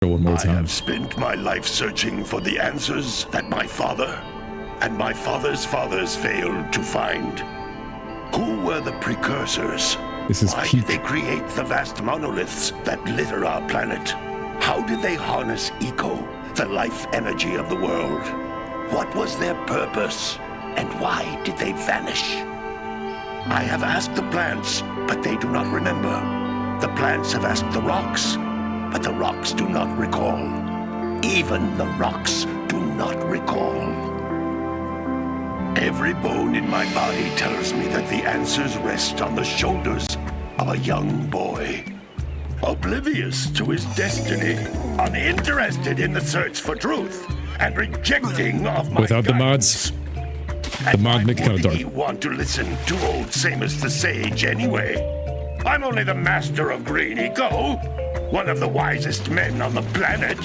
One more time. I have spent my life searching for the answers that my father and my father's fathers failed to find. Who were the precursors? This is Why peak. did they create the vast monoliths that litter our planet? How did they harness eco, the life energy of the world? What was their purpose? And why did they vanish? I have asked the plants, but they do not remember. The plants have asked the rocks, but the rocks do not recall. Even the rocks do not recall. Every bone in my body tells me that the answers rest on the shoulders of a young boy. Oblivious to his destiny, uninterested in the search for truth, and rejecting of my Without the guidance. mods, the mod make it kind of dark. Why would he want to listen to old Samus the Sage anyway? I'm only the master of green eco, one of the wisest men on the planet.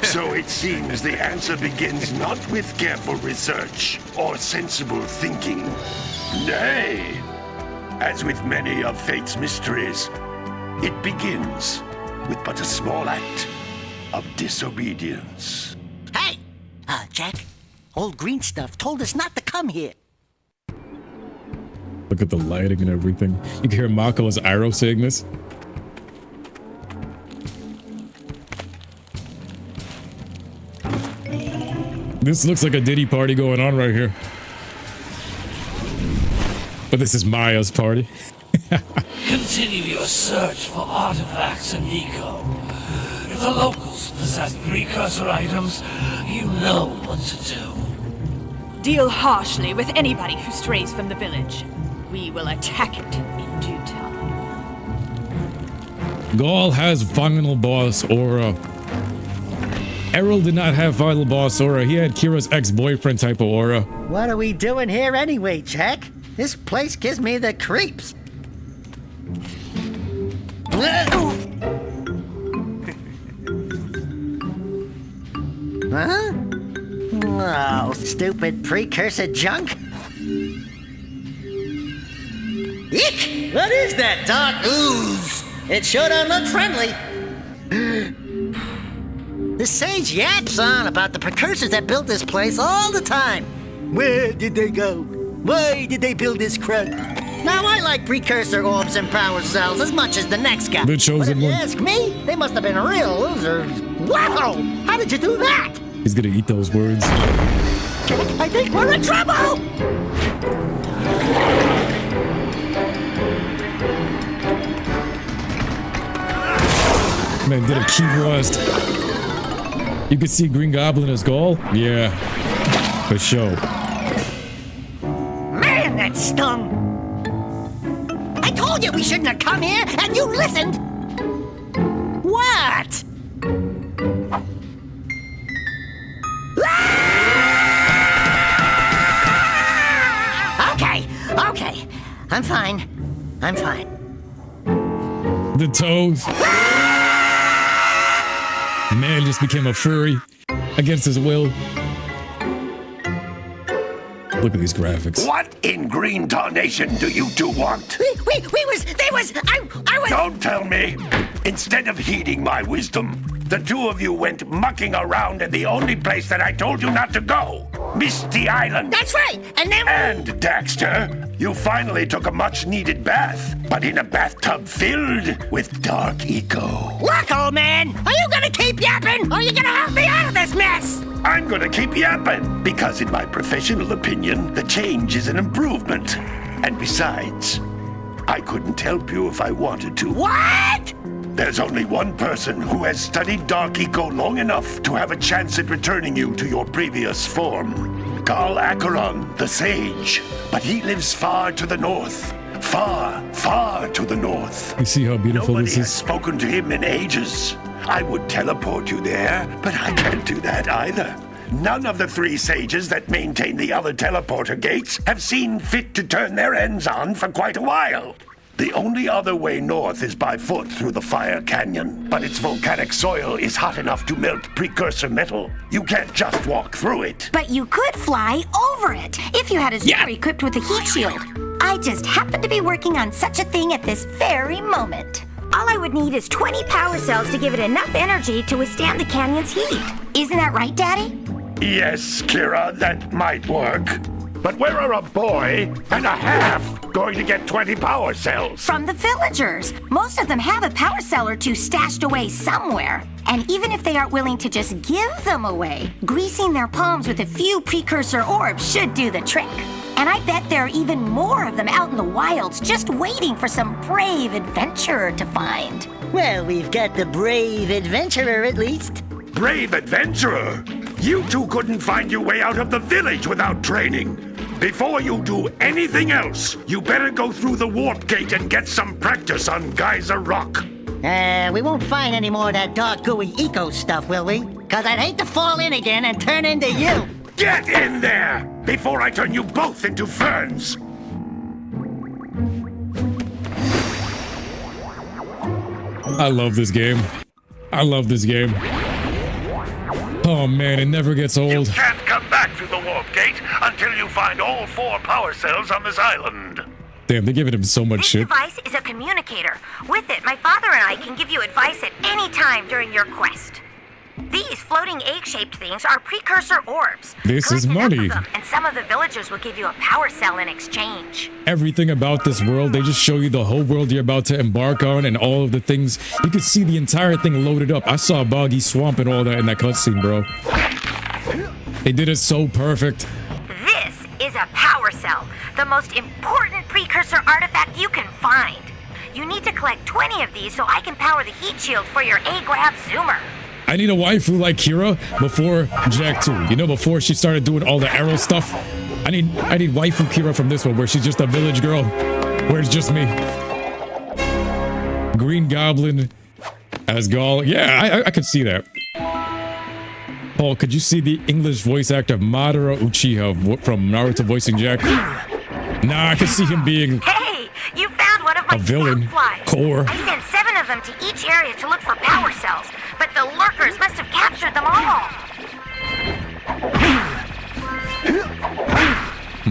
So it seems the answer begins not with careful research or sensible thinking. Nay, as with many of fate's mysteries, it begins with but a small act of disobedience. Hey! Jak, old green stuff told us not to come here. Look at the lighting and everything. You can hear Mako's arrow saying this. This looks like a Diddy party going on right here. But this is Maya's party. Continue your search for artifacts and eco. If the locals possess precursor items, you know what to do. Deal harshly with anybody who strays from the village. We will attack it in due time. Gaul has final boss aura. Errol did not have final boss aura. He had Kira's ex-boyfriend type of aura. What are we doing here anyway, Jak? This place gives me the creeps. Huh? Oh, stupid precursor junk. Eek! What is that dark ooze? It sure don't look friendly. The sage yaps on about the precursors that built this place all the time. Where did they go? Why did they build this crud? Now, I like precursor orbs and power cells as much as the next guy. The chosen but if you one. ask me, they must have been real losers. Wow! How did you do that? He's gonna eat those words. I think we're in trouble! Man, did a key blast. You can see Green Goblin as Gaul? Yeah. For sure. Man, that stung! I told you we shouldn't have come here, and you listened! What? Okay. I'm fine. The toes. Man just became a furry against his will. Look at these graphics. What in green tarnation do you two want? I was... Don't tell me! Instead of heeding my wisdom, the two of you went mucking around in the only place that I told you not to go. Misty Island. That's right, and then... And, Daxter, you finally took a much-needed bath, but in a bathtub filled with dark eco. Look, old man, are you gonna keep yapping, or are you gonna help me out of this mess? I'm gonna keep yapping, because in my professional opinion, the change is an improvement. And besides, I couldn't help you if I wanted to. What? There's only one person who has studied Dark Eco long enough to have a chance at returning you to your previous form. Karl Acheron, the Sage. But he lives far to the north. Far, far to the north. You see how beautiful Nobody this has is? spoken to him in ages. I would teleport you there, but I can't do that either. None of the three sages that maintain the other teleporter gates have seen fit to turn their ends on for quite a while. The only other way north is by foot through the Fire Canyon, but its volcanic soil is hot enough to melt precursor metal. You can't just walk through it. But you could fly over it if you had a zipper equipped with a heat shield. I just happen to be working on such a thing at this very moment. All I would need is 20 power cells to give it enough energy to withstand the canyon's heat. Isn't that right, Daddy? Yes, Kira, that might work. But where are a boy and a half going to get 20 power cells? From the villagers. Most of them have a power cell or two stashed away somewhere. And even if they aren't willing to just give them away, greasing their palms with a few precursor orbs should do the trick. And I bet there are even more of them out in the wilds just waiting for some brave adventurer to find. Well, we've got the brave adventurer at least. Brave adventurer? You two couldn't find your way out of the village without training. Before you do anything else, you better go through the warp gate and get some practice on Geyser Rock. We won't find any more of that dark gooey eco stuff, will we? Cause I'd hate to fall in again and turn into you. Get in there before I turn you both into ferns. I love this game. I love this game. Oh man, it never gets You old. can't come back through the warp gate until you find all 4 power cells on this island. Damn, they're giving him so much This shit. device is a communicator. With it, my father and I can give you advice at any time during your quest. These floating egg-shaped things are precursor orbs. This is Collect enough money. of them, and some of the villagers will give you a power cell in exchange. Everything about this world, they just show you the whole world you're about to embark on and all of the things. You could see the entire thing loaded up. I saw a boggy swamp and all that in that cutscene, bro. They did it so perfect. This is a power cell, the most important precursor artifact you can find. You need to collect 20 of these so I can power the heat shield for your A-Grab Zoomer. I need a waifu like Kira before Jak 2. You know, before she started doing all the arrow stuff. I need waifu Kira from this one where she's just a village girl. Where it's just me. Green Goblin as Gaul. Yeah, I could see that. Paul, could you see the English voice actor Madara Uchiha from Naruto voicing Jak? Nah, I could see him being Hey, you found one of my a villain. flies. Core. I sent 7 of them to each area to look for power cells, but the lurkers must have captured them all.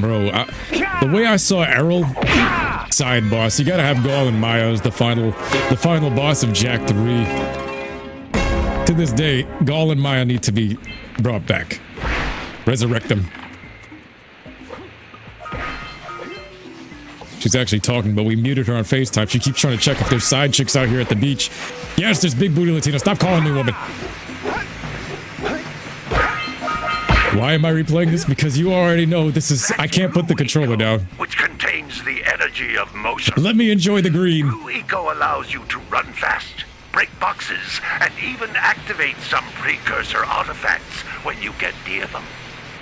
Bro, the way I saw Errol, side boss, you gotta have Gaul and Maya as the final boss of Jak 3. To this day, Gaul and Maya need to be brought back. Resurrect them. She's actually talking, but we muted her on FaceTime. She keeps trying to check if there's side chicks out here at the beach. Yes, there's big booty Latina. Stop calling me woman. Why am I replaying this? Because you already know this is... I can't put the controller down. Which contains the energy of motion. Let me enjoy the green. Blue Eco allows you to run fast, break boxes, and even activate some precursor artifacts when you get near them.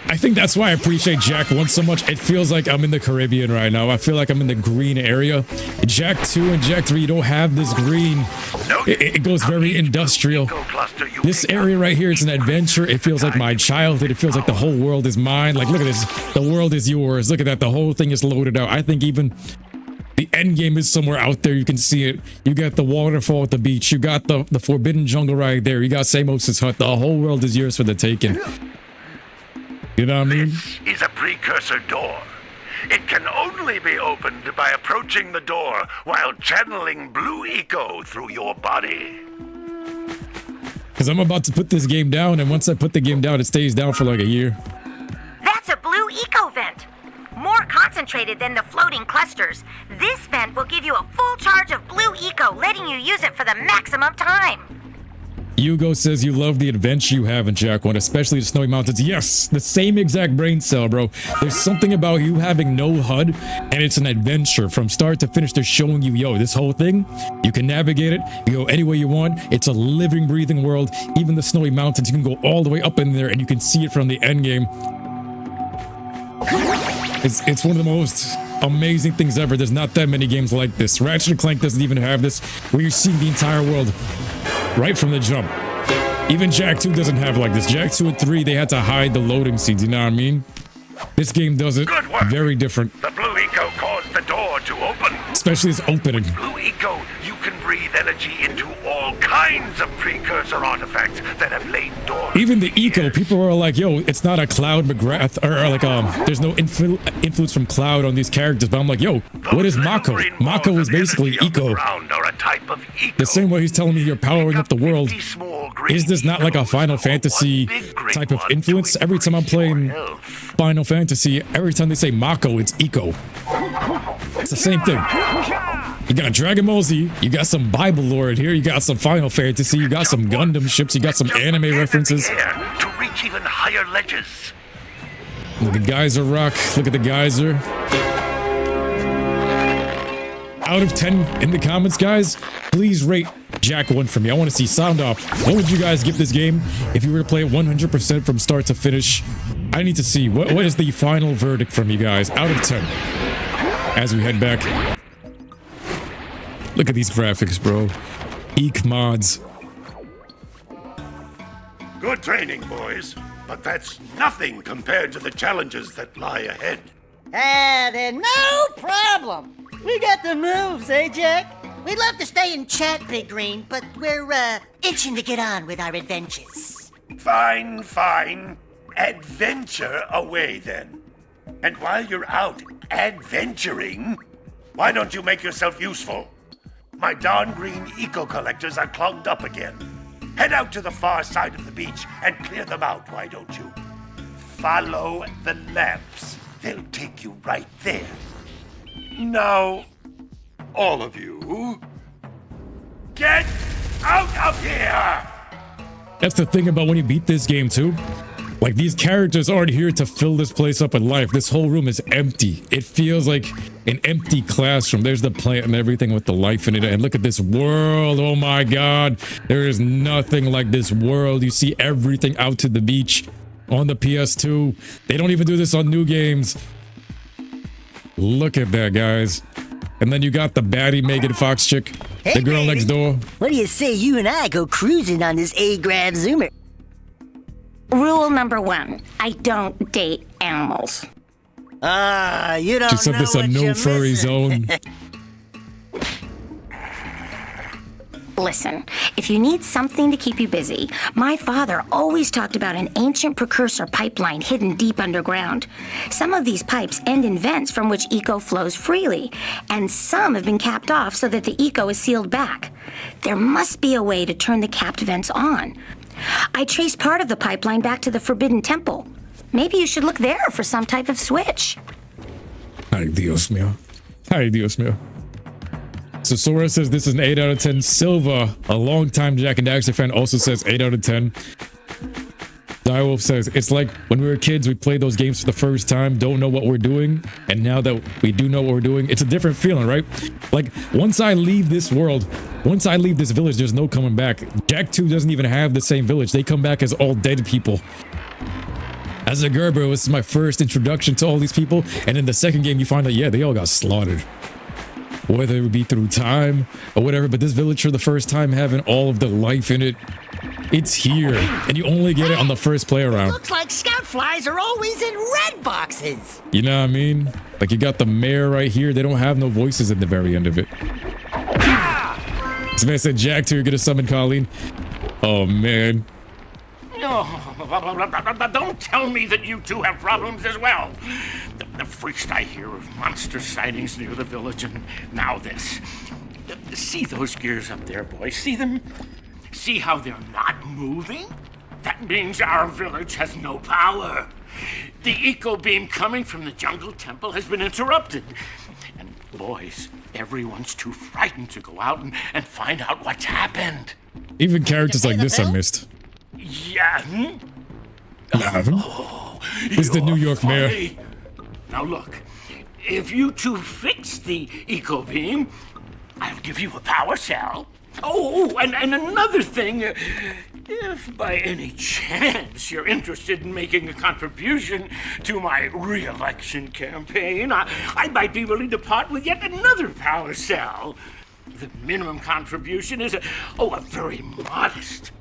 I think that's why I appreciate Jak 1 so much. It feels like I'm in the Caribbean right now. I feel like I'm in the green area. Jak 2 and Jak 3, you don't have this green. It goes very industrial. This area right here is an adventure. It feels like my childhood. It feels like the whole world is mine. Like, look at this. The world is yours. Look at that. The whole thing is loaded out. I think even the end game is somewhere out there. You can see it. You got the waterfall at the beach. You got the forbidden jungle right there. You got Samos's hut. The whole world is yours for the taking. You know what I mean? This is a precursor door. It can only be opened by approaching the door while channeling Blue Eco through your body. Because I'm about to put this game down, and once I put the game down, it stays down for like a year. That's a blue eco vent. More concentrated than the floating clusters. This vent will give you a full charge of blue eco, letting you use it for the maximum time. Hugo says you love the adventure you have in Jak 1, especially the Snowy Mountains. Yes, the same exact brain cell, bro. There's something about you having no HUD, and it's an adventure. From start to finish, they're showing you, yo, this whole thing, you can navigate it, you go any way you want. It's a living, breathing world. Even the Snowy Mountains, you can go all the way up in there, and you can see it from the end game. It's one of the most amazing things ever. There's not that many games like this. Ratchet & Clank doesn't even have this, where you're seeing the entire world right from the jump. Even Jak 2 doesn't have like this. Jak 2 and 3, they had to hide the loading scenes, you know what I mean? This game does it Good work. very different. The Blue Eco caused the door to open. Especially this opening. Blue Eco, you can breathe energy into all kinds of precursor artifacts that have laid dormant. Even the for eco, years. people were like, yo, it's not a Cloud McGrath, or like, there's no influence from Cloud on these characters. But I'm like, yo, what is Mako? Mako is basically eco. The The same way he's telling me you're powering up the world. Is this not like a Final Fantasy type of influence? Every time I'm playing Final Fantasy, every time they say Mako, it's eco. It's the same thing. You got Dragon Ball Z, you got some Bible lore in here, you got some Final Fantasy, you got some Gundam ships, you got some anime references. To reach even higher ledges. Look at Geyser Rock, look at the Geyser. Out of 10 in the comments, guys, please rate Jak 1 for me. I want to see sound off. What would you guys give this game if you were to play it 100% from start to finish? I need to see what is the final verdict from you guys out of 10 as we head back. Look at these graphics, bro. Eek mods. Good training, boys. But that's nothing compared to the challenges that lie ahead. Then no problem. We got the moves, eh, Jak? We'd love to stay and chat, Big Green, but we're, itching to get on with our adventures. Fine, fine. Adventure away, then. And while you're out adventuring, why don't you make yourself useful? My darn green eco-collectors are clogged up again. Head out to the far side of the beach and clear them out, why don't you? Follow the lamps. They'll take you right there. Now, all of you, get out of here! That's the thing about when you beat this game too. Like, these characters aren't here to fill this place up with life. This whole room is empty. It feels like an empty classroom. There's the plant and everything with the life in it. And look at this world. Oh my God. There is nothing like this world. You see everything out to the beach on the PS2. They don't even do this on new games. Look at that, guys. And then you got the baddie Megan Fox chick, the girl baby. next door. What do you say you and I go cruising on this A-Grav Zoomer? Rule number 1, I don't date animals. You don't She said know this a what no you're furry missing. zone. Listen, if you need something to keep you busy, my father always talked about an ancient precursor pipeline hidden deep underground. Some of these pipes end in vents from which eco flows freely, and some have been capped off so that the eco is sealed back. There must be a way to turn the capped vents on. I traced part of the pipeline back to the Forbidden Temple. Maybe you should look there for some type of switch. Ay, Dios mío. Ay, Dios mío. So Sora says this is an 8 out of 10. Silva, a longtime Jak and Daxter fan, also says 8 out of 10. Direwolf says, it's like when we were kids, we played those games for the first time, don't know what we're doing. And now that we do know what we're doing, it's a different feeling, right? Like, once I leave this world, once I leave this village, there's no coming back. Jak 2 doesn't even have the same village. They come back as all dead people. As a Gerber, it was my first introduction to all these people. And in the second game, you find out, yeah, they all got slaughtered. Whether it be through time or whatever, but this village for the first time having all of the life in it, it's here. And you only get it on the first play around. Looks like scout flies are always in red boxes. You know what I mean? Like, you got the mayor right here. They don't have no voices at the very end of it. This man said, Jak 2, you're gonna summon Colleen. Oh, man. No, don't tell me that you two have problems as well. The first I hear of monster sightings near the village, and now this. See those gears up there, boys? See them? See how they're not moving? That means our village has no power. The eco beam coming from the jungle temple has been interrupted. And boys, everyone's too frightened to go out and find out what's happened. Even characters like this I missed. Yeah. Oh, it's the New York mayor. Funny. Now look, if you two fix the eco beam, I'll give you a power cell. Oh, and another thing, if by any chance you're interested in making a contribution to my re-election campaign, I might be willing to part with yet another power cell. The minimum contribution is a very modest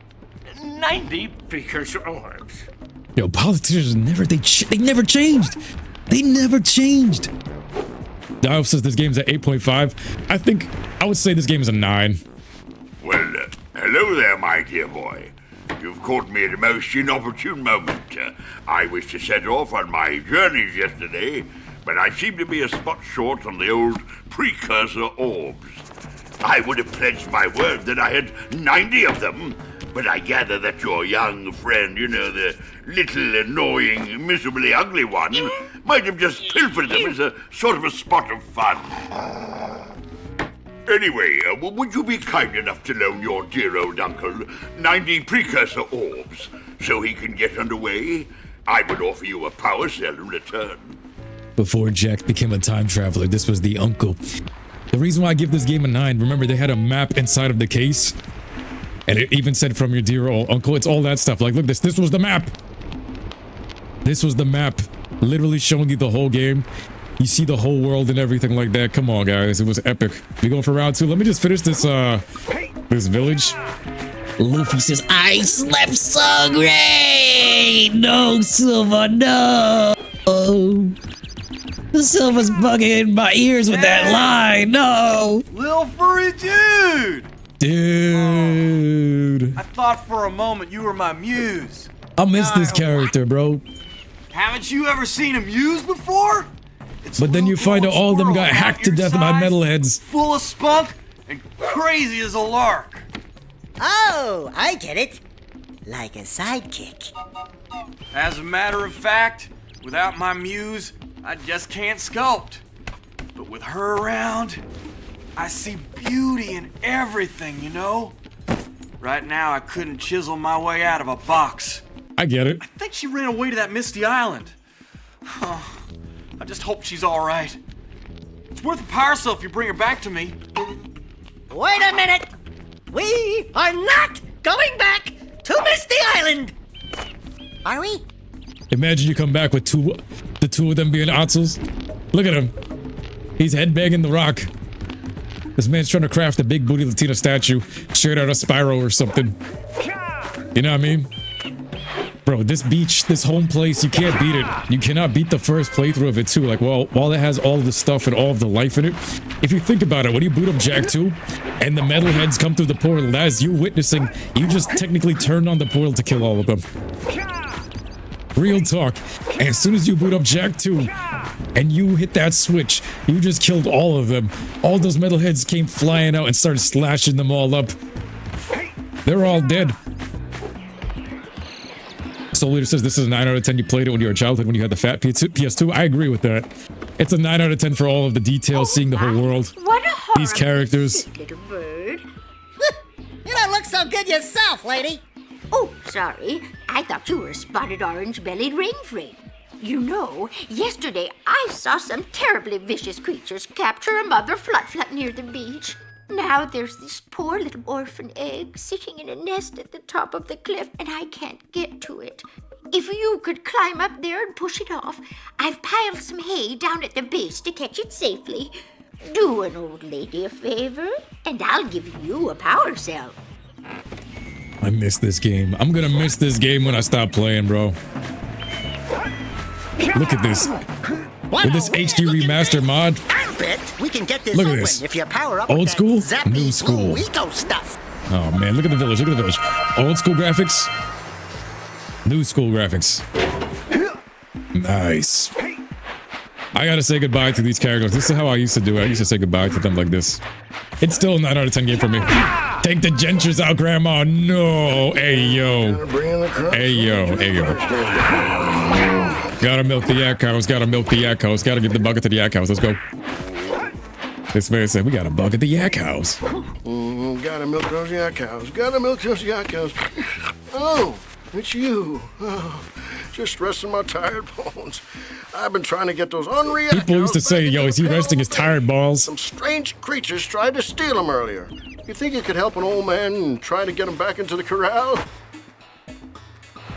90 precursor orbs. Yo, politicians never changed. They never changed. Dial says this game's at 8.5. I think I would say this game is a 9. Well, hello there, my dear boy. You've caught me at a most inopportune moment. I was to set off on my journeys yesterday, but I seem to be a spot short on the old Precursor Orbs. I would have pledged my word that I had 90 of them, but I gather that your young friend, you know, the little annoying, miserably ugly one, might have just pilfered them as a sort of a spot of fun. Anyway, would you be kind enough to loan your dear old uncle 90 Precursor Orbs so he can get underway? I would offer you a power cell in return. Before Jak became a time traveler, this was the uncle. The reason why I give this game a 9, remember they had a map inside of the case? And it even said from your dear old uncle. It's all that stuff. Like, look, this was the map. This was the map. Literally showing you the whole game. You see the whole world and everything like that. Come on, guys. It was epic. We going for round 2. Let me just finish this, this village. Luffy says, I slept so great! No, Silver, no! Silver's bugging in my ears with that line, no! Little furry dude! Dude. I thought for a moment you were my muse. I miss this character, bro. Haven't you ever seen a muse before? But then you find out all of them got hacked to death by metalheads. Full of spunk and crazy as a lark. Oh, I get it. Like a sidekick. As a matter of fact, without my muse, I just can't sculpt. But with her around, I see beauty in everything, you know? Right now, I couldn't chisel my way out of a box. I get it. I think she ran away to that Misty Island. Oh, I just hope she's all right. It's worth a power cell if you bring her back to me. Wait a minute. We are not going back to Misty Island. Are we? Imagine you come back with the two of them being Atzels. Look at him. He's headbanging the rock. This man's trying to craft a big booty Latina statue straight out of Spyro or something. You know what I mean? Bro, this beach, this home place, you can't beat it. You cannot beat the first playthrough of it too. Like, well, while it has all the stuff and all of the life in it, if you think about it, when you boot up Jak 2 and the metalheads come through the portal, that is you witnessing, you just technically turned on the portal to kill all of them. Real talk. And as soon as you boot up Jak 2 and you hit that switch, you just killed all of them. All those metalheads came flying out and started slashing them all up. They're all dead. Soul Leader says this is a 9 out of 10. You played it when you were a childhood, when you had the fat PS2. I agree with that. It's a 9 out of 10 for all of the details, seeing the whole world. What a These characters. little bird. You don't look so good yourself, lady. Oh, sorry. I thought you were a spotted orange-bellied rainframe. You know, yesterday I saw some terribly vicious creatures capture a mother Flut near the beach. Now there's this poor little orphan egg sitting in a nest at the top of the cliff, and I can't get to it. If you could climb up there and push it off, I've piled some hay down at the base to catch it safely. Do an old lady a favor, and I'll give you a power cell. I miss this game. I'm gonna miss this game when I stop playing, bro. Look at this. With this HD remaster mod. I bet we can get this Look at open this. if you power up Old with school, that zappy new school. blue eco stuff. Oh man, look at the village. Look at the village. Old school graphics. New school graphics. Nice. I gotta say goodbye to these characters. This is how I used to do it. I used to say goodbye to them like this. It's still a 9 out of 10 game for me. Take the gentures out, Grandma. No. Hey, yo. Hey, yo. Hey, yo. Gotta milk the yakows. Gotta milk the yakows. Gotta give the bucket to the yakows. Let's go. This man said, we got a bucket the yakows. Gotta milk those yakows. Gotta milk those yakows. Oh, it's you. Oh, just resting my tired bones. I've been trying to get those unreal. People used to say, yo, is he resting his tired balls? Some strange creatures tried to steal them earlier. You think you could help an old man and try to get him back into the corral?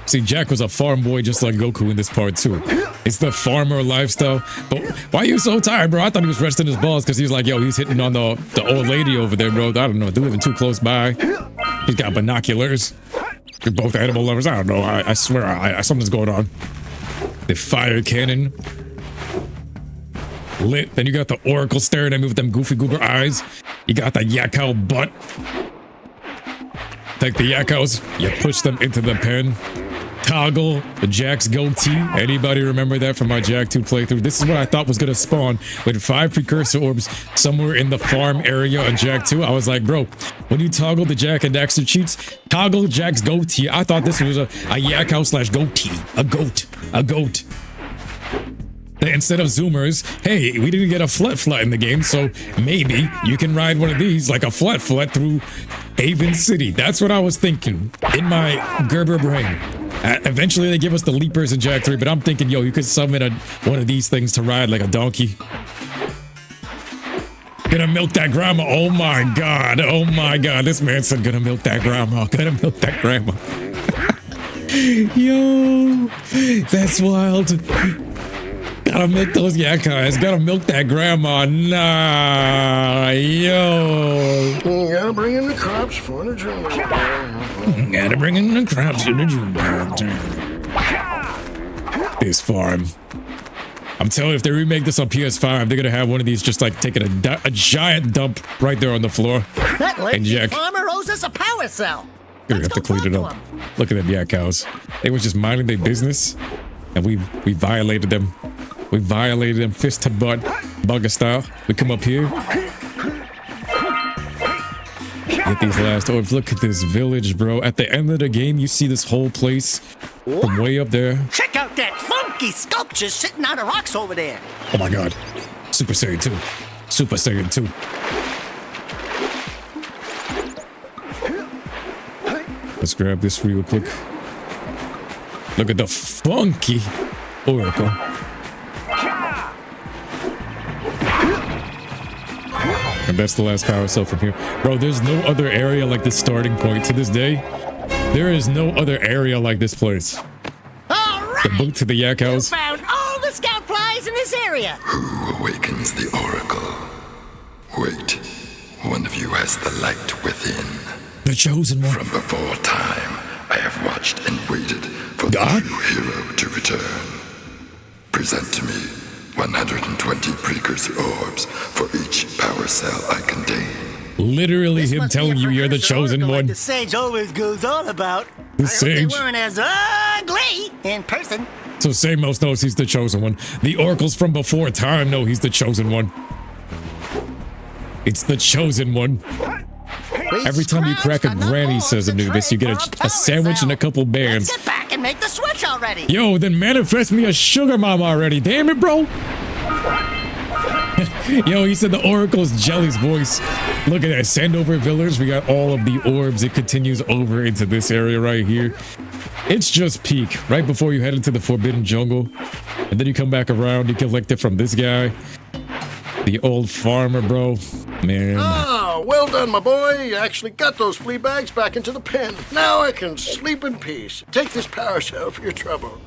See, Jak was a farm boy just like Goku in this part too. It's the farmer lifestyle. But why are you so tired, bro? I thought he was resting his balls because he was like, yo, he's hitting on the old lady over there, bro. I don't know. They're living too close by. He's got binoculars. They're both animal lovers. I don't know. I swear, something's going on. The fire cannon. Lit. Then you got the Oracle staring at me with them goofy goober eyes. You got the yakow butt. Take the yakows, you push them into the pen. Toggle the Jak's goatee. Anybody remember that from my Jak 2 playthrough? This is what I thought was gonna spawn with 5 precursor orbs somewhere in the farm area on Jak 2. I was like, bro, when you toggle the Jak and Daxter cheats, toggle Jak's goatee. I thought this was a yakow slash goatee. A goat. Instead of zoomers, hey, we didn't get a Flut in the game, so maybe you can ride one of these like a Flut through Haven City. That's what I was thinking in my Gerber brain. Eventually they give us the leapers in Jak 3, but I'm thinking, yo, you could summon one of these things to ride like a donkey. Gonna milk that grandma. Oh my god, this man said gonna milk that grandma. Yo, that's wild. Gotta milk those yakows. Gotta milk that grandma. Nah, yo. Gotta bring in the crops for the jungle. Gotta bring in the crops for the jungle. This farm. I'm telling you, if they remake this on PS5, they're gonna have one of these just like taking a giant dump right there on the floor. That lazy farmer owes us a power cell. Gonna have to clean it up. Look at them yakows. They was just minding their business, and we violated them. We violated them fist to butt, bugger style. We come up here. Get these last orbs. Look at this village, bro. At the end of the game, you see this whole place from way up there. Check out that funky sculpture sitting on the rocks over there. Oh my god. Super Saiyan 2. Super Saiyan 2. Let's grab this real quick. Look at the funky Oracle. And that's the last power cell from here. Bro, there's no other area like this starting point to this day. There is no other area like this place. All right. The boot to the yakows. You found all the scout flies in this area. Who awakens the Oracle? Wait, one of you has the light within. The chosen one. From before time, I have watched and waited for God? the true hero to return. Present to me 120 precursor orbs for each power cell I contain. Literally him telling you you're the chosen one. Like the sage always goes on about. The I sage. hope they weren't as ugly in person. So Samos knows he's the chosen one. The oracles from before time know he's the chosen one. It's the chosen one. Every time you crack a granny, says Anubis, you get a sandwich and a couple bands. Let's get back and make the switch already. Yo, then manifest me a sugar mama already. Damn it, bro. Yo, he said the oracle's Jelly's voice. Look at that. Send over village. We got all of the orbs. It continues over into this area right here. It's just peak. Right before you head into the forbidden jungle. And then you come back around. You collect it from this guy. The old farmer, bro. Man. Ah, well done, my boy. You actually got those flea bags back into the pen. Now I can sleep in peace. Take this power cell for your trouble.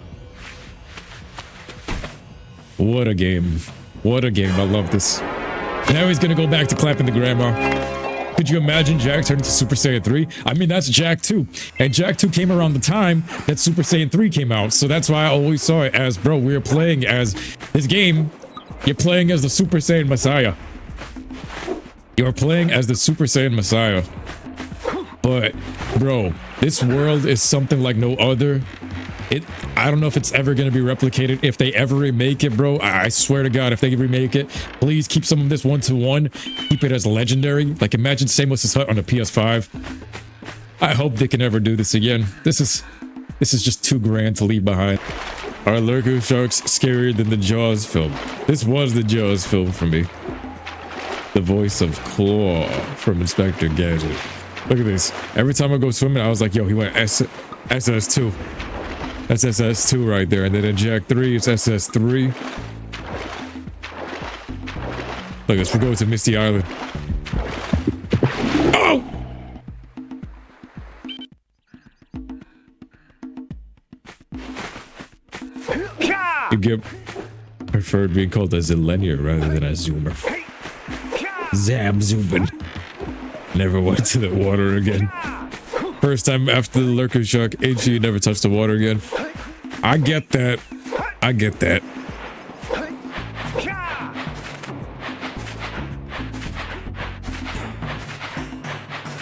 What a game. What a game. I love this. Now he's gonna go back to clapping the grandma. Could you imagine Jak turning to Super Saiyan 3? I mean, that's Jak 2. And Jak 2 came around the time that Super Saiyan 3 came out. So that's why I always saw it as, bro, we're playing as this game. You're playing as the Super Saiyan Messiah. You're playing as the Super Saiyan Messiah. But, bro, this world is something like no other. I don't know if it's ever going to be replicated. If they ever remake it, bro, I swear to God, if they remake it, please keep some of this 1-to-1. Keep it as legendary. Like, imagine Samos' Hut on a PS5. I hope they can ever do this again. This is just too grand to leave behind. Are lurker sharks scarier than the Jaws film? This was the Jaws film for me. The voice of Claw from Inspector Gadget. Look at this. Every time I go swimming, I was like, yo, he went SS2. That's SS2 right there. And then in Jak 3, it's SS3. Look, let's go to Misty Island. Oh! You preferred being called a Zillennial rather than a Zoomer. Zam Zooming. Never went to the water again. First time after the lurker shark, HE never touched the water again. I get that. I get that.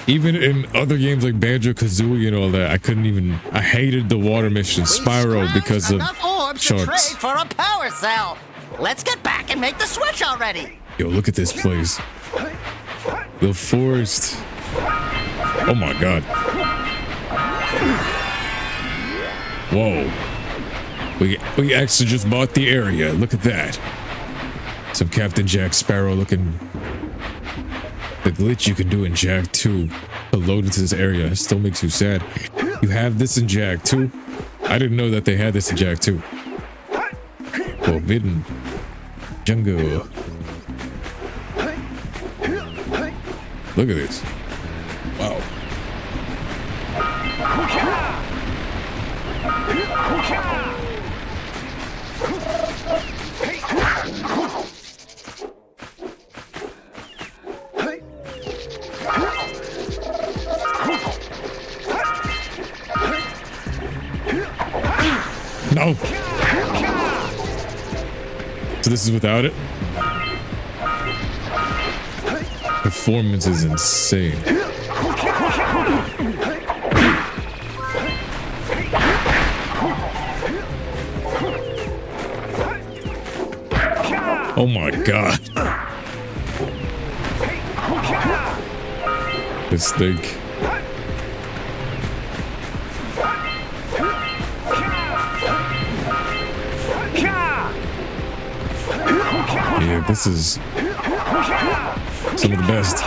Even in other games like Banjo-Kazooie and all that, I hated the water mission, Spyro, because of orbs sharks. to trade for a power cell. Let's get back and make the switch already. Yo, look at this place. The forest. Oh my god. Whoa. We actually just bought the area. Look at that. Some Captain Jack Sparrow looking. The glitch you can do in Jak 2 to load into this area, it still makes you sad. You have this in Jak 2. I didn't know that they had this in Jak 2. Forbidden jungle. Look at this. Wow. No. So this is without it? Performance is insane. Oh my god. This thing. Yeah, this is some of the best.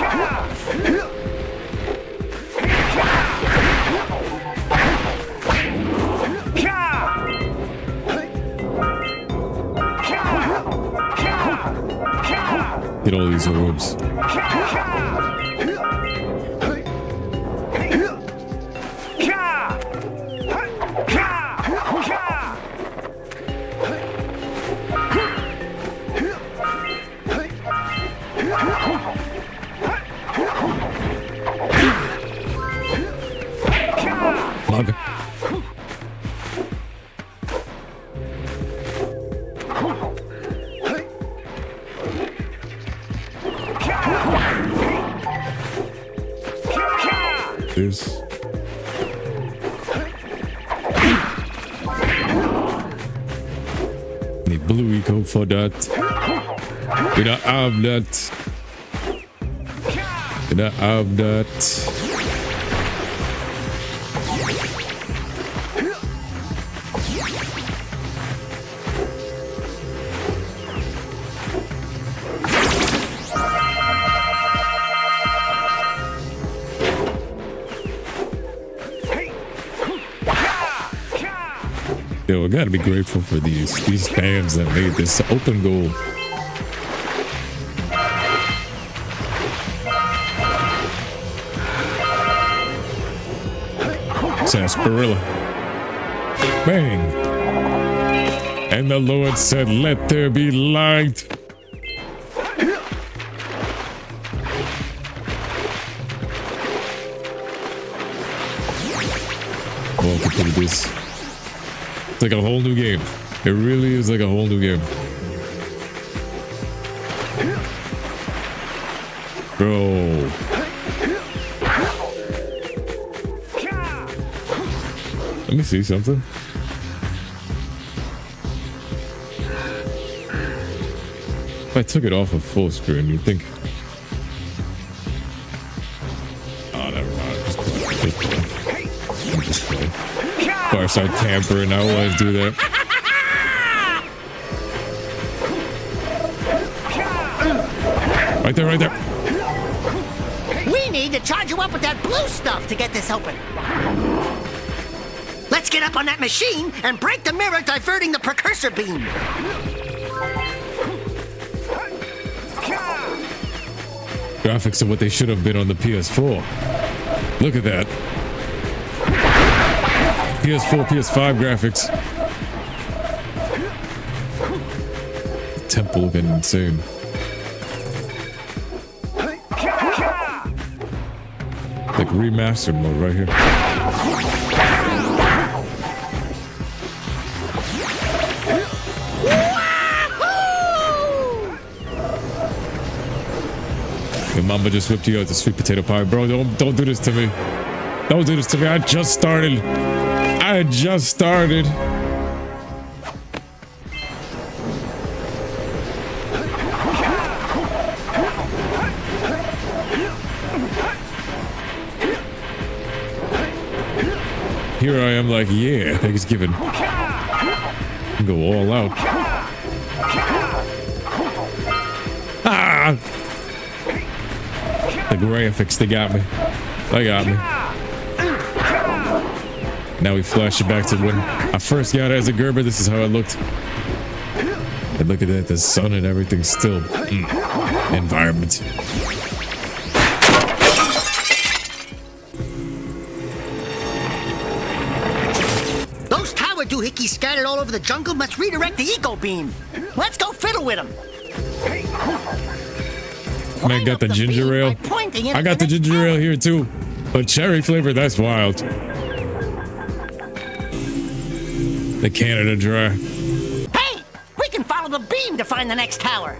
Get all these orbs. Mug. This. Need blue eco for that. We don't have that. We don't have that. Yo, I gotta be grateful for these fans that made this open goal. Sarsaparilla. Bang. And the Lord said, let there be light. Welcome to this. It's like a whole new game. It really is like a whole new game. Bro. Let me see something. If I took it off of full screen, you'd think. Oh, never mind. Just play. Just play. Before I start tampering, I always do that. Right there, right there. We need to charge you up with that blue stuff to get this open. Let's get up on that machine and break the mirror diverting the precursor beam. Graphics are what they should have been on the PS4. Look at that. PS4, PS5 graphics. The temple looking insane. Like remastered mode right here. Your mama just whipped you out the sweet potato pie. Bro, don't do this to me. Don't do this to me. I just started. Here I am like, yeah, Thanksgiving. Go all out. Ah! The graphics, they got me. Now we flash it back to when I first got it as a Gerber. This is how it looked. And look at that, the sun and everything still. Environment. Those tower doohickeys scattered all over the jungle must redirect the eco beam. Let's go fiddle with them. Man, got the ginger ale. I got the ginger ale here too. But cherry flavor, that's wild. The Canada Dry. Hey, we can follow the beam to find the next tower.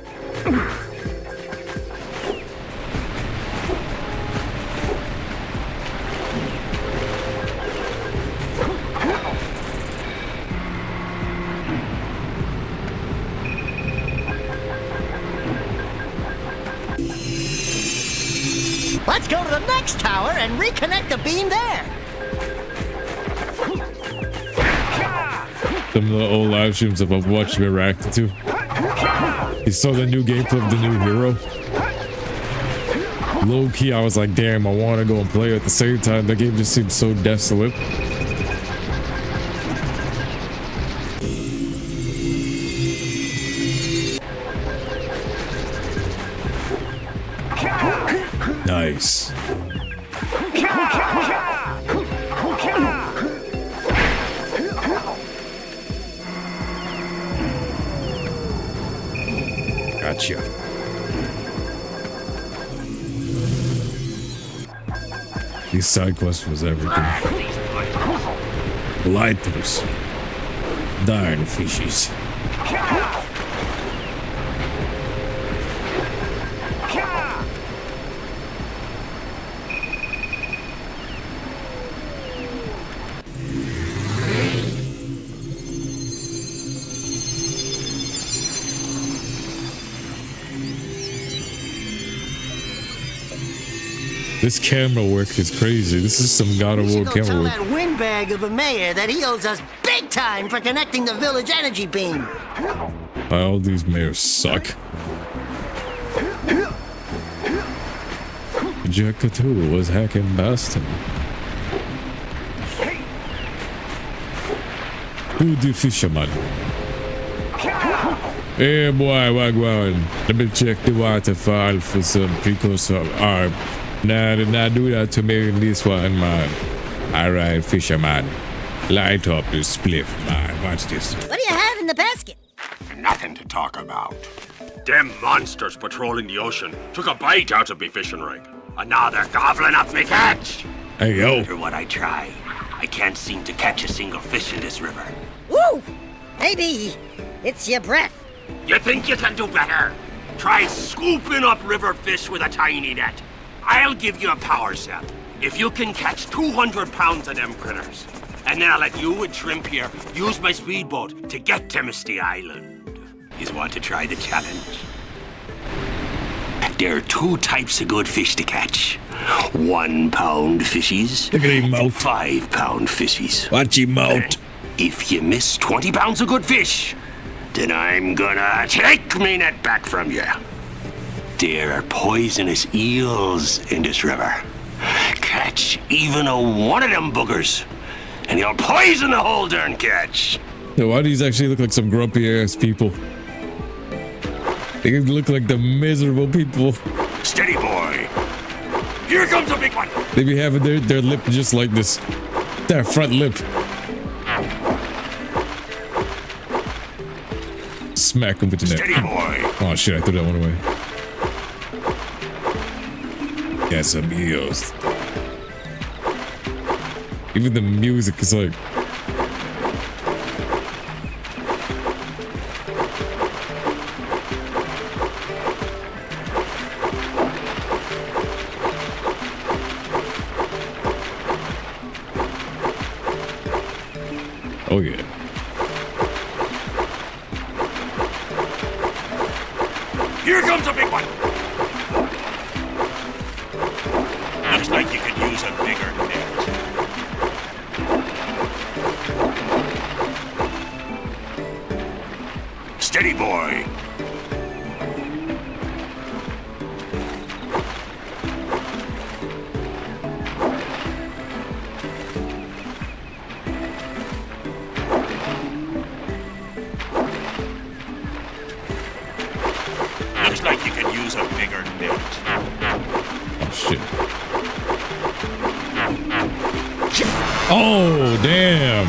Let's go to the next tower and reconnect the beam there. Some of the old live streams I've watched me reacted to. You saw the new gameplay of the new hero. Low key, I was like, damn, I want to go and play at the same time. The game just seems so desolate. Nice. Gotcha. These side quests was everything. Lighters. Darn fishies. This camera work is crazy. This is some God of War camera Tell work. that windbag of a mayor that he owes us big time for connecting the village energy beam. All these mayors suck. Jak Daxter was hacking Basin. Who the fisherman? Hey boy, wagwan. Let me check the waterfall for some Precursor Orb. Nah, did not do that to me in this one, man. Alright, fisherman. Light up this spliff, man. Watch this. What do you have in the basket? Nothing to talk about. Them monsters patrolling the ocean took a bite out of me fishing rig. And now they're gobbling up me catch. Hey, yo. No matter what I try, I can't seem to catch a single fish in this river. Woo! Maybe it's your breath. You think you can do better? Try scooping up river fish with a tiny net. I'll give you a power cell if you can catch 200 pounds of them critters. And then I'll let you and Shrimp here use my speedboat to get to Misty Island. You want to try the challenge? There are two types of good fish to catch. 1 pound fishies. Look at him mouth. 5 pound fishies. Watch him mouth. If you miss 20 pounds of good fish, then I'm gonna take me net back from you. There are poisonous eels in this river. Catch even one of them boogers, and you'll poison the whole darn catch. So why do these actually look like some grumpy ass people? They look like the miserable people. Steady, boy. Here comes a big one. They be having their lip just like this. Their front lip. Smack them with the net. Steady, boy. Oh shit, I threw that one away. Got some eels. Even the music is like... Oh yeah. Here comes a big one. Looks like you could use a bigger net. Steady, boy. Looks like you could use a bigger net. Oh shit. Oh damn.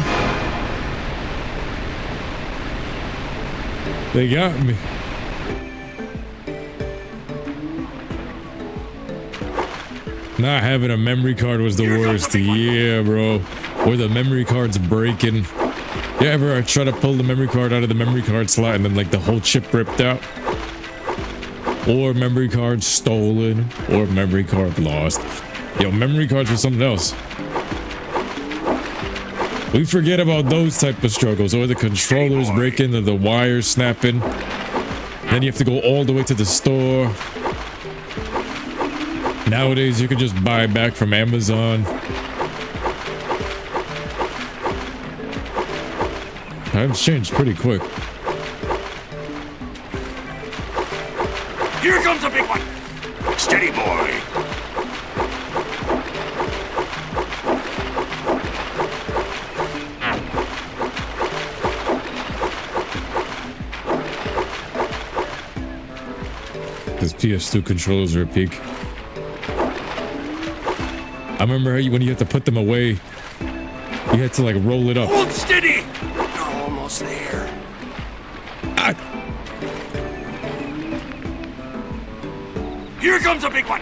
They got me. Not having a memory card was the worst. Yeah, bro. Or the memory card's breaking. You ever try to pull the memory card out of the memory card slot and then like the whole chip ripped out? Or memory card stolen, or memory card lost. Yo, memory cards were something else. We forget about those type of struggles, or the controllers breaking, or the wires snapping. Then you have to go all the way to the store. Nowadays, you can just buy back from Amazon. Times changed pretty quick. Here comes a big one. Steady, boy. Because PS2 controllers are a peak. I remember when you had to put them away, you had to like roll it up. Hold steady. You're almost there. Ah. Here comes a big one.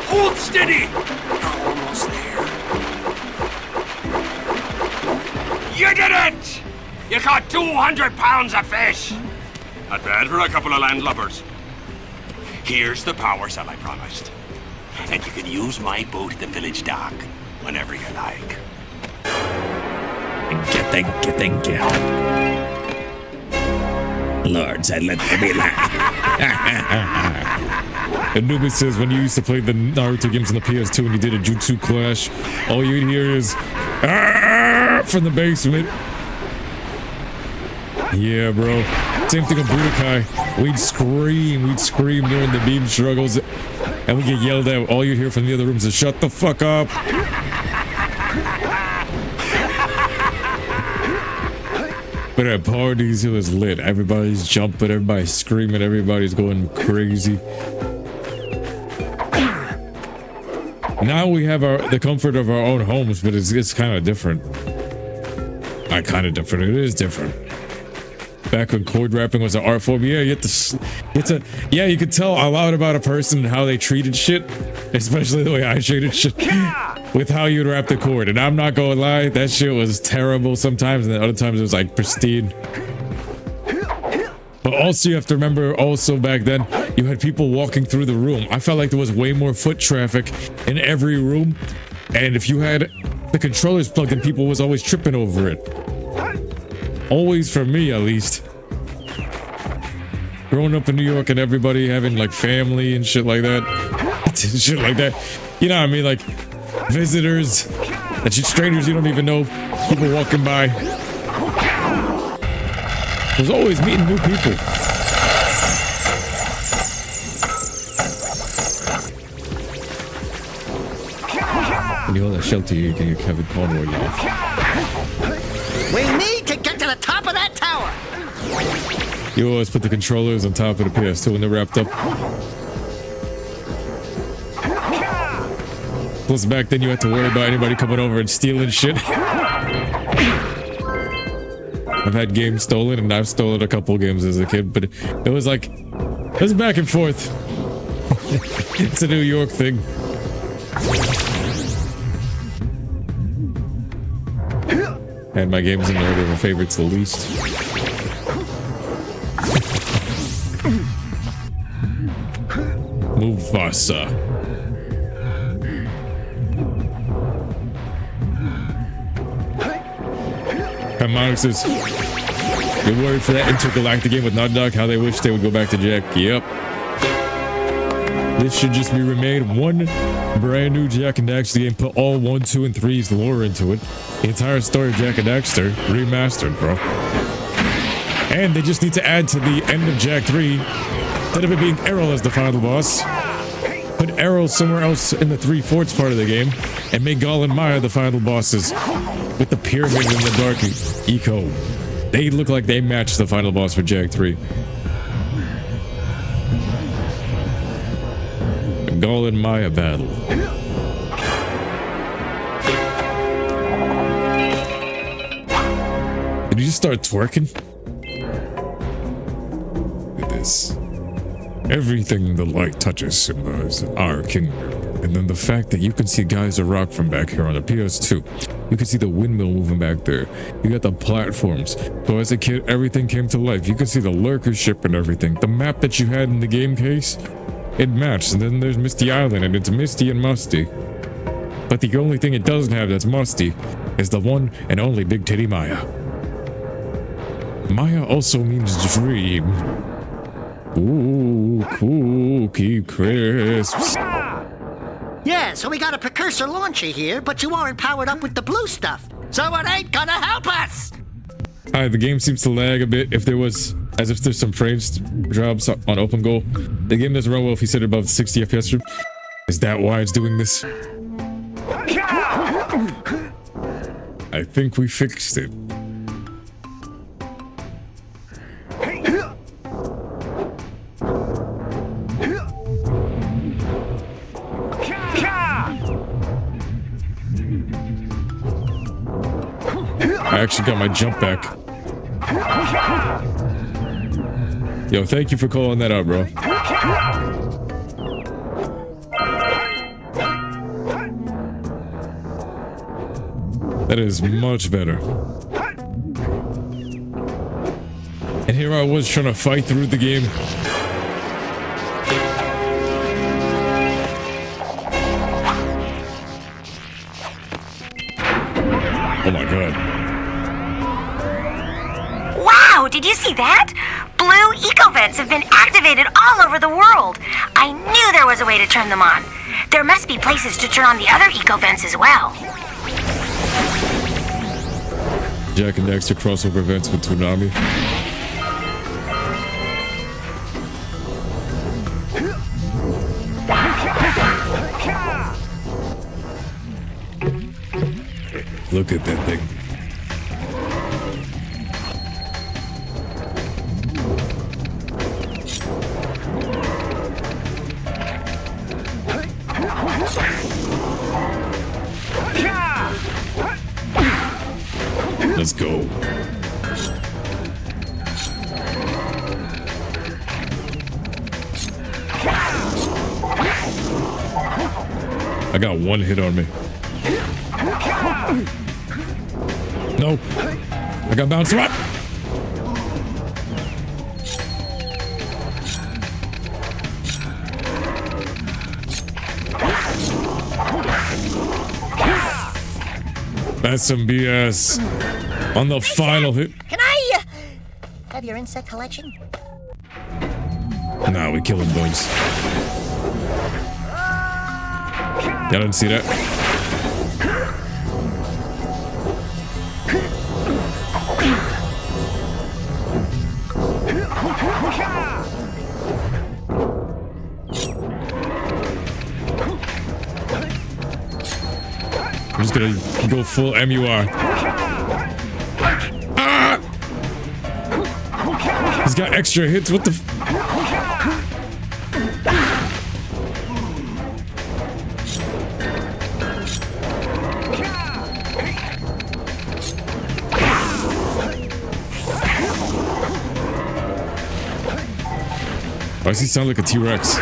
Hold steady. You're almost there. You did it! You caught 200 pounds of fish. Not bad for a couple of landlubbers. Here's the power cell I promised. And you can use my boat at the village dock whenever you like. Thank you. Lord said, let there be light. Anubis says when you used to play the Naruto games on the PS2 and you did a Jutsu Clash, all you'd hear is from the basement. Yeah, bro. Same thing with Budokai. We'd scream during the beam struggles, and we get yelled at. All you hear from the other rooms is shut the fuck up. But at parties, it was lit. Everybody's jumping, everybody's screaming, everybody's going crazy. Now we have the comfort of our own homes, but it's kind of different. Not kind of different. It is different. Back when cord wrapping was an art form, yeah, you could tell a lot about a person and how they treated shit, especially the way I treated shit, with how you'd wrap the cord. And I'm not gonna lie, that shit was terrible sometimes, and then other times it was like pristine. But also you have to remember, also back then, you had people walking through the room. I felt like there was way more foot traffic in every room, and if you had the controllers plugged in, people was always tripping over it. Always for me, at least. Growing up in New York and everybody having like family and shit like that. Shit like that. You know what I mean? Like visitors, strangers you don't even know, people walking by. There's always meeting new people. When you hold that shelter, you can hear Kevin Conroy laugh. We need to get to the top of that tower! You always put the controllers on top of the PS2 when they're wrapped up. Plus back then you had to worry about anybody coming over and stealing shit. I've had games stolen and I've stolen a couple games as a kid, but it was like, it was back and forth. It's a New York thing. And my games in order of favorites the least. Mufasa. Monix says, you're worried for that intergalactic game with Naughty Dog, how they wish they would go back to Jak. Yep. This should just be remade. One brand new Jak and Daxter game. Put all 1, 2, and 3's lore into it. The entire story of Jak and Daxter remastered, bro. And they just need to add to the end of Jak 3, instead of it being Errol as the final boss, put Errol somewhere else in the 3 forts part of the game, and make Gall and Maya the final bosses with the pyramid and the dark eco. They look like they match the final boss for Jak 3. The Gall and Maya battle. Did you just start twerking? Look at this. Everything the light touches symbolizes our kingdom. And then the fact that you can see Geyser Rock from back here on the PS2. You can see the windmill moving back there. You got the platforms. So as a kid, everything came to life. You can see the lurker ship and everything. The map that you had in the game case, it matched. And then there's Misty Island, and it's misty and musty. But the only thing it doesn't have that's musty is the one and only Big Titty Maya. Maya also means dream. Ooh, cookie crisps. Yeah, so we got a precursor launcher here, but you aren't powered up with the blue stuff. So it ain't gonna help us! Alright, the game seems to lag a bit if there's some frames drops on open goal. The game doesn't run well if you set it above 60 FPS. Is that why it's doing this? I think we fixed it. I actually got my jump back. Yo, thank you for calling that out, bro. That is much better. And here I was trying to fight through the game. Oh my god. Wow, did you see that? Blue eco-vents have been activated all over the world. I knew there was a way to turn them on. There must be places to turn on the other eco-vents as well. Jak and Daxter crossover events with Toonami. Look at that thing. Let's go. I got one hit on me. Nope. I got bounced up. That's some BS. On the final hit. Can I have your insect collection? Nah, we killing bugs. Y'all didn't see that? I'm just gonna go full MUR. Ah! He's got extra hits. What the? Why does he sound like a T-Rex?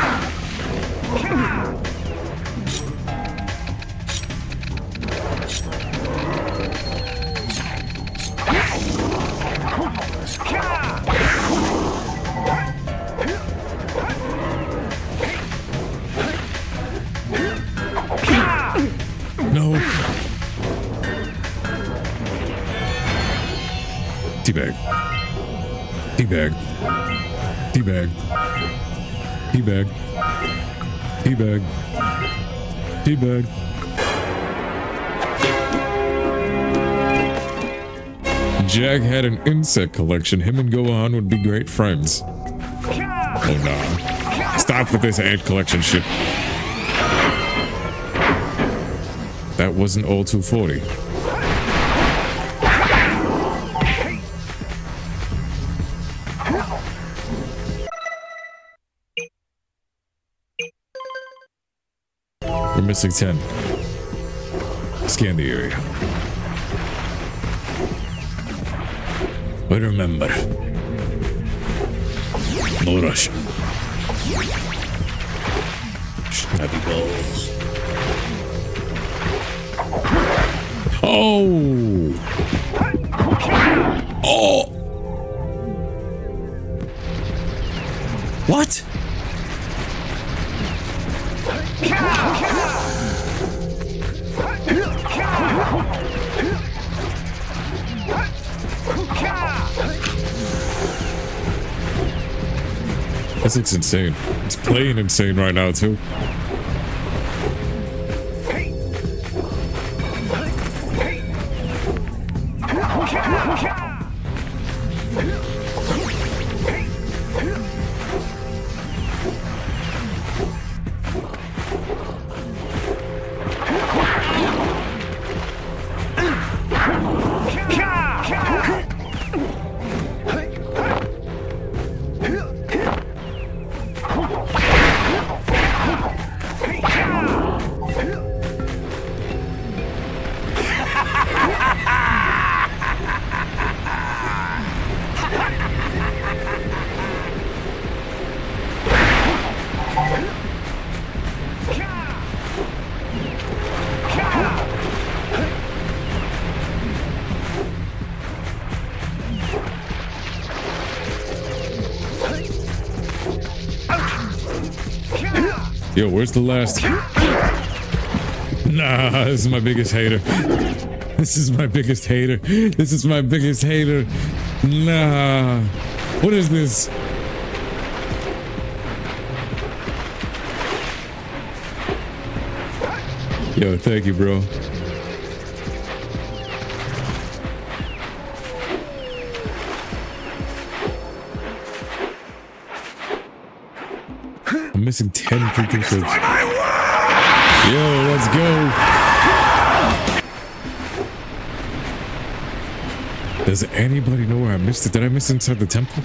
Teabag. Teabag. Teabag. Teabag. Teabag. Teabag. Jak had an insect collection. Him and Gohan would be great friends. Oh nah. Stop with this ant collection shit. That wasn't all 240. We're missing 10. Scan the area. But remember, no rushing. Snappy balls. Oh! Oh! What? This looks insane. It's playing insane right now, too. Yo, where's the last? Nah, this is my biggest hater. This is my biggest hater. This is my biggest hater. Nah. What is this? Yo, thank you, bro. I'm missing 10 precursors. Yo, let's go. Does anybody know where I missed it? Did I miss it inside the temple?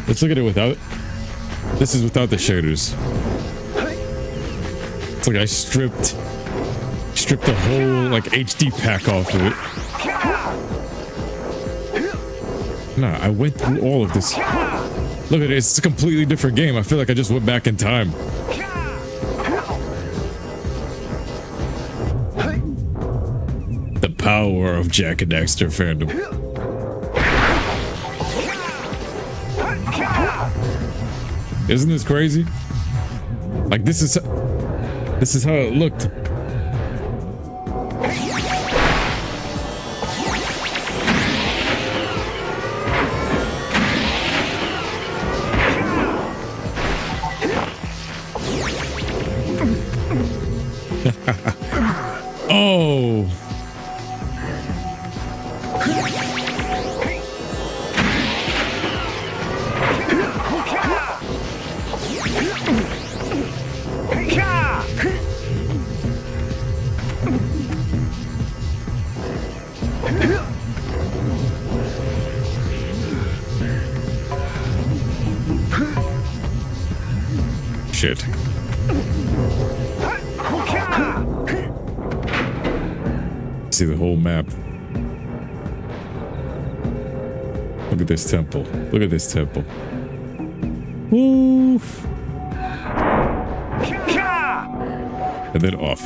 Let's look at it without. This is without the shaders. It's like I stripped the whole like HD pack off of it. Nah, I went through all of this. Look at it, it's a completely different game. I feel like I just went back in time. The power of Jak and Daxter fandom. Isn't this crazy? Like this is how it looked. Oh. Shit. see the whole map. Look at this temple. Look at this temple. Woof. And then off.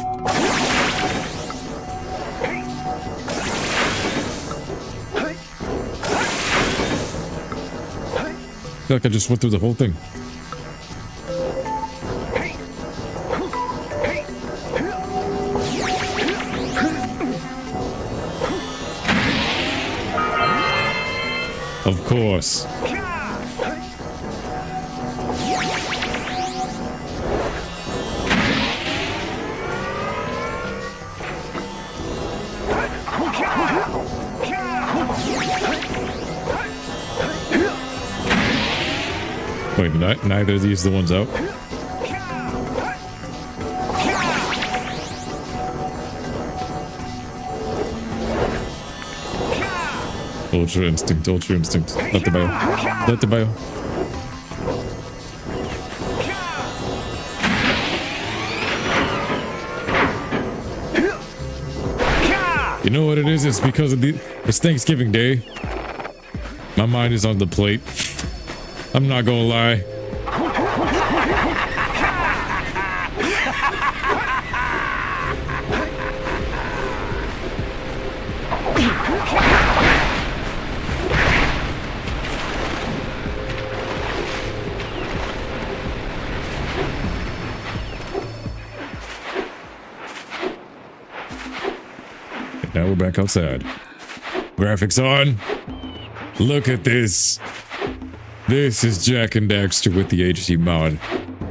I feel like I just went through the whole thing. Of course. Wait, neither of these are the ones out? Ultra instinct, ultra instinct. Not the bio. Not the bio. You know what it is? It's because of it's Thanksgiving Day. My mind is on the plate. I'm not gonna lie. And now we're back outside. Graphics on. Look at this. This is Jak and Daxter with the HD mod.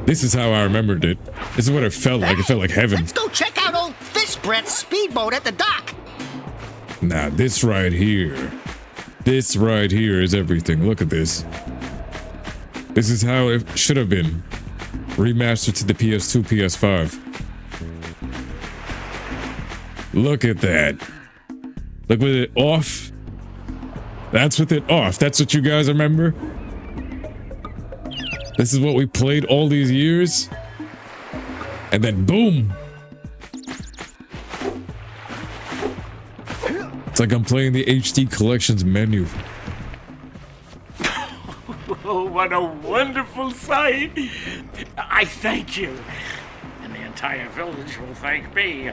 This is how I remembered it. This is what it felt like. It felt like heaven. Let's go check out old Fish Brett's speedboat at the dock. Nah, this right here. This right here is everything. Look at this. This is how it should have been. Remastered to the PS2, PS5. Look at that. Look with it off. That's with it off. That's what you guys remember? This is what we played all these years. And then boom. It's like I'm playing the HD Collections menu. Oh, what a wonderful sight. I thank you. And the entire village will thank me.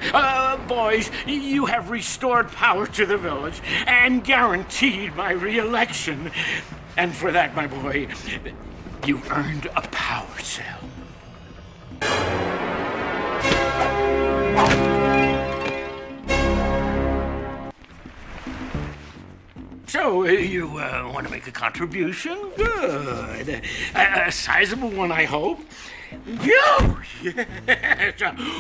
Boys, you have restored power to the village and guaranteed my re-election. And for that, my boy, you've earned a power cell. So, you want to make a contribution? Good. A sizable one, I hope. Yes.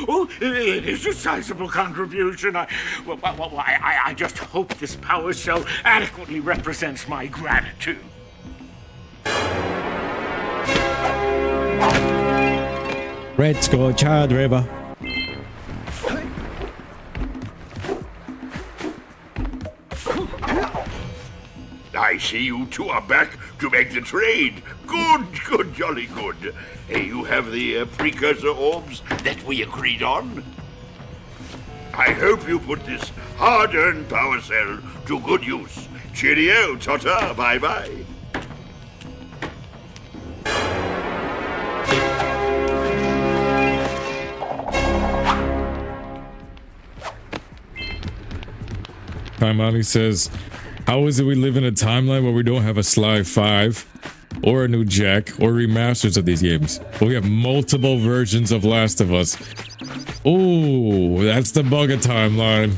Oh, it is a sizable contribution. I just hope this power cell adequately represents my gratitude. Let's go, Child River. I see you two are back to make the trade. Good, jolly good. You have the Precursor Orbs that we agreed on. I hope you put this hard-earned power cell to good use. Cheerio, ta-ta, bye-bye. Paimani says, how is it we live in a timeline where we don't have a Sly 5 or a new Jak or remasters of these games? But we have multiple versions of Last of Us. Oh, that's the bugger timeline.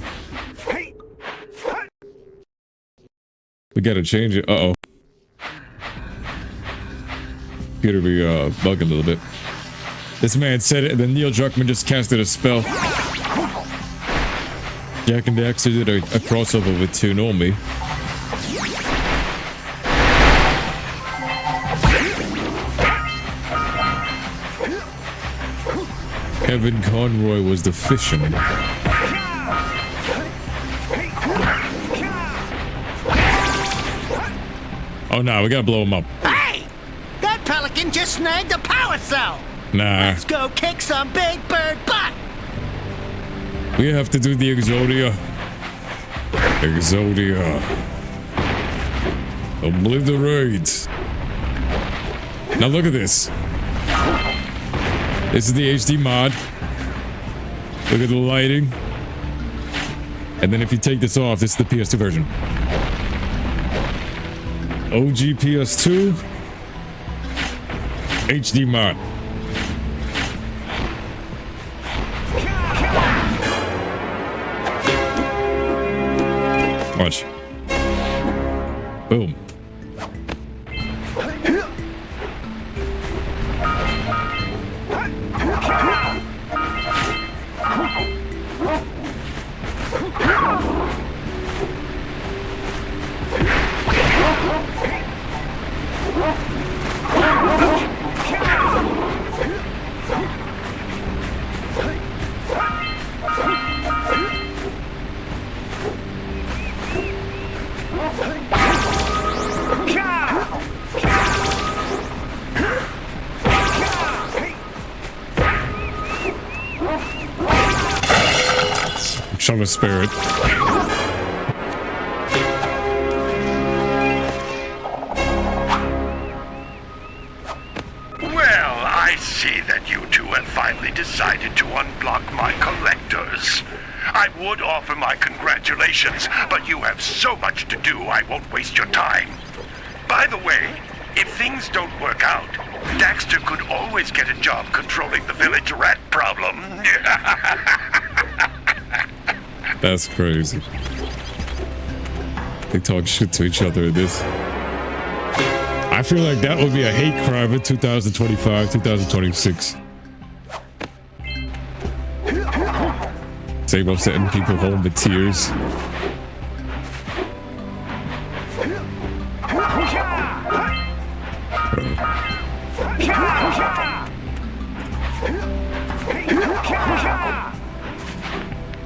We gotta change it. Uh-oh. Computer be bugging a little bit. This man said it and then Neil Druckmann just casted a spell. Jak and Daxter did a crossover with Tsunomi. Kevin Conroy was the fisherman. Oh no, we gotta blow him up. Hey! That Pelican just snagged a power cell! Nah. Let's go kick some big bird butt! We have to do the Exodia. Exodia. Obliterate. Now look at this. This is the HD mod. Look at the lighting. And then if you take this off, this is the PS2 version. OG PS2. HD mod. Watch. Boom. Trying to spare it. Well, I see that you two have finally decided to unblock my collectors. I would offer my congratulations, but you have so much to do, I won't waste your time. By the way, if things don't work out, Daxter could always get a job controlling the village rat problem. That's crazy. They talk shit to each other in this. I feel like that would be a hate crime in 2025, 2026. Same of setting people home with tears.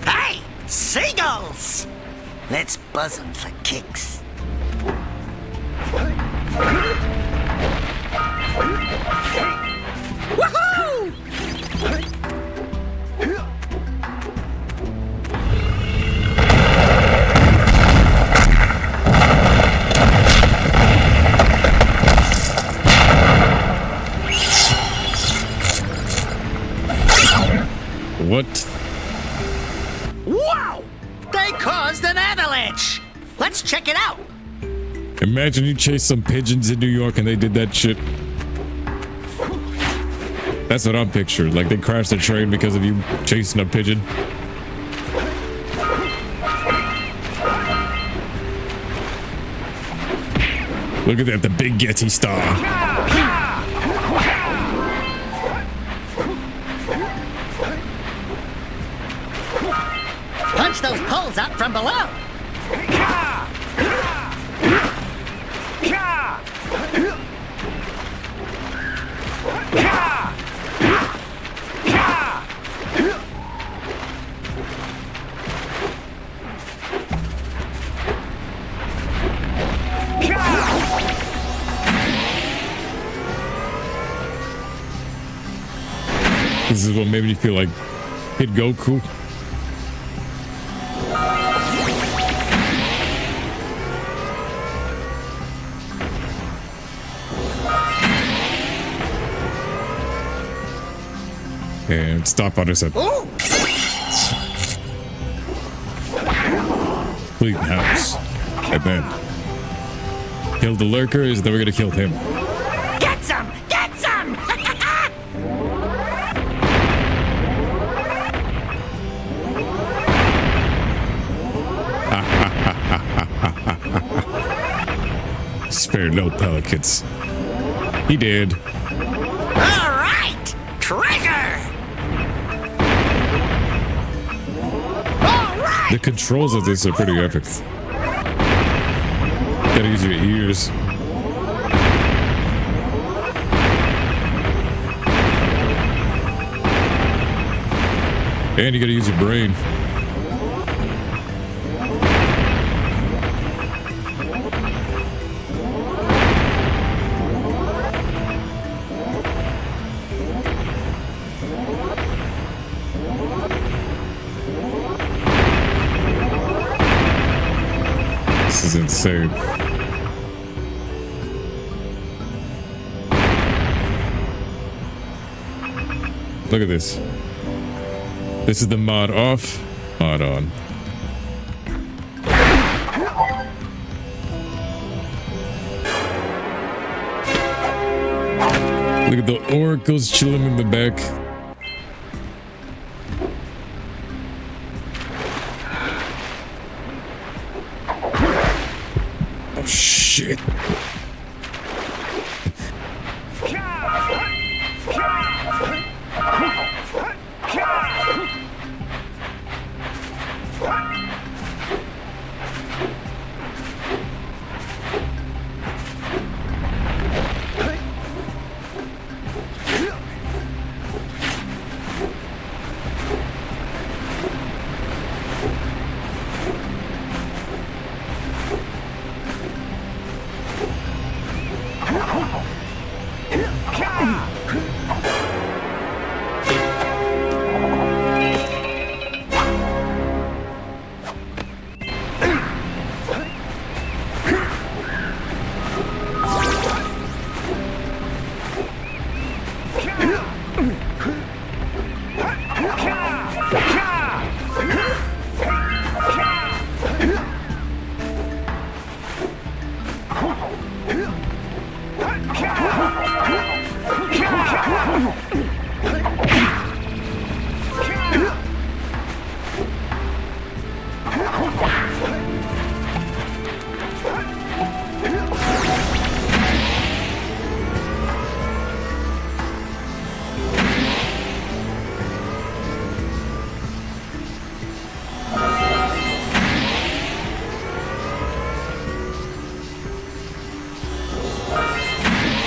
Hey, seagulls! Let's buzz them for kicks. Woohoo! What? Wow! They caused an avalanche! Let's check it out! Imagine you chase some pigeons in New York and they did that shit. That's what I'm picturing. Like they crashed the train because of you chasing a pigeon. Look at that, the big Yeti star. Punch those poles out from below! This is what made me feel like Kid Goku. And stop on his head. Complete house. And then kill the lurkers, then we're gonna kill him. Get some! Get some! Spare no pelicans. He did. All right! Treasure! All right! The controls of this are pretty epic. Gotta use your ears. And you gotta use your brain. Same. Look at this. This is the mod off, mod on. Look at the oracles chilling in the back. Oh shit.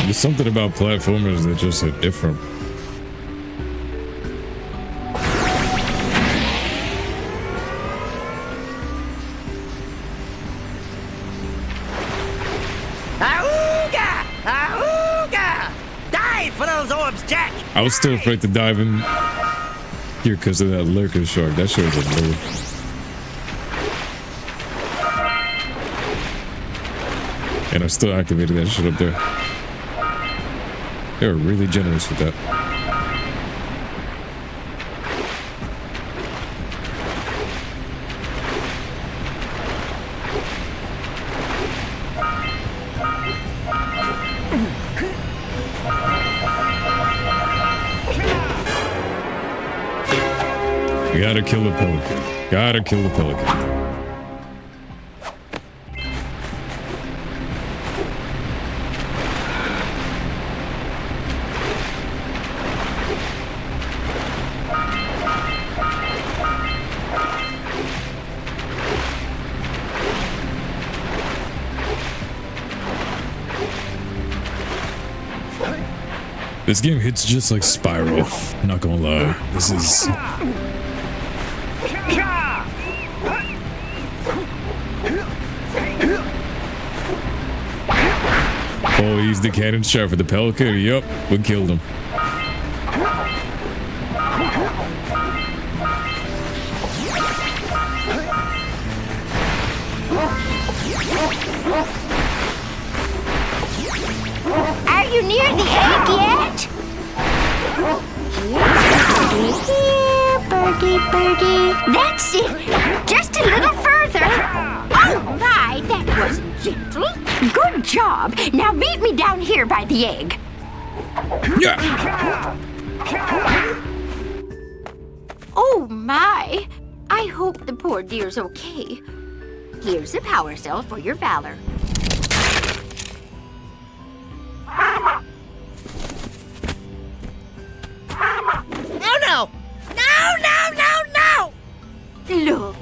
There's something about platformers that just are different. Auga! Auga! Dive for those orbs, Jak! I was still afraid to dive in here because of that lurker shark. That shit was a lure. And I still activated that shit up there. They were really generous with that. Gotta kill the Pelican. Gotta kill the Pelican. This game hits just like Spiral. I'm not gonna lie. This is... Oh, he's the cannon shot for the Pelican. Yup, we killed him. Are you near the egg yet? Here, birdie, birdie. That's it. Just a little further. Oh my, that wasn't gentle. Good job. Now meet me down here by the egg. Yeah. Oh my. I hope the poor dear's okay. Here's a power cell for your valor. No! No, no, no, no! Look,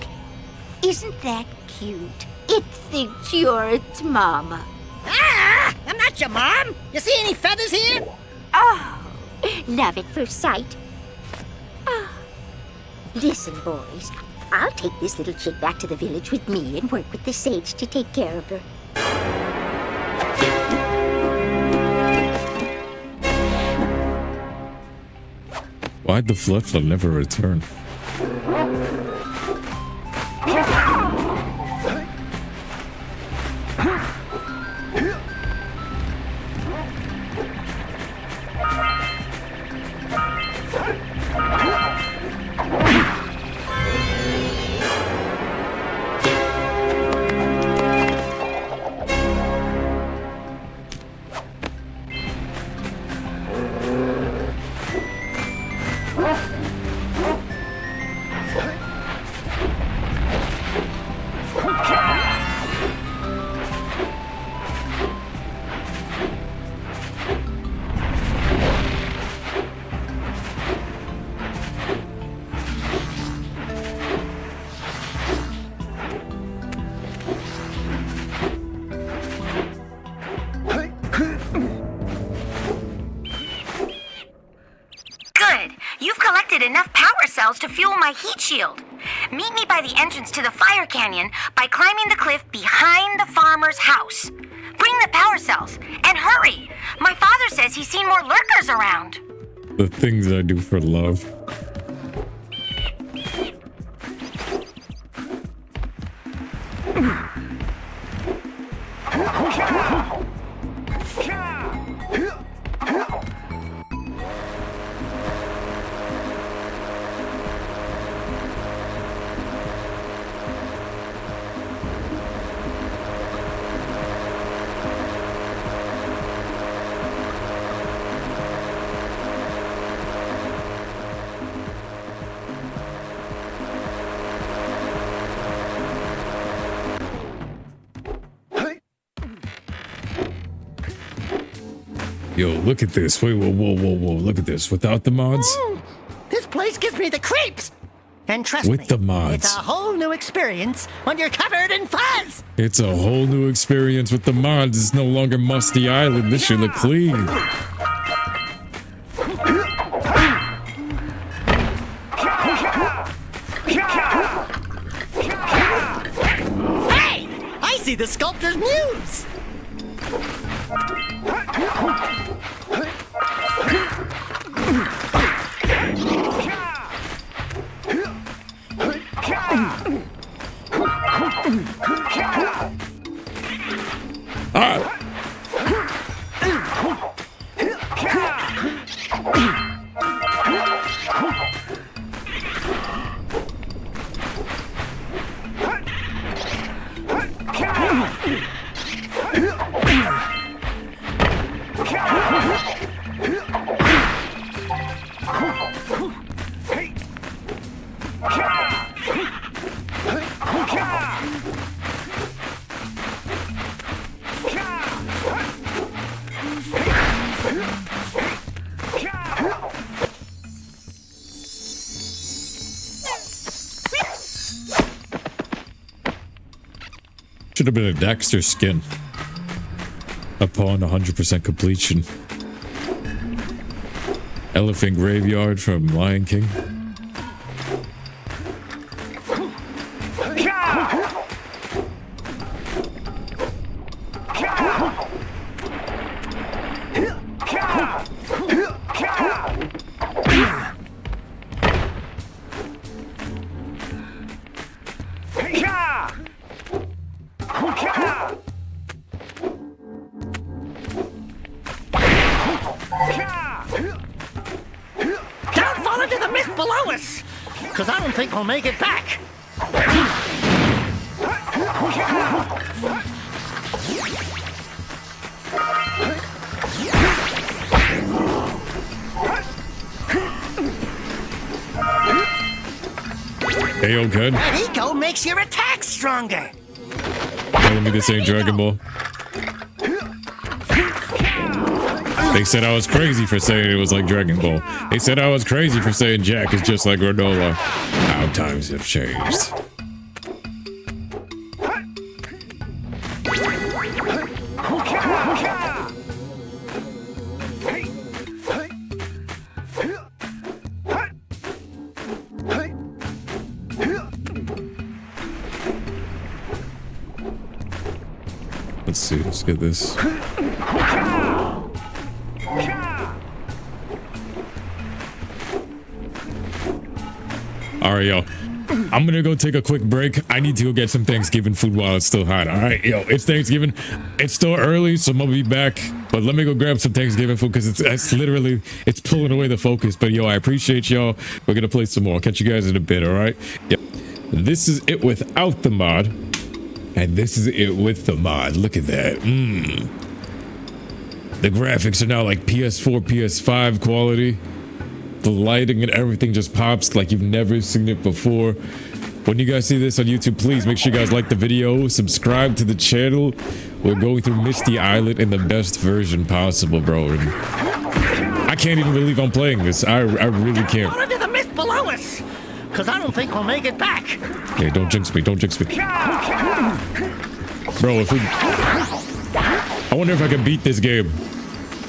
isn't that cute? It thinks you're its mama. Ah! I'm not your mom! You see any feathers here? Oh, love at first sight. Oh. Listen, boys, I'll take this little chick back to the village with me and work with the sage to take care of her. Why'd the Flut never return? cells to fuel my heat shield. Meet me by the entrance to the fire canyon by climbing the cliff behind the farmer's house. Bring the power cells, and hurry! My father says he's seen more lurkers around. The things I do for love. Yo, look at this. Wait, whoa. Look at this. Without the mods? This place gives me the creeps. And trust With me, the mods. it's a whole new experience when you're covered in fuzz. It's a whole new experience with the mods. It's no longer Misty Island. This should look clean. Hey! I see the sculptor's muse. Should have been a Daxter skin upon 100% completion. Elephant Graveyard from Lion King. Don't fall into the mist below us, because I don't think we'll make it back. Hey, yo, good. That eco makes your attack stronger. Telling me this ain't Dragon Ball. They said I was crazy for saying it was like Dragon Ball. They said I was crazy for saying Jak is just like granola. How times have changed. Let's see, let's get this. Alright, yo. I'm gonna go take a quick break. I need to go get some Thanksgiving food while it's still hot. Alright, yo, it's Thanksgiving. It's still early, so I'm gonna be back. But let me go grab some Thanksgiving food because it's literally, it's pulling away the focus. But yo, I appreciate y'all. We're gonna play some more. I'll catch you guys in a bit, alright? Yep. This is it without the mod. And this is it with the mod. Look at that. The graphics are now like PS4, PS5 quality. The lighting and everything just pops like you've never seen it before. When you guys see this on YouTube, please make sure you guys like the video, subscribe to the channel. We're going through Misty Island in the best version possible, bro. And I can't even believe I'm playing this. I really can't. Fall into the mist below us, because I don't think we'll make it back. Hey, don't jinx me. Don't jinx me. Bro, if we... I wonder if I can beat this game.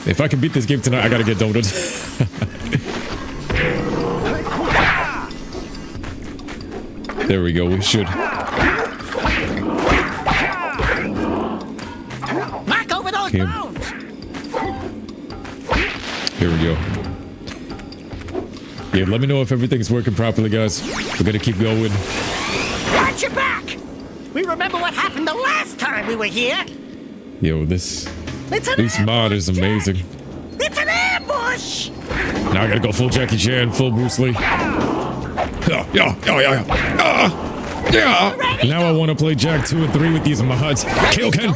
If I can beat this game tonight, I gotta get donuts. There we go. We should. Knock over those bones. Here we go. Yeah, let me know if everything's working properly, guys. We're gonna keep going. Watch your back. We remember what happened the last time we were here. Yo, this mod is amazing. It's an ambush. Now I gotta go full Jackie Chan, full Bruce Lee. Yeah. Now I want to play Jak 2 and 3 with these mods. Kill Ken.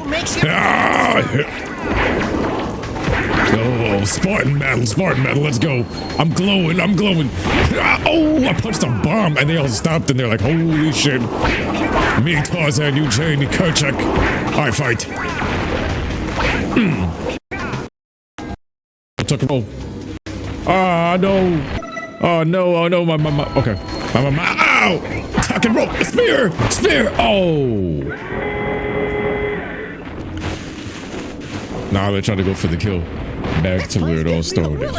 Oh, Spartan metal, let's go. I'm glowing. Oh, I punched a bomb and they all stopped and they're like, holy shit. Me, Tarzan, you, Jane, Kerchak. I fight. Took a roll. Ah, no. Oh, no, my, okay. My, ow! Tuck and roll, spear! Oh! Now they're trying to go for the kill. Back to where it all started.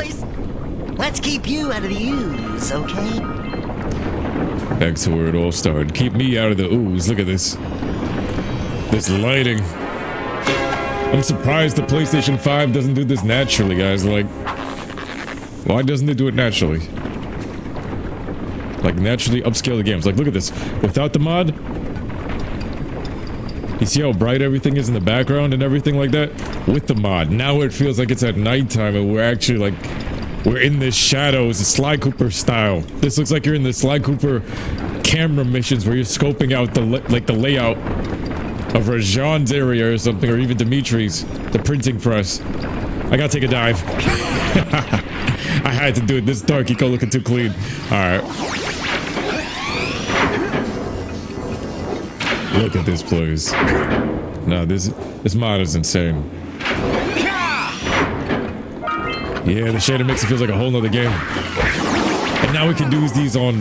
Let's keep you out of the ooze, okay? Back to where it all started. Keep me out of the ooze. Look at this. This lighting. I'm surprised the PlayStation 5 doesn't do this naturally, guys. Like, why doesn't it do it naturally? Like, naturally upscale the games. Like, look at this. Without the mod, you see how bright everything is in the background and everything like that? With the mod, now it feels like it's at nighttime and we're actually like, we're in the shadows, Sly Cooper style. This looks like you're in the Sly Cooper camera missions where you're scoping out the layout of Rajan's area or something, or even Dimitri's, the printing press. I gotta take a dive. I had to do it. This dark eco looking too clean. Alright. Look at this place. No, this mod is insane. Yeah, the shader makes it feel like a whole nother game. And now we can do these on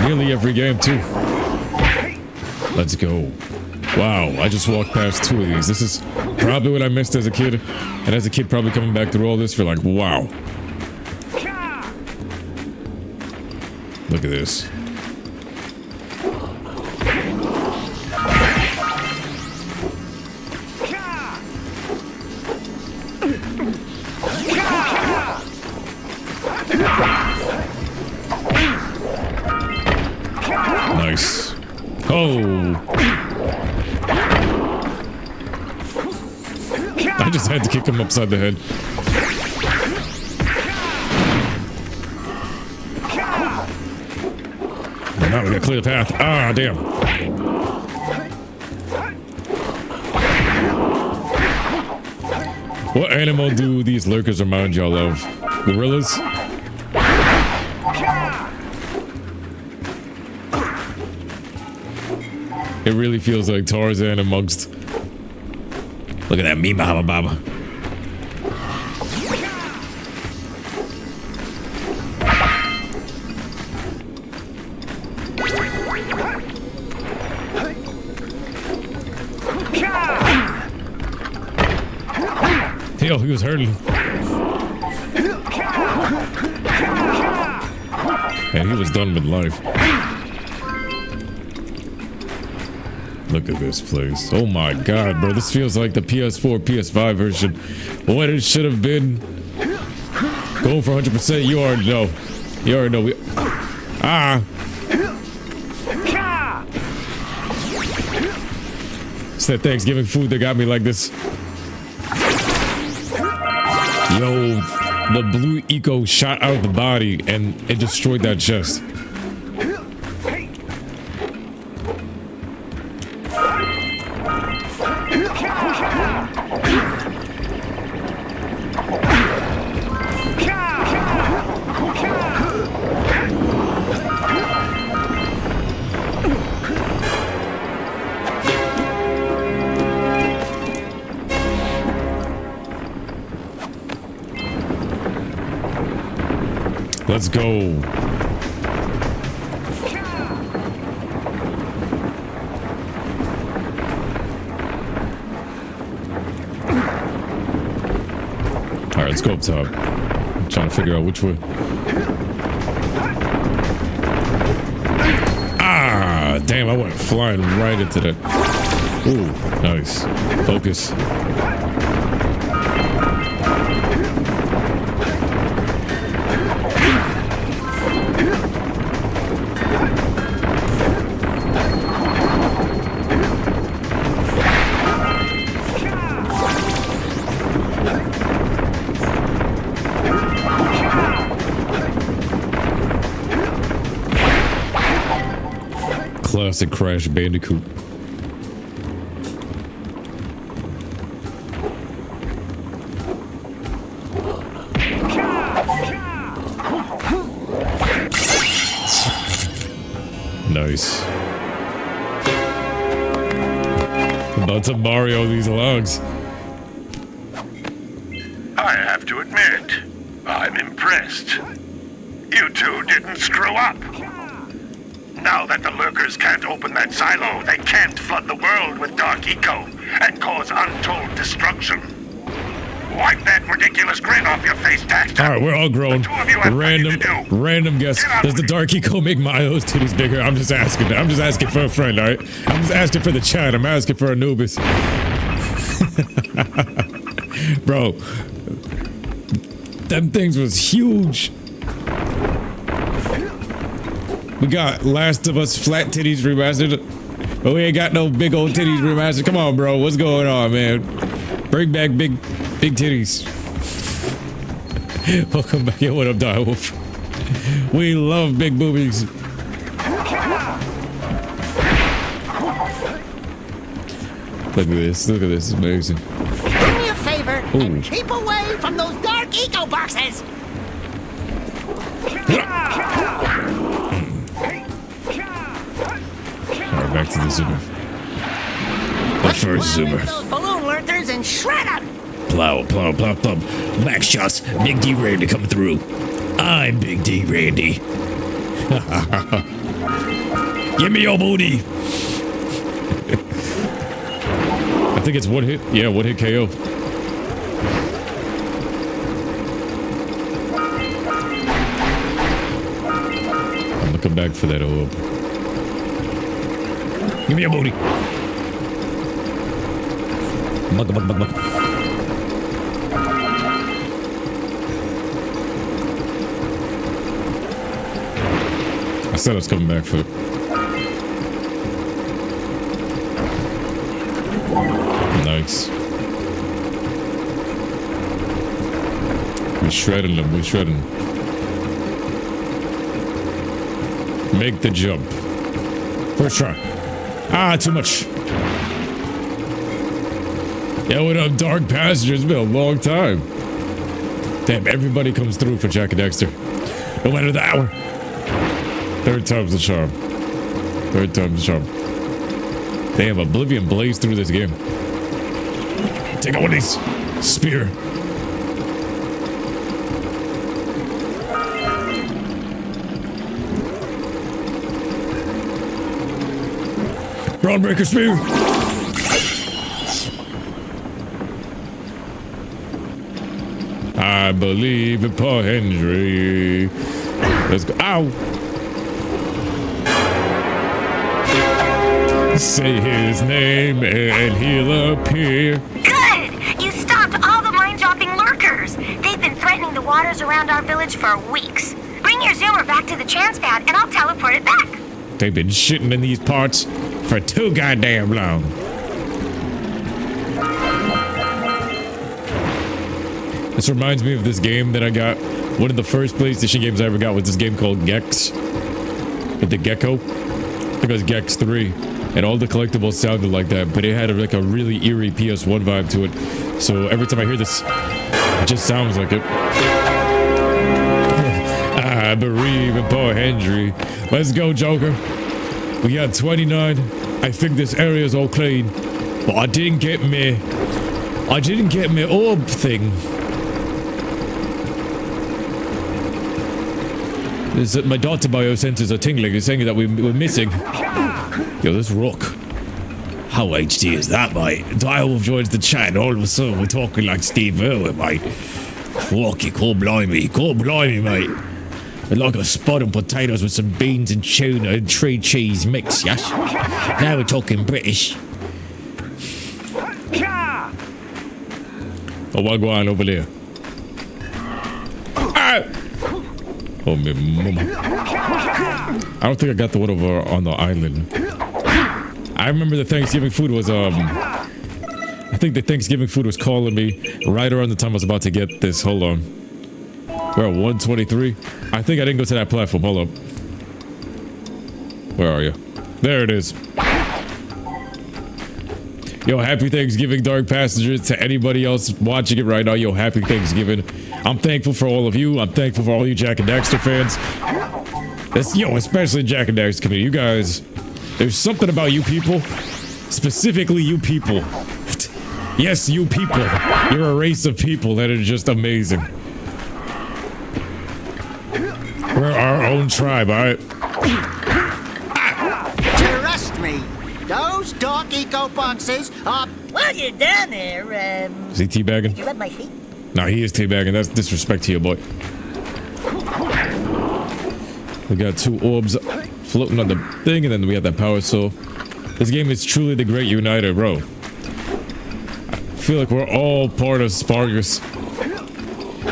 nearly every game too. Let's go. Wow, I just walked past 2 of these. This is probably what I missed as a kid. And as a kid, probably coming back through all this for like, wow. Look at this. Nice. Oh. I just had to kick him upside the head. And now we gotta clear the path. Ah, damn. What animal do these lurkers remind y'all of? Gorillas? It really feels like Tarzan amongst... Look at that Mima Hama Baba. Yo, he was hurting. And he was done with life. Look at this place. Oh my god, bro. This feels like the PS4, PS5 version. What it should have been. Going for 100%. You already know. You already know. It's that Thanksgiving food that got me like this. Yo, the blue eco shot out of the body and it destroyed that chest. Let's go. Alright, let's go up top. I'm trying to figure out which way. Ah! Damn, I went flying right into that. Ooh, nice. Focus. Classic Crash Bandicoot. Nice. About to Mario these logs. I have to admit, I'm impressed. You two didn't screw up. Now that the lurkers can't open that silo, they can't flood the world with dark eco and cause untold destruction. Wipe that ridiculous grin off your face, Daxter. Alright, we're all grown. Random guess. Does the dark eco make Myo's titties bigger? I'm just asking. I'm just asking for a friend, alright? I'm just asking for the chat. I'm asking for Anubis. Bro. Them things was huge. We got Last of Us flat titties remastered, but we ain't got no big old titties remastered. Come on, bro. What's going on, man? Bring back big titties. Welcome back. Yo, what up, Direwolf? We love big boobies. Look at this. Look at this. It's amazing. Do me a favor and keep away from those dark eco boxes. Alright, back to the zoomer. The first zoomer. Those balloon lurkers and shred them. Plow, plow, plow, plow. Max shots. Big D Randy coming through. I'm Big D Randy. Give me your booty. I think it's one hit. Yeah, one hit KO. I'm looking back for that orb. Give me your booty. Mug, mug, mug, mug. I said I was coming back for it. Nice. We're shredding them. We're shredding them. Make the jump. First try. Ah, too much. Yeah, what up, Dark Passenger? It's been a long time. Damn, everybody comes through for Jak and Daxter. No matter the hour. Third time's the charm. Third time's the charm. Damn, Oblivion blazed through this game. Take out one of these. Spear. Groundbreaker spear. I believe in Paul Henry. Let's go. Ow. Say his name and he'll appear. Good! You stopped all the mind-dropping lurkers. They've been threatening the waters around our village for weeks. Bring your zoomer back to the transpad and I'll teleport it back. They've been shitting in these parts for too goddamn long. This reminds me of this game that I got. One of the first PlayStation games I ever got was this game called Gex. With the gecko. I think it was Gex 3. And all the collectibles sounded like that, but it had like a really eerie PS1 vibe to it. So every time I hear this, it just sounds like it. I believe in Paul Henry. Let's go, Joker. We got 29. I think this area is all clean. But I didn't get me orb thing. My daughter biosensors are tingling. It's saying that we're missing. Yo, this rock. How HD is that, mate? Direwolf joins the chat, and all of a sudden we're talking like Steve Irwin, mate. Fucking, call blimey, mate. Like a spot on potatoes with some beans and tuna and tree cheese mix, yes? Now we're talking British. Oh, what going on over there? Ah! Oh, my mama. I don't think I got the one over on the island. I remember the Thanksgiving food was, I think the Thanksgiving food was calling me right around the time I was about to get this. Hold on. We're at 123. I think I didn't go to that platform. Hold up. Where are you? There it is. Yo, happy Thanksgiving, Dark Passengers. To anybody else watching it right now, yo, happy Thanksgiving. I'm thankful for all of you. I'm thankful for all you Jak and Daxter fans. Yo, especially Jak and Daxter community. You guys, there's something about you people, specifically you people. Yes, you people. You're a race of people that are just amazing. We're our own tribe, alright? Trust me, those dark eco boxes are... While you're down there, Is he teabagging? Did you rub my feet? No, he is teabagging. That's disrespect to you, boy. We got 2 orbs floating on the thing, and then we got that power soul. This game is truly the great uniter, bro. I feel like we're all part of Spargus.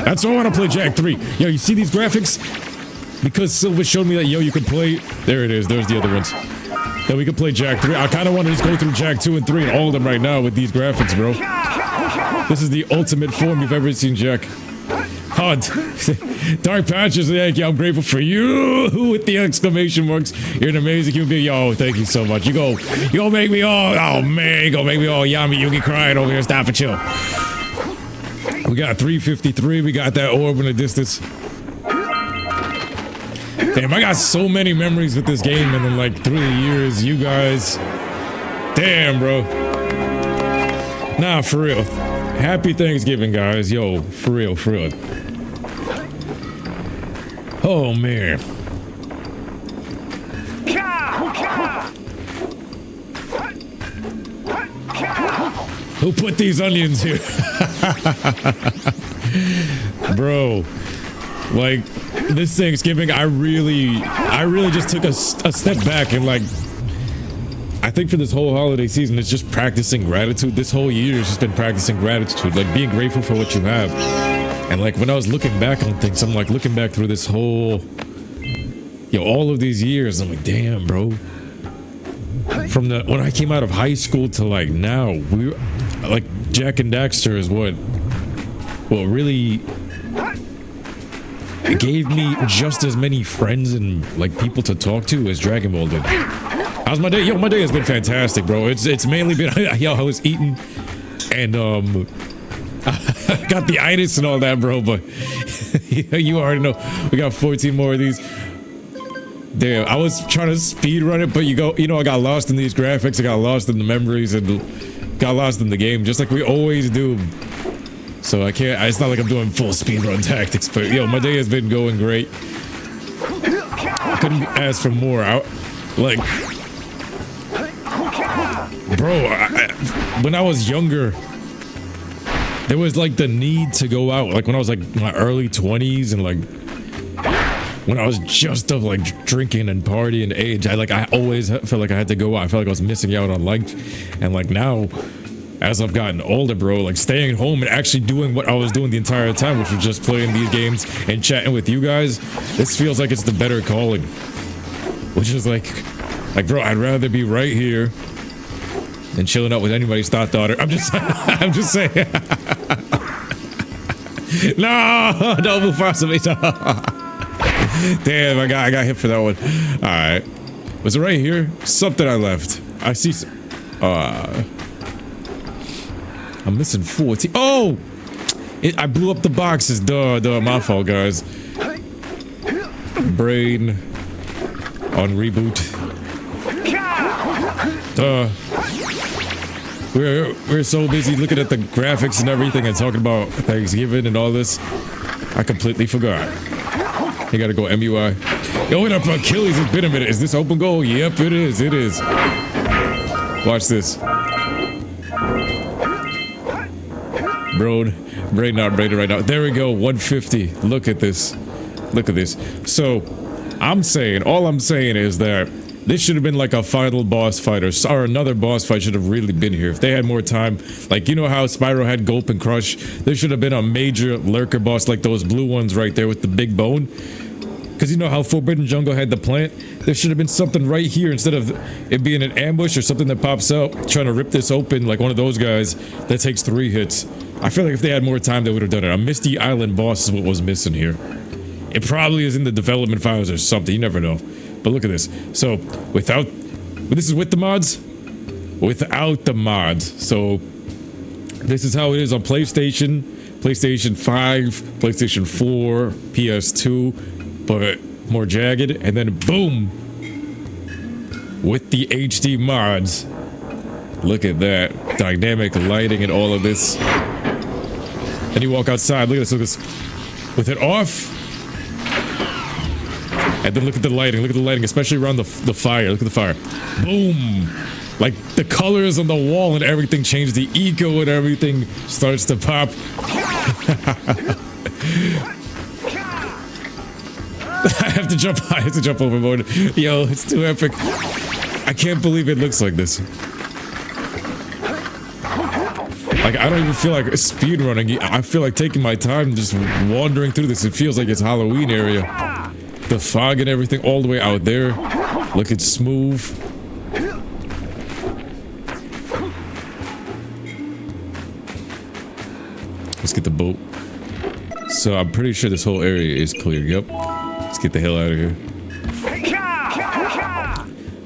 That's why I want to play Jak 3. Yo, you see these graphics? Because Silver showed me that, yo, you could play... There it is. There's the other ones. That we could play Jak 3. I kind of want to just go through Jak 2 and 3 and all of them right now with these graphics, bro. This is the ultimate form you've ever seen, Jak. Hunt. Dark Patches, thank you. I'm grateful for you with the exclamation marks. You're an amazing human being. Yo, thank you so much. You gonna make me all... Oh, man. You gonna make me all yummy. You get crying over here. Stop and chill. We got 353. We got that orb in the distance. Damn, I got so many memories with this game, and then like through the years, you guys. Damn, bro. Nah, for real. Happy Thanksgiving, guys. Yo, for real, for real. Oh, man. Who put these onions here? Bro, like, this Thanksgiving, I really just took a step back and, like, I think for this whole holiday season, it's just practicing gratitude. This whole year has just been practicing gratitude, like being grateful for what you have. And like when I was looking back on things, I'm like looking back through this whole, all of these years, I'm like, damn, bro. From when I came out of high school to like now, like Jak and Daxter is what really, it gave me just as many friends and like people to talk to as Dragon Ball did. How's my day? Yo, my day has been fantastic, bro. It's mainly been, I was eating and got the itis and all that, bro, but you already know we got 14 more of these. Damn, I was trying to speed run it, but I got lost in these graphics, I got lost in the memories, and got lost in the game, just like we always do. So I can't, it's not like I'm doing full speed run tactics, but yo, my day has been going great. I couldn't ask for more. Bro, when I was younger, there was like the need to go out, like when I was like in my early 20s and like when I was just of like drinking and partying age, I always felt like I had to go out. I felt like I was missing out on life. And like now, as I've gotten older, bro, like staying home and actually doing what I was doing the entire time, which was just playing these games and chatting with you guys, this feels like it's the better calling. Which is like bro, I'd rather be right here than chilling out with anybody's thought daughter. I'm just saying. No, don't move fast to me. Damn, I got hit for that one. All right, was it right here? Something I left. I see. I'm missing 14. Oh, I blew up the boxes. Duh, my fault, guys. Brain on reboot. Duh. We're so busy looking at the graphics and everything and talking about Thanksgiving and all this. I completely forgot. You gotta go MUI. Yo, what up, Achilles? It's been a minute. Is this open goal? Yep, it is. It is. Watch this. Bro, brain not braided right now. There we go. 150. Look at this. Look at this. So, all I'm saying is that this should have been like a final boss fight, or another boss fight should have really been here. If they had more time, like, you know how Spyro had Gulp and Crush? There should have been a major lurker boss like those blue ones right there with the big bone. Because you know how Forbidden Jungle had the plant? There should have been something right here instead of it being an ambush or something that pops out trying to rip this open like one of those guys that takes 3 hits. I feel like if they had more time, they would have done it. A Misty Island boss is what was missing here. It probably is in the development files or something. You never know. But look at this. So, this is with the mods? Without the mods. So, this is how it is on PlayStation, PlayStation 5, PlayStation 4, PS2, but more jagged, and then boom! With the HD mods. Look at that. Dynamic lighting and all of this. Then you walk outside, look at this, with it off. And then look at the lighting, especially around the fire. Look at the fire. Boom! Like, the colors on the wall and everything change. The eco and everything starts to pop. I have to jump overboard. Yo, it's too epic. I can't believe it looks like this. Like, I don't even feel like speedrunning. I feel like taking my time just wandering through this. It feels like it's Halloween area. The fog and everything all the way out there. Look, it's smooth. Let's get the boat. So I'm pretty sure this whole area is clear. Yep. Let's get the hell out of here.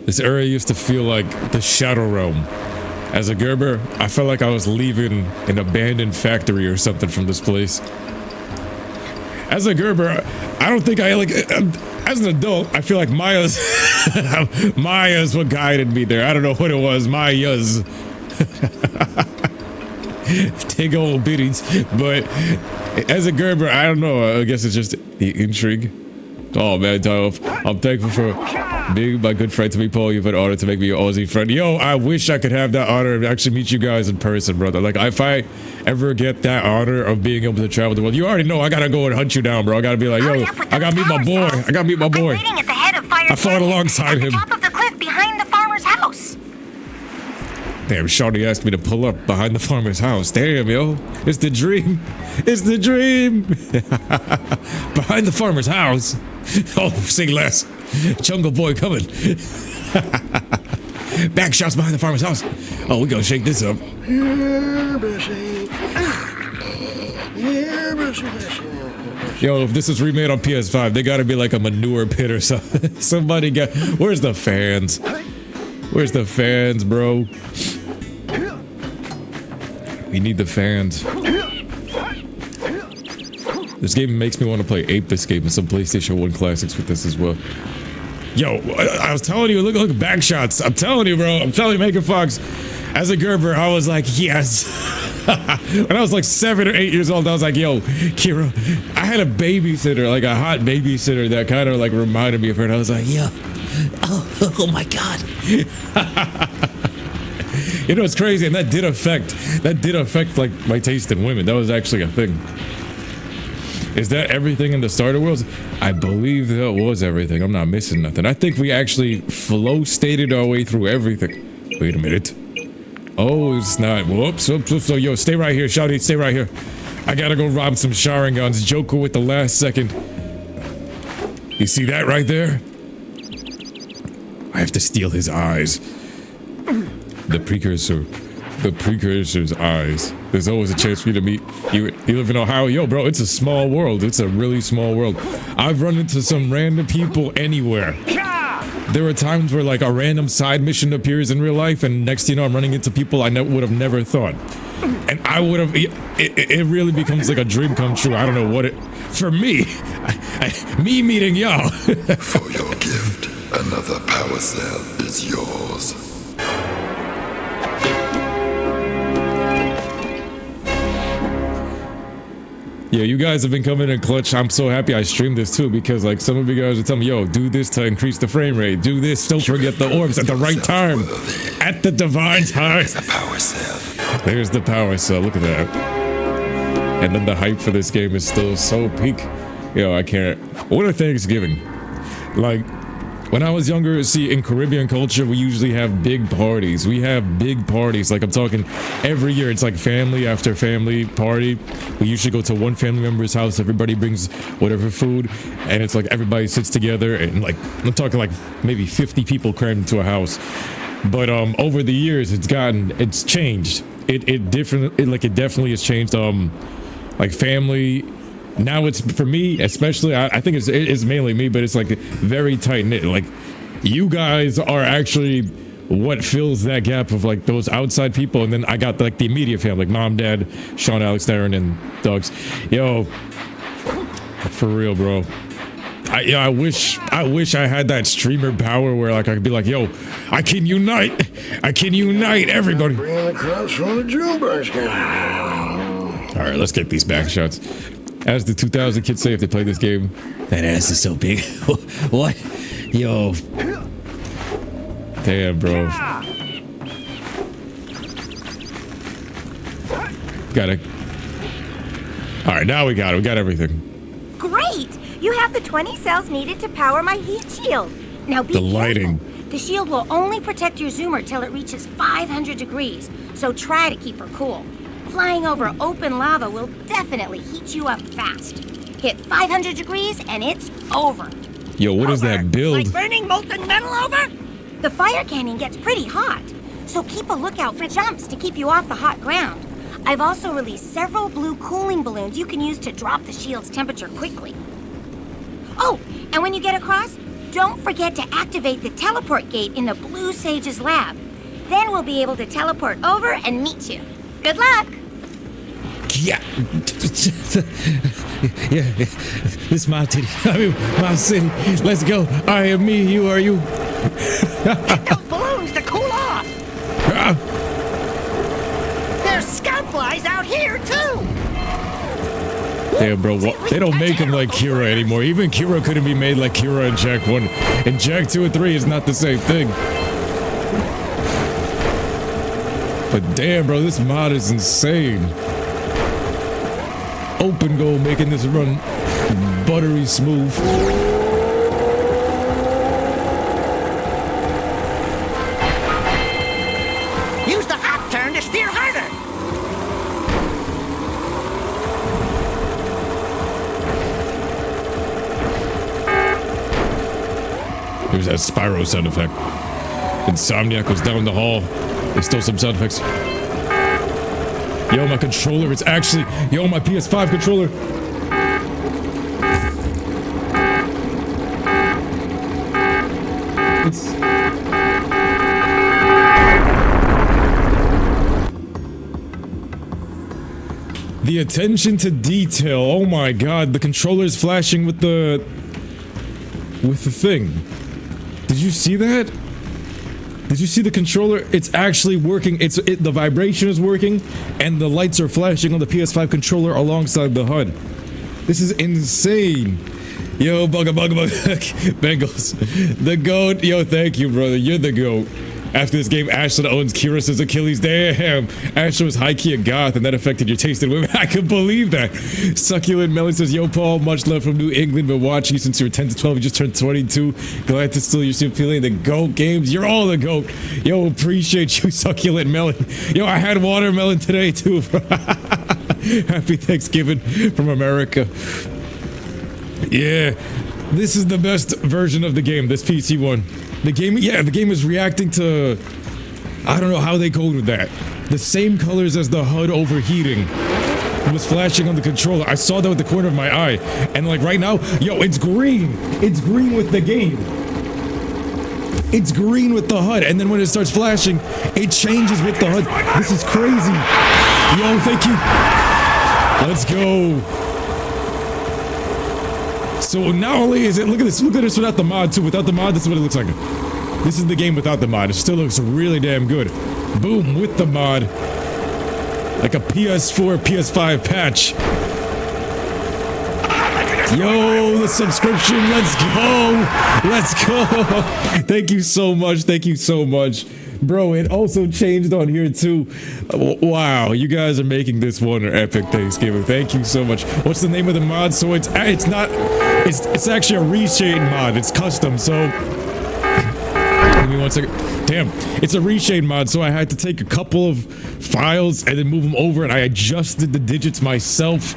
This area used to feel like the Shadow Realm. As a Gerber, I felt like I was leaving an abandoned factory or something from this place. As a Gerber, I don't think I like. As an adult, I feel like Maya's what guided me there. I don't know what it was. Maya's. Take old biddies. But as a Gerber, I don't know. I guess it's just the intrigue. Oh man, I'm thankful for being my good friend to me, Paul. You've had honor to make me your Aussie friend. Yo, I wish I could have that honor to actually meet you guys in person, brother. Like, if I ever get that honor of being able to travel the world, you already know I gotta go and hunt you down, bro. I gotta be like, yo, I gotta meet my boy. I gotta meet my boy. I fought alongside him. Top of the cliff behind the farmer's house. Damn, Shawty asked me to pull up behind the farmer's house. Damn, yo. It's the dream. It's the dream. Behind the farmer's house. Oh, say less. Jungle boy coming. Back shots behind the farmer's house. Oh, we gonna shake this up. Yo, if this is remade on PS5, they gotta be like a manure pit or something. Somebody got. Where's the fans? Where's the fans, bro? We need the fans. This game makes me want to play Ape Escape and some PlayStation 1 classics with this as well. Yo, I was telling you, look, back shots. I'm telling you, bro. I'm telling you, Megan Fox. As a Gerber, I was like, yes. When I was like 7 or 8 years old, I was like, yo, Kira, I had a babysitter, like a hot babysitter that kind of like reminded me of her. And I was like, yeah. Oh my God. You know, it's crazy. And that did affect like my taste in women. That was actually a thing. Is that everything in the starter worlds? I believe that was everything. I'm not missing nothing. I think we actually flow stated our way through everything. Wait a minute. Oh, it's not. Whoops. So, yo, stay right here, Shawty. Stay right here. I gotta go rob some Sharingans. Joker with the last second. You see that right there? I have to steal his eyes. The Precursor's eyes. There's always a chance for you to meet. You live in Ohio? Yo, bro, it's a small world. It's a really small world. I've run into some random people anywhere. There are times where, like, a random side mission appears in real life, and next thing you know, I'm running into people I would have never thought. And I would have... It really becomes like a dream come true. I don't know what it... For me, me meeting y'all. For your gift, another power cell is yours. Yeah, you guys have been coming in clutch. I'm so happy I streamed this too, because like some of you guys are telling me, yo, do this to increase the frame rate. Do this, don't forget the orbs at the right time. At the divine time. There's the power cell. Look at that. And then the hype for this game is still so peak. Yo, I can't. What a Thanksgiving. Like, when I was younger, see, in Caribbean culture, we usually have big parties. We have big parties. Like, I'm talking every year. It's like family after family party. We usually go to one family member's house. Everybody brings whatever food. And it's like everybody sits together. And like, I'm talking like maybe 50 people crammed into a house. But over the years, it's changed. It definitely has changed. Like family. Now it's, for me, especially, I think it's mainly me, but it's like very tight knit. Like, you guys are actually what fills that gap of like those outside people, and then I got like the immediate family, like mom, dad, Sean, Alex, Darren, and Doug's. Yo, for real, bro. I wish I had that streamer power where like I could be like, yo, I can unite everybody. Bringing the crops from the Junebug game. All right, let's get these back shots. As the 2000 kids say if they play this game, that ass is so big. What? Yo. Damn, bro. Got it. All right, now we got it. We got everything. Great! You have the 20 cells needed to power my heat shield. Now be the lighting. careful. The shield will only protect your zoomer till it reaches 500 degrees, so try to keep her cool. Flying over open lava will definitely heat you up fast. Hit 500 degrees and it's over. Yo, what is that build? Like burning molten metal over? The fire cannon gets pretty hot, so keep a lookout for jumps to keep you off the hot ground. I've also released several blue cooling balloons you can use to drop the shield's temperature quickly. Oh, and when you get across, don't forget to activate the teleport gate in the Blue Sage's lab. Then we'll be able to teleport over and meet you. Good luck! Yeah. Yeah. This is my city. I mean, my city. Let's go. I am me. You are you. Get those balloons to cool off. There's scout flies out here too. Damn, bro. They don't make him like Kira anymore. Even Kira couldn't be made like Kira in Jak 1. And Jak 2 and 3 is not the same thing. But damn, bro, this mod is insane. Open goal making this run buttery smooth. Use the hop turn to steer harder. There's that Spyro sound effect. Insomniac was down the hall. There's still some sound effects. Yo, my controller, it's actually... Yo, my PS5 controller. It's... The attention to detail. Oh my god, the controller is flashing with the... thing. Did you see that? Did you see the controller? It's actually working. The vibration is working, and the lights are flashing on the PS5 controller alongside the HUD. This is insane. Yo, bugga Bengals. The GOAT. Yo, thank you, brother. You're the GOAT. After this game, Ashlyn owns Kyrus's Achilles. Damn. Ashlyn was high-key a goth, and that affected your taste in women. I can believe that. Succulent Melon says, yo, Paul, much love from New England. Been watching you since you were 10 to 12. You just turned 22. Glad to still you're still playing the GOAT games. You're all the GOAT. Yo, appreciate you, Succulent Melon. Yo, I had watermelon today, too. Happy Thanksgiving from America. Yeah. This is the best version of the game, this PC one. The game is reacting to... I don't know how they coded that. The same colors as the HUD overheating. It was flashing on the controller. I saw that with the corner of my eye. And like right now, yo, it's green. It's green with the game. It's green with the HUD. And then when it starts flashing, it changes with the HUD. This is crazy. Yo, thank you. Let's go. So not only is it, look at this without the mod too. Without the mod, this is what it looks like. This is the game without the mod. It still looks really damn good. Boom, with the mod. Like a PS4, PS5 patch. Yo, the subscription, let's go. Let's go. Thank you so much. Thank you so much. Bro, it also changed on here too. Wow, you guys are making this one an epic Thanksgiving. Thank you so much. What's the name of the mod? So it's actually a reshade mod. It's custom, so give me 1 second. Damn, it's a reshade mod, so I had to take a couple of files and then move them over, and I adjusted the digits myself.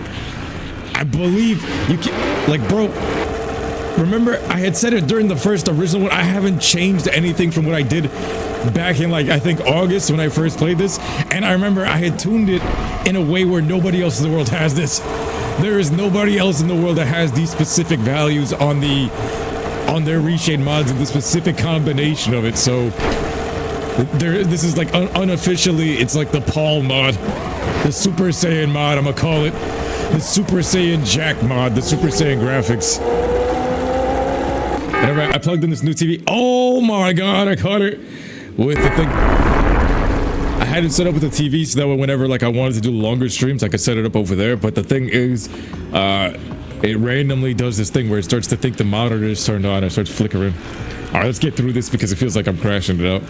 I believe you can, like, bro, remember I had said it during the first original one, I haven't changed anything from what I did back in, like, I think August when I first played this, and I remember I had tuned it in a way where nobody else in the world has this. There is nobody else in the world that has these specific values on their reshade mods and the specific combination of it, so this is like unofficially, it's like the Paul mod, the Super Saiyan mod, I'm gonna call it the Super Saiyan Jak mod, the Super Saiyan graphics. And I plugged in this new TV. Oh my god, I caught it with the thing. I had it set up with the TV so that way whenever like I wanted to do longer streams, I could set it up over there. But the thing is, it randomly does this thing where it starts to think the monitor is turned on and it starts flickering. All right, let's get through this because it feels like I'm crashing it out.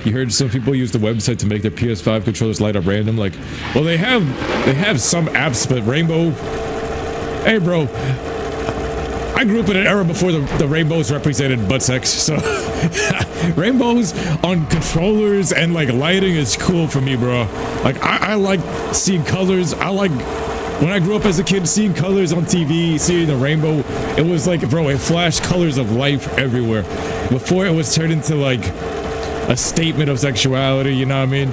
You heard some people use the website to make their PS5 controllers light up random. Like, well, they have some apps, but Rainbow. Hey, bro. I grew up in an era before the rainbows represented butt sex, so rainbows on controllers and like lighting is cool for me, bro. Like I like seeing colors. I like when I grew up as a kid seeing colors on TV, seeing the rainbow. It was like, bro, it flashed colors of life everywhere. Before it was turned into like a statement of sexuality, you know what I mean?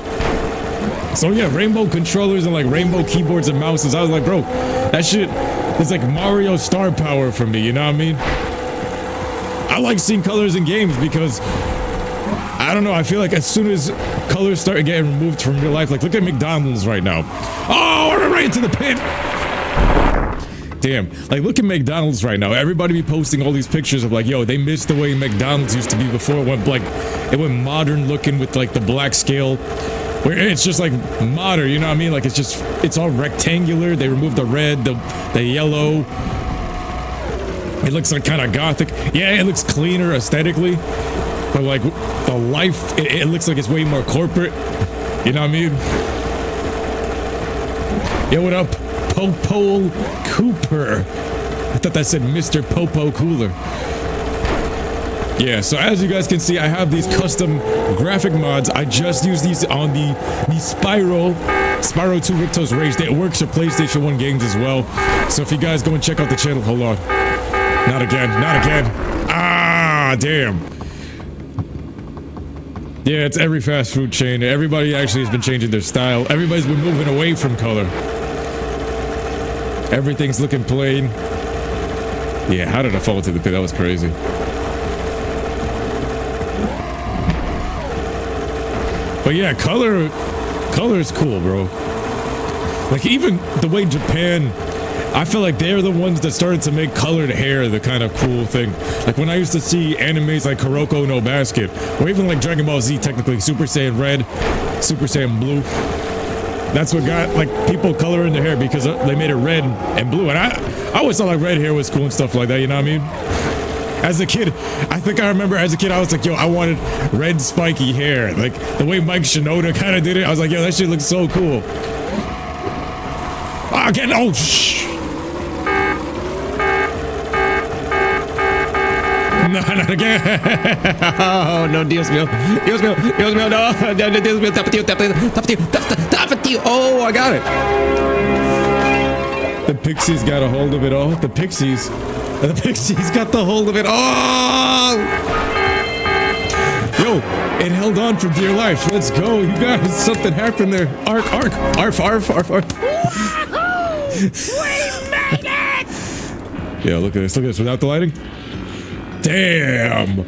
So yeah, rainbow controllers and like rainbow keyboards and mouses. I was like, bro, that shit. It's like Mario star power for me, you know what I mean? I like seeing colors in games because, I don't know, I feel like as soon as colors start getting removed from real life, like look at McDonald's right now. Oh, we're right into the pit! Damn, like look at McDonald's right now. Everybody be posting all these pictures of like, yo, they missed the way McDonald's used to be before it went like, it went modern looking with like the black scale. Where it's just like modern, you know what I mean? Like it's all rectangular. They removed the red, the yellow. It looks like kind of gothic. Yeah, it looks cleaner aesthetically. But like the life, it looks like it's way more corporate. You know what I mean? Yo, what up, Popo Cooper? I thought that said Mr. Popo Cooler. Yeah, so as you guys can see, I have these custom graphic mods. I just use these on the Spyro 2 Ripto's Rage. It works for PlayStation 1 games as well. So if you guys go and check out the channel, hold on. Not again, not again. Ah, damn. Yeah, it's every fast food chain. Everybody actually has been changing their style. Everybody's been moving away from color. Everything's looking plain. Yeah, how did I fall into the pit? That was crazy. But yeah, color is cool, bro. Like even the way Japan, I feel like they're the ones that started to make colored hair the kind of cool thing. Like when I used to see animes like Kuroko no Basket, or even like Dragon Ball Z, technically Super Saiyan Red, Super Saiyan Blue. That's what got like people coloring their hair because they made it red and blue. And I always thought like red hair was cool and stuff like that. You know what I mean? As a kid, I think I remember as a kid, I was like, yo, I wanted red spiky hair. Like, the way Mike Shinoda kind of did it, I was like, yo, that shit looks so cool. Again, oh, shh. No, not again. Oh, no, Dios mío. Dios mío, no. Dios mío, tapatio. Oh, I got it. The pixies got a hold of it all. The pixies got the hold of it. Oh! Yo, it held on for dear life. Let's go, you guys. Something happened there. Arf. We made it! Yeah, look at this. Look at this without the lighting. Damn.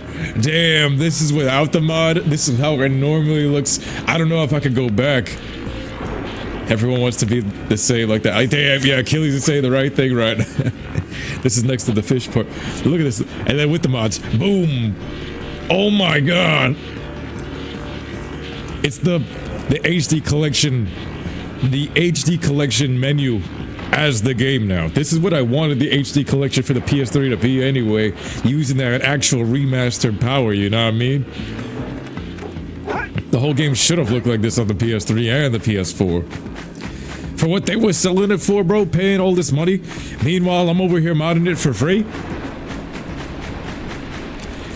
This is without the mod. This is how it normally looks. I don't know if I could go back. Everyone wants to be the same like that. Damn, yeah, Achilles is saying the right thing, right? This is next to the fish part. Look at this. And then with the mods. Boom. Oh my god. It's the HD collection. The HD collection menu as the game now. This is what I wanted the HD collection for the PS3 to be anyway. Using that actual remastered power, you know what I mean? whole game should have looked like this on the PS3 and the PS4. For what they were selling it for, bro, paying all this money. Meanwhile, I'm over here modding it for free.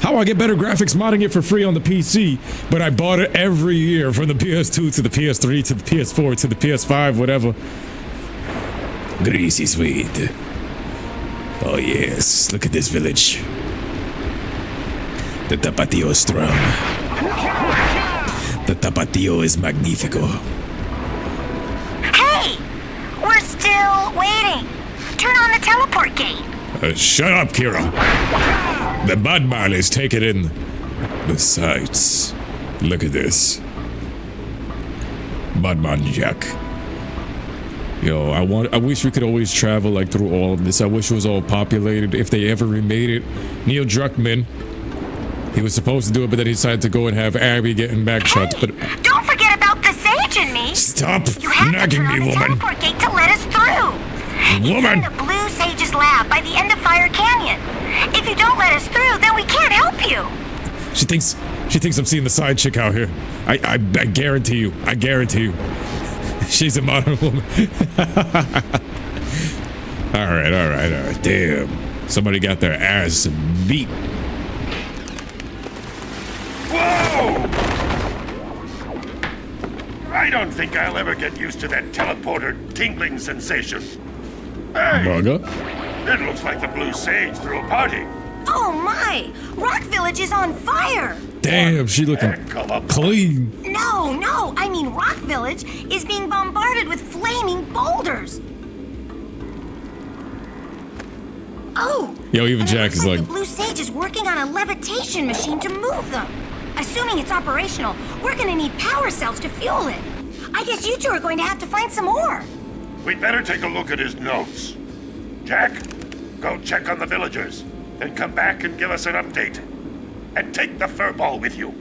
How I get better graphics modding it for free on the PC, but I bought it every year from the PS2 to the PS3 to the PS4 to the PS5, whatever. Greasy sweet. Oh yes, look at this village. The Tapatio is strong. The Tapatio is magnifico. Hey! We're still waiting. Turn on the teleport gate. Shut up, Kira. The madman is taking in the sights. Look at this. Madman Jak. Yo, I wish we could always travel like through all of this. I wish it was all populated. If they ever remade it, Neil Druckmann, he was supposed to do it, but then he decided to go and have Abby getting back shots. But don't forget about the sage and me. Stop nagging me, woman. Teleport gate to let us through. Woman. It's in the Blue Sage's lab by the end of Fire Canyon. If you don't let us through, then we can't help you. She thinks I'm seeing the side chick out here. I guarantee you. I guarantee you. She's a modern woman. All right. Damn. Somebody got their ass beat. Whoa! I don't think I'll ever get used to that teleporter tingling sensation. Hey! Bugger. It looks like the Blue Sage threw a party. Oh my! Rock Village is on fire! Damn, she looking clean. No, I mean Rock Village is being bombarded with flaming boulders. Oh! Yo, even Jak is like... The Blue Sage is working on a levitation machine to move them. Assuming it's operational, we're gonna need power cells to fuel it. I guess you two are going to have to find some more. We'd better take a look at his notes. Jak, go check on the villagers, and come back and give us an update. And take the furball with you.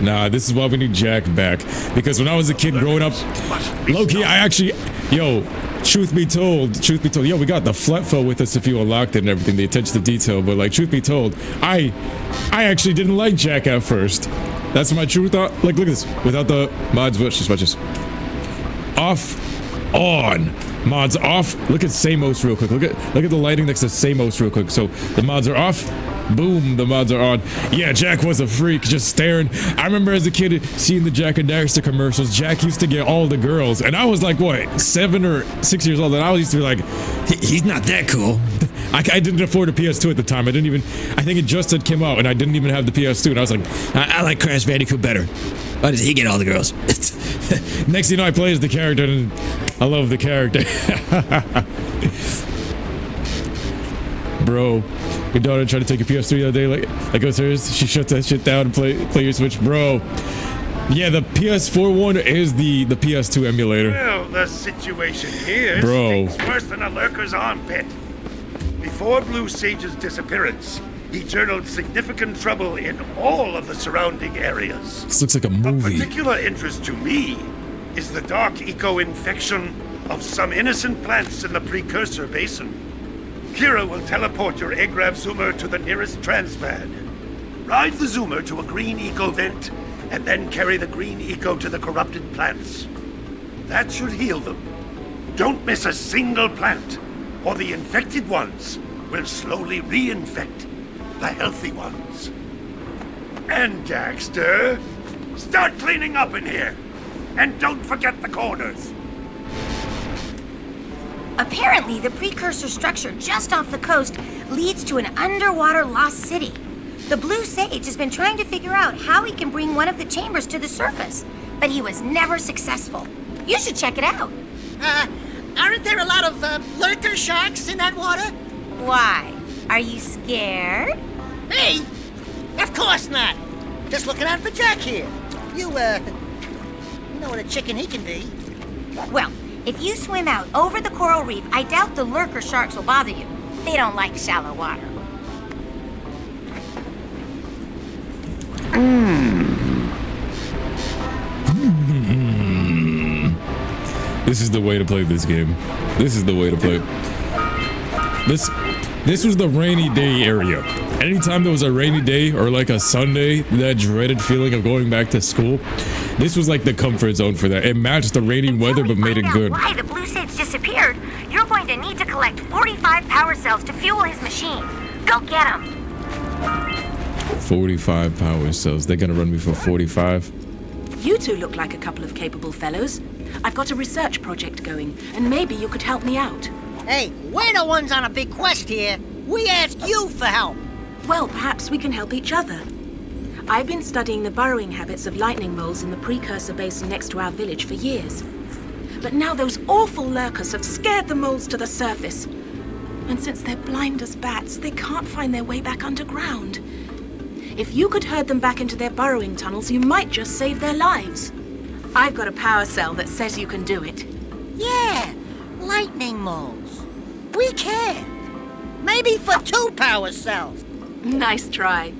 Nah, this is why we need Jak back. Because when I was a kid growing up, low-key, I actually... Yo, truth be told, yo, we got the Flut with us if you unlocked it and everything, the attention to detail, but like, truth be told, I actually didn't like Jak at first. That's my true thought. Like, look at this. Without the mods, watch this. Off, on. Mods off. Look at Samos real quick. Look at the lighting next to Samos real quick. So the mods are off. Boom, the mods are on. Yeah, Jak was a freak, just staring. I remember as a kid seeing the Jak and Daxter commercials. Jak used to get all the girls, and I was like, what, 7 or 6 years old, and I used to be like, he's not that cool. I didn't afford a PS2 at the time. I think it just had come out, and I didn't even have the PS2, and I was like, I like Crash Bandicoot better. Why does he get all the girls? Next thing you know, I play as the character, and I love the character. Bro, your daughter tried to take a PS3 the other day, like was hers. She shut that shit down and play your Switch, bro. Yeah, the PS4 one is the PS2 emulator. Well, the situation here bro, stinks worse than a lurker's armpit. Before Blue Sage's disappearance, he journaled significant trouble in all of the surrounding areas. This looks like a movie. Of particular interest to me is the dark eco-infection of some innocent plants in the Precursor Basin. Kira will teleport your Agrav Zoomer to the nearest transpad. Ride the Zoomer to a green eco vent, and then carry the green eco to the corrupted plants. That should heal them. Don't miss a single plant, or the infected ones will slowly reinfect the healthy ones. And Daxter, start cleaning up in here, and don't forget the corners. Apparently, the precursor structure just off the coast leads to an underwater lost city. The Blue Sage has been trying to figure out how he can bring one of the chambers to the surface, but he was never successful. You should check it out. Aren't there a lot of lurker sharks in that water? Why? Are you scared? Me? Of course not. Just looking out for Jak here. You know what a chicken he can be. Well, if you swim out over the coral reef, I doubt the lurker sharks will bother you. They don't like shallow water. This is the way to play this game. This is the way to play. This was the rainy day area. Anytime there was a rainy day or like a Sunday, that dreaded feeling of going back to school, This was like the comfort zone for that. It matched the rainy weather, but made it good. Why the blue sage disappeared? You're going to need to collect 45 power cells to fuel his machine. Go get them. 45 power cells. They're gonna run me for 45. You two look like a couple of capable fellows. I've got a research project going, and maybe you could help me out. Hey, we're the ones on a big quest here. We asked you for help. Well, perhaps we can help each other. I've been studying the burrowing habits of lightning moles in the Precursor Basin next to our village for years. But now those awful lurkers have scared the moles to the surface. And since they're blind as bats, they can't find their way back underground. If you could herd them back into their burrowing tunnels, you might just save their lives. I've got a power cell that says you can do it. Yeah, lightning moles. We can. Maybe for 2 power cells. Nice try.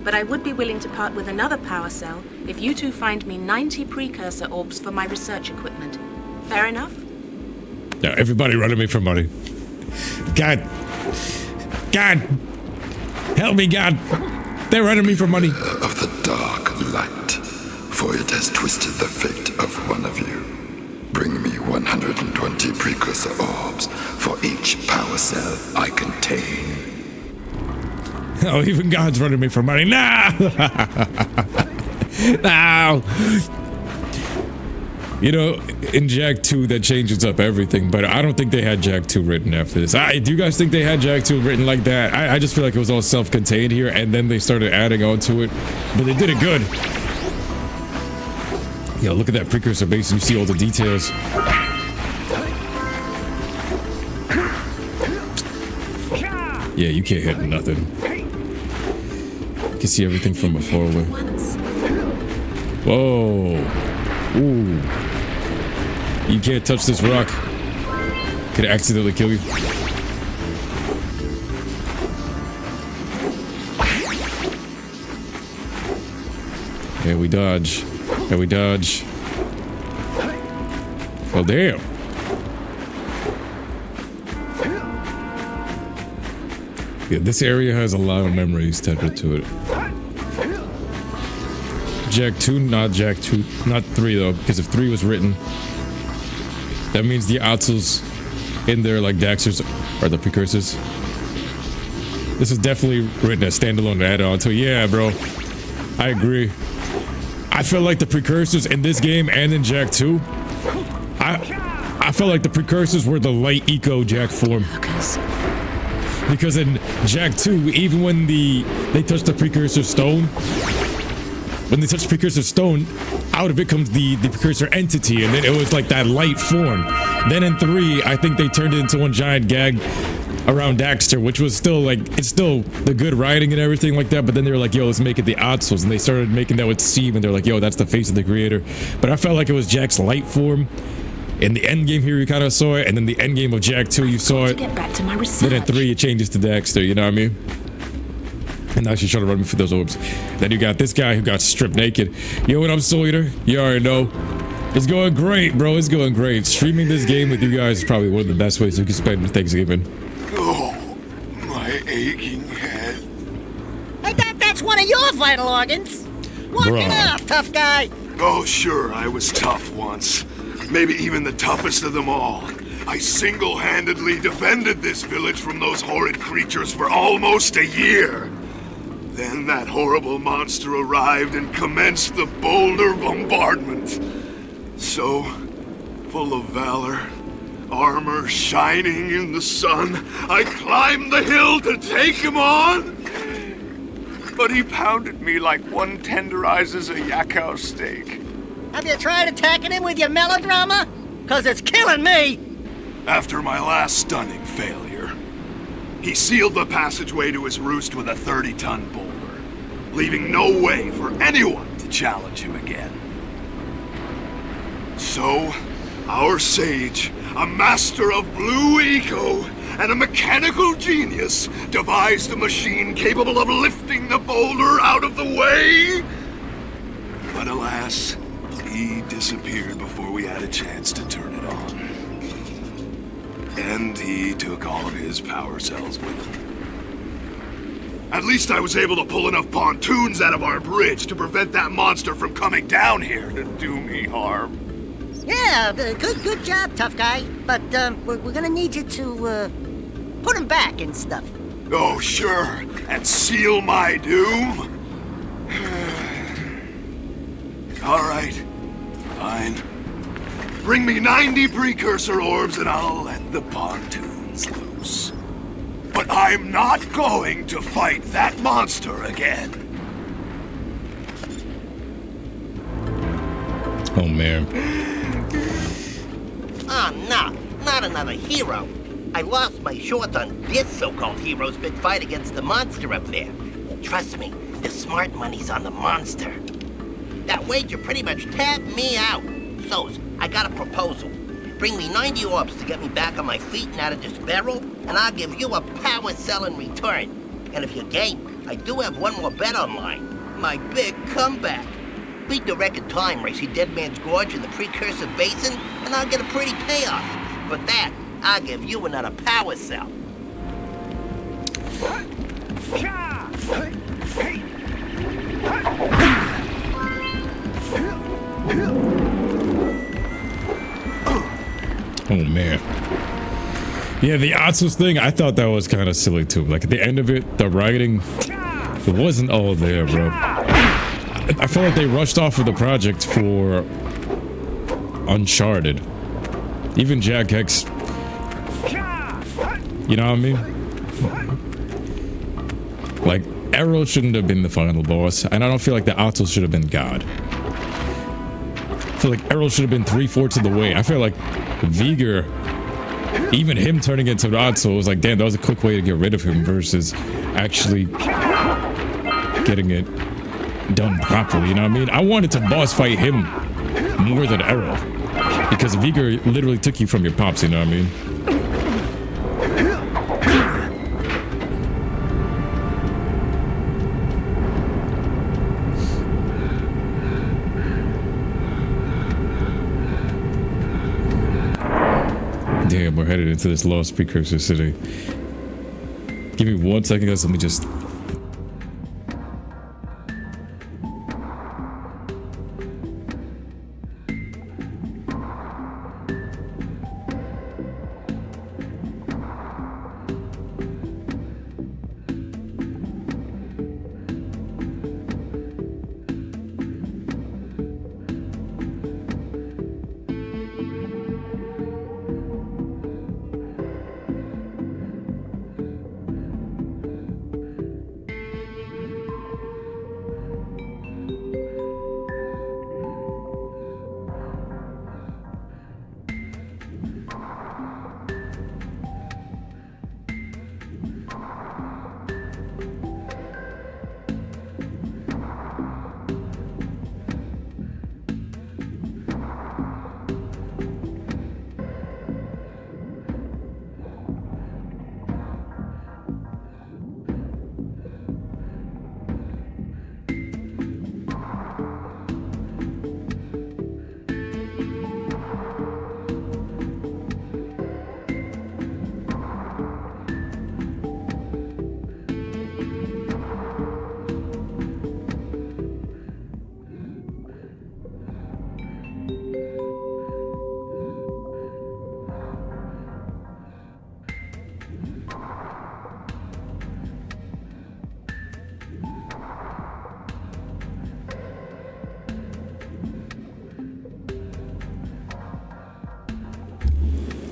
But I would be willing to part with another power cell if you two find me 90 Precursor Orbs for my research equipment. Fair enough? Now, everybody running me for money. God. Help me, God. They're running me for money. Of the dark light, for it has twisted the fate of one of you. Bring me 120 Precursor Orbs for each power cell I contain. Oh, even God's running me for money. No! No! You know, in Jak 2, that changes up everything, but I don't think they had Jak 2 written after this. Do you guys think they had Jak 2 written like that? I just feel like it was all self-contained here, and then they started adding on to it, but they did it good. Yo, look at that Precursor Basin. You see all the details. Yeah, you can't hit nothing. You can see everything from afar away. Whoa. Ooh. You can't touch this rock. Could accidentally kill you. Yeah, we dodge. Yeah, we dodge. Well, damn. Yeah, this area has a lot of memories tethered to it. Jak 2, not Jak 2, not 3 though, because if 3 was written, that means the yakows in there, like Daxters, are the precursors. This is definitely written as standalone add-on too. Yeah, bro, I agree. I feel like the precursors in this game and in Jak 2, I felt like the precursors were the light eco Jak form. Because in Jak 2, even when they touch the precursor stone, when they touch the precursor stone, out of it comes the precursor entity, and then it was like that light form. Then in 3, I think they turned it into one giant gag around Daxter, which was still like, it's still the good writing and everything like that, but then they were like, yo, let's make it the yakows, and they started making that with Seam, and they're like, yo, that's the face of the creator. But I felt like it was Jak's light form. In the end game here, you kind of saw it, and then the end game of Jak 2, you saw it. Get back to my research. Then in 3, it changes to Daxter, you know what I mean? And now she's trying to run me for those orbs. Then you got this guy who got stripped naked. Yo, what up, Sawyer? You already know. It's going great, bro. It's going great. Streaming this game with you guys is probably one of the best ways you can spend Thanksgiving. Oh, my aching head. I thought that's one of your vital organs. Walk it off, tough guy. Oh, sure, I was tough once. Maybe even the toughest of them all. I single-handedly defended this village from those horrid creatures for almost a year. Then that horrible monster arrived and commenced the boulder bombardment. So, full of valor, armor shining in the sun, I climbed the hill to take him on. But he pounded me like one tenderizes a yakow steak. Have you tried attacking him with your melodrama? 'Cause it's killing me. After my last stunning failure, he sealed the passageway to his roost with a 30-ton boulder, leaving no way for anyone to challenge him again. So, our sage, a master of blue eco and a mechanical genius, devised a machine capable of lifting the boulder out of the way. But alas, he disappeared before we had a chance to turn it on. And he took all of his power cells with him. At least I was able to pull enough pontoons out of our bridge to prevent that monster from coming down here to do me harm. Yeah, good job, tough guy. But we're gonna need you to put him back and stuff. Oh, sure. And seal my doom? All right. Fine. Bring me 90 Precursor Orbs and I'll let the pontoons loose. But I'm not going to fight that monster again. Oh, man. Oh, no. Not another hero. I lost my short on this so-called hero's big fight against the monster up there. Trust me, the smart money's on the monster. That wager pretty much tapped me out. So, I got a proposal. Bring me 90 orbs to get me back on my feet and out of this barrel, and I'll give you a power cell in return. And if you're game, I do have one more bet online. My big comeback. Beat the record time race in Dead Man's Gorge in the Precursor Basin, and I'll get a pretty payoff. For that, I'll give you another power cell. Oh, man. Yeah, the Atsus thing, I thought that was kind of silly, too. Like, at the end of it, the writing, it wasn't all there, bro. I felt like they rushed off of the project for Uncharted. Even Jak X. You know what I mean? Like, Arrow shouldn't have been the final boss, and I don't feel like the Atsus should have been God. I feel like Arrow should have been 3/4 of the way. I feel like Vigor, even him turning into the Atsus, was like, damn, that was a quick way to get rid of him versus actually getting it done properly, you know what I mean? I wanted to boss fight him more than Arrow, because Vigor literally took you from your pops, you know what I mean? Damn, we're headed into this lost Precursor city. Give me 1 second, guys. Let me just...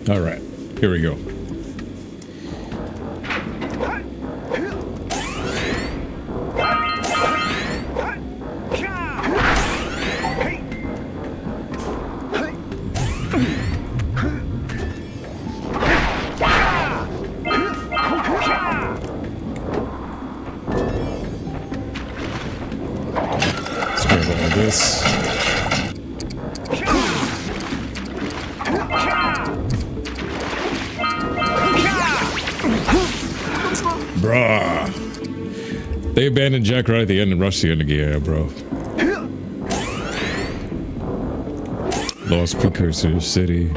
All right, here we go. Let's grab all this. Bruh. They abandoned Jak right at the end and rushed the end of gear, bro. Lost Precursor City.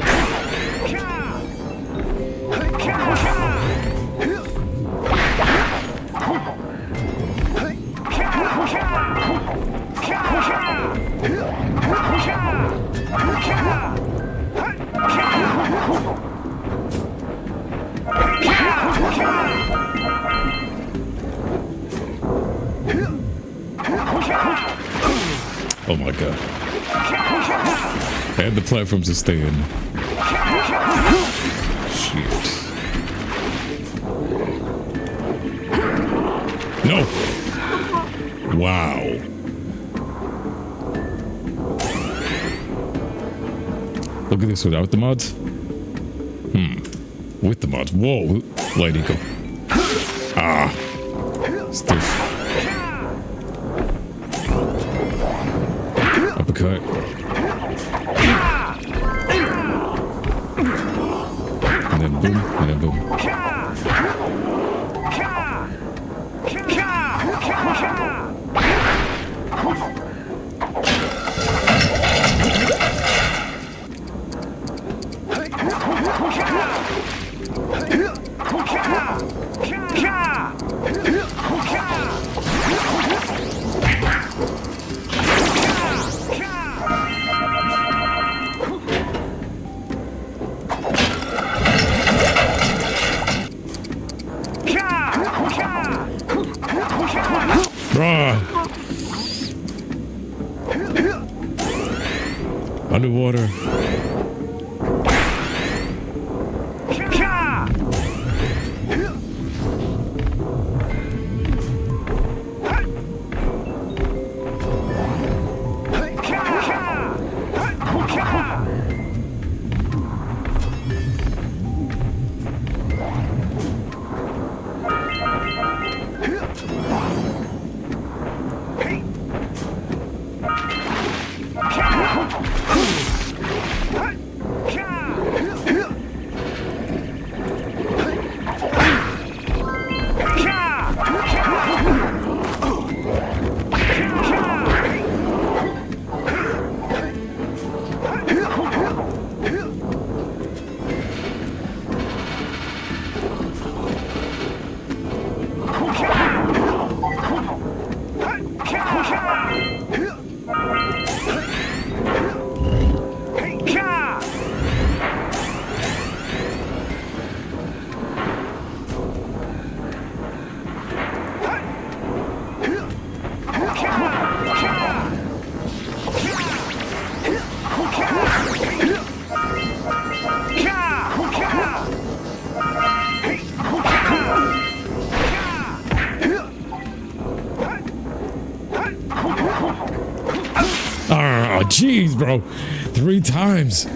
Oh my god. And the platforms to stay in. Shit. No! Wow. Look at this without the mods. With the mods. Whoa. Light eco. Ah. Stiff. Uppercut. And then boom. And then boom. Underwater. Jeez, bro. 3 times.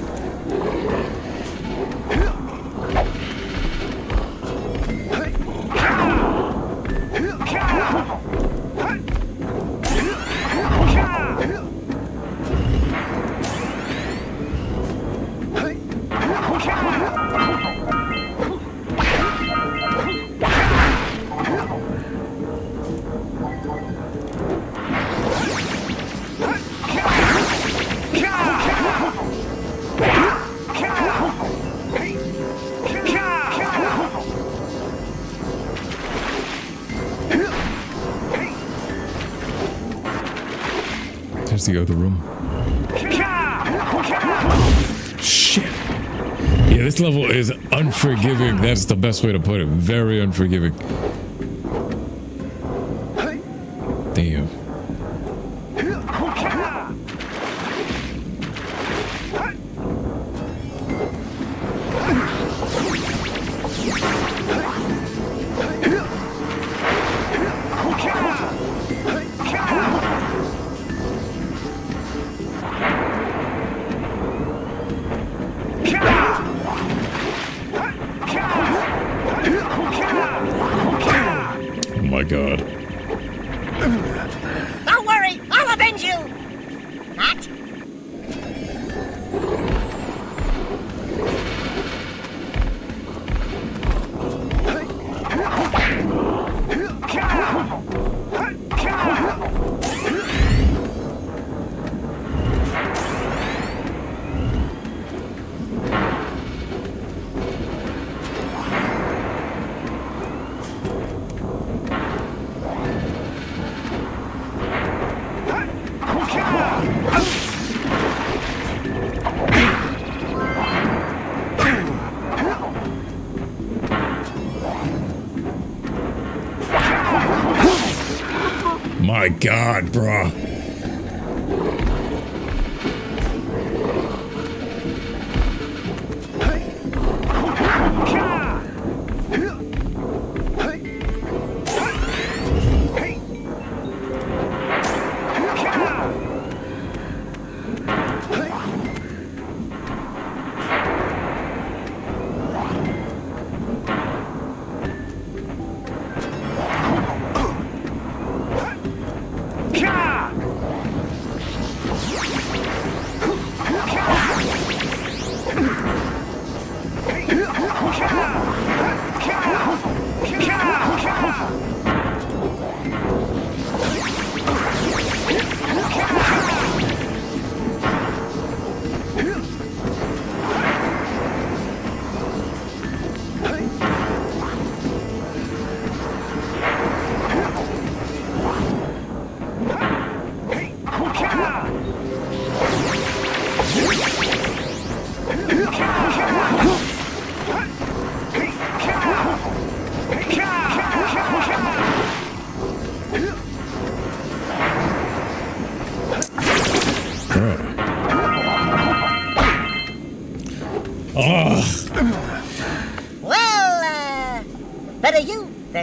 The other room. Shit. Yeah, this level is unforgiving. That's the best way to put it. Very unforgiving. Damn. God. Don't worry, I'll avenge you! What? My God, bro.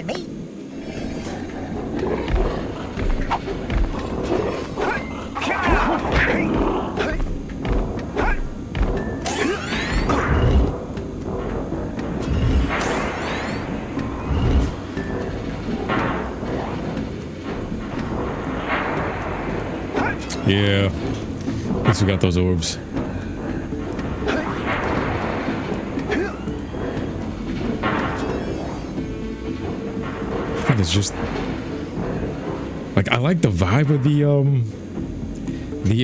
than me. Yeah. At least we got those orbs. I think it's just like I like the vibe of the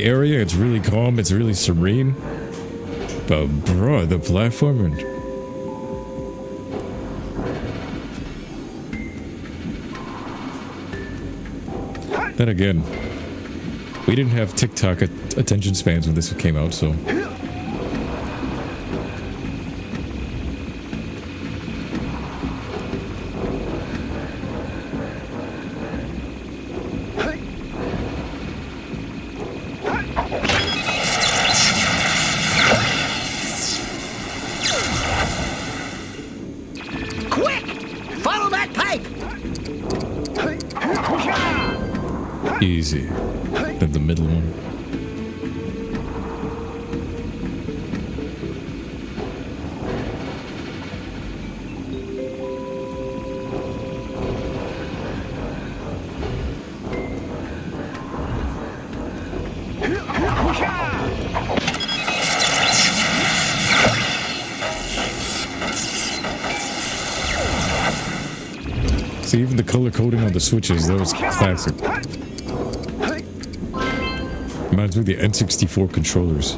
area. It's really calm, it's really serene. But bro, the platforming. Then again, we didn't have TikTok attention spans when this came out, so. Quick! Follow that pipe! Easy. Then the middle one. See, even the color coding on the switches, that was classic. Reminds me of the N64 controllers.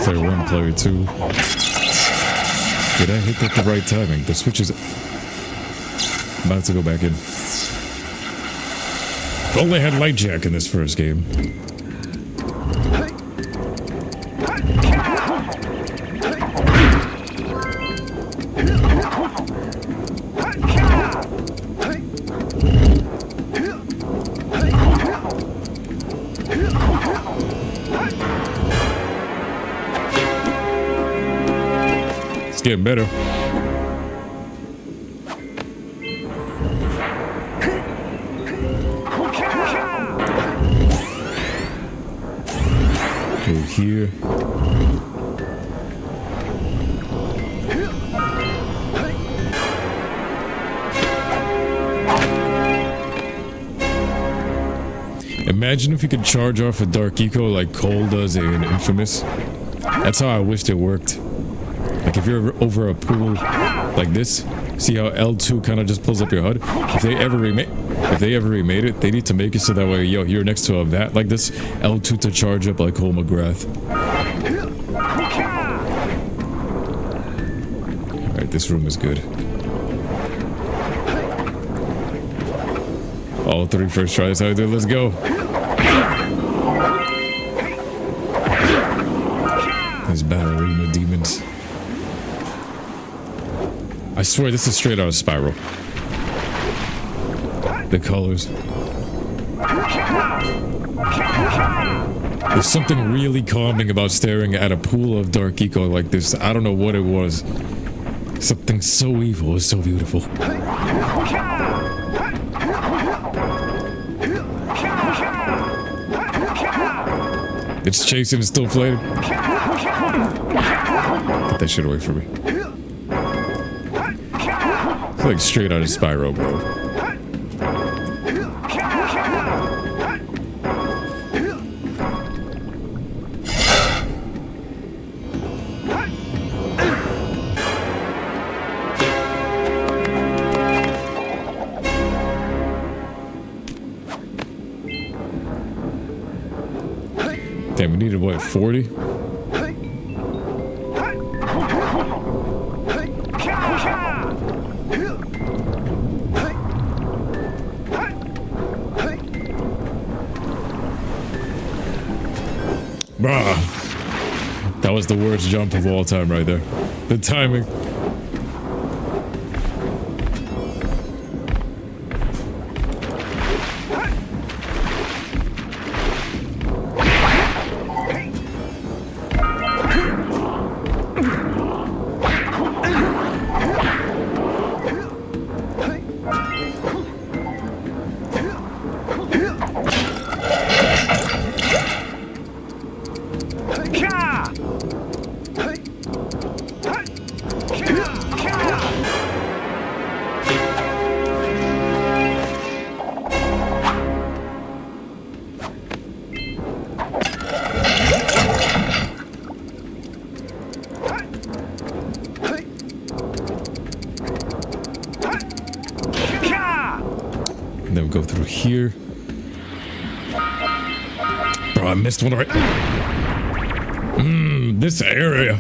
Player 1, player 2. Did I hit that the right timing? The switch is about to go back in. If only I had Light Jak in this first game. It's getting better. Go here. Imagine if you could charge off a Dark Eco like Cole does in Infamous. That's how I wished it worked. Like if you're over a pool like this, see how L2 kind of just pulls up your HUD? If they ever remade it, they need to make it so that way, yo, you're next to a vat like this, L2 to charge up like Cole McGrath. Alright, this room is good. All 3 first tries, how do? Let's go. These ballerina demons. I swear this is straight out of Spiral. The colors. There's something really calming about staring at a pool of Dark Eco like this. I don't know what it was. Something so evil is so beautiful. It's chasing, it's still flaming. Get that shit away from me. It's like straight out of Spyro, bro. Damn, we needed what, 40? Bruh. That was the worst jump of all time right there. The timing. And then we go through here. Bro, I missed one right. This area.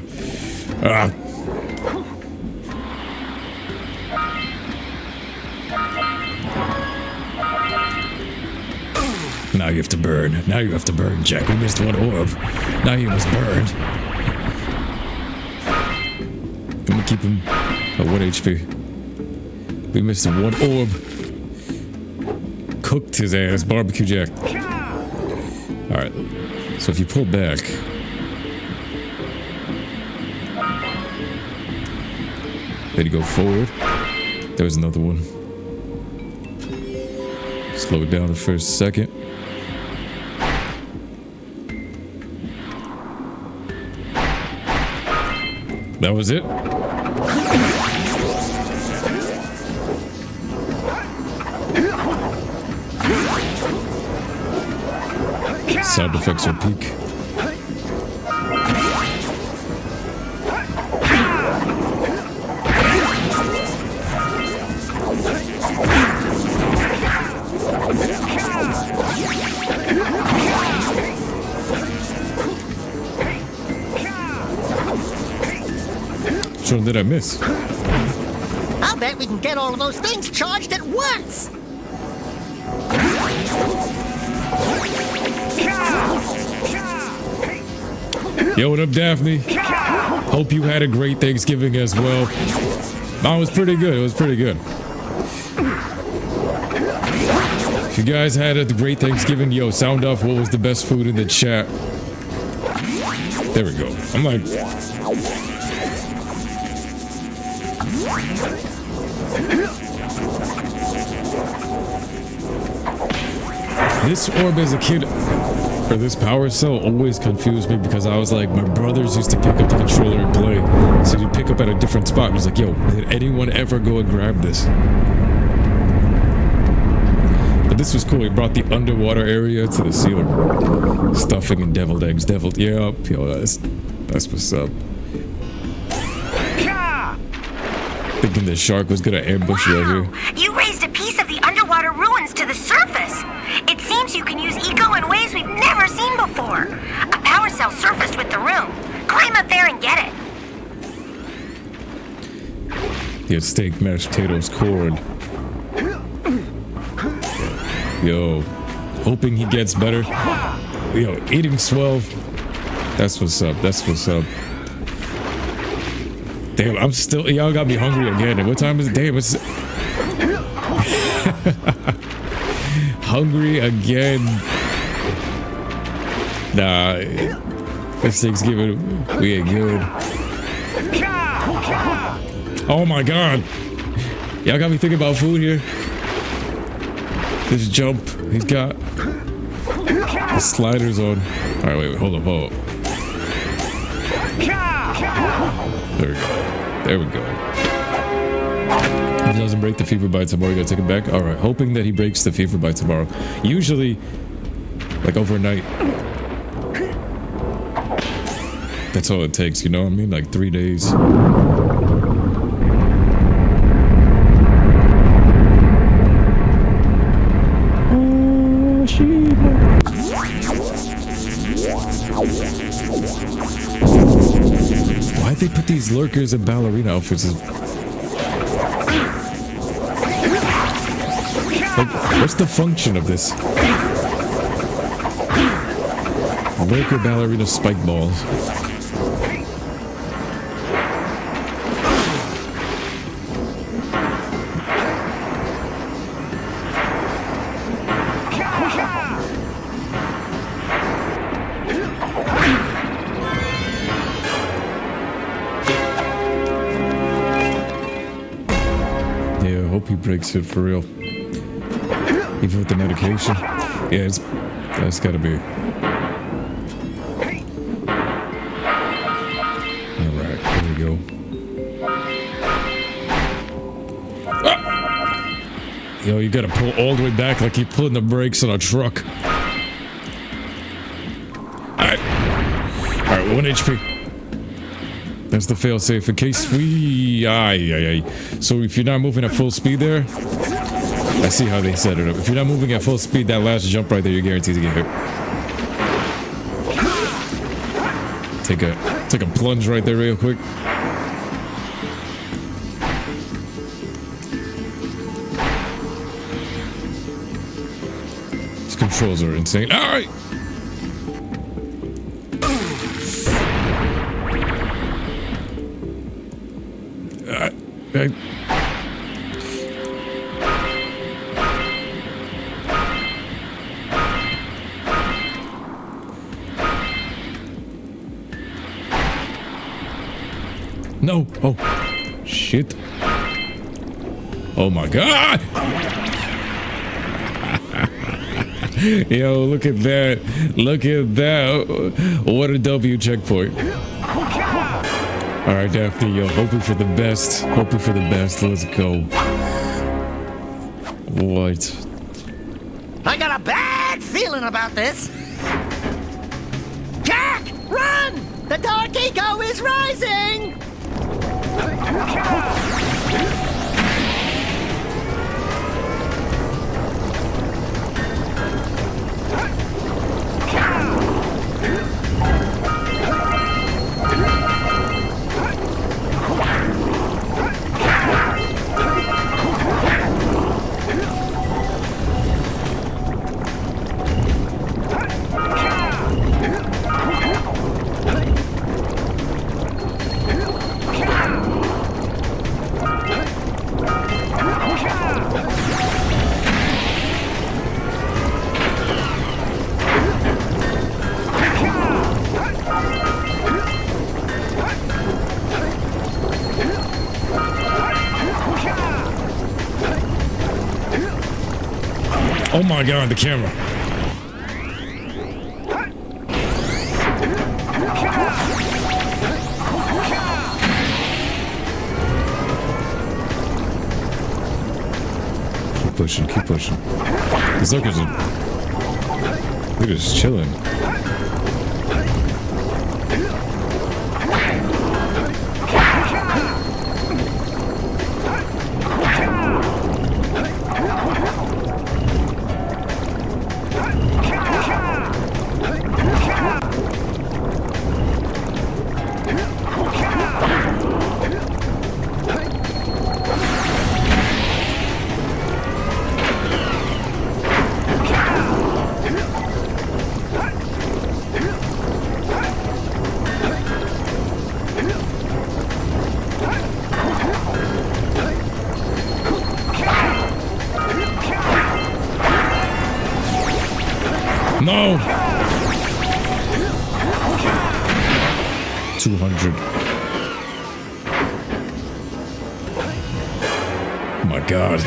Now you have to burn. Now you have to burn, Jak. We missed one orb. Now you must burn. I'm gonna keep him at 1 HP. We missed one orb. Cooked his ass. Barbecue Jak. Alright. So if you pull back. Then you go forward. There's another one. Slow it down for a second. That was it. Sound effects are peak. Which one did I miss? I'll bet we can get all of those things charged at once. Yo, what up, Daphne? Hope you had a great Thanksgiving as well. Mine was pretty good. It was pretty good. If you guys had a great Thanksgiving, yo, sound off what was the best food in the chat. There we go. I'm like... This orb as a kid, or this power cell, always confused me because I was like, my brothers used to pick up the controller and play. So you'd pick up at a different spot and I was like, yo, did anyone ever go and grab this? But this was cool. He brought the underwater area to the ceiling. Stuffing and deviled eggs. Deviled, yeah, yo, that's what's up. Thinking the shark was gonna ambush you out here. You raised a piece of the underwater ruins to the surface. It seems you can use eco in ways we've never seen before. A power cell surfaced with the room. Climb up there and get it. Yeah, steak, mashed potatoes, corn. Yo, hoping he gets better. Yo, eating swell. That's what's up. That's what's up. Damn, I'm still... Y'all got me hungry again. And what time is it? Damn, it's... Hungry again. Nah. This Thanksgiving, we ain't good. Oh my god. Y'all got me thinking about food here. This jump. He's got... the sliders on. Alright, wait, hold up, hold up. There we go. There we go. If he doesn't break the fever by tomorrow, you gotta take him back. Alright, hoping that he breaks the fever by tomorrow. Usually, like overnight. That's all it takes, you know what I mean? Like 3 days. Why'd they put these lurkers in ballerina outfits? Like, what's the function of this? Lurker ballerina spike balls. He breaks it for real. Even with the medication. Yeah, that's gotta be. Alright, here we go. Ah! Yo, you gotta pull all the way back like you're pulling the brakes on a truck. Alright. Alright, 1 HP. That's the failsafe in case we... So if you're not moving at full speed there, I see how they set it up. If you're not moving at full speed, that last jump right there, you're guaranteed to get hit. Take a plunge right there real quick. These controls are insane. All right. No. Oh, shit. Oh my god. Yo, look at that. Look at that. What a W checkpoint. All right, Daphne, yo, hoping for the best. Hoping for the best. Let's go. What? I got a bad feeling about this. Jak, run! The dark eco is rising! Oh my god, the camera. Keep pushing, keep pushing. These lurkers are... They're just chilling. No! 200. Oh my god.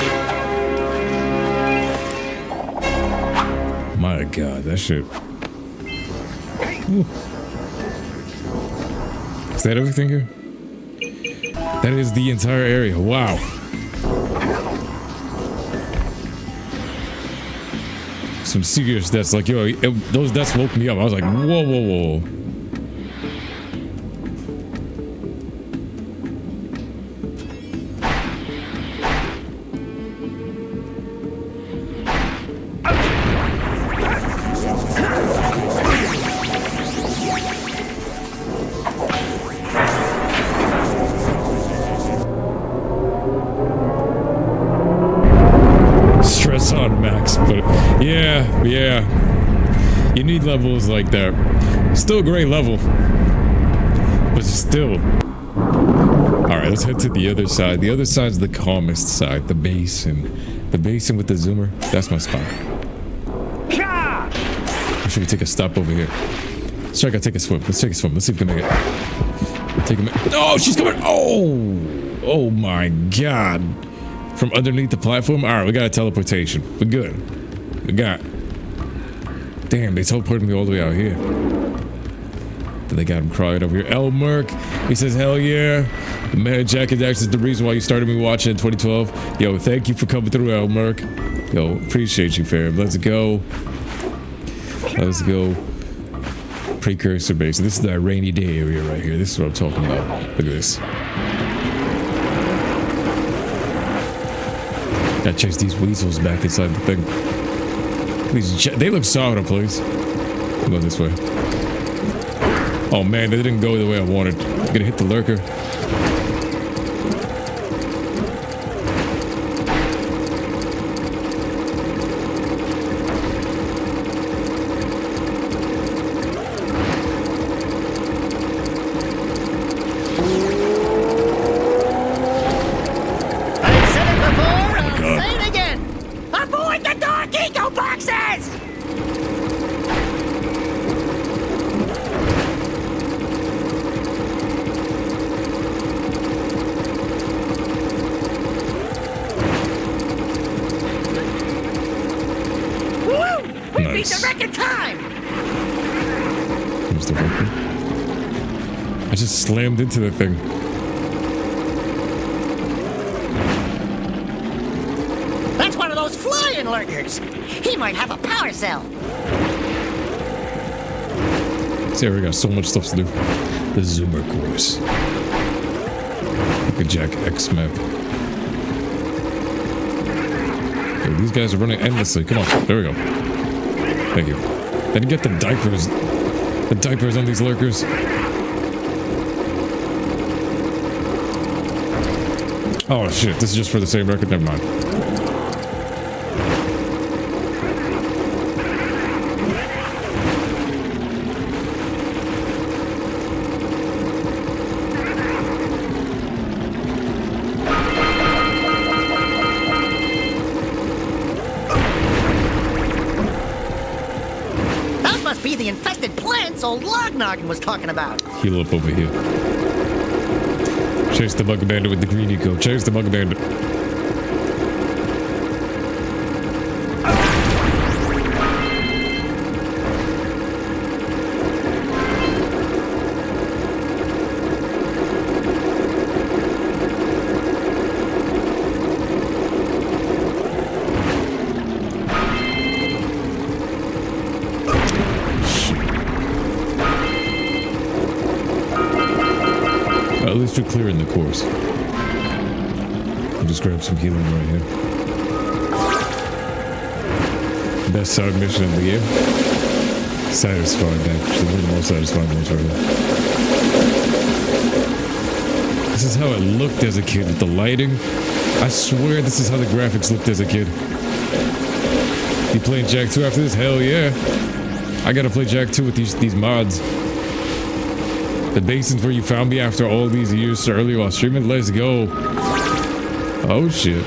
My god, that shit. Ooh. Is that everything here? That is the entire area. Wow. Some serious deaths. Like, yo, those deaths woke me up. I was like, whoa, whoa, whoa. Stress on max, but yeah. You need levels like that. Still a great level, but still. Alright, let's head to the other side. The other side's the calmest side, the basin. The basin with the zoomer, that's my spot. Or should we take a stop over here? Let's try to take a swim. Let's take a swim. Let's see if we can make it. Take a minute. Oh, she's coming. Oh my god. From underneath the platform? Alright, we got a teleportation. We're good. We got. Damn, they teleported me all the way out here. Then they got him crying over here. El Merc, he says, hell yeah. Man, Jak and Daxter is the reason why you started me watching in 2012. Yo, thank you for coming through, El Merc. Yo, appreciate you, fam. Let's go. Let's go. Precursor Basin. This is that rainy day area right here. This is what I'm talking about. Look at this. Gotta chase these weasels back inside the thing. They look so out of place. Go this way. Oh man, they didn't go the way I wanted. I'm gonna hit the lurker. Slammed into the thing. That's one of those flying lurkers. He might have a power cell. See, we got so much stuff to do. The Zoomer course. Like a Jak X map. Dude, these guys are running endlessly. Come on. There we go. Thank you. Then get the diapers. The diapers on these lurkers. Oh shit, this is just for the same record? Never mind. Those must be the infested plants old Lognoggin was talking about. Heal up over here. Chase the bug bandit with the green eco. Chase the bug bandit. At least we're clearing the course. I'll just grab some healing right here. Best side mission of the game. Satisfying, actually. One of the most satisfying ones right here. This is how it looked as a kid with the lighting. I swear this is how the graphics looked as a kid. You playing Jak 2 after this? Hell yeah. I gotta play Jak 2 with these mods. The Basin's where you found me after all these years earlier while streaming. Let's go. Oh shit.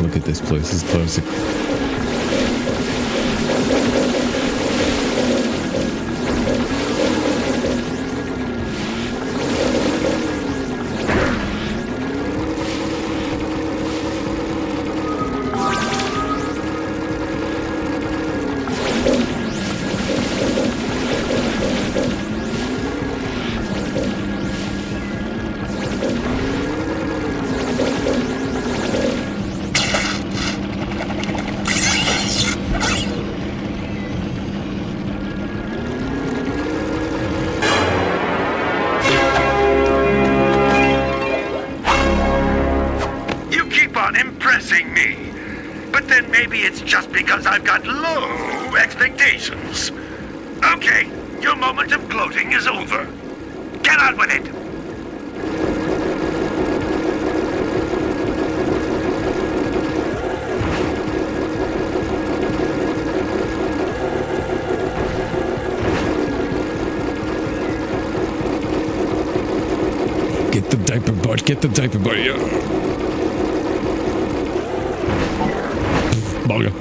Look at this place. This is classic. Get the diaper buddy. Yeah. Bugger.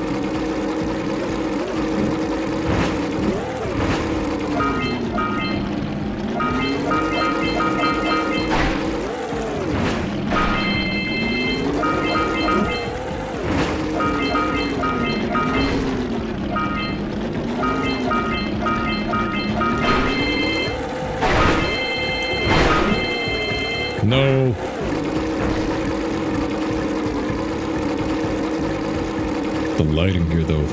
No. The lighting here, though.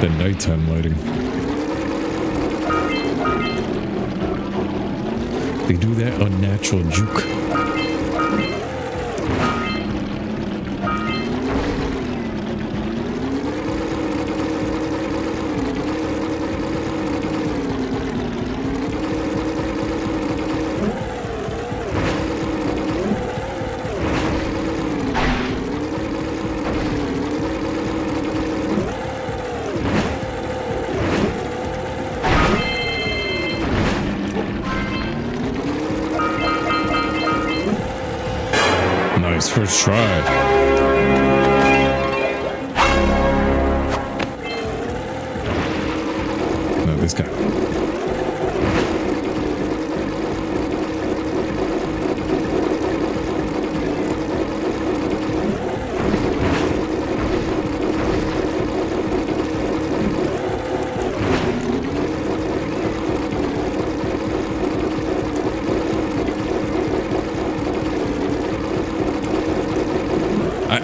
The nighttime lighting. They do that unnatural juke. First try. No, this guy.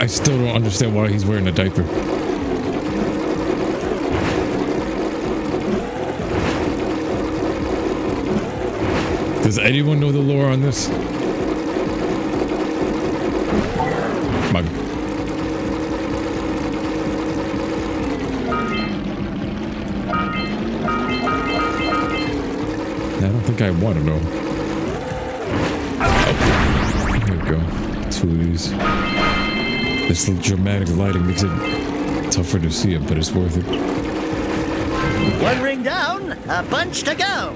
I still don't understand why he's wearing a diaper. Does anyone know the lore on this? Mug. I don't think I want to know. Oh, there we go. Two of these. This dramatic lighting makes it tougher to see it, but it's worth it. One ring down, a bunch to go.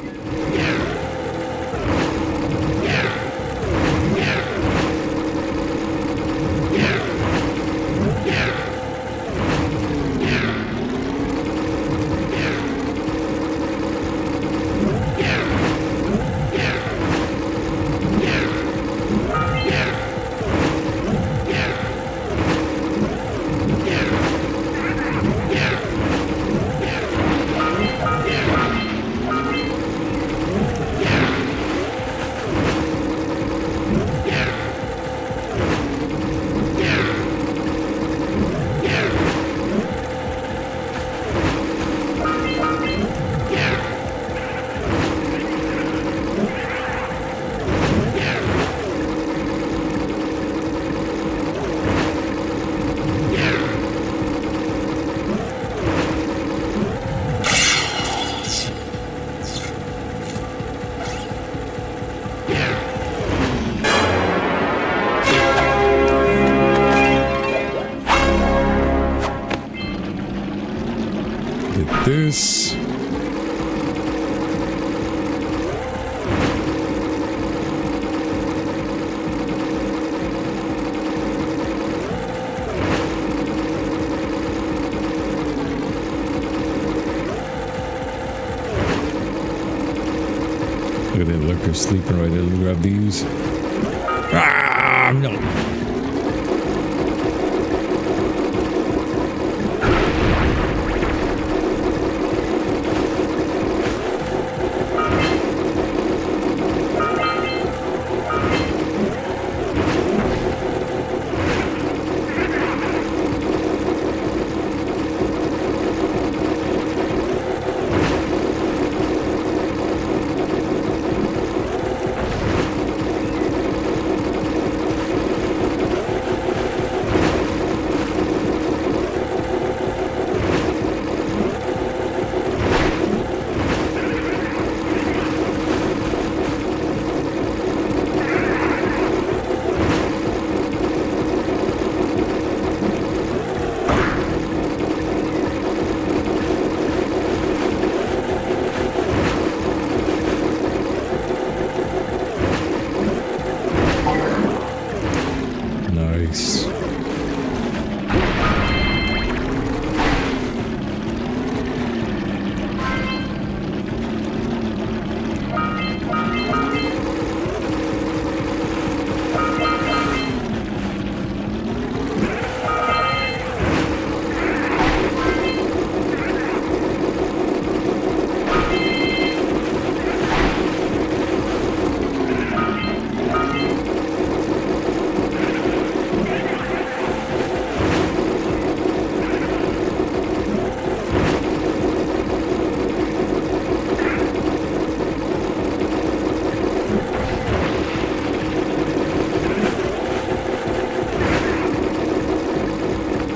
This. Look at that lurker sleeping right there. Grab these. Ah, no.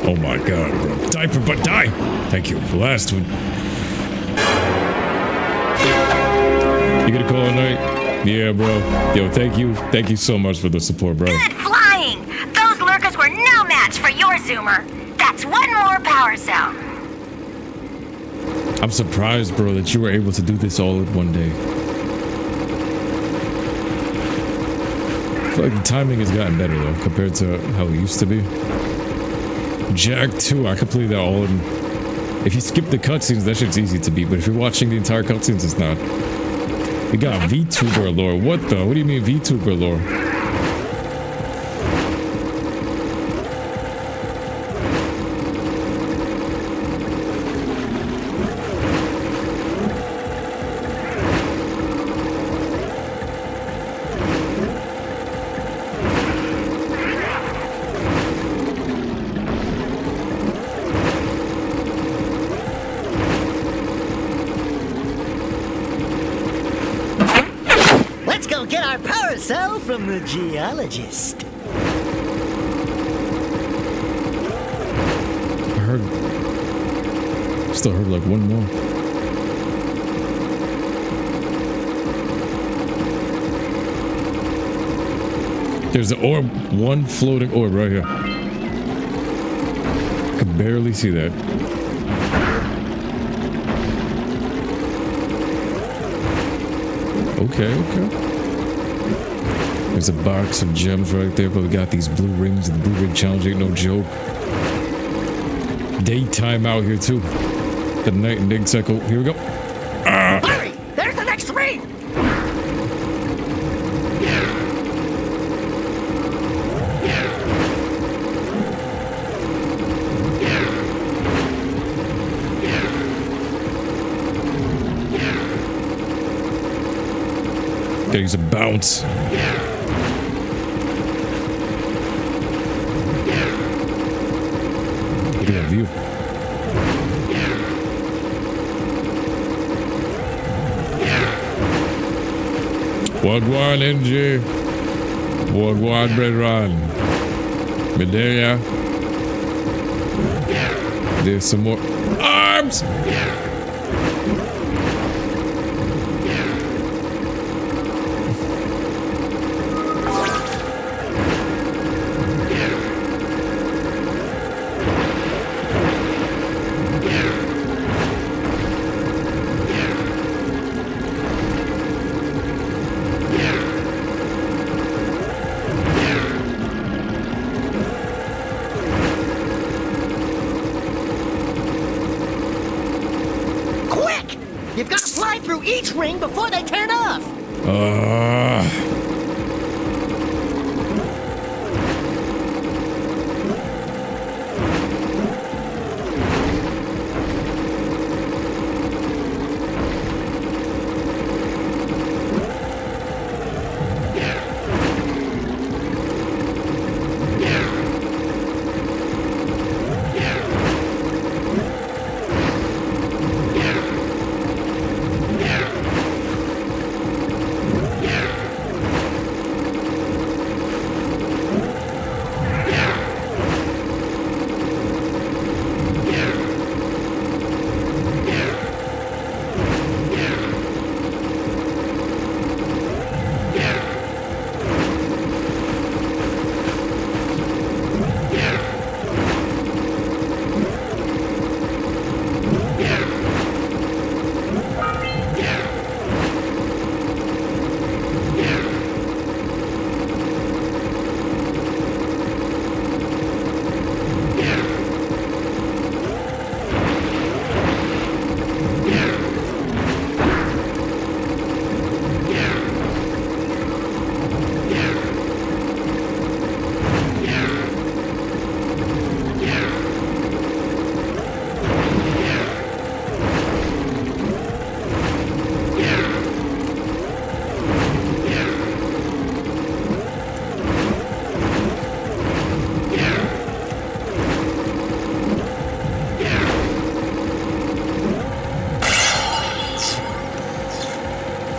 Oh my god, bro. Diaper, but die! Thank you. Last one. You gonna call a night? Yeah, bro. Yo, thank you. Thank you so much for the support, bro. Good flying! Those lurkers were no match for your zoomer. That's one more power cell. I'm surprised, bro, that you were able to do this all in one day. I feel like the timing has gotten better, though, compared to how it used to be. Jak 2, I completed that all in... If you skip the cutscenes, that shit's easy to beat, but if you're watching the entire cutscenes, it's not. We got VTuber lore. What the? What do you mean VTuber lore? Let's go get our power cell from the Geologist. Still heard like one more. There's an orb, one floating orb right here. I could barely see that. Okay, okay. There's a box of gems right there, but we got these blue rings, and the blue ring challenge ain't no joke. Daytime out here too. The night and day cycle. Here we go. Hurry! There's the next ring! There's a bounce. Look at that view. Wagwan NG. Wagwan Bredran. Medea. There's some more arms. You've got to fly through each ring before they turn off.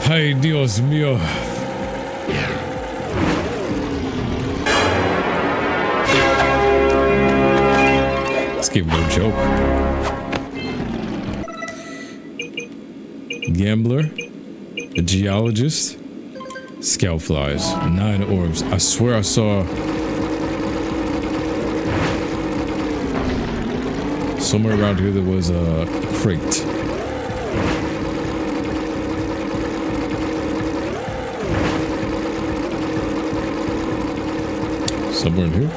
Ay, Dios mío. This game no joke. Gambler, a geologist, scout flies, 9 orbs. I swear I saw somewhere around here there was a crate. Somewhere in here.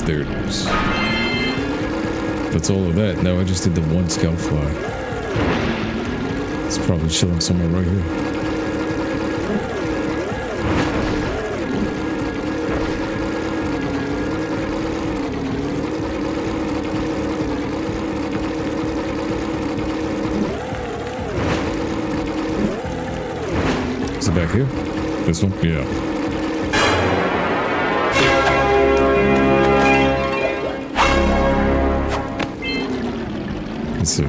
There it is. That's all of that. Now I just did the one scout fly. It's probably chilling somewhere right here. Is it back here? This one? Yeah. Let's see.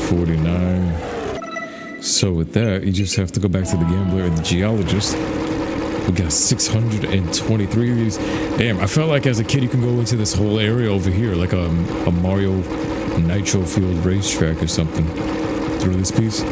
49. So with that, you just have to go back to the gambler and the geologist. We got 623 of these. Damn, I felt like as a kid you can go into this whole area over here, like a Mario Nitro Field racetrack or something. Through this piece.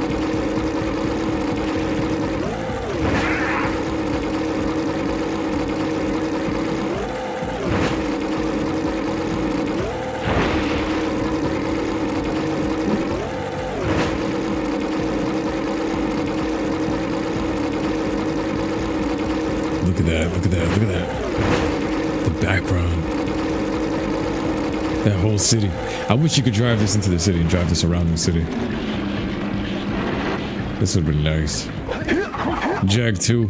Look at that, look at that, look at that. The background. That whole city. I wish you could drive this into the city and drive this around the city. This would be nice. Jak 2.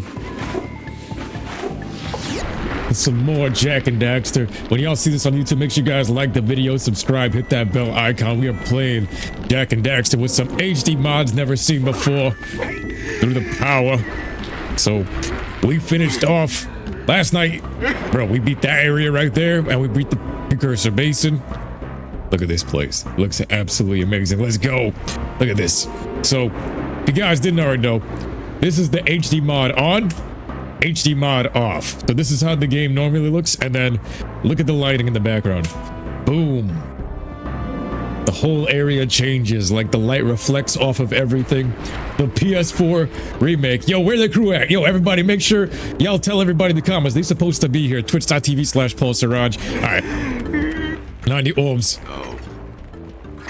Some more Jak and Daxter. When y'all see this on YouTube, make sure you guys like the video, subscribe, hit that bell icon. We are playing Jak and Daxter with some HD mods never seen before through the power. So we finished off last night. Bro, we beat that area right there and we beat the Precursor Basin. Look at this place. Looks absolutely amazing. Let's go. Look at this. So if you guys didn't already know, this is the HD mod on, HD mod off. So this is how the game normally looks. And then look at the lighting in the background. Boom. The whole area changes, like the light reflects off of everything. The PS4 remake. Yo, where the crew at? Yo, everybody, make sure y'all tell everybody in the comments. They supposed to be here. Twitch.tv/PaulSiraj. All right. 90 orbs. Oh,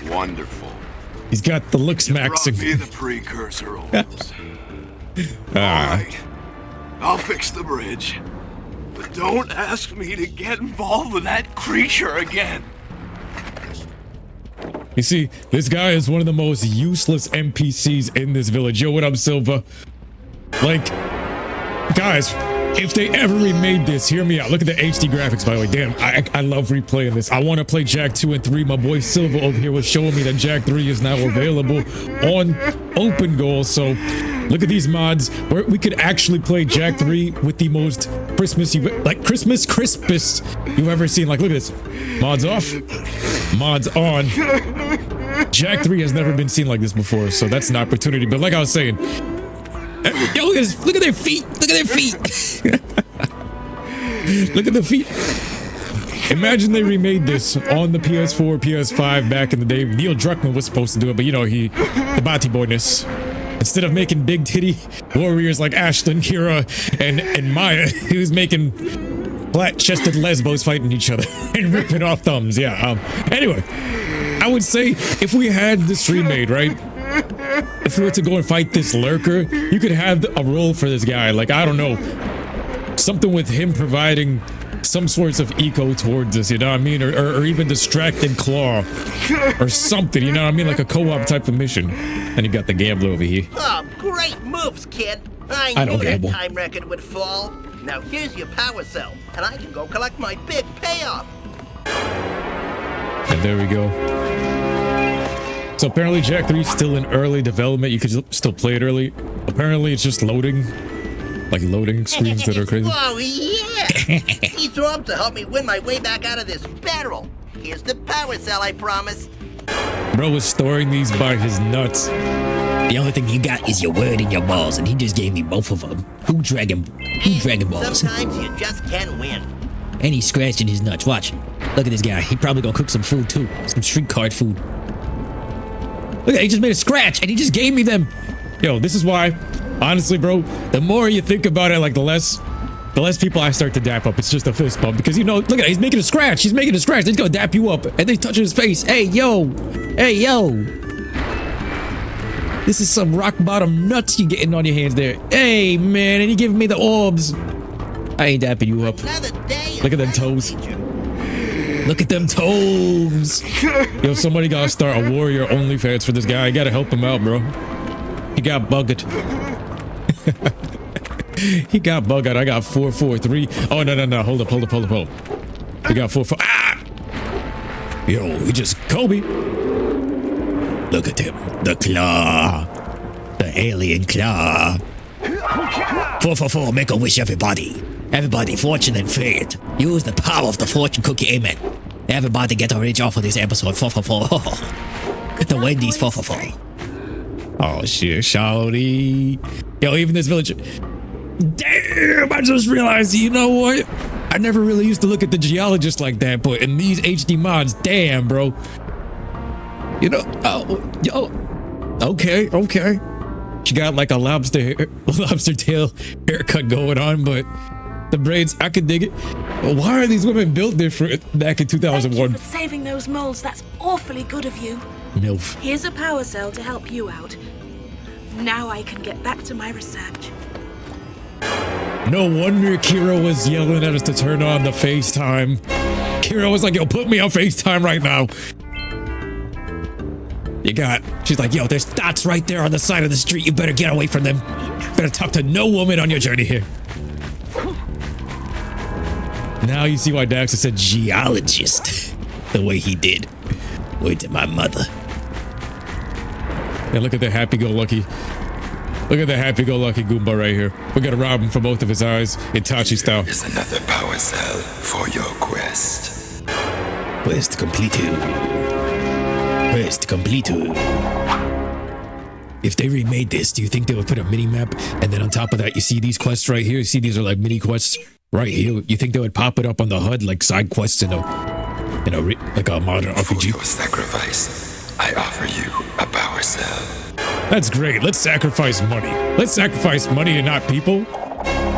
wonderful. He's got the looks maxing. Brought me the Precursor Orbs. All right. I'll fix the bridge. But don't ask me to get involved with that creature again. You see, this guy is one of the most useless NPCs in this village. Yo, what up, Silva? Like, guys, if they ever remade this, hear me out. Look at the HD graphics, by the way. Damn, I love replaying this. I want to play Jak 2 and 3. My boy Silva over here was showing me that Jak 3 is now available on Open Goal. So look at these mods where we could actually play Jak 3 with the most Christmas crispest you've ever seen. Like, look at this. Mods off, mods on. Jak 3 has never been seen like this before, so that's an opportunity. But like I was saying, yo, look at this. Look at their feet. Look at their feet. Look at the feet. Imagine they remade this on the PS4, PS5 back in the day. Neil Druckmann was supposed to do it, but you know, the Bati boyness. Instead of making big titty warriors like Ashlyn, Kira, and Maya, he was making flat-chested lesbos fighting each other and ripping off thumbs. Yeah. Anyway, I would say if we had this remade, right? If we were to go and fight this lurker, you could have a role for this guy. Like, I don't know, something with him providing some sorts of eco towards us, you know what I mean? Or even distracted claw or something, you know what I mean? Like a co-op type of mission. And you got the gambler over here. Oh, great moves, kid. I don't knew that gamble. time record would fall. Now here's your power cell, and I can go collect my big payoff. And there we go. So apparently Jak 3 is still in early development. You could still play it early. Apparently it's just loading. like loading screens that are crazy. Oh, yeah! These orbs will help me win my way back out of this barrel. Here's the power cell I promised. Bro was storing these by his nuts. The only thing you got is your word and your balls, and he just gave me both of them. Who Dragon Balls? Sometimes you just can't win. And he's scratching his nuts. Watch. Look at this guy. He probably gonna cook some food too. Some street card food. Look at, he just made a scratch and he just gave me them. Yo, this is why, honestly, bro, the more you think about it, like the less people I start to dap up. It's just a fist bump because, you know, look at it, he's making a scratch. He's making a scratch. He's gonna dap you up and then he's touching his face. Hey, yo. Hey, yo. This is some rock bottom nuts you getting on your hands there. Hey, man, and he giving me the orbs. I ain't dapping you up. Look at them toes. Look at them toes. Yo, somebody gotta start a warrior OnlyFans for this guy. I gotta help him out, bro. He got bugged. He got bugged. I got 443. Oh, no. Hold up. He got 44. Ah! Yo, he just Kobe. Look at him. The claw. The alien claw. 444, make a wish, everybody. Everybody, fortune and fate. Use the power of the fortune cookie, amen. Everybody get a rich off of this episode, 444. Get the Wendy's 444. Oh shit, shawty. Yo, even this village. Damn, I just realized, you know what? I never really used to look at the Geologist like that, but in these HD mods, damn, bro. You know, okay. She got like a lobster tail haircut going on, but the braids, I could dig it. Why are these women built different back in 2001? Thank you for saving those moles. That's awfully good of you. MILF. Here's a power cell to help you out. Now I can get back to my research. No wonder Kira was yelling at us to turn on the FaceTime. Kira was like, yo, put me on FaceTime right now. She's like, yo, there's dots right there on the side of the street. You better get away from them. Better talk to no woman on your journey here. Now you see why Daxter said Geologist the way he did. Wait to my mother. And look at the happy-go-lucky. Look at the happy-go-lucky Goomba right here. We gotta rob him for both of his eyes, Itachi style. Is another power cell for your quest. Quest completed. Quest completed. If they remade this, do you think they would put a mini-map and then on top of that you see these quests right here? You see these are like mini-quests right here. You think they would pop it up on the HUD like side quests in a like a modern RPG? For your sacrifice, I offer you a power cell. That's great. Let's sacrifice money. Let's sacrifice money and not people.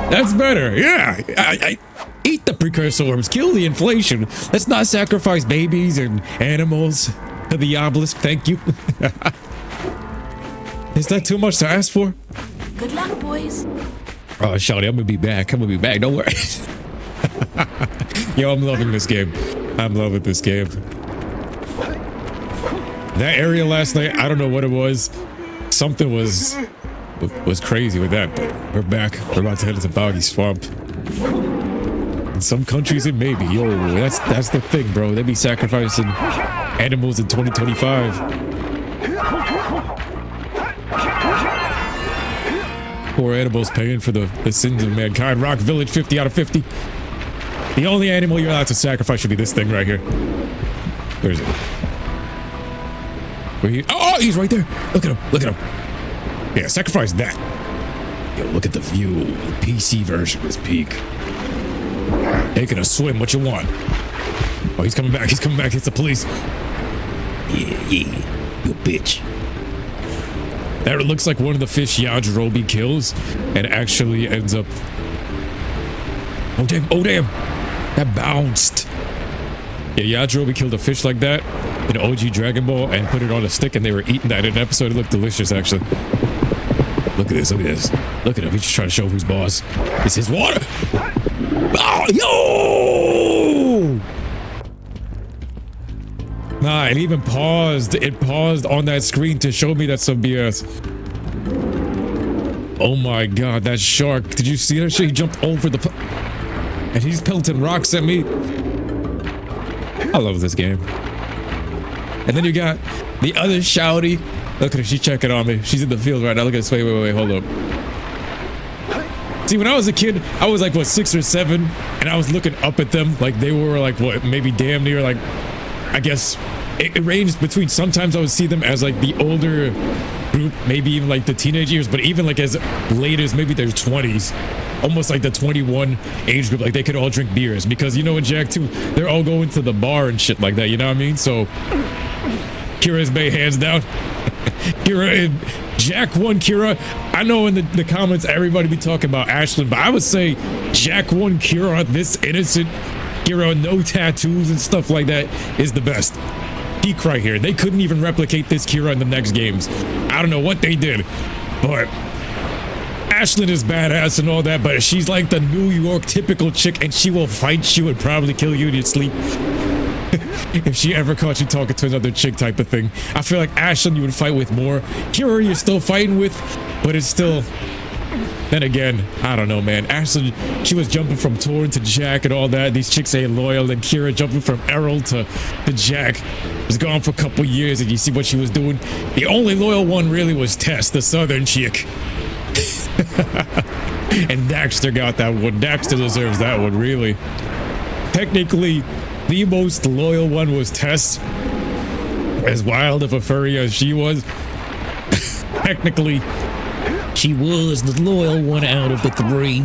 That's better. Yeah. I eat the precursor orbs. Kill the inflation. Let's not sacrifice babies and animals to the obelisk. Thank you. Is that too much to ask for? Good luck, boys. Oh, Shawty, I'm gonna be back. Don't worry. Yo, I'm loving this game. I'm loving this game. That area last night, I don't know what it was. Something was crazy with that, but we're back. We're about to head into Boggy Swamp. In some countries, it may be. Yo, that's the thing, bro. They be sacrificing animals in 2025. Poor animals paying for the sins of mankind. Rock Village, 50 out of 50. The only animal you're allowed to sacrifice should be this thing right here. Where is it? Where he? Oh, he's right there. Look at him. Look at him. Yeah, sacrifice that. Yo, look at the view. The PC version is peak. Taking a swim. What you want? Oh, he's coming back. He's coming back. It's the police. Yeah. You bitch. That looks like one of the fish Yajirobe kills and actually ends up... Oh, damn. Oh, damn. That bounced. Yeah, Yajirobe killed a fish like that in OG Dragon Ball and put it on a stick and they were eating that in an episode. It looked delicious, actually. Look at this. Look at this. Look at him. He's just trying to show who's boss. It's his water. Oh, yo! Nah, it even paused. It paused on that screen to show me that's some BS. Oh my god, that shark. Did you see that shit? He jumped over the... And he's pelting rocks at me. I love this game. And then you got the other shouty. Look at her. She's checking on me. She's in the field right now. Look at this. Wait. Hold up. See, when I was a kid, I was like, what, 6 or 7, and I was looking up at them like they were like, what, maybe damn near like, I guess it ranged between, sometimes I would see them as like the older group, maybe even like the teenage years, but even like as late as maybe their 20s, almost like the 21 age group, like they could all drink beers, because you know in Jak 2, they're all going to the bar and shit like that, you know what I mean? So Kira's Bay, hands down. Kira in Jak 1, Kira. I know in the comments everybody be talking about Ashlyn, but I would say Jak 1 Kira, this innocent Kira, no tattoos and stuff like that, is the best. Peak right here. They couldn't even replicate this Kira in the next games. I don't know what they did, but Ashlyn is badass and all that, but she's like the New York typical chick, and she will fight. She would probably kill you in your sleep. If she ever caught you talking to another chick type of thing. I feel like Ashlyn you would fight with more. Kira you're still fighting with, but it's still... Then again, I don't know, man. Ashlyn, she was jumping from Torn to Jak and all that. These chicks ain't loyal. And Kira jumping from Errol to Jak. Was gone for a couple years, and you see what she was doing. The only loyal one really was Tess, the southern chick. And Daxter got that one. Daxter deserves that one, really. Technically, the most loyal one was Tess. As wild of a furry as she was, technically, she was the loyal one out of the 3.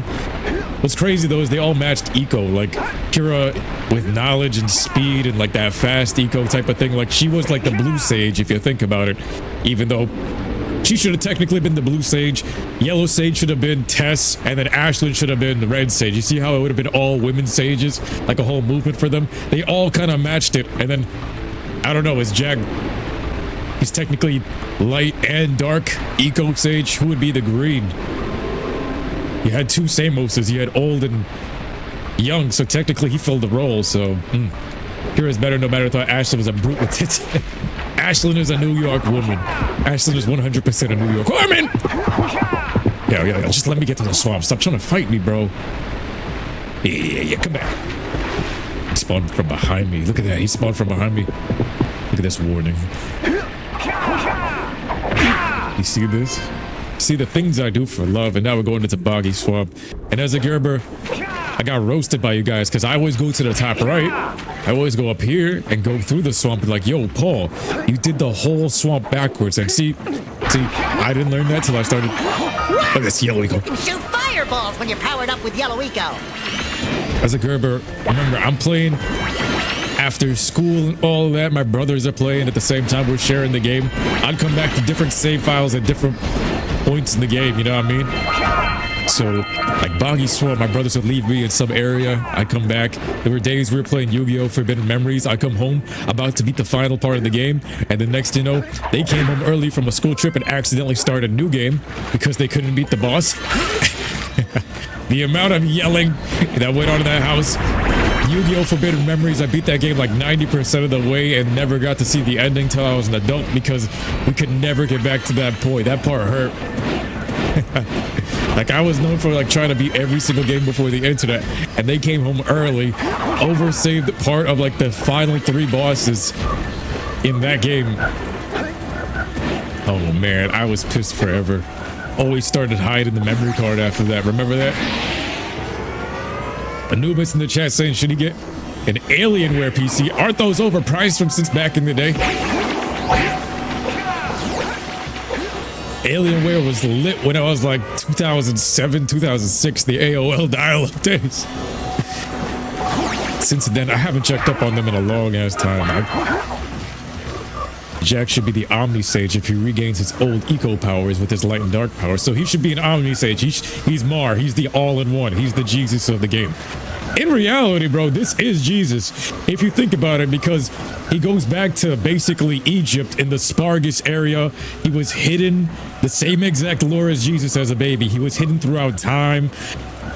What's crazy though is they all matched eco. Like Kira with knowledge and speed and like that fast eco type of thing. Like she was like the blue sage if you think about it. Even though she should have technically been the blue sage, yellow sage should have been Tess, and then Ashlyn should have been the red sage. You see how it would have been all women sages, like a whole movement for them? They all kind of matched it. And then I don't know, is Jak, he's technically light and dark eco sage. Who would be the green? You had 2 Samoses. You had old and young, so technically he filled the role. So Kira's better no matter. I thought Ashlyn was a brute with tits. Ashlyn is a New York woman. Ashlyn is 100% a New York woman. Yeah. Just let me get to the swamp. Stop trying to fight me, bro. Yeah. Come back. He spawned from behind me. Look at that. He spawned from behind me. Look at this warning. You see this? See the things I do for love, and now we're going into Boggy Swamp. And as a Gerber, I got roasted by you guys because I always go to the top right. I always go up here and go through the swamp and like, yo, Paul, you did the whole swamp backwards. And see, I didn't learn that till I started. Look at this yellow eco. You can shoot fireballs when you're powered up with yellow eco. As a Gerber, remember, I'm playing after school and all that. My brothers are playing at the same time. We're sharing the game. I'd come back to different save files at different points in the game, you know what I mean? So, like Boggy Swamp, my brothers would leave me in some area. I'd come back. There were days we were playing Yu-Gi-Oh! Forbidden Memories. I'd come home, about to beat the final part of the game, and the next you know, they came home early from a school trip and accidentally started a new game because they couldn't beat the boss. The amount of yelling that went on in that house. Yu-Gi-Oh! Forbidden Memories, I beat that game like 90% of the way and never got to see the ending till I was an adult because we could never get back to that point. That part hurt. Like I was known for like trying to beat every single game before the internet, and they came home early, oversaved part of like the final 3 bosses in that game. Oh man, I was pissed forever. Always started hiding the memory card after that. Remember that? Anubis in the chat saying, should he get an Alienware PC? Aren't those overpriced from since back in the day? Alienware was lit when I was like 2007, 2006, the AOL dial-up days. Since then, I haven't checked up on them in a long ass time. Jak should be the Omni Sage if he regains his old eco powers with his light and dark powers. So he should be an Omni Sage. He's Mar. He's the all-in-one. He's the Jesus of the game. In reality, bro, this is Jesus, if you think about it, because he goes back to basically Egypt in the Spargus area. He was hidden, the same exact lore as Jesus as a baby. He was hidden throughout time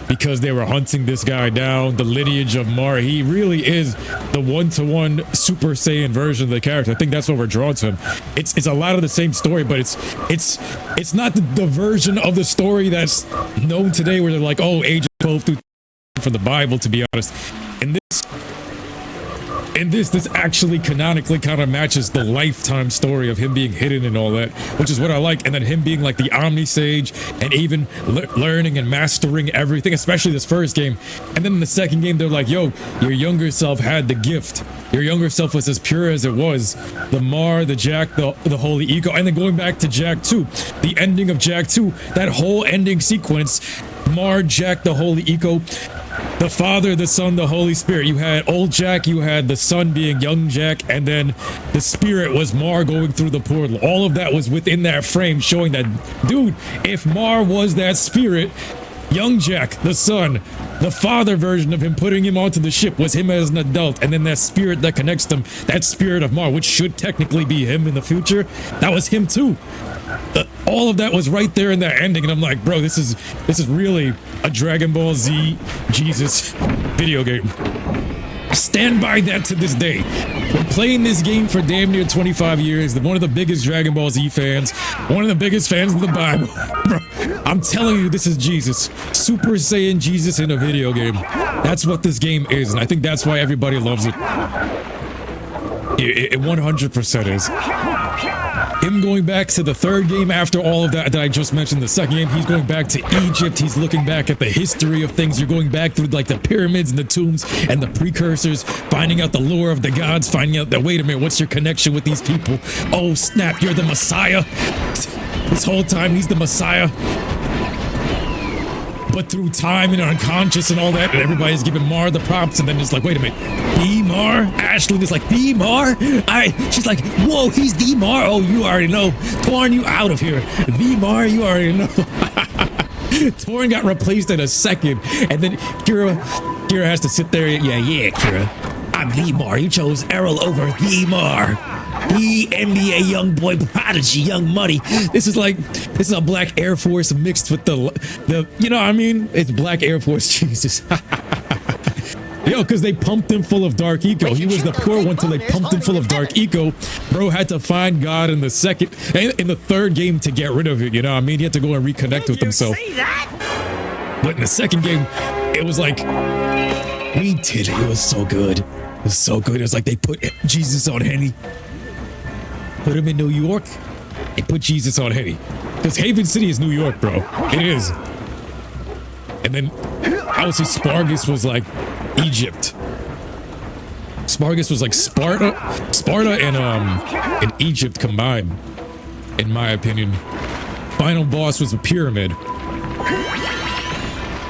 because they were hunting this guy down, the lineage of Mar. He really is the one-to-one Super Saiyan version of the character. I think that's what we're drawn to him. It's a lot of the same story, but it's not the version of the story that's known today where they're like, oh, age 12 through from the Bible, to be honest. In this, in this actually canonically kind of matches the lifetime story of him being hidden and all that, which is what I like. And then him being like the Omni Sage and even learning and mastering everything, especially this first game. And then in the second game, they're like, yo, your younger self had the gift. Your younger self was as pure as it was. The Mar, the Jak, the Holy Eco. And then going back to Jak 2, the ending of Jak 2, that whole ending sequence, Mar, Jak, the Holy Eco, the Father, the Son, the Holy Spirit. You had old Jak, you had the Son being young Jak, and then the Spirit was Mar going through the portal. All of that was within that frame, showing that, dude, if Mar was that Spirit, young Jak, the Son, the Father version of him, putting him onto the ship, was him as an adult, and then that spirit that connects them, that Spirit of Mar, which should technically be him in the future, that was him too. All of that was right there in that ending, and I'm like, bro, this is really a Dragon Ball Z Jesus video game. Stand by that to this day. Been playing this game for damn near 25 years. One of the biggest Dragon Ball Z fans, one of the biggest fans of the Bible. Bro, I'm telling you, this is Jesus. Super Saiyan Jesus in a video game. That's what this game is, and I think that's why everybody loves it. It 100% is. Him going back to the third game after all of that I just mentioned, the second game, he's going back to Egypt. He's looking back at the history of things. You're going back through like the pyramids and the tombs and the precursors, finding out the lore of the gods, finding out that, wait a minute, what's your connection with these people? Oh, snap, you're the Messiah. This whole time, he's the Messiah. But through time and unconscious and all that, and everybody's giving Mar the props, and then it's like, wait a minute, the Mar? Ashley is like, the Mar? She's like, whoa, he's the Mar? Oh, you already know. Torn, you out of here. The Mar, you already know. Torn got replaced in a second, and then Kira has to sit there, yeah, Kira. I'm the Mar. You chose Errol over the Mar. The NBA young boy prodigy, young money. This is a Black Air Force mixed with the you know what I mean? It's Black Air Force Jesus. Yo, because they pumped him full of Dark Eco. He was the pure one till they pumped him full of Dark Eco. Bro had to find God in the third game to get rid of it, you know what I mean? He had to go and reconnect with himself. But in the second game, it was like, we did it. It was so good. It was so good. It was like they put Jesus on Henny. Put him in New York, and put Jesus on Henny. Because Haven City is New York, bro. It is. And then, obviously, Spargus was like Egypt. Spargus was like Sparta and Egypt combined, in my opinion. Final boss was a pyramid.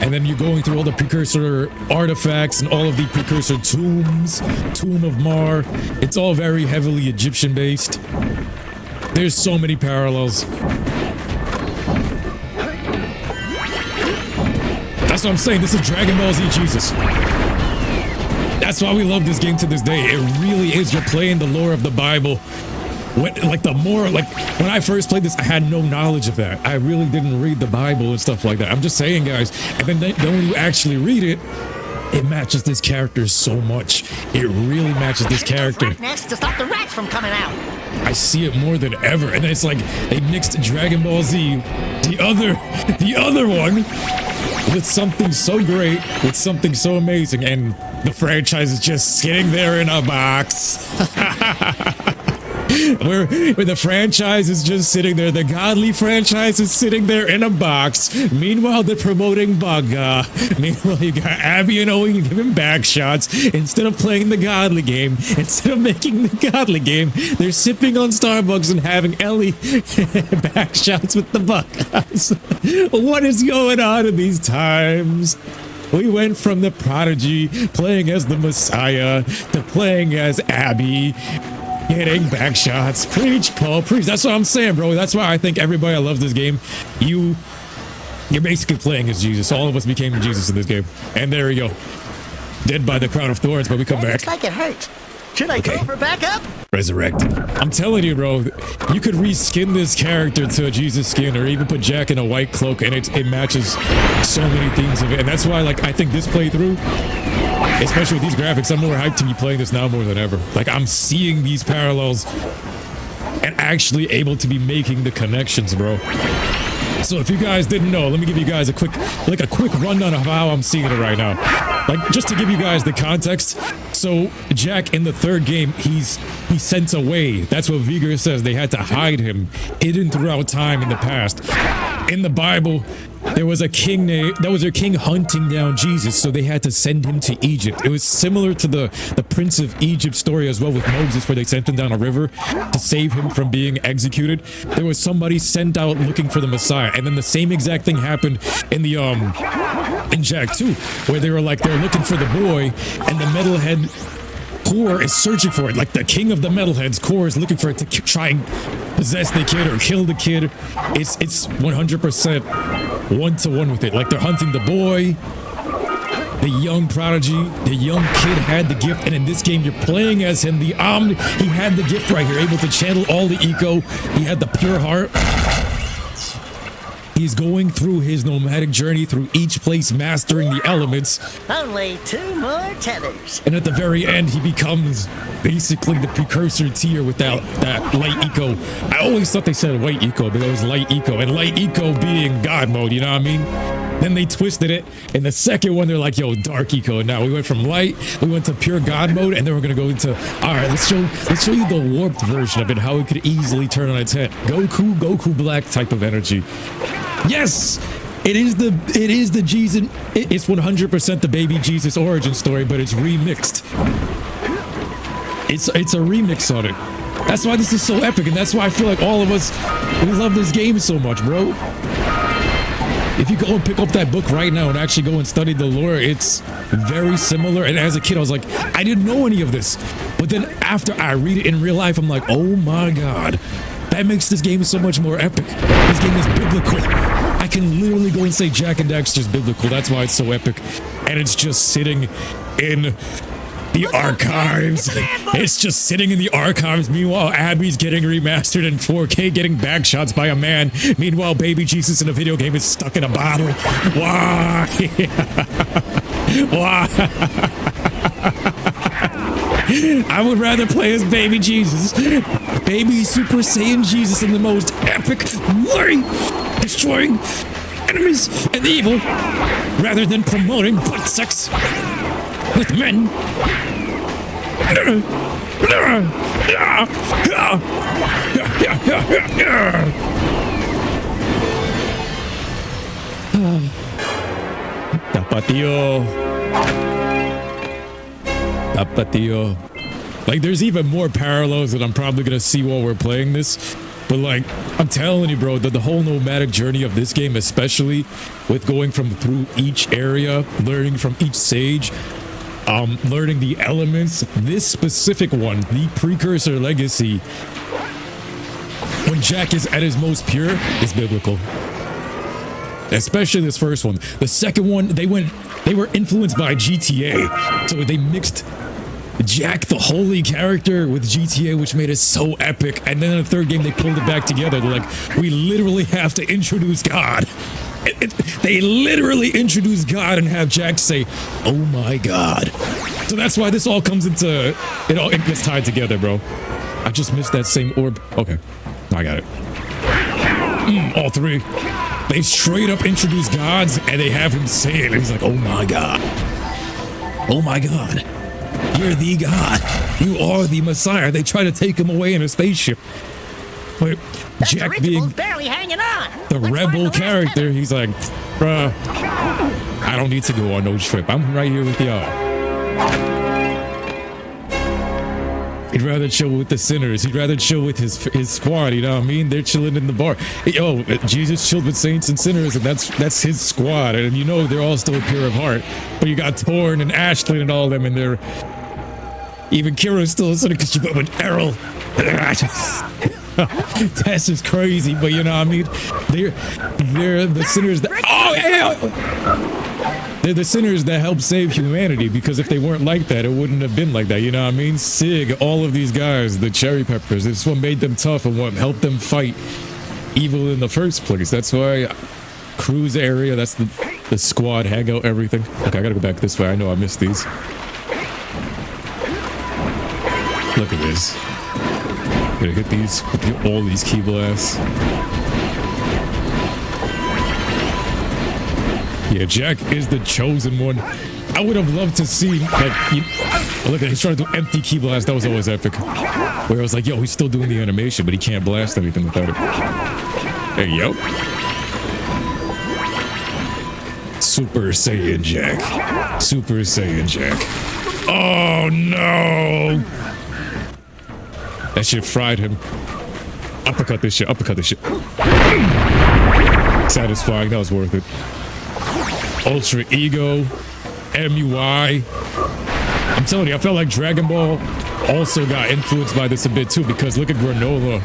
And then you're going through all the precursor artifacts and all of the precursor tombs, Tomb of Mar. It's all very heavily Egyptian based. There's so many parallels. That's what I'm saying. This is Dragon Ball Z Jesus. That's why we love this game to this day. It really is. You're playing the lore of the Bible. When I first played this, I had no knowledge of that. I really didn't read the Bible and stuff like that. I'm just saying, guys. And then when you actually read it, it matches this character so much. It really matches this character. Next to stop the rats from coming out. I see it more than ever. And it's like they mixed Dragon Ball Z, the other one, with something so great, with something so amazing, and the franchise is just sitting there in a box. Where the franchise is just sitting there, the godly franchise is sitting there in a box. Meanwhile, they're promoting Baga. Meanwhile, you got Abby and Owen giving back shots. Instead of playing the godly game, instead of making the godly game, they're sipping on Starbucks and having Ellie back shots with the Buckeyes. What is going on in these times? We went from the prodigy playing as the Messiah to playing as Abby, getting back shots. Preach, Paul, preach. That's what I'm saying, bro. That's why I think everybody loves this game. You're basically playing as Jesus. All of us became Jesus in this game. And there we go. Dead by the crown of thorns, but we come back. Looks like it hurts. Should I go for backup? Resurrect. I'm telling you, bro, you could reskin this character to a Jesus skin or even put Jak in a white cloak and it matches so many things of it. And that's why, like, I think this playthrough, especially with these graphics, I'm more hyped to be playing this now more than ever. Like, I'm seeing these parallels and actually able to be making the connections, bro. So if you guys didn't know, let me give you guys a quick rundown of how I'm seeing it right now. Like, just to give you guys the context. So Jak in the third game, he's sent away. That's what Vigor says. They had to hide him, hidden throughout time in the past. In the Bible, there was a king hunting down Jesus, so they had to send him to Egypt. It was similar to the Prince of Egypt story as well with Moses, where they sent him down a river to save him from being executed. There was somebody sent out looking for the Messiah, and then the same exact thing happened in the in Jak 2, where they're looking for the boy, and the metalhead Core is searching for it. Like the king of the metalheads, Core is looking for it to try and possess the kid or kill the kid. It's 100% one-to-one with it. Like they're hunting the boy, the young prodigy, the young kid had the gift, and in this game you're playing as him. He had the gift right here, able to channel all the eco. He had the pure heart. He's going through his nomadic journey through each place, mastering the elements. Only 2 more tethers. And at the very end, he becomes basically the precursor tier with that light eco. I always thought they said white eco, but it was light eco. And light eco being God mode, you know what I mean? Then they twisted it. In the second one, they're like, yo, dark eco. Now we went from light, we went to pure God mode, and then we're gonna go into, all right, let's show you the warped version of it, how it could easily turn on its head. Goku Black type of energy. Yes, it is the Jesus. It's 100% the baby Jesus origin story, but it's remixed. It's a remix on it. That's why this is so epic, and that's why I feel like all of us, we love this game so much, bro. If you go and pick up that book right now and actually go and study the lore, it's very similar. And as a kid, I was like, I didn't know any of this. But then after I read it in real life, I'm like, oh my God. That makes this game so much more epic. This game is biblical. I can literally go and say Jak and Daxter is biblical. That's why it's so epic. And it's just sitting in the archives. It's just sitting in the archives. Meanwhile, Abby's getting remastered in 4K, getting backshots by a man. Meanwhile, baby Jesus in a video game is stuck in a bottle. Why? Why? I would rather play as baby Jesus. Baby Super Saiyan Jesus in the most epic way, destroying enemies and evil, rather than promoting butt sex with men. Tapatio. Like, there's even more parallels that I'm probably gonna see while we're playing this. But like, I'm telling you, bro, that the whole nomadic journey of this game, especially with going through each area, learning from each sage, learning the elements, this specific one, the Precursor Legacy, when Jak is at his most pure, is biblical. Especially this first one. The second one, they were influenced by GTA, so they mixed Jak, the holy character, with GTA, which made it so epic. And then in the third game, they pulled it back together. They're like, we literally have to introduce God. They literally introduce God and have Jak say, oh my God. So that's why this all comes into, it gets tied together, bro. I just missed that same orb. Okay, I got it. All three. They straight up introduce gods and they have him say it. And he's like, oh my God. Oh my God. You're the God. You are the Messiah. They try to take him away in a spaceship. But Jak being barely hanging on. The rebel character, he's like, bruh, I don't need to go on no trip. I'm right here with y'all. He'd rather chill with the sinners. He'd rather chill with his squad, you know what I mean? They're chilling in the bar. Yo, Jesus chilled with saints and sinners, and that's his squad. And you know they're all still pure of heart. But you got Torn and Ashlyn and all of them, and they're... Even Kira's still a sinner because she went with Errol. Tess is crazy, but you know what I mean? They're the sinners that... Oh, yeah! They're the sinners that help save humanity, because if they weren't like that, it wouldn't have been like that, you know what I mean? Sig, all of these guys, the Cherry Peppers, it's what made them tough and what helped them fight evil in the first place. That's why cruise area, that's the squad, hangout, everything. Okay, I gotta go back this way. I know I missed these. Look at this. Gonna hit these with all these key blasts. Yeah, Jak is the chosen one. I would have loved to see, like, look at he's trying to do empty key blast. That was always epic. Where I was like, yo, he's still doing the animation, but he can't blast anything without it. There you go. Super Saiyan Jak. Super Saiyan Jak. Oh no! That shit fried him. Uppercut this shit. Uppercut this shit. Satisfying. That was worth it. Ultra Ego. MUI. I'm telling you, I felt like Dragon Ball also got influenced by this a bit too, because look at Granola.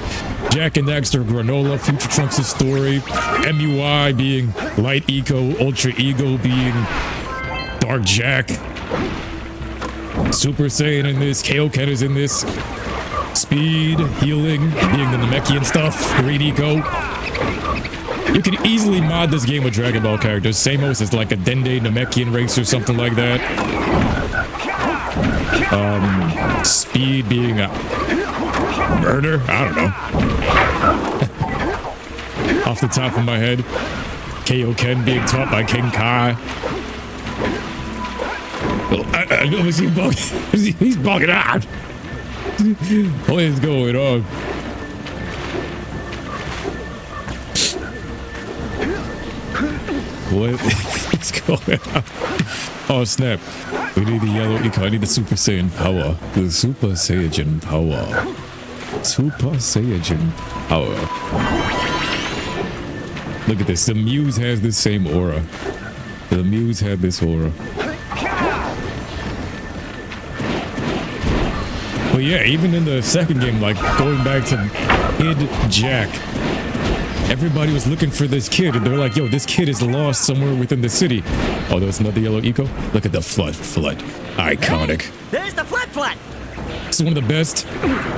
Jak and Daxter, Granola, Future Trunks' story, MUI being Light Eco, Ultra Ego being Dark Jak, Super Saiyan in this, Kaioken is in this, Speed, Healing being the Namekian stuff, Green Eco. You can easily mod this game with Dragon Ball characters. Samos is like a Dende Namekian race or something like that. Speed being a murder? I don't know. Off the top of my head. Kaioken being taught by King Kai. Well, I know he's bugging. He's bugging out. What is going on? What is going on? Oh snap. We need the yellow eco. I need the Super Saiyan power. The Super Saiyan power. Super Saiyan power. Look at this. The Muse has the same aura. The Muse had this aura. But yeah, even in the second game, like going back to Kid Jak, everybody was looking for this kid, and they're like, yo, this kid is lost somewhere within the city. Oh, there's another yellow eco? Look at the Flut. Iconic. Hey, there's the Flut. This is one of the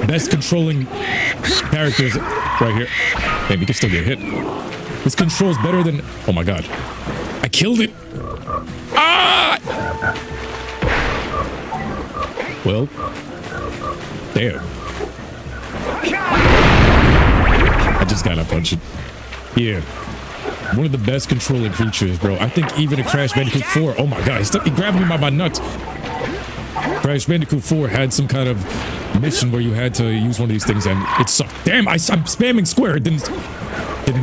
best controlling characters right here. Maybe you can still get hit. This controls better than... Oh my god. I killed it. Ah! Well. Damn. I just gotta punch it. Yeah. One of the best controlling creatures, bro. I think even in Crash Bandicoot 4... Oh my god, he grabbed me by my nuts. Crash Bandicoot 4 had some kind of mission where you had to use one of these things and it sucked. Damn, I'm spamming square. It didn't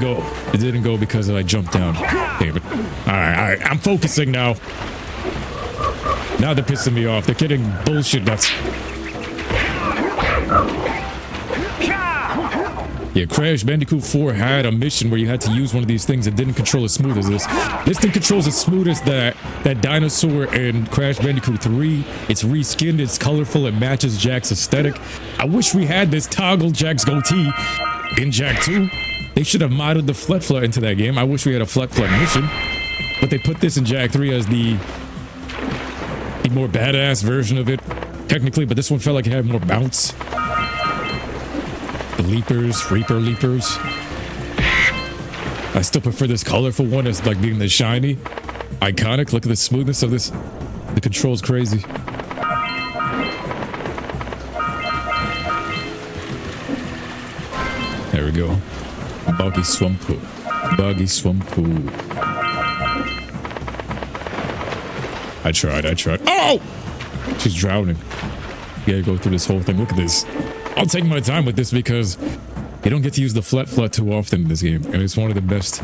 go. It didn't go because I jumped down. Damn it. Alright. I'm focusing now. Now they're pissing me off. They're getting bullshit nuts. Yeah, Crash Bandicoot 4 had a mission where you had to use one of these things that didn't control as smooth as this. This thing controls as smooth as that dinosaur in Crash Bandicoot 3. It's reskinned, it's colorful, it matches Jak's aesthetic. I wish we had this toggle Jak's goatee in Jak 2. They should have modded the Flut into that game. I wish we had a Flut mission. But they put this in Jak 3 as the more badass version of it, technically, but this one felt like it had more bounce. The leapers, Reaper leapers. I still prefer this colorful one as like being the shiny. Iconic. Look at the smoothness of this. The control's crazy. There we go. Boggy Swampu. Boggy Swampu. I tried. Oh! She's drowning. You gotta go through this whole thing. Look at this. I'll take my time with this because you don't get to use the Flut too often in this game, and it's one of the best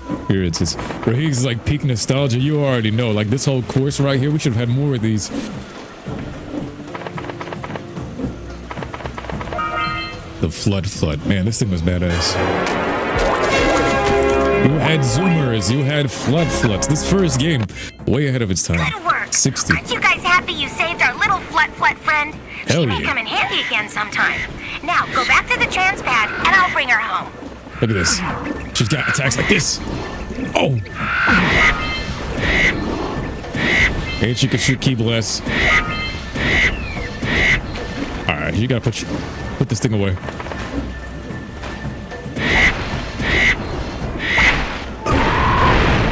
experiences. Rahig's like peak nostalgia, you already know. Like this whole course right here, we should have had more of these. The Flut. Man, this thing was badass. You had Zoomers, you had Fluts. This first game, way ahead of its time. Good work. 60. Aren't you guys happy you saved our little Flut friend? Hell She may yeah. come in handy again sometime. Now, go back to the trans pad, and I'll bring her home. Look at this. She's got attacks like this. Oh! And she can shoot key blasts. Alright, you gotta put this thing away.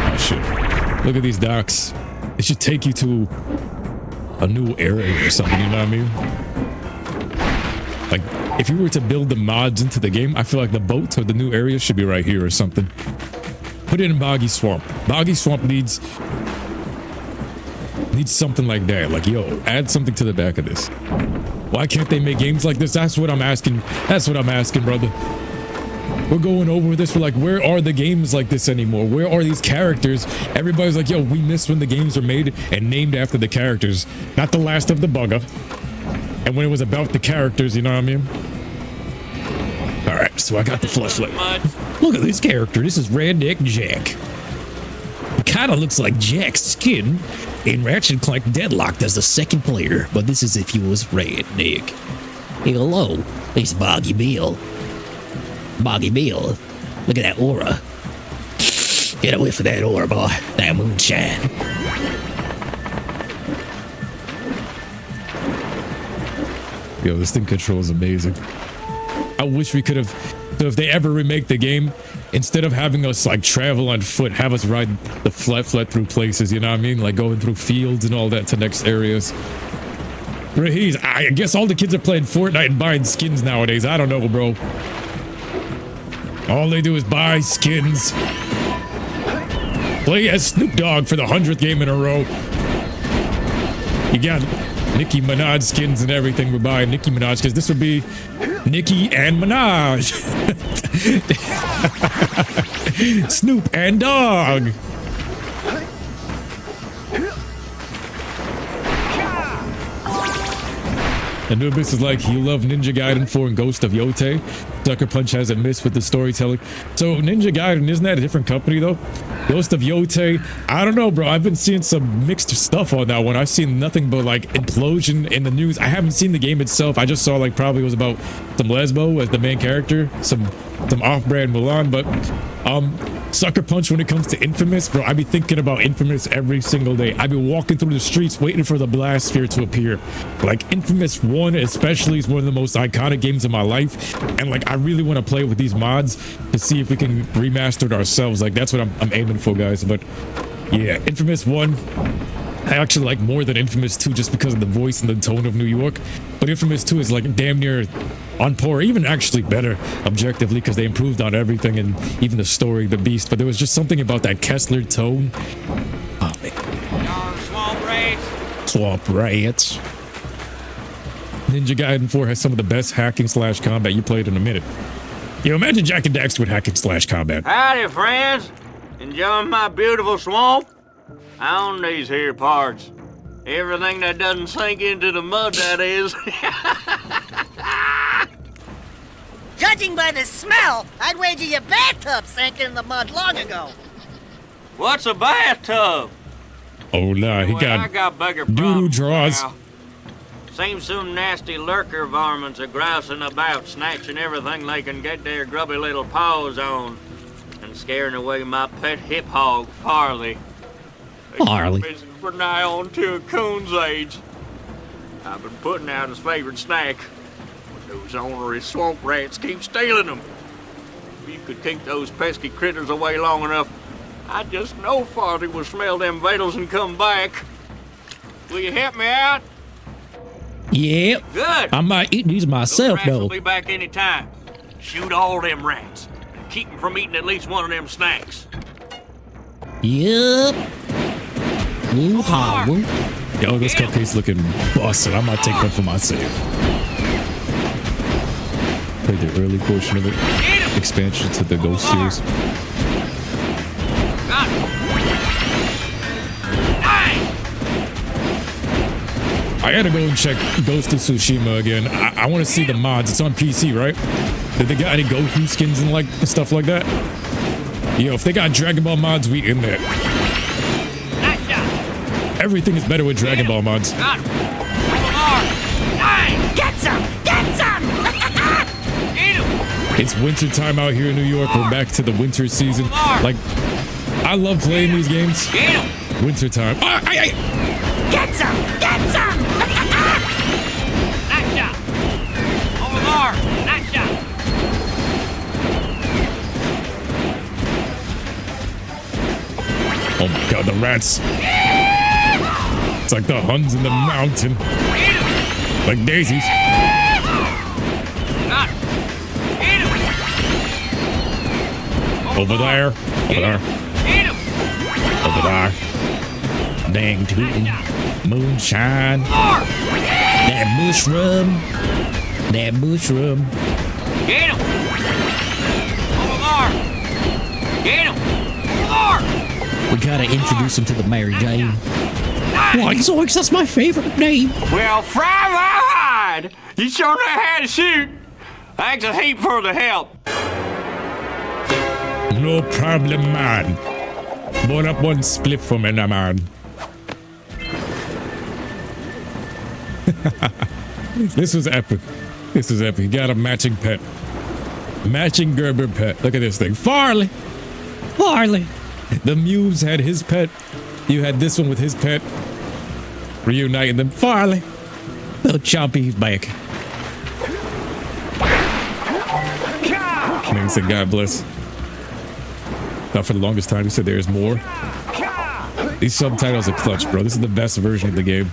Oh shit. Look at these docks. It should take you to a new area or something, you know what I mean? Like, if you were to build the mods into the game, I feel like the boat or the new area should be right here or something. Put it in Boggy Swamp. Boggy Swamp needs something like that. Like, yo, add something to the back of this. Why can't they make games like this? That's what I'm asking. That's what I'm asking, brother. We're going over this. We're like, where are the games like this anymore? Where are these characters? Everybody's like, yo, we miss when the games were made and named after the characters. Not The Last of the Bugger. And when it was about the characters, you know what I mean? Alright, so I got the flush light. Look at this character. This is Redneck Jak. It kind of looks like Jak's skin in Ratchet & Clank Deadlocked as the second player, but this is if he was Redneck. Hey, hello, it's Boggy Bill. Boggy Bill, look at that aura. Get away from that aura, boy. That moonshine. Yo, this thing controls amazing. I wish we could have. So if they ever remake the game, instead of having us like travel on foot, have us ride the flat through places, you know what I mean? Like going through fields and all that to next areas. I guess all the kids are playing Fortnite and buying skins nowadays. I don't know, bro. All they do is buy skins. Play as Snoop Dogg for the 100th game in a row. You got Nicki Minaj skins and everything. We're buying Nicki Minaj because this would be Nicki and Minaj. Snoop and Dogg. Anubis is like, you love Ninja Gaiden 4 and Ghost of Yote. Sucker Punch hasn't missed with the storytelling. So Ninja Gaiden, isn't that a different company though? Ghost of Yote, I don't know, bro. I've been seeing some mixed stuff on that one. I've seen nothing but like implosion in the news. I haven't seen the game itself. I just saw like probably it was about some Lesbo as the main character, some off-brand Mulan, but Sucker Punch when it comes to Infamous, bro, I be thinking about Infamous every single day. I be walking through the streets waiting for the blast sphere to appear. Like Infamous 1 especially is one of the most iconic games of my life, and like I really want to play with these mods to see if we can remaster it ourselves. Like that's what I'm aiming for, guys. But yeah, Infamous 1 I actually like more than Infamous 2 just because of the voice and the tone of New York. But Infamous 2 is like damn near on par, even actually better objectively because they improved on everything and even the story, the beast. But there was just something about that Kessler tone. Oh man. Swamp rats. Ninja Gaiden 4 has some of the best hacking / combat you played in a minute. Yo, imagine Jak and Daxter with hacking / combat. Howdy, friends. Enjoying my beautiful swamp? I own these here parts. Everything that doesn't sink into the mud, that is. Judging by the smell, I'd wager your bathtub sank in the mud long ago. What's a bathtub? Oh nah, he I got bigger doo-doo draws. now. Seems some nasty lurker varmints are grousing about, snatching everything they can get their grubby little paws on, and scaring away my pet hip hog, Farley. Farley. For nigh on to a coon's age. I've been putting out his favorite snack, but those ornery swamp rats keep stealing them. If you could keep those pesky critters away long enough, I just know Farley will smell them vitals and come back. Will you help me out? Yep. Good. I might eat these myself, Those rats will though. be back any time. Shoot all them rats. Keep them from eating at least one of them snacks. Yep. Woo-ha-woo. Yo, this cupcake's looking busted. I might take one for myself. Played the early portion of it. Expansion to the Ghost series. I gotta go and check Ghost of Tsushima again. I want to see the mods. It's on PC, right? Did they got any Goku skins and like stuff like that? Yo, if they got Dragon Ball mods, we in there. Everything is better with Dragon Ball mods. Get some! Get some! It's winter time out here in New York. We're back to the winter season. Like, I love playing these games. Winter time. Get some! Get some! Nice shot. Over there. Nice shot. Oh my god, the rats. It's like the Huns in the mountain. Like daisies. Over there. Over there. Over there. Dang tootin'. Moonshine. That mushroom. That mushroom. Get him! Over there! Get him! Over there! We gotta introduce him to the Mary Jane. Like Zoinks, that's my favorite name. Well, fry my hide! You sure know how to shoot. Thanks a heap for the help. No problem, man. Burn up one spliff for me, man. This was epic. This is epic. He got a matching pet. Matching Gerber pet. Look at this thing. Farley. Farley. The Muse had his pet. You had this one with his pet. Reuniting them. Farley. Little Chompy's back. Man said, God bless. Thought for the longest time he said there's more. These subtitles are clutch, bro. This is the best version of the game.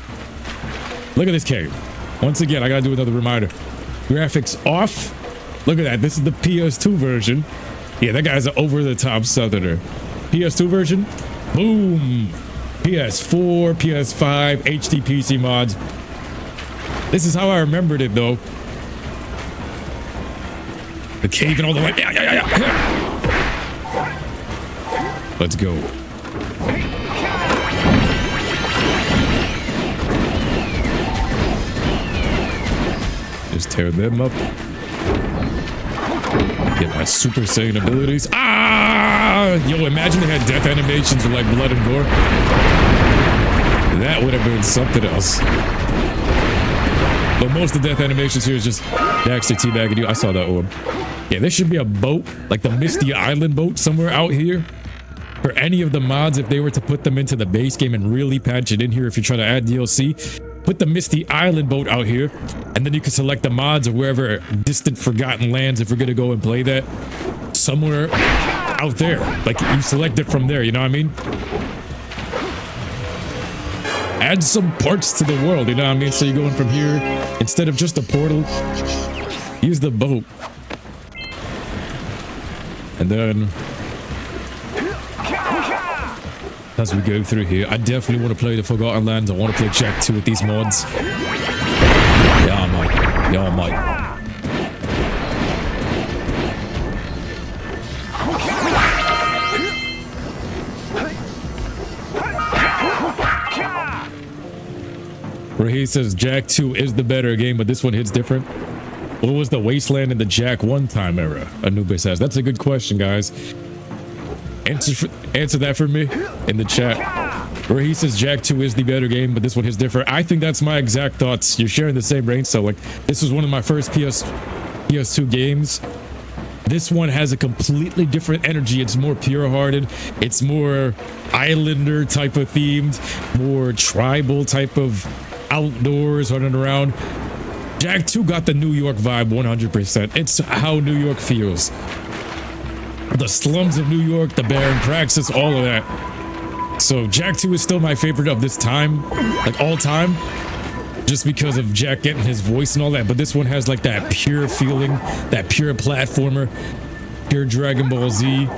Look at this cave. Once again, I gotta do another reminder. Graphics off. Look at that. This is the PS2 version. Yeah, that guy's an over-the-top southerner. PS2 version. Boom. PS4, PS5, HD PC mods. This is how I remembered it, though. The cave and all the way. Yeah. Let's go. Just tear them up. Get my Super Saiyan abilities. Ah! Yo, imagine they had death animations with like blood and gore. That would have been something else. But most of the death animations here is just Daxter teabagging you. I saw that orb. Yeah, there should be a boat, like the Misty Island boat somewhere out here. For any of the mods, if they were to put them into the base game and really patch it in here, if you're trying to add DLC, put the Misty Island boat out here, and then you can select the mods of wherever distant forgotten lands if we're gonna go and play that somewhere out there. Like you select it from there, you know what I mean? Add some parts to the world, you know what I mean? So you're going from here, instead of just a portal, use the boat. And then as we go through here, I definitely want to play the Forgotten Lands. I want to play Jak 2 with these mods. Yeah, mate. Yeah, mate. Where he says Jak 2 is the better game, but this one hits different. What was the Wasteland in the Jak 1 time era? Anubis says. That's a good question, guys. Answer that for me in the chat. Where he says Jak 2 is the better game, but this one hits different. I think that's my exact thoughts. You're sharing the same range, so like this was one of my first PS2 games. This one has a completely different energy. It's more pure-hearted. It's more Islander type of themed, more tribal type of outdoors running around. Jak 2 got the New York vibe 100%. It's how New York feels. The slums of New York, the barren praxis, all of that. So Jak 2 is still my favorite of this time, like all time, just because of Jak getting his voice and all that. But this one has like that pure feeling, that pure platformer, pure Dragon Ball Z.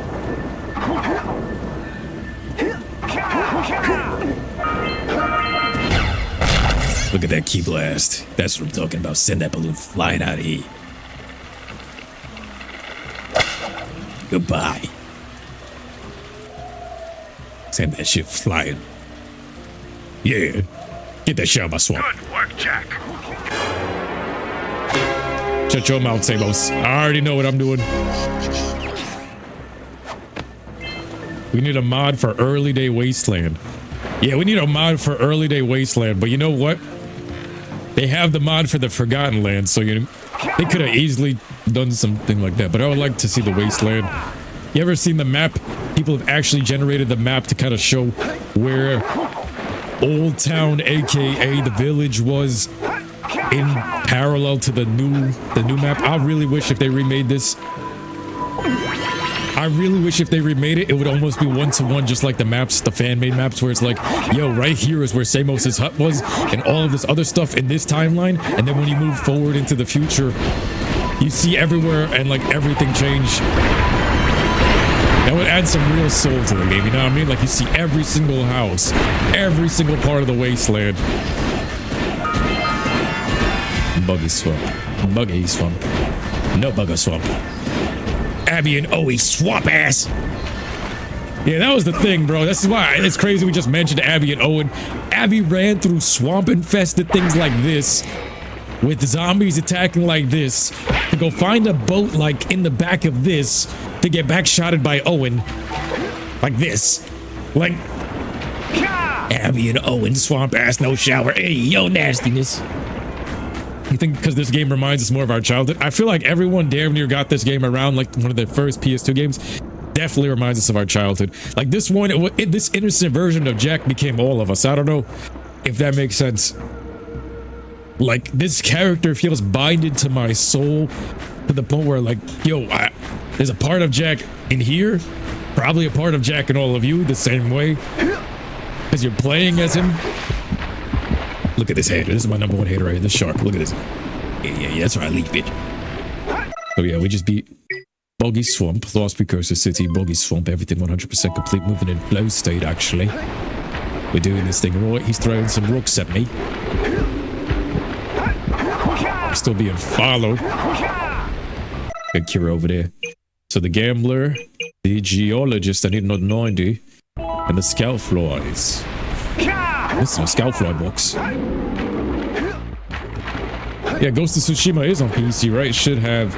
Look at that key blast. That's what I'm talking about. Send that balloon flying out of here. Goodbye. Send that shit flying. Yeah. Get that shit out of my swamp. Good work, Jak. Shut your mouth, Samos. I already know what I'm doing. We need a mod for Early Day Wasteland. Yeah, we need a mod for Early Day Wasteland, but you know what? They have the mod for the Forgotten Lands, so you know, they could have easily done something like that, but I would like to see the Wasteland. You ever seen the map? People have actually generated the map to kind of show where Old Town, aka the village, was in parallel to the new map. I really wish if they remade this. I really wish if they remade it, it would almost be one-to-one, just like the maps, the fan-made maps, where it's like, yo, right here is where Samos's hut was, and all of this other stuff in this timeline, and then when you move forward into the future, you see everywhere, and like everything change. That would add some real soul to the game, you know what I mean? Like, you see every single house, every single part of the wasteland. Buggy swamp. Buggy swamp. No bugger swamp. Abby and Owie swamp ass. Yeah, that was the thing, bro. This is why it's crazy we just mentioned Abby and Owen. Abby ran through swamp-infested things like this, with zombies attacking like this, to go find a boat like in the back of this, to get backshotted by Owen. Like this. Like... Abby and Owen, swamp ass, no shower. Hey, yo, nastiness. You think because this game reminds us more of our childhood? I feel like everyone damn near got this game around like one of their first PS2 games. Definitely reminds us of our childhood. Like this one, this innocent version of Jak became all of us. I don't know if that makes sense. Like this character feels binded to my soul to the point where like, yo, there's a part of Jak in here, probably a part of Jak in all of you the same way, because you're playing as him. Look at this hater. This is my number one hater right here. This shark. Look at this. Yeah, that's right. Leave it. Oh yeah, we just beat Boggy Swamp, Lost Precursor City, Boggy Swamp, everything 100% complete, moving in flow state actually. We're doing this thing right. He's throwing some rocks at me. I'm still being followed. Good cure over there. So the gambler, the geologist, I need another 90, and the scout flies. This is a scout fly box. Yeah, Ghost of Tsushima is on PC, right? It should have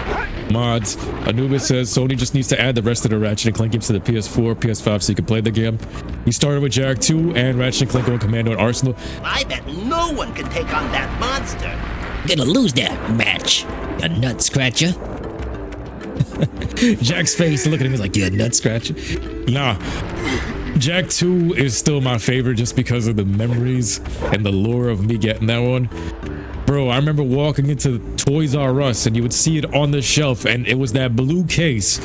mods. Anubis says Sony just needs to add the rest of the Ratchet and Clank games to the PS4, PS5 so you can play the game. He started with Jak 2 and Ratchet and Clank on Commando and Arsenal. I bet no one can take on that monster. Gonna lose that match, a nut scratcher. Jak's face, look at him, he's like, yeah, nut scratcher. Nah. Jak 2 is still my favorite just because of the memories and the lore of me getting that one. Bro, I remember walking into Toys R Us and you would see it on the shelf and it was that blue case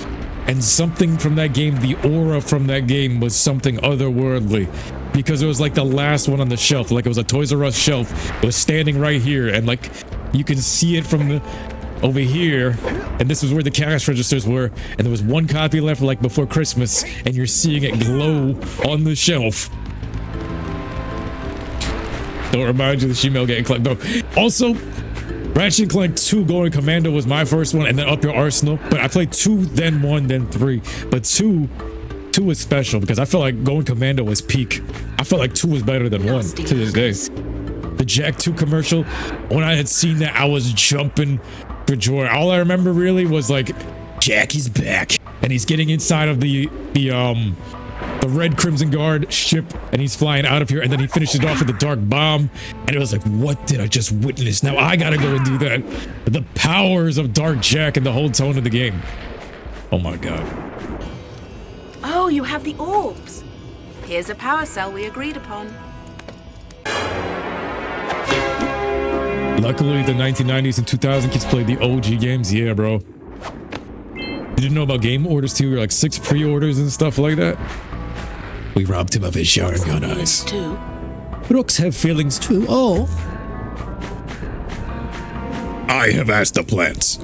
and something from that game, the aura from that game was something otherworldly because it was like the last one on the shelf, like it was a Toys R Us shelf. It was standing right here and like you can see it from the over here, and this was where the cash registers were, and there was one copy left like before Christmas, and you're seeing it glow on the shelf. Don't remind you of the Shemale getting clapped. No. Also, Ratchet and Clank 2 Going Commando was my first one, and then Up Your Arsenal, but I played 2, then 1, then 3, but 2 was special because I felt like Going Commando was peak. I felt like 2 was better than 1 to this day. The Jak 2 commercial, when I had seen that, I was jumping for joy. All I remember really was like, Jak is back, and he's getting inside of the Red Crimson Guard ship, and he's flying out of here, and then he finishes it off with the dark bomb, and it was like, what did I just witness? Now I gotta go and do that. The powers of Dark Jak and the whole tone of the game. Oh my god. Oh, you have the orbs. Here's a power cell we agreed upon. Luckily, the 1990s and 2000 kids played the OG games. Yeah, bro. You didn't know about game orders too? You're like 6 pre-orders and stuff like that. We robbed him of his Sharingan eyes. Too. Rocks have feelings too. Oh. I have asked the plants,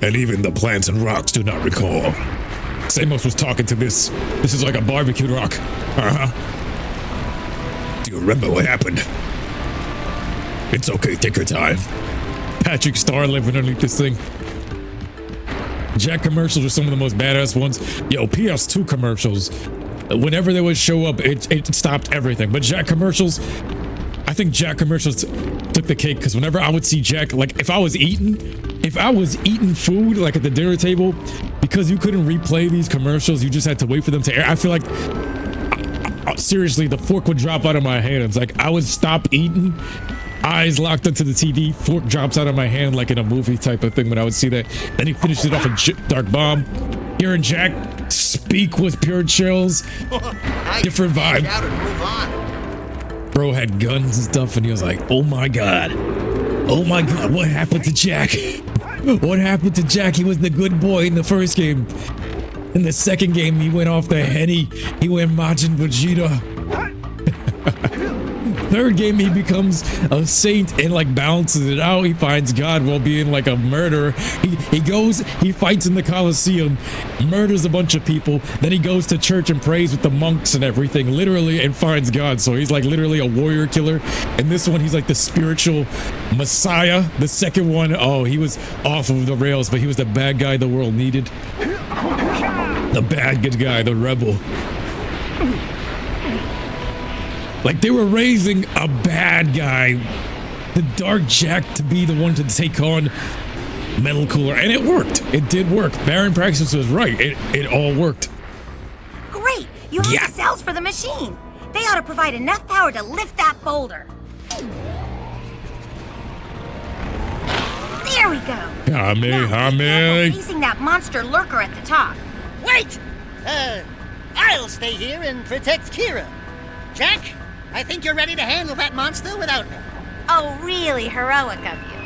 and even the plants and rocks do not recall. Samos was talking to this. This is like a barbecue rock. Do you remember what happened? It's okay, take your time. Patrick Star living underneath this thing. Jak commercials are some of the most badass ones. Yo, PS2 commercials, whenever they would show up, it stopped everything. But Jak commercials, I think Jak commercials took the cake, because whenever I would see Jak, like if I was eating food, like at the dinner table, because you couldn't replay these commercials, you just had to wait for them to air. I feel like, seriously, the fork would drop out of my hands. Like I would stop eating, eyes locked into the TV, fork drops out of my hand like in a movie type of thing when I would see that. Then he finished it off a dark bomb. Hearing Jak speak with pure chills. Different vibe. Bro had guns and stuff and he was like, oh my god. Oh my god, what happened to Jak? What happened to Jak? He was the good boy in the first game. In the second game, he went off the heady. He went Majin Vegeta. Third game, he becomes a saint and like balances it out. He finds God while being like a murderer. He goes, he fights in the Colosseum, murders a bunch of people. Then he goes to church and prays with the monks and everything, literally, and finds God. So he's like literally a warrior killer. And this one, he's like the spiritual messiah. The second one, oh, he was off of the rails, but he was the bad guy the world needed. The bad good guy, the rebel. Like, they were raising a bad guy, the Dark Jak, to be the one to take on Metal Cooler, and it worked. It did work. Baron Praxis was right. It all worked. Great! You have the cells for the machine. They ought to provide enough power to lift that boulder. There we go. Facing that monster lurker at the top. Wait! I'll stay here and protect Kira. Jak, I think you're ready to handle that monster without me. Oh, really heroic of you.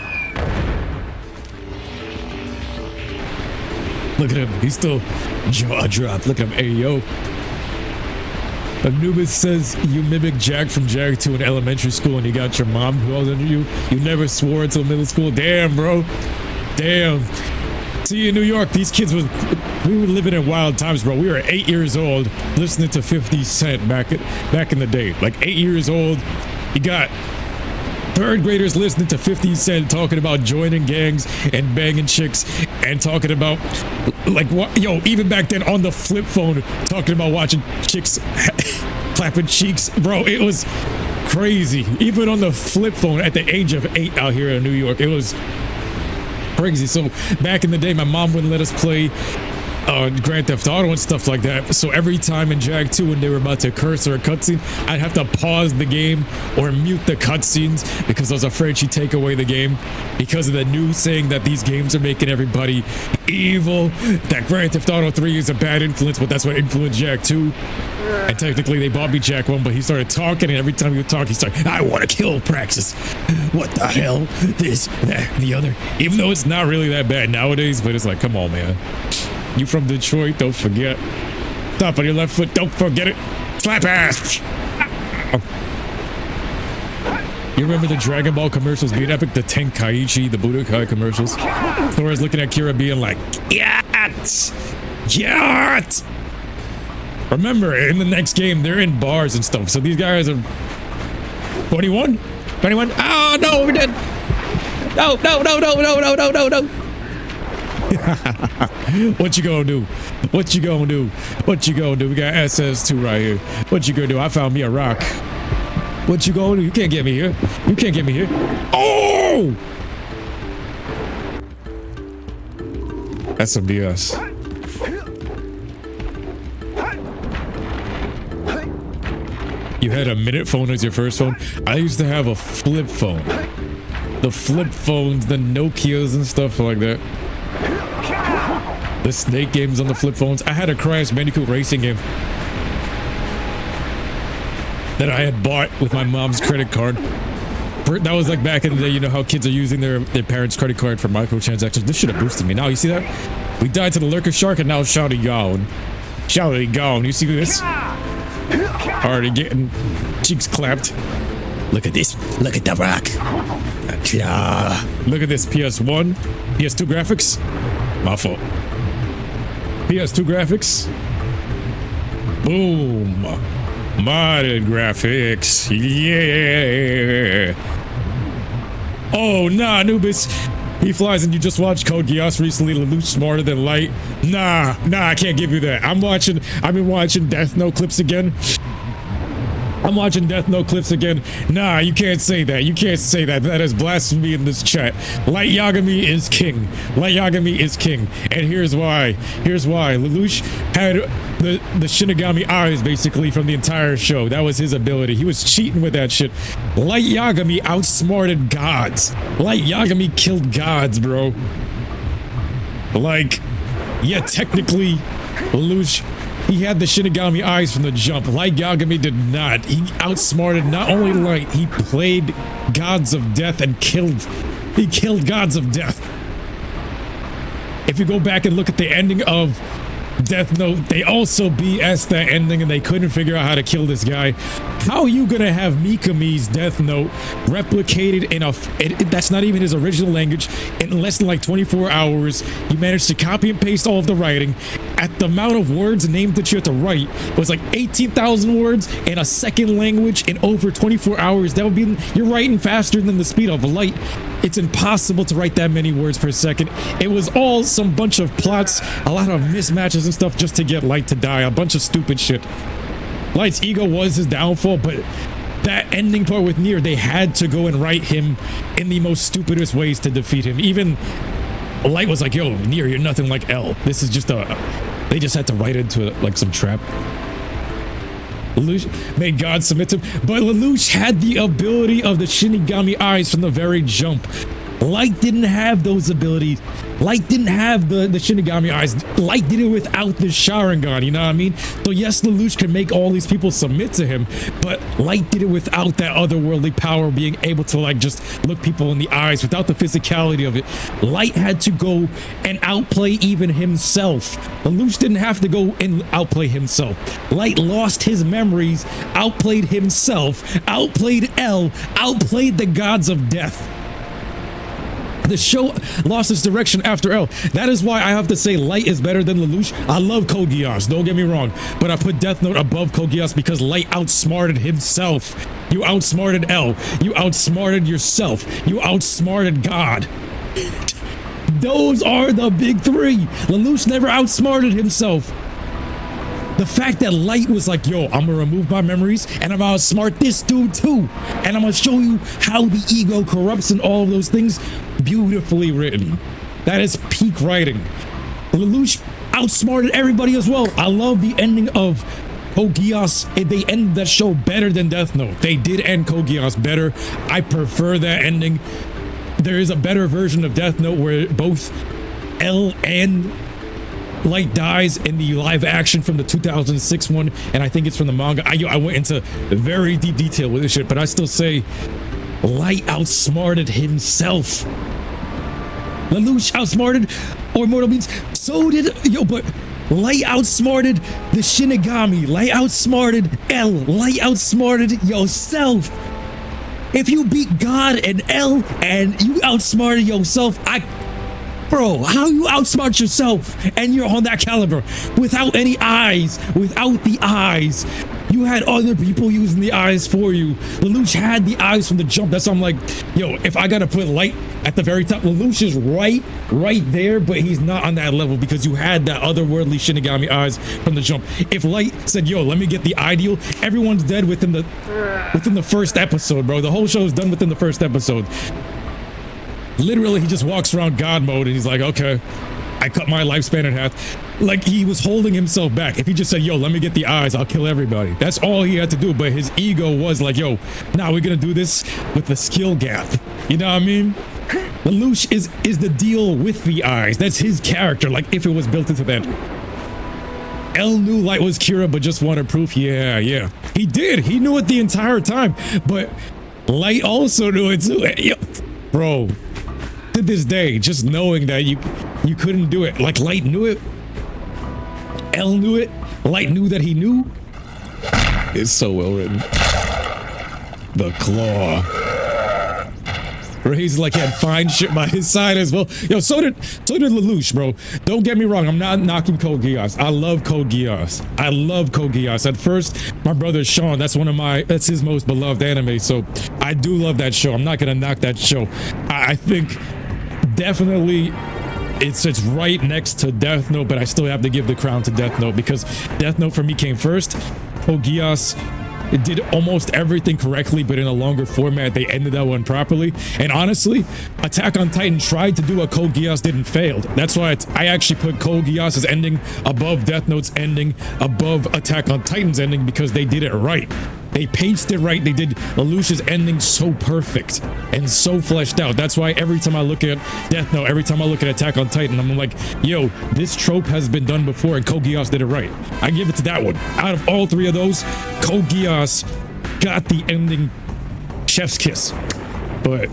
Look at him. He's still jaw dropped. Look at him. Hey, yo. Anubis says you mimic Jak from Jak 2 in elementary school and you got your mom who was under you. You never swore until middle school. Damn, bro. Damn. See, in New York, these kids we were living in wild times, bro. We were 8 years old listening to 50 Cent back in the day. Like 8 years old, you got third graders listening to 50 Cent talking about joining gangs and banging chicks and talking about like what, yo, even back then on the flip phone talking about watching chicks clapping cheeks, bro. It was crazy. Even on the flip phone at the age of 8 out here in New York, it was crazy. So back in the day, my mom wouldn't let us play Grand Theft Auto and stuff like that. So every time in Jak 2 when they were about to curse or a cutscene, I'd have to pause the game or mute the cutscenes because I was afraid she'd take away the game because of the news saying that these games are making everybody evil, that Grand Theft Auto 3 is a bad influence, but that's what influenced Jak 2. And technically they bought me Jak 1, but he started talking, and every time he would talk, he started, I want to kill Praxis. What the hell? This, that, and the other. Even though it's not really that bad nowadays, but it's like, come on, man. You from Detroit, don't forget. Stop on your left foot, don't forget it. Slap ass! You remember the Dragon Ball commercials being epic? The Tenkaichi, the Budokai commercials? Thor's looking at Kira being like, Yat! Yat! Remember, in the next game, they're in bars and stuff. So these guys are 21? 21? Oh, no, we did. No. What you gonna do? What you gonna do? What you gonna do? We got SS2 right here. What you gonna do? I found me a rock. What you gonna do? You can't get me here. You can't get me here. Oh! That's some BS. You had a minute phone as your first phone? I used to have a flip phone. The flip phones, the Nokias and stuff like that. The Snake games on the flip phones. I had a Crash Bandicoot racing game that I had bought with my mom's credit card. That was like back in the day, you know how kids are using their parents' credit card for microtransactions. This should have boosted me. Now, you see that? We died to the Lurker Shark and now Shouty gone. Shouty gone. You see this? Already getting cheeks clapped. Look at this. Look at the rock. Look at this. PS1. PS2 graphics. My fault. PS2 graphics. Boom. Modded graphics. Yeah. Oh, nah, Anubis. He flies and you just watched Code Geass recently. Lelouch smarter than light. Nah, I can't give you that. I've been watching Death Note clips again. Nah, you can't say that. You can't say that. That is blasphemy in this chat. Light Yagami is king. Light Yagami is king. And here's why. Lelouch had the Shinigami eyes basically from the entire show. That was his ability. He was cheating with that shit. Light Yagami outsmarted gods. Light Yagami killed gods, bro. Like, yeah, technically, Lelouch, he had the Shinigami eyes from the jump. Light Yagami did not. He outsmarted not only Light, he played gods of death and killed gods of death. If you go back and look at the ending of Death Note, they also BS that ending and they couldn't figure out how to kill this guy. How are you gonna have Mikami's Death Note replicated in that's not even his original language in less than like 24 hours? You managed to copy and paste all of the writing. At the amount of words and names that you had to write, it was like 18,000 words in a second language in over 24 hours. That would be, you're writing faster than the speed of light. It's impossible to write that many words per second. It was all some bunch of plots, a lot of mismatches and stuff just to get Light to die, a bunch of stupid shit. Light's ego was his downfall, but that ending part with Nier, they had to go and write him in the most stupidest ways to defeat him. Even Light was like, yo, Nier, you're nothing like L. This is just they just had to write into it like some trap. Lelouch made God submit to him, but Lelouch had the ability of the Shinigami eyes from the very jump. Light didn't have those abilities. Light didn't have the Shinigami eyes. Light did it without the Sharingan, you know what I mean? So yes, Lelouch can make all these people submit to him, but Light did it without that otherworldly power, being able to like just look people in the eyes, without the physicality of it. Light had to go and outplay even himself. Lelouch didn't have to go and outplay himself. Light lost his memories, outplayed himself, outplayed L, outplayed the gods of death. The show lost its direction after L. That is why I have to say Light is better than Lelouch. I love Code Geass, don't get me wrong, but I put Death Note above Code Geass because Light outsmarted himself. You outsmarted L. You outsmarted yourself. You outsmarted God. Those are the big three. Lelouch never outsmarted himself. The fact that Light was like, yo, I'm gonna remove my memories and I'm gonna outsmart this dude too. And I'm gonna show you how the ego corrupts and all of those things. Beautifully written. That is peak writing. Lelouch outsmarted everybody as well. I love the ending of Code Geass. They ended that show better than Death Note. They did end Code Geass better. I prefer that ending. There is a better version of Death Note where both L and Light dies in the live action from the 2006 one, and I think it's from the manga. I went into very deep detail with this shit, but I still say Light outsmarted himself. Lelouch outsmarted or Immortal Beings, so did but Light outsmarted the Shinigami. Light outsmarted L. Light outsmarted yourself. If you beat God and L and you outsmarted yourself, bro, how you outsmart yourself and you're on that caliber without any eyes, without the eyes. You had other people using the eyes for you. Lelouch had the eyes from the jump. That's why I'm like, yo, if I gotta put Light at the very top, Lelouch is right there, but he's not on that level because you had that otherworldly Shinigami eyes from the jump. If Light said, yo, let me get the ideal, everyone's dead within the first episode, bro. The whole show is done within the first episode. Literally, he just walks around God mode and he's like, okay, I cut my lifespan in half. Like, he was holding himself back. If he just said, yo, let me get the eyes, I'll kill everybody. That's all he had to do. But his ego was like, yo, now we're gonna do this with the skill gap. You know what I mean? Lelouch is the deal with the eyes. That's his character, like if it was built into that. L knew Light was Kira, but just wanted proof. Yeah. He did. He knew it the entire time. But Light also knew it too. Yo, bro, to this day, just knowing that you couldn't do it. Like, Light knew it. L knew it. Light knew that he knew. It's so well written. The Claw. Where he's like, he had fine shit by his side as well. Yo, so did Lelouch, bro. Don't get me wrong, I'm not knocking Code Geass. I love Code Geass. I love Code Geass. At first, my brother Sean, that's his most beloved anime, so I do love that show. I'm not gonna knock that show. I think definitely it's right next to Death Note, but I still have to give the crown to Death Note because Death Note for me came first. Code Geass, it did almost everything correctly, but in a longer format, they ended that one properly. And honestly, Attack on Titan tried to do what Code Geass did and failed. That's why I actually put Code Geass's ending above Death Note's ending, above Attack on Titan's ending, because they did it right. They paced it right. They did Lelouch's ending so perfect and so fleshed out. That's why every time I look at Death Note, every time I look at Attack on Titan, I'm like, yo, this trope has been done before and Code Geass did it right. I give it to that one. Out of all three of those, Code Geass got the ending chef's kiss. But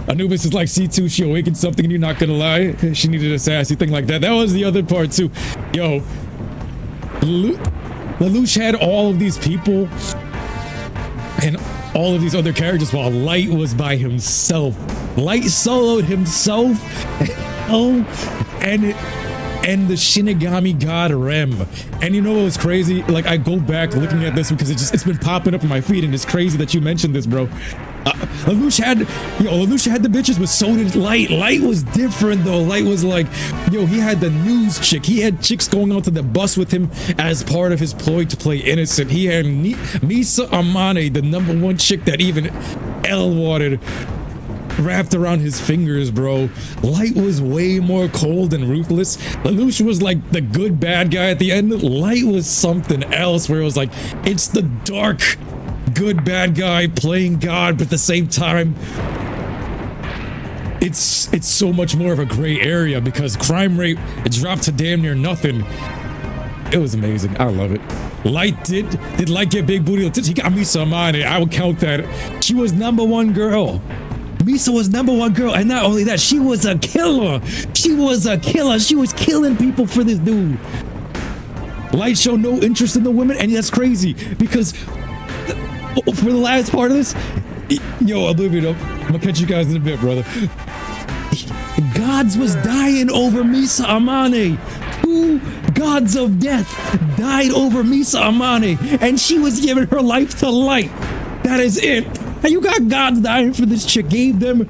Anubis is like C2, she awakened something and you're not gonna lie. She needed a sassy thing like that. That was the other part too. Yo, Lelouch had all of these people and all of these other characters while Light was by himself. Light soloed himself. Oh, and the Shinigami god Rem. And you know what was crazy? Like, I go back looking at this because it's been popping up in my feed, and it's crazy that you mentioned this, bro. Lelouch had the bitches, but so did Light. Light was different though. Light was like, he had the news chick. He had chicks going onto the bus with him as part of his ploy to play innocent. He had Misa Amane, the #1 chick that even L wanted, wrapped around his fingers, bro. Light was way more cold and ruthless. Lelouch was like the good bad guy at the end. Light was something else where it was like, it's the dark good bad guy playing God, but at the same time, it's so much more of a gray area because crime rate, it dropped to damn near nothing. It was amazing. I love it. Light did Light get big booty? He got Misa Amane. I would count that. She was #1 girl. Misa was #1 girl, and not only that, she was a killer. She was a killer. She was killing people for this dude. Light showed no interest in the women, and that's crazy because for the last part of this, Oblivion, I'm gonna catch you guys in a bit, brother. Gods was dying over Misa Amane. 2 gods of death died over Misa Amane, and she was giving her life to Light. That is it. And you got gods dying for this chick. Gave them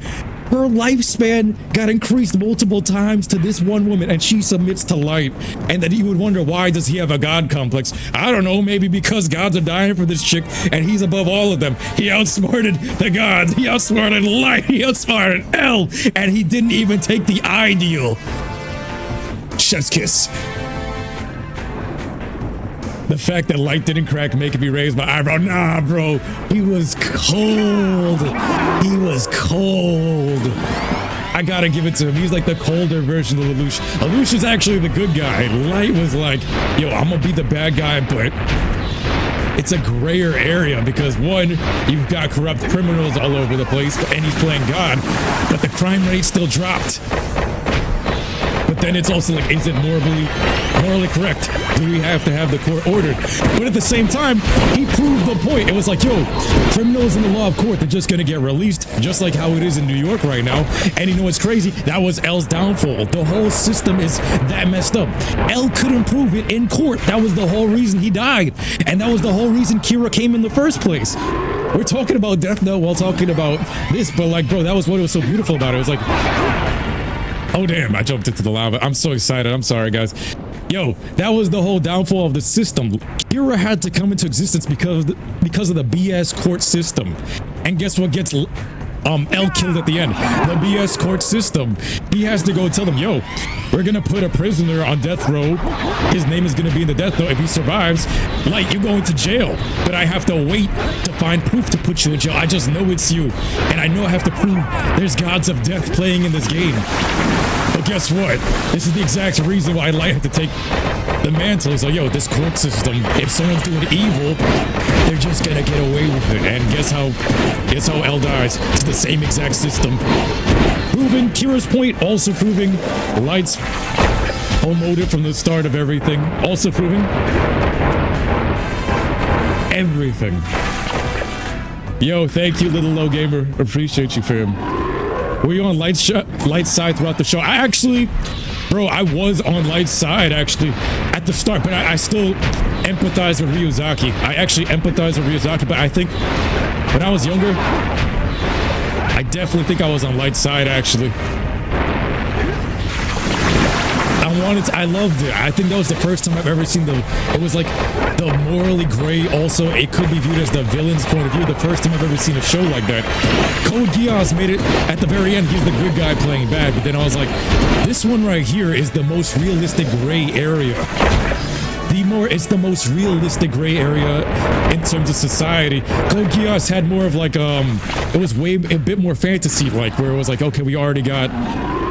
her lifespan, got increased multiple times to this one woman, and she submits to Light. And then you would wonder, why does he have a god complex? I don't know, maybe because gods are dying for this chick and he's above all of them. He outsmarted the gods, he outsmarted Light, he outsmarted L, and he didn't even take the ideal. Chef's kiss. The fact that Light didn't crack making me raise my eyebrow. Nah, bro. He was cold. He was cold. I gotta give it to him. He's like the colder version of Lelouch. Lelouch is actually the good guy. Light was like, I'm gonna be the bad guy, but it's a grayer area because one, you've got corrupt criminals all over the place, and he's playing God, but the crime rate still dropped. But then it's also like, is it morally correct? Do we have to have the court ordered? But at the same time, he proved the point. It was like, criminals in the law of court, they're just gonna get released, just like how it is in New York right now. And you know what's crazy? That was L's downfall. The whole system is that messed up. L couldn't prove it in court. That was the whole reason he died. And that was the whole reason Kira came in the first place. We're talking about Death Note while talking about this, but like, bro, that was what was so beautiful about it. It was like, oh damn, I jumped into the lava. I'm so excited. I'm sorry, guys. That was the whole downfall of the system. Kira had to come into existence because of the BS court system. And guess what gets L killed at the end? The BS court system. He has to go tell them, we're gonna put a prisoner on death row. His name is gonna be in the death note. If he survives, Light, you're going to jail. But I have to wait to find proof to put you in jail. I just know it's you. And I know I have to prove there's gods of death playing in this game. But guess what? This is the exact reason why Light had to take the mantle. He's like, this court system, if someone's doing evil, they're just gonna get away with it. And guess how L dies? It's the same exact system. Proving Kira's point, also proving Light's whole motive from the start of everything. Also proving everything. Thank you, little low gamer. Appreciate you, fam. Were you on Light's side throughout the show? I was on Light's side, actually, at the start, but I still empathize with Ryuzaki. I actually empathize with Ryuzaki, but I think when I was younger, I definitely think I was on Light's side, actually. I loved it. I think that was the first time I've ever seen it was like the morally gray, also it could be viewed as the villain's point of view. The first time I've ever seen a show like that. Code Geass made it at the very end, he's the good guy playing bad, but then I was like, this one right here is the most realistic gray area. it's the most realistic gray area in terms of society. Code Geass had more of like it was a bit more fantasy like, where it was like, okay, we already got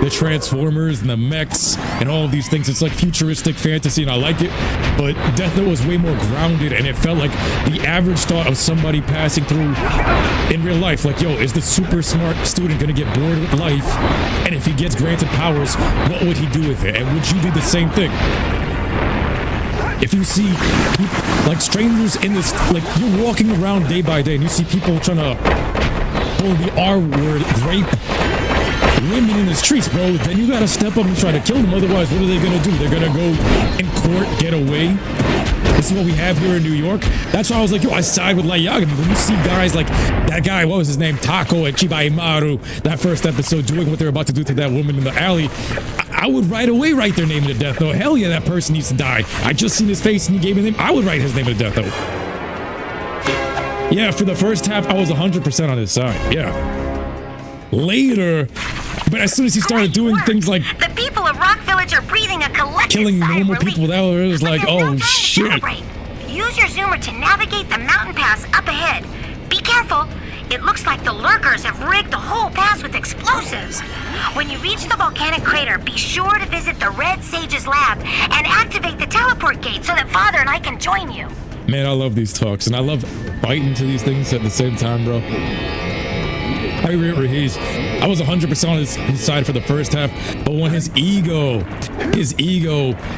the Transformers and the mechs and all of these things. It's like futuristic fantasy, and I like it. But Death Note was way more grounded, and it felt like the average thought of somebody passing through in real life. Like, yo, is the super smart student gonna get bored with life? And if he gets granted powers, what would he do with it? And would you do the same thing? If you see people, like strangers in this, like you're walking around day by day and you see people trying to pull the R word, rape women in the streets, bro, then you gotta step up and try to kill them. Otherwise, what are they gonna do? They're gonna go in court, get away. This is what we have here in New York. That's why I was like, yo, I side with Light Yagami. When you see guys like that guy, what was his name? Taco and Chiba Imaru, that first episode, doing what they're about to do to that woman in the alley, I would right away write their name in the Death Note. Hell yeah, that person needs to die. I just seen his face and he gave me a name. I would write his name in the Death Note. Yeah, for the first half, I was 100% on his side. Yeah. Later, but as soon as he started doing things like the people of Rock Village are breathing a collective killing normal people, that was like, oh shit. Use your zoomer to navigate the mountain pass up ahead. Be careful. It looks like the lurkers have rigged the whole pass with explosives. When you reach the volcanic crater, be sure to visit the Red Sage's lab and activate the teleport gate so that Father and I can join you. Man, I love these talks, and I love fighting to these things at the same time, bro. I was 100% on his side for the first half, but when his ego,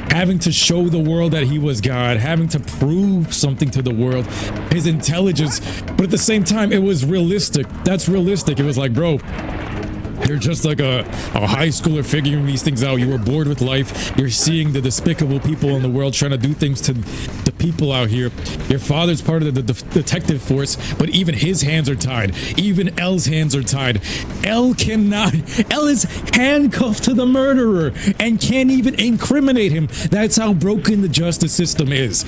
having to show the world that he was God, having to prove something to the world, his intelligence, but at the same time, it was realistic. That's realistic. It was like, bro, you're just like a high schooler figuring these things out. You were bored with life. You're seeing the despicable people in the world trying to do things to the people out here. Your father's part of the detective force, but even his hands are tied. Even L's hands are tied. L is handcuffed to the murderer and can't even incriminate him. That's how broken the justice system is.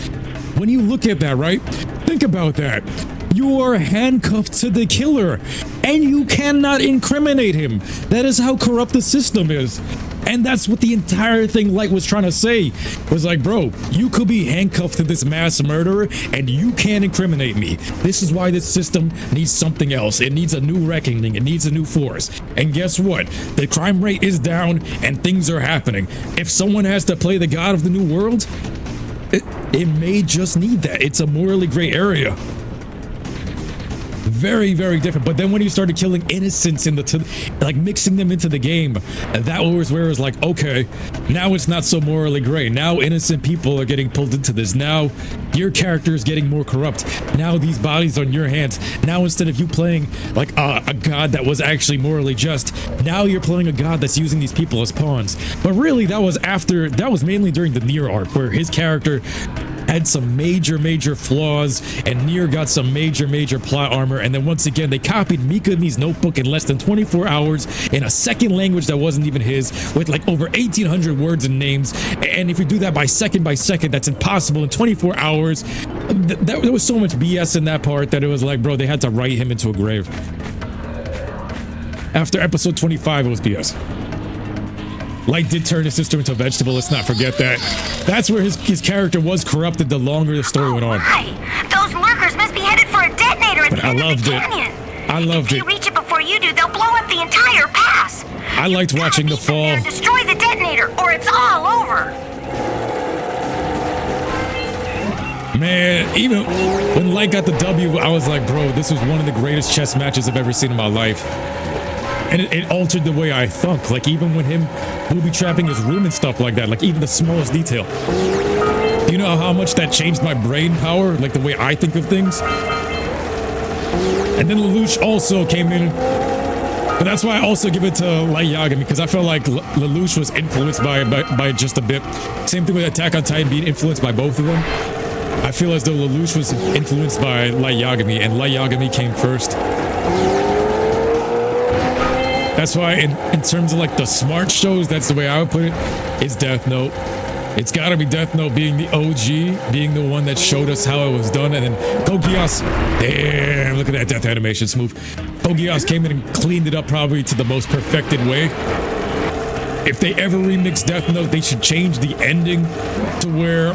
When you look at that, right? Think about that. You are handcuffed to the killer, and you cannot incriminate him. That is how corrupt the system is. And that's what the entire thing Light was trying to say. Was like, bro, you could be handcuffed to this mass murderer, and you can't incriminate me. This is why this system needs something else. It needs a new reckoning. It needs a new force. And guess what? The crime rate is down, and things are happening. If someone has to play the god of the new world, it may just need that. It's a morally gray area. Very, very different. But then when you started killing innocents like mixing them into the game, that was where it was like, okay, now it's not so morally gray. Now innocent people are getting pulled into this. Now your character is getting more corrupt. Now these bodies are in your hands. Now instead of you playing like a god that was actually morally just, now you're playing a god that's using these people as pawns. But really, that was mainly during the Nier arc, where his character had some major flaws, and Nier got some major plot armor. And then once again, they copied Mikami's notebook in less than 24 hours in a second language that wasn't even his, with like over 1,800 words and names. And if you do that by second, that's impossible in 24 hours. There was so much BS in that part that it was like, bro, they had to write him into a grave. After episode 25, it was BS. Light did turn his sister into a vegetable, let's not forget that. That's where his character was corrupted the longer the story went on. Those lurkers must be headed for a detonator at the end of the canyon. I loved it. If they reach it before you do, they'll blow up the entire pass. I liked watching the fall. Destroy the detonator, or it's all over. Man, even when Light got the W, I was like, bro, this was one of the greatest chess matches I've ever seen in my life. And it altered the way I thunk. Like, even when him booby trapping his room and stuff like that, like even the smallest detail. Do you know how much that changed my brain power? Like the way I think of things? And then Lelouch also came in. But that's why I also give it to Light Yagami, because I felt like Lelouch was influenced by just a bit. Same thing with Attack on Titan being influenced by both of them. I feel as though Lelouch was influenced by Light Yagami, and Light Yagami came first. That's why in terms of like the smart shows, that's the way I would put it, is Death Note. It's gotta be Death Note being the OG, being the one that showed us how it was done, and then Code Geass, damn, look at that death animation, smooth. Code Geass came in and cleaned it up probably to the most perfected way. If they ever remix Death Note, they should change the ending to where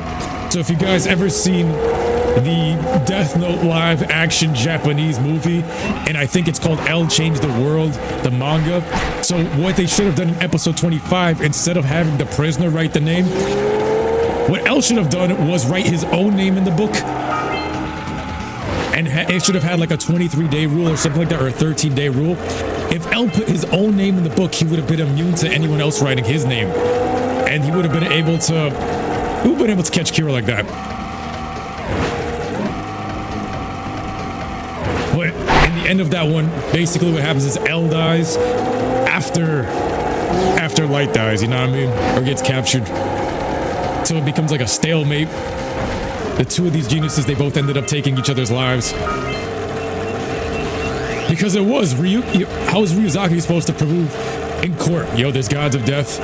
So if you guys ever seen the Death Note live action Japanese movie, and I think it's called L Changed the World, the manga. So what they should have done in episode 25, instead of having the prisoner write the name, what L should have done was write his own name in the book. And it should have had like a 23-day rule or something like that, or a 13-day rule. If L put his own name in the book, he would have been immune to anyone else writing his name. And he would have been able to catch Kira like that. But in the end of that one, basically what happens is L dies after Light dies, you know what I mean? Or gets captured. So it becomes like a stalemate. The two of these geniuses, they both ended up taking each other's lives. Because it was how was Ryuzaki supposed to prove in court? Yo, there's gods of death.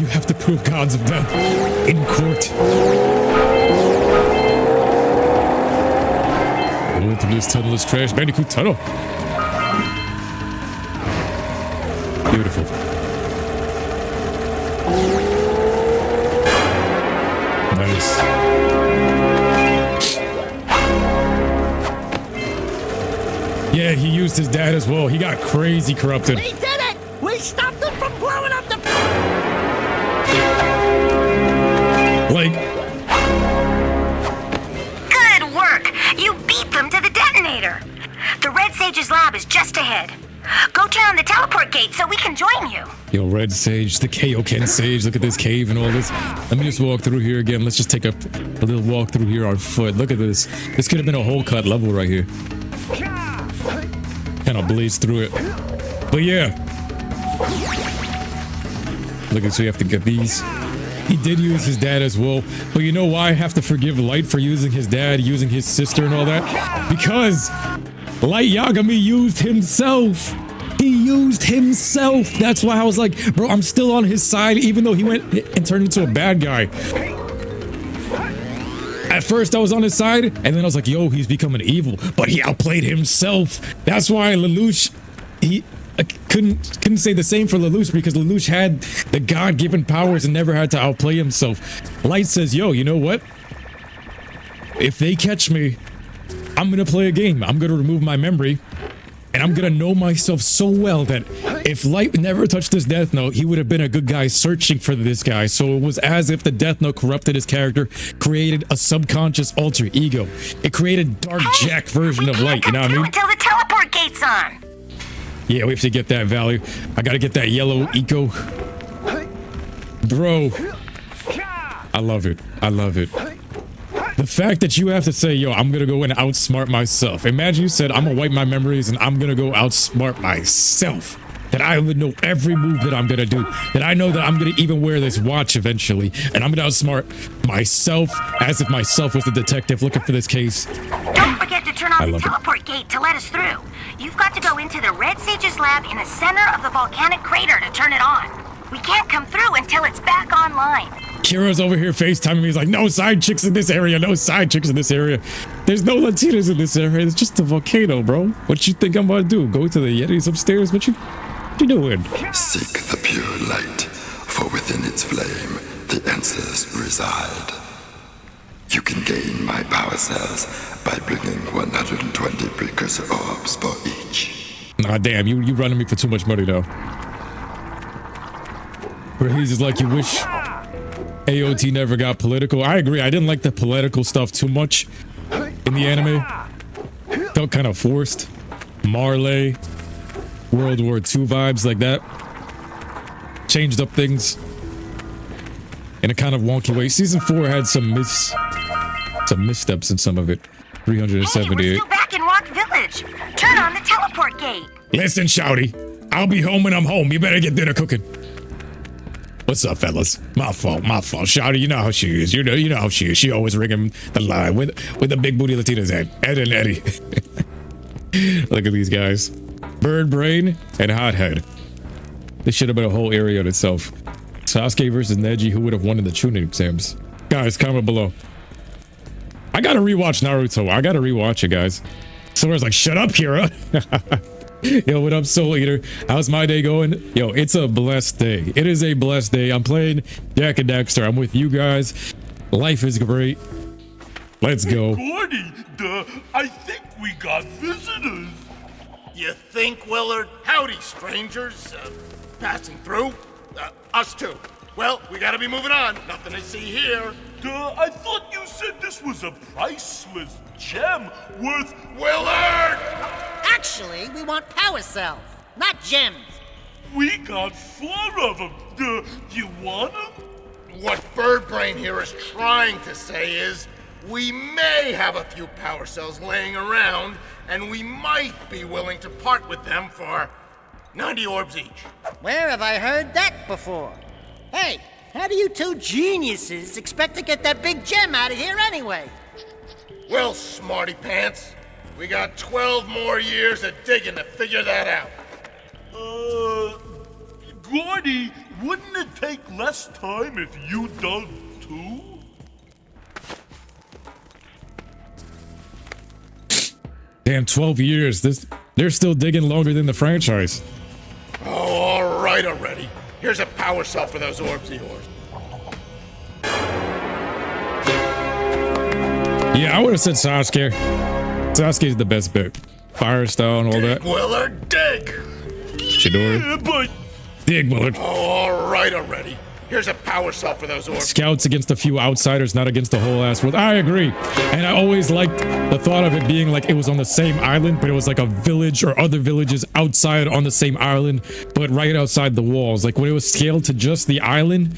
You have to prove gods of death in court. Going through this tunnel is Crash Bandicoot tunnel. Beautiful. Nice. Yeah, he used his dad as well. He got crazy corrupted. We did it! We stopped them from blowing up the... Like... Good work! You beat them to the detonator. The Red Sage's lab is just ahead. Go turn on the teleport gate so we can join you. Yo, Red Sage, the Kaioken Sage. Look at this cave and all this. Let me just walk through here again. Let's just take a little walk through here on foot. Look at this. This could have been a whole cut level right here. Kind of blaze through it. But yeah. Look, so you have to get these. He did use his dad as well. But you know why I have to forgive Light for using his dad, using his sister and all that? Because Light Yagami used himself. He used himself. That's why I was like, bro, I'm still on his side, even though he went and turned into a bad guy. At first, I was on his side, and then I was like, yo, he's becoming evil. But he outplayed himself. That's why Lelouch, I couldn't say the same for Lelouch, because Lelouch had the God-given powers and never had to outplay himself. Light says, yo, you know what? If they catch me, I'm gonna play a game. I'm gonna remove my memory, and I'm gonna know myself so well that if Light never touched this Death Note, he would have been a good guy searching for this guy. So it was as if the Death Note corrupted his character, created a subconscious alter ego. It created Dark Jack version of Light, you know what I mean? Until the teleport gate's on. Yeah, we have to get that value. I gotta get that yellow eco. Bro. I love it. I love it. The fact that you have to say, yo, I'm gonna go and outsmart myself. Imagine you said, I'm gonna wipe my memories and I'm gonna go outsmart myself. That I would know every move that I'm gonna do. That I know that I'm gonna even wear this watch eventually. And I'm gonna outsmart myself as if myself was the detective looking for this case. Don't forget to turn on the teleport gate to let us through. You've got to go into the Red Sage's lab in the center of the volcanic crater to turn it on. We can't come through until it's back online. Kira's over here FaceTiming me. He's like, no side chicks in this area. No side chicks in this area. There's no Latinas in this area. It's just a volcano, bro. What you think I'm gonna do? Go to the Yetis upstairs? What you doing? Seek the pure light, for within its flame, the answers reside. You can gain my power cells by bringing 120 Precursor Orbs for each. Nah, damn, you running me for too much money, though. Where he's just like, you wish AOT never got political. I agree. I didn't like the political stuff too much in the anime. Felt kind of forced. Marley, World War II vibes like that. Changed up things in a kind of wonky way. Season 4 had some missteps in some of it. 378. Hey, we're still back in Rock Village. Turn on the teleport gate. Listen, Shouty. I'll be home when I'm home. You better get dinner cooking. What's up, fellas? My fault. Shouty, you know how she is. You know how she is. She always ringing the line with the big booty Latinas Ed and Eddie. Look at these guys. Bird Brain and Hothead. This should have been a whole area in itself. Sasuke versus Neji, who would have won in the Chunin exams? Guys, comment below. I gotta rewatch Naruto. I gotta rewatch it, guys. Sora's like, shut up, Kira. Yo, what up, Soul Eater? How's my day going? Yo, it's a blessed day. It is a blessed day. I'm playing Jak and Daxter. I'm with you guys. Life is great. Let's go. Gordy, I think we got visitors. You think, Willard? Howdy, strangers. Passing through? Us too. Well, we gotta be moving on. Nothing to see here. I thought you said this was a priceless gem worth... Willard! Actually, we want power cells, not gems. We got 4 of them. You want them? What Birdbrain here is trying to say is, we may have a few power cells laying around, and we might be willing to part with them for 90 orbs each. Where have I heard that before? Hey, how do you two geniuses expect to get that big gem out of here anyway? Well, smarty pants, we got 12 more years of digging to figure that out. Gordy, wouldn't it take less time if you dug too? Damn, 12 years. They're still digging longer than the franchise. Oh, all right already. Here's a power cell for those orbs of yours. Yeah, I would have said Sasuke. Sasuke's the best bet. Firestone, all that. Willard, dig! Chidori. Yeah, but... Dig, Willard. Oh, all right already. Here's a power cell for those orbs. Scouts against a few outsiders, not against the whole ass world. I agree. And I always liked the thought of it being like it was on the same island, but it was like a village or other villages outside on the same island, but right outside the walls. Like when it was scaled to just the island,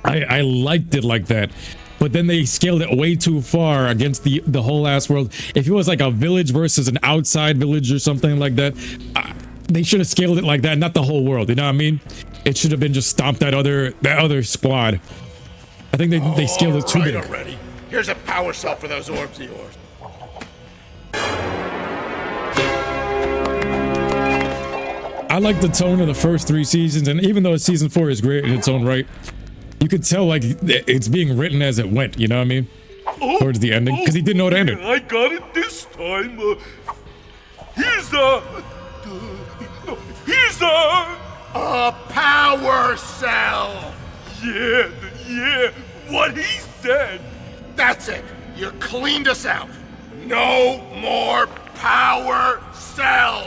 I liked it like that. But then they scaled it way too far against the whole ass world. If it was like a village versus an outside village or something like that, they should have scaled it like that, not the whole world. You know what I mean? It should have been just stomp that other squad. I think they scaled it too big. Already. Here's a power cell for those orbs of yours. I like the tone of the first 3 seasons, and even though season 4 is great in its own right, you could tell like it's being written as it went. You know what I mean? Towards the ending, because he didn't know it ended. I got it this time. Here's a power cell. Yeah, what he said. That's it. You cleaned us out. No more power cell.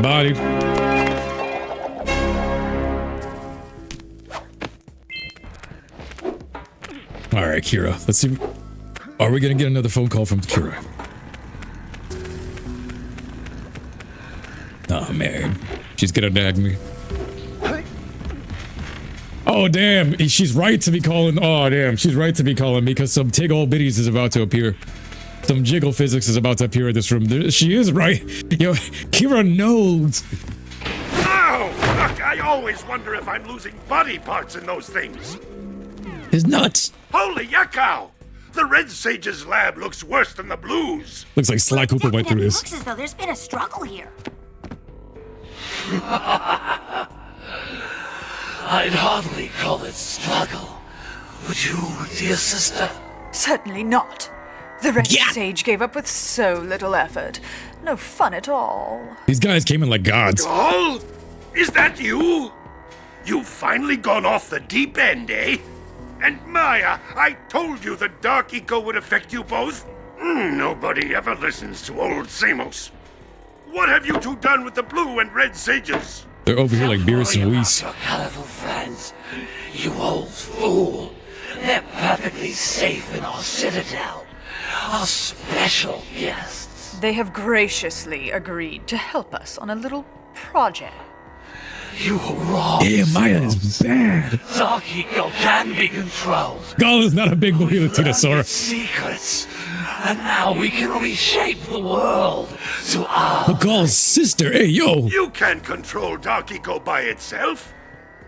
Body. All right, Kira. Let's see. Are we gonna get another phone call from Kira? Oh man, she's gonna nag me. Oh damn, she's right to be calling. Oh damn, she's right to be calling me because some tig old biddies is about to appear. Some jiggle physics is about to appear in this room. She is right. Yo, Kira knows. Oh, look, I always wonder if I'm losing body parts in those things. His nuts. Holy yakow! The Red Sage's lab looks worse than the Blues. Looks like Sly Cooper went through this. Looks as though there's been a struggle here. I'd hardly call it struggle. Would you, dear sister? Certainly not. The Red Sage gave up with so little effort. No fun at all. These guys came in like gods. Oh, is that you? You've finally gone off the deep end, eh? And Maya, I told you the dark eco would affect you both. Nobody ever listens to old Samos. What have you two done with the blue and red sages? They're over here like Beerus and Weiss. Your colorful friends, you old fool. They're perfectly safe in our citadel. Our special guests. They have graciously agreed to help us on a little project. You were wrong. Yeah, Maya is bad. Dark eco can be controlled. Gaul is not a big movie with Tinosaur. Secrets. And now we can reshape the world to our... But Gaul's sister, hey, yo. You can't control dark eco by itself.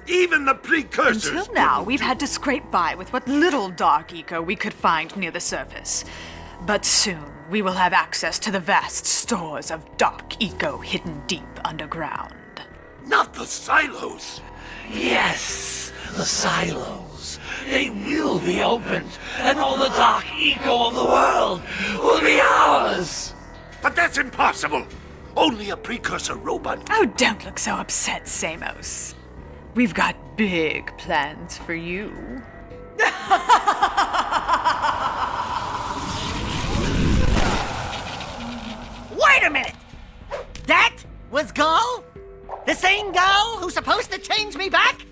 Even the precursors. Until now, we've had to scrape by with what little dark eco we could find near the surface. But soon, we will have access to the vast stores of dark eco hidden deep underground. Not the silos. Yes, the silos. They will be opened, and all the dark eco of the world will be ours. But that's impossible. Only a precursor robot. Oh, don't look so upset, Samos. We've got big plans for you. Wait a minute! That was Gull? The same Gull who's supposed to change me back?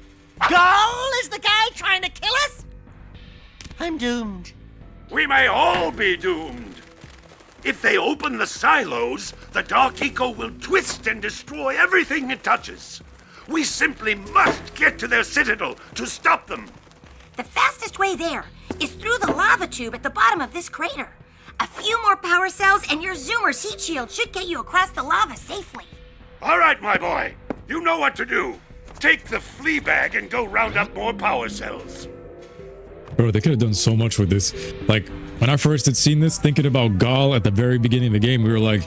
Gull is the guy trying to kill us? I'm doomed. We may all be doomed. If they open the silos, the Dark Eco will twist and destroy everything it touches. We simply must get to their citadel to stop them. The fastest way there is through the lava tube at the bottom of this crater. A few more power cells and your Zoomer's heat shield should get you across the lava safely. All right, my boy. You know what to do. Take the flea bag and go round up more power cells. Bro, they could have done so much with this. Like, when I first had seen this, thinking about Gall at the very beginning of the game, we were like,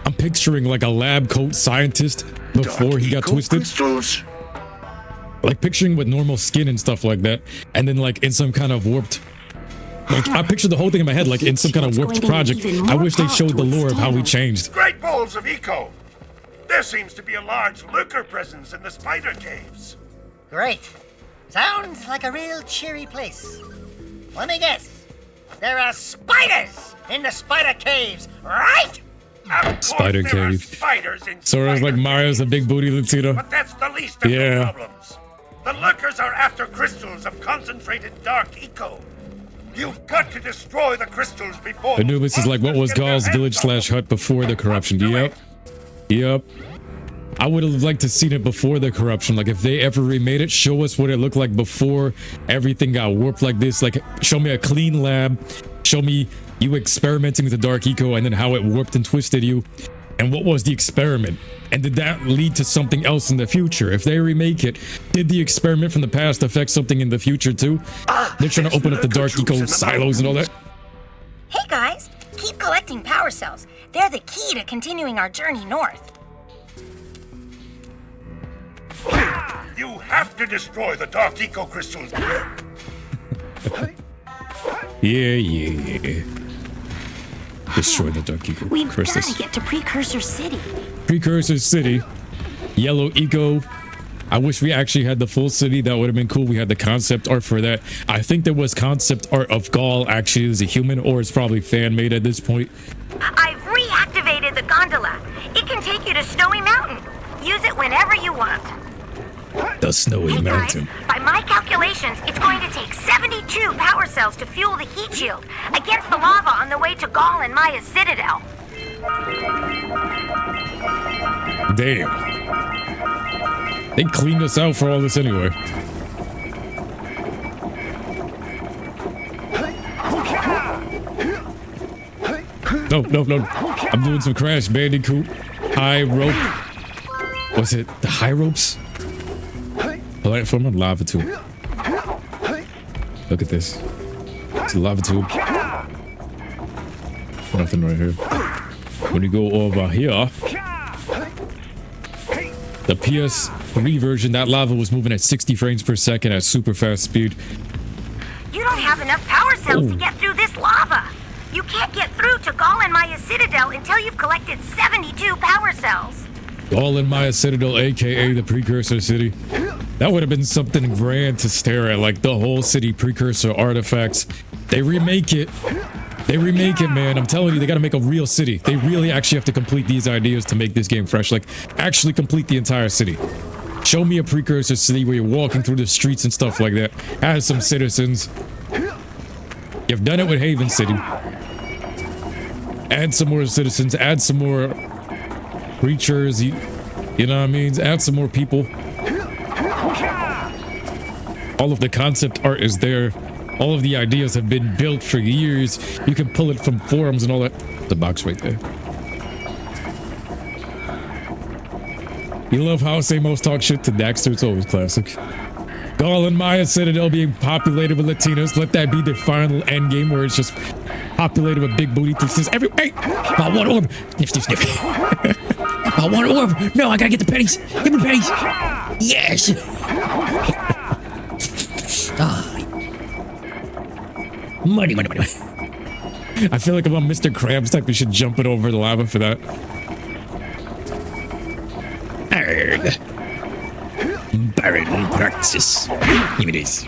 I'm picturing like a lab coat scientist before he got twisted. Crystals. Like picturing with normal skin and stuff like that. And then like in some kind of warped, like I pictured the whole thing in my head, like in some kind of warped project. I wish they showed the lore of how he changed. Great balls of eco. There seems to be a large lurker presence in the spider caves. Great. Sounds like a real cheery place. Let me guess. There are spiders in the spider caves, right? Spider cave. Spiders in So it was like Mario's a big booty Latino. But that's the least of the problems. The lurkers are after crystals of concentrated dark eco. You've got to destroy the crystals before. Anubis is like, what was Gall's village / hut before the corruption? Yep. I would have liked to seen it before the corruption. Like if they ever remade it, show us what it looked like before everything got warped like this. Like show me a clean lab. Show me you experimenting with the dark eco and then how it warped and twisted you. And what was the experiment? And did that lead to something else in the future? If they remake it, did the experiment from the past affect something in the future too? They're trying to open up the dark eco silos and all that. Hey guys, keep collecting power cells. They're the key to continuing our journey north. You have to destroy the dark eco crystals. Yeah. Destroy the dark eco crystals. We've got to get to Precursor City. Precursor City. Yellow eco. I wish we actually had the full city. That would have been cool. We had the concept art for that. I think there was concept art of Gall actually as a human, or it's probably fan-made at this point. I've reactivated the gondola. It can take you to Snowy Mountain. Use it whenever you want. The Snowy Mountain. By my calculations, it's going to take 72 power cells to fuel the heat shield against the lava on the way to Gall and Maya's citadel. Damn. They cleaned us out for all this anyway. No. I'm doing some Crash Bandicoot. High rope. Was it the high ropes? Platform on lava tube. Look at this. It's a lava tube. Nothing right here. When you go over here, the PS3 version, that lava was moving at 60 frames per second at super fast speed. You don't have enough power cells to get through this lava. You can't get through to Gall and Maya's citadel until you've collected 72 power cells. Gall and Maya Citadel, aka the Precursor City. That would have been something grand to stare at, like the whole city precursor artifacts. They remake it, man. I'm telling you, they gotta make a real city. They really actually have to complete these ideas to make this game fresh. Like, actually complete the entire city. Show me a precursor city where you're walking through the streets and stuff like that. Add some citizens. You've done it with Haven City. Add some more citizens, add some more creatures, you know what I mean? Add some more people. All of the concept art is there. All of the ideas have been built for years. You can pull it from forums and all that. The box right there. You love how Samos talk shit to Daxter. It's always classic. Gall and Maya Citadel being populated with Latinos. Let that be the final end game where it's just populated with big booty things. Hey, about one orb. Sniff, sniff, sniff. About one orb. No, I gotta get the pennies. Give me the pennies. Yes. Money. I feel like I'm on Mr. Krabs type of shit jumping over the lava for that. firing practice. Give me this.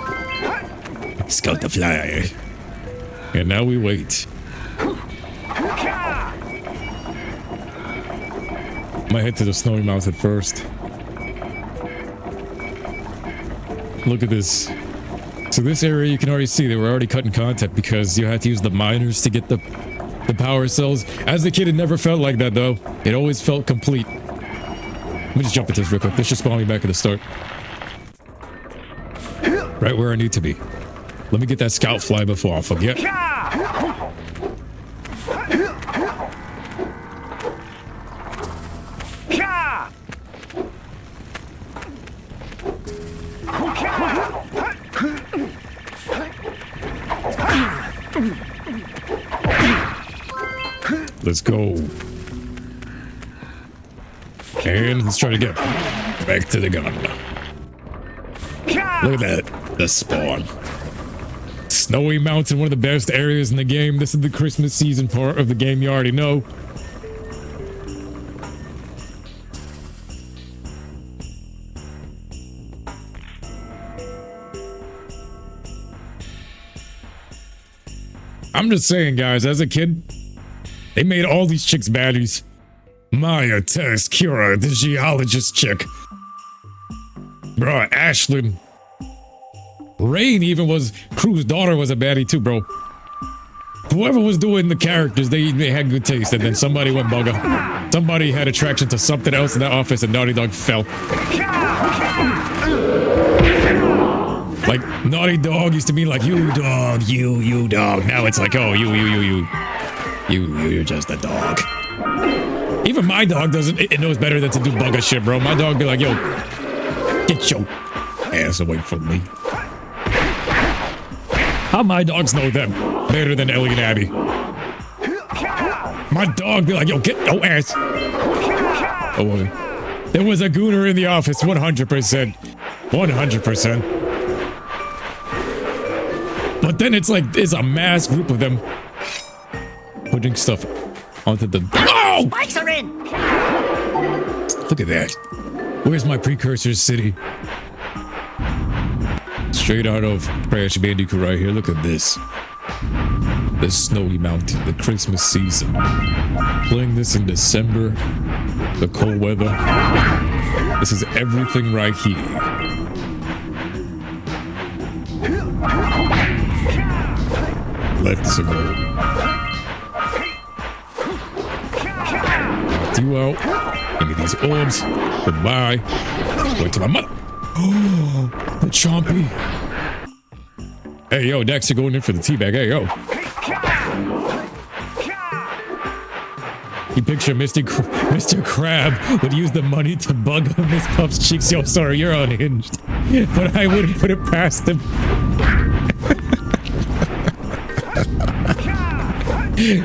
Scout the flyer. And now we wait. Might head to the snowy mountain first. Look at this. So this area, you can already see they were already cutting content because you had to use the miners to get the power cells. As a kid, it never felt like that though. It always felt complete. Let me just jump into this real quick. This should spawn me back at the start. Right where I need to be. Let me get that scout fly before I forget. Let's go. And let's try to get back to the gondola. Look at that. The spawn. Snowy Mountain, one of the best areas in the game. This is the Christmas season part of the game, you already know. I'm just saying, guys, as a kid, they made all these chicks baddies. Maya, Tess, Kira, the geologist chick. Bro, Ashlyn. Rain even was, Crew's daughter was a baddie too, bro. Whoever was doing the characters, they had good taste, and then somebody went bugger. Somebody had attraction to something else in that office, and Naughty Dog fell. Like, Naughty Dog used to be like, you dog, you dog. Now it's like, oh, you're just a dog. Even my dog doesn't, it knows better than to do bugger shit, bro. My dog be like, yo, get your ass away from me. How my dogs know them better than Ellie and Abby. My dog be like, yo, get your ass. Oh, there was a gooner in the office, 100%. 100%. But then it's like, it's a mass group of them putting stuff onto the... Oh! Spikes are in! Look at that. Where's my Precursor city? Straight out of Crash Bandicoot right here. Look at this. The Snowy Mountain, the Christmas season. Playing this in December. The cold weather. This is everything right here. Let's go. You out. Give me these orbs. Goodbye. Wait till my mother. Oh, the chompy. Hey, yo, Daxter going in for the teabag. Hey, yo. You picture Mr. Crab would use the money to bug on Miss Puff's cheeks. Yo, sorry, you're unhinged. But I wouldn't put it past him.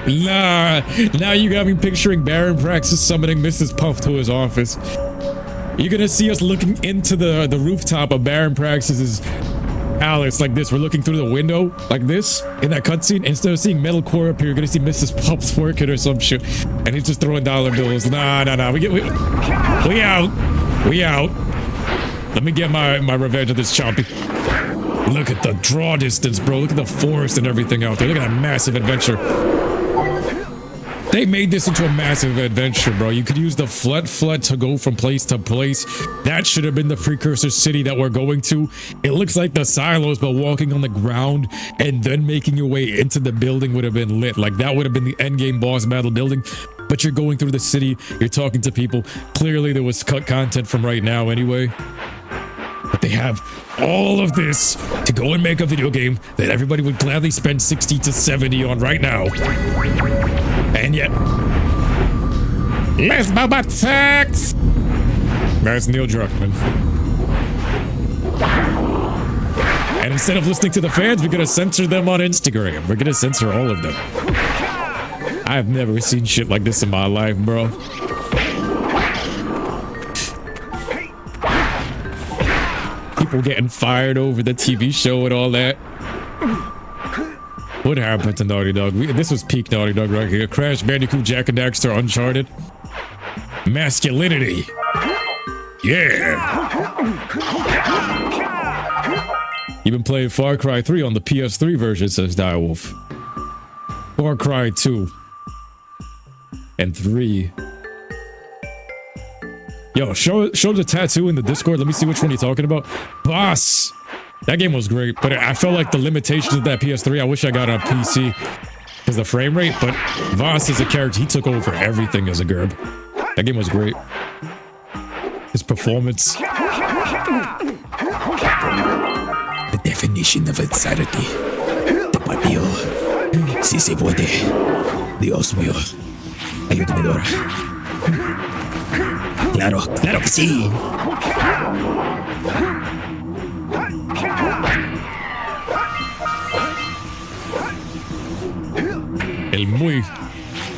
Nah, now you got me picturing Baron Praxis summoning Mrs. Puff to his office. You're gonna see us looking into the rooftop of Baron Praxis's palace like this. We're looking through the window like this in that cutscene. Instead of seeing metalcore up here, you're gonna see Mrs. Puff's working or some shit, and he's just throwing dollar bills. Nah. We out. Let me get my revenge on this chompy. Look at the draw distance, bro. Look at the forest and everything out there. Look at that massive adventure. They made this into a massive adventure, bro. You could use the Flut to go from place to place. That should have been the Precursor city that we're going to. It looks like the silos, but walking on the ground and then making your way into the building would have been lit. Like, that would have been the endgame boss battle building. But you're going through the city. You're talking to people. Clearly, there was cut content from right now anyway. But they have all of this to go and make a video game that everybody would gladly spend 60 to 70 on right now. And yet, Les Bobotics! That's Neil Druckmann. And instead of listening to the fans, we're gonna censor them on Instagram. We're gonna censor all of them. I've never seen shit like this in my life, bro. People getting fired over the TV show and all that. What happened to Naughty Dog? This was peak Naughty Dog right here. Crash Bandicoot, Jak and Daxter, Uncharted. Masculinity. Yeah. You've been playing Far Cry 3 on the PS3 version, says Direwolf. Far Cry 2 and 3. Yo, show the tattoo in the Discord. Let me see which one you're talking about. Boss. That game was great, but I felt like the limitations of that PS3. I wish I got on PC because the frame rate. But Voss is a character. He took over everything as a Gerb. That game was great. His performance. The definition of insanity. Tapatio. Si se puede. Dios mío. Ayúdame, Dora. Claro, claro que sí. El muy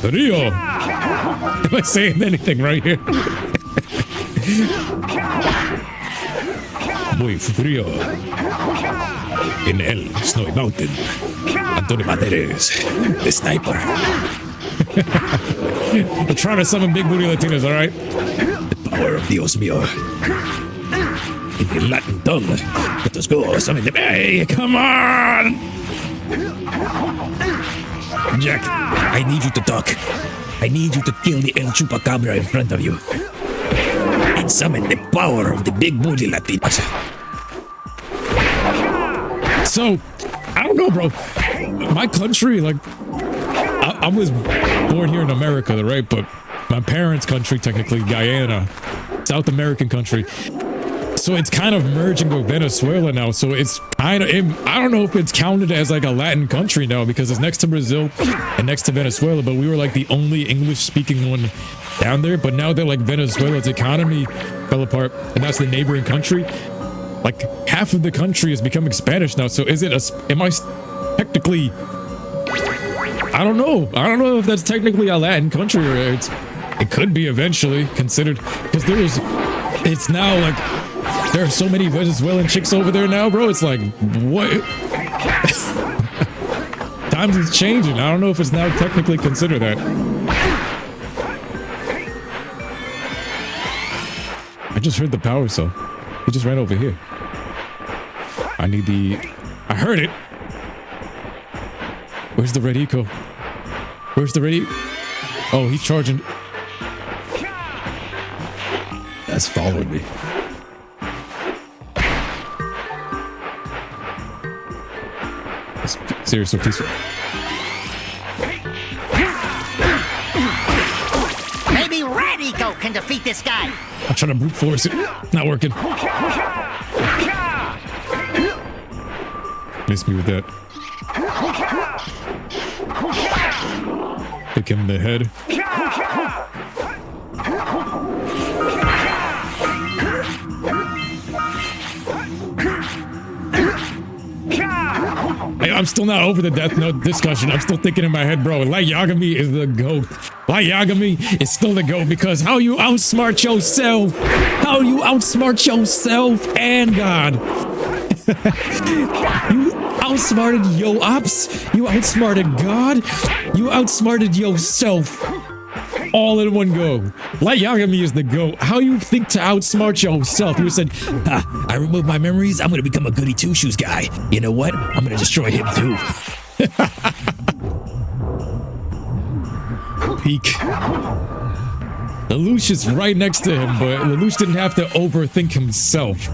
frío. Am I saying anything right here? Muy frío. In el Snowy Mountain. Antonio Banderas, the sniper. I'm trying to summon big booty Latinas, alright? The power of Dios mío. In the Latin tongue. Let us go summon the bay. Come on! Jak, I need you to talk. I need you to kill the El Chupacabra in front of you. And summon the power of the big booty Latinas. So, I don't know, bro. My country, like, I was born here in America, right? But my parents' country, technically, Guyana, South American country. So it's kind of merging with Venezuela now. So it's kind of, I don't know if it's counted as like a Latin country now because it's next to Brazil and next to Venezuela. But we were like the only English-speaking one down there. But now that like Venezuela's economy fell apart and that's the neighboring country, like half of the country is becoming Spanish now. So is it am I technically, I don't know. I don't know if that's technically a Latin country or it could be eventually considered because it's now like, there are so many Venezuelan chicks over there now, bro. It's like, what? Times is changing. I don't know if it's now technically considered that. I just heard the power cell. He just ran over here. I need I heard it. Where's the red eco? Where's the red eco? Oh, he's charging. That's following me. Seriously, peaceful. Maybe Red Eco can defeat this guy. I'm trying to brute force it. Not working. Miss me with that. Pick him in the head. I'm still not over the Death Note discussion. I'm still thinking in my head, bro, Light Yagami is the GOAT. Light Yagami is still the GOAT because how you outsmart yourself, and God. You outsmarted yo ops, you outsmarted God, you outsmarted yourself. All in one go. Light Yagami is the GOAT. How you think to outsmart yourself? You said, I removed my memories. I'm gonna become a goody two-shoes guy. You know what? I'm gonna destroy him too. Peak. Lelouch is right next to him, but Lelouch didn't have to overthink himself.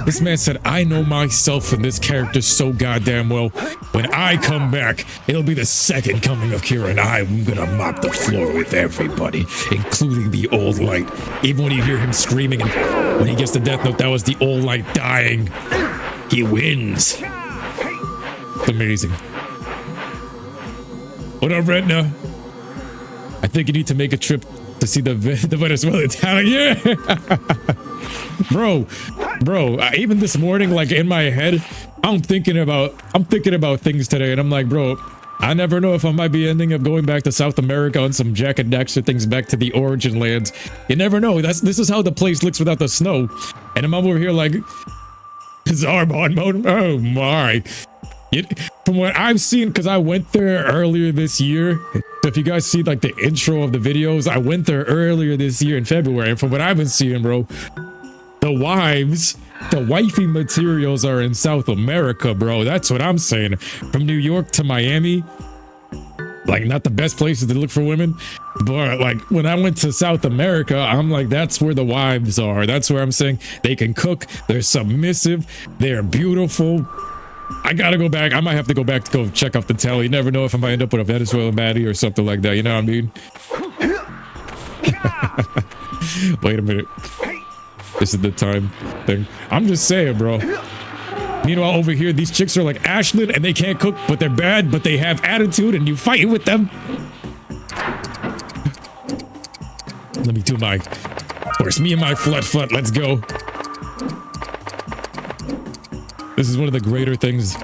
This man said, I know myself and this character so goddamn well. When I come back, it'll be the second coming of Kira, and I'm gonna mop the floor with everybody, including the Old Light. Even when you hear him screaming and when he gets the Death Note, that was the Old Light dying. He wins. It's amazing. What up, Retna? I think you need to make a trip to see the Venezuelan talent. Yeah! Bro, even this morning, like in my head, I'm thinking about things today, and I'm like, bro, I never know if I might be ending up going back to South America on some Jak and Daxter things back to the origin lands. You never know. This is how the place looks without the snow. And I'm over here like, Zarbon mode. Oh my. From what I've seen, because I went there earlier this year. So if you guys see like the intro of the videos, I went there earlier this year in February. And from what I've been seeing, bro, the wifey materials are in South America, bro. That's what I'm saying. From New York to Miami, like not the best places to look for women. But like when I went to South America, I'm like, that's where the wives are. That's where I'm saying they can cook. They're submissive. They're beautiful. I gotta go back. I might have to go back to go check out the tally. You never know if I might end up with a Venezuelan baddie or something like that. You know what I mean? Wait a minute. This is the time thing. I'm just saying, bro. Meanwhile, over here, these chicks are like Ashlyn and they can't cook, but they're bad, but they have attitude and you fight with them. Let me do my... Of course, me and my Flut. Let's go. This is one of the greater things.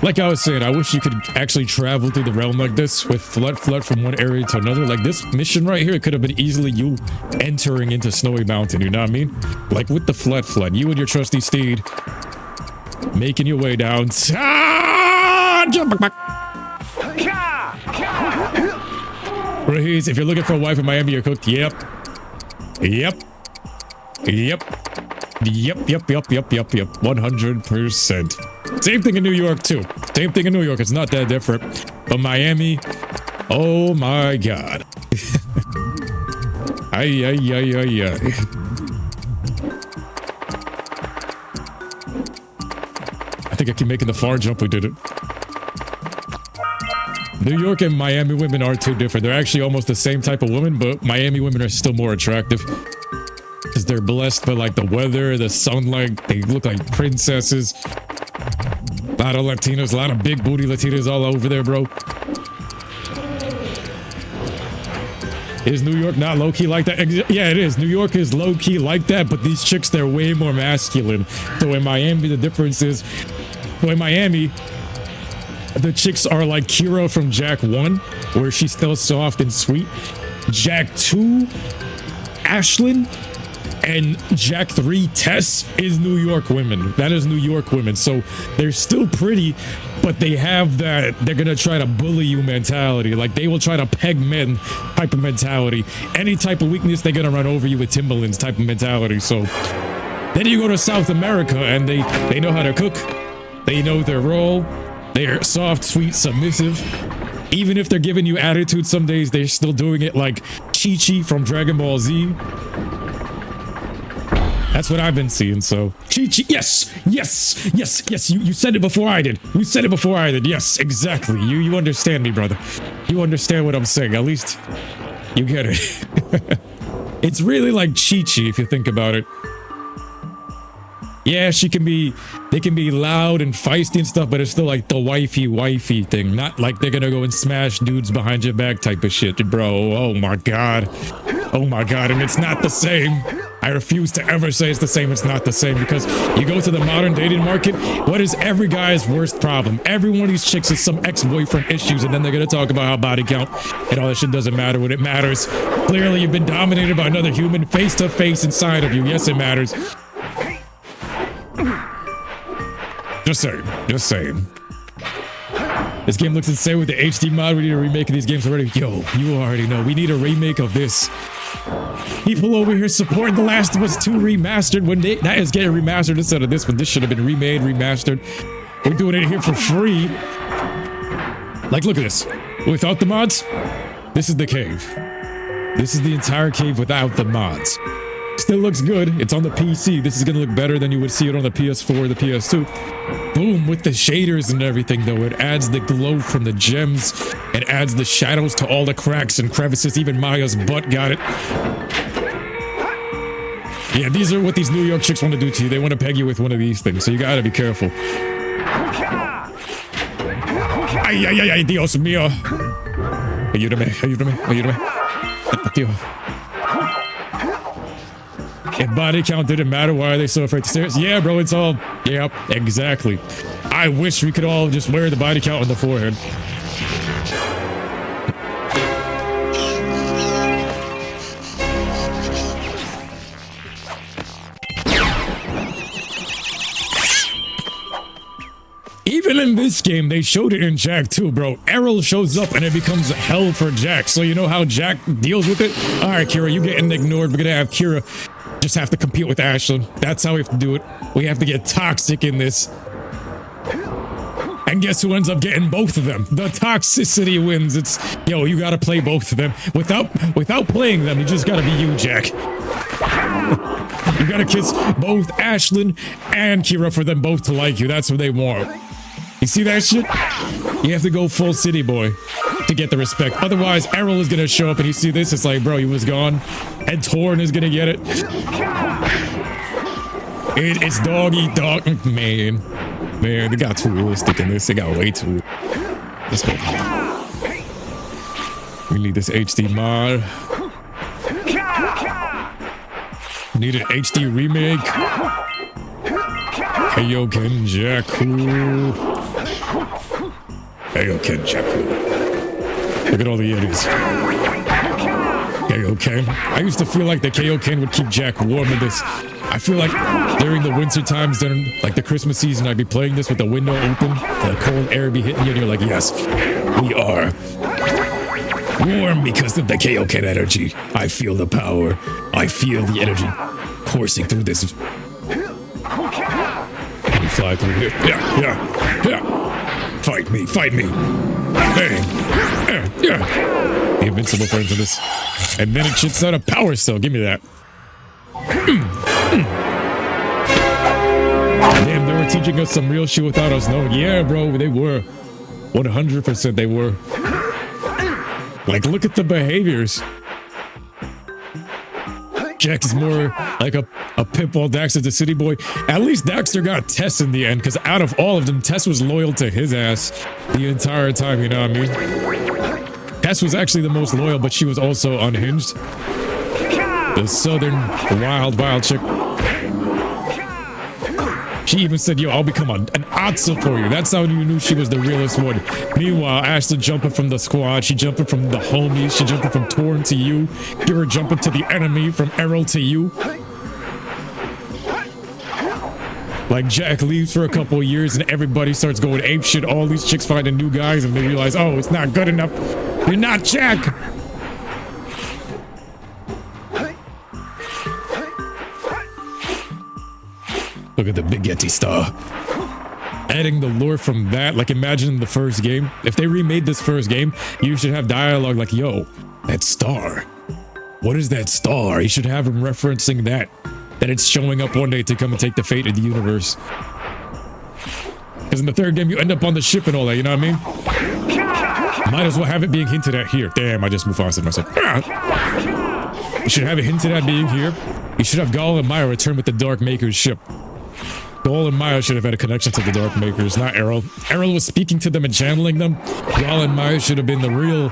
Like I was saying, I wish you could actually travel through the realm like this with Flut from one area to another. Like this mission right here, it could have been easily you entering into Snowy Mountain, you know what I mean? Like with the Flut, you and your trusty steed making your way down. Rahees, if you're looking for a wife in Miami, you're cooked. Yep. 100%. Same thing in New York too. Same thing in New York. It's not that different. But Miami, oh my god. Ay. I think I keep making the far jump. We did it. New York and Miami women are too different. They're actually almost the same type of women, but Miami women are still more attractive. Because they're blessed by like the weather, the sunlight. They look like princesses. A lot of Latinos, a lot of big booty Latinas all over there, bro. Is New York not low-key like that? Yeah, it is. New York is low-key like that, but these chicks, they're way more masculine. So in Miami, the difference is, well, in Miami, the chicks are like Kira from Jak 1, where she's still soft and sweet. Jak 2, Ashlyn, and Jak 3, Tess, is New York women. That is New York women. So they're still pretty, but they have that, they're gonna try to bully you mentality. Like they will try to peg men type of mentality. Any type of weakness, they're gonna run over you with Timberlands type of mentality. So then you go to South America and they know how to cook. They know their role. They're soft, sweet, submissive. Even if they're giving you attitude some days, they're still doing it like Chi-Chi from Dragon Ball Z. That's what I've been seeing, so. Chi-Chi, yes! You said it before I did. You said it before I did. Yes, exactly. You understand me, brother. You understand what I'm saying. At least you get it. It's really like Chi-Chi if you think about it. Yeah, they can be loud and feisty and stuff, but it's still like the wifey thing. Not like they're gonna go and smash dudes behind your back type of shit, bro. Oh my god. And it's not the same. I refuse to ever say it's the same. It's not the same, because you go to the modern dating market, what is every guy's worst problem? Every one of these chicks is some ex-boyfriend issues, and then they're gonna talk about how body count and all that shit doesn't matter when it matters. Clearly, you've been dominated by another human face to face inside of you. Yes, it matters. Just saying. This game looks insane with the HD mod. We need a remake of these games already. Yo, you already know. We need a remake of this. People over here supporting The Last of Us 2 Remastered when that is getting remastered instead of this one. This should have been remade, remastered. We're doing it here for free. Like, look at this. Without the mods, this is the cave. This is the entire cave without the mods. Still looks good. It's on the PC. This is gonna look better than you would see it on the PS4 or the PS2. Boom, with the shaders and everything though. It adds the glow from the gems. It adds the shadows to all the cracks and crevices. Even Maya's butt got it. Yeah, these are what these New York chicks want to do to you. They want to peg you with one of these things, so you gotta be careful. Ay, Dios mío. Ayúdame. Tío. If body count didn't matter, why are they so afraid to stairs? Yeah, bro, it's all... Yep, exactly. I wish we could all just wear the body count on the forehead. even in this game, they showed it in Jak 2, bro. Errol shows up and it becomes hell for Jak. So you know how Jak deals with it? All right, Kira, you getting ignored. We're gonna have Kira just have to compete with Ashlyn. That's how we have to do it. We have to get toxic in this. And guess who ends up getting both of them? The toxicity wins. It's, yo, you gotta play both of them. Without playing them, you just gotta be you, Jak. You gotta kiss both Ashlyn and Kira for them both to like you. That's what they want. You see that shit? You have to go full city boy to get the respect. Otherwise, Errol is gonna show up and you see this, it's like, bro, he was gone. And Torn is gonna get it. It's dog eat dog. Man, they got too realistic in this. They got way too. Let's go. We need this HD mod. We need an HD remake. Heyo Kenjaku. Heyo Kenjaku. Look at all the Yetis. Kaioken. I used to feel like the Kaioken would keep Jak warm in this. I feel like during the winter times, during like the Christmas season, I'd be playing this with the window open, the cold air be hitting you, and you're like, yes, we are warm because of the Kaioken energy. I feel the power. I feel the energy coursing through this. Can you fly through here? Yeah. Fight me. Bang. Yeah. The invincible friend for this. And then it shits out a power cell. Give me that. Damn, they were teaching us some real shit without us knowing. Yeah, bro, they were. 100% they were. Like, look at the behaviors. Jak is more like a pitbull. Daxter the city boy. At least Daxter got Tess in the end, because out of all of them, Tess was loyal to his ass the entire time, you know what I mean? Tess was actually the most loyal, but she was also unhinged. The southern wild chick. She even said, yo, I'll become an Atsa for you. That's how you knew she was the realest one. Meanwhile, Ashlyn jumping from the squad. She jumping from the homies. She jumping from Torn to you. You're jumping to the enemy, from Errol to you. Like, Jak leaves for a couple of years and everybody starts going apeshit. All these chicks finding new guys and they realize, oh, it's not good enough. You're not Jak. Look at the big Yeti star. Adding the lore from that, like imagine the first game. If they remade this first game, you should have dialogue like, yo, that star. What is that star? You should have him referencing that it's showing up one day to come and take the fate of the universe. Because in the third game, you end up on the ship and all that, you know what I mean? Might as well have it being hinted at here. Damn, I just moved faster than myself. You should have it hinted at being here. You should have Gaul and Maya return with the Dark Maker's ship. Gaul and Maya should have had a connection to the Dark Makers, not Errol. Errol was speaking to them and channeling them. Gaul and Maya should have been the real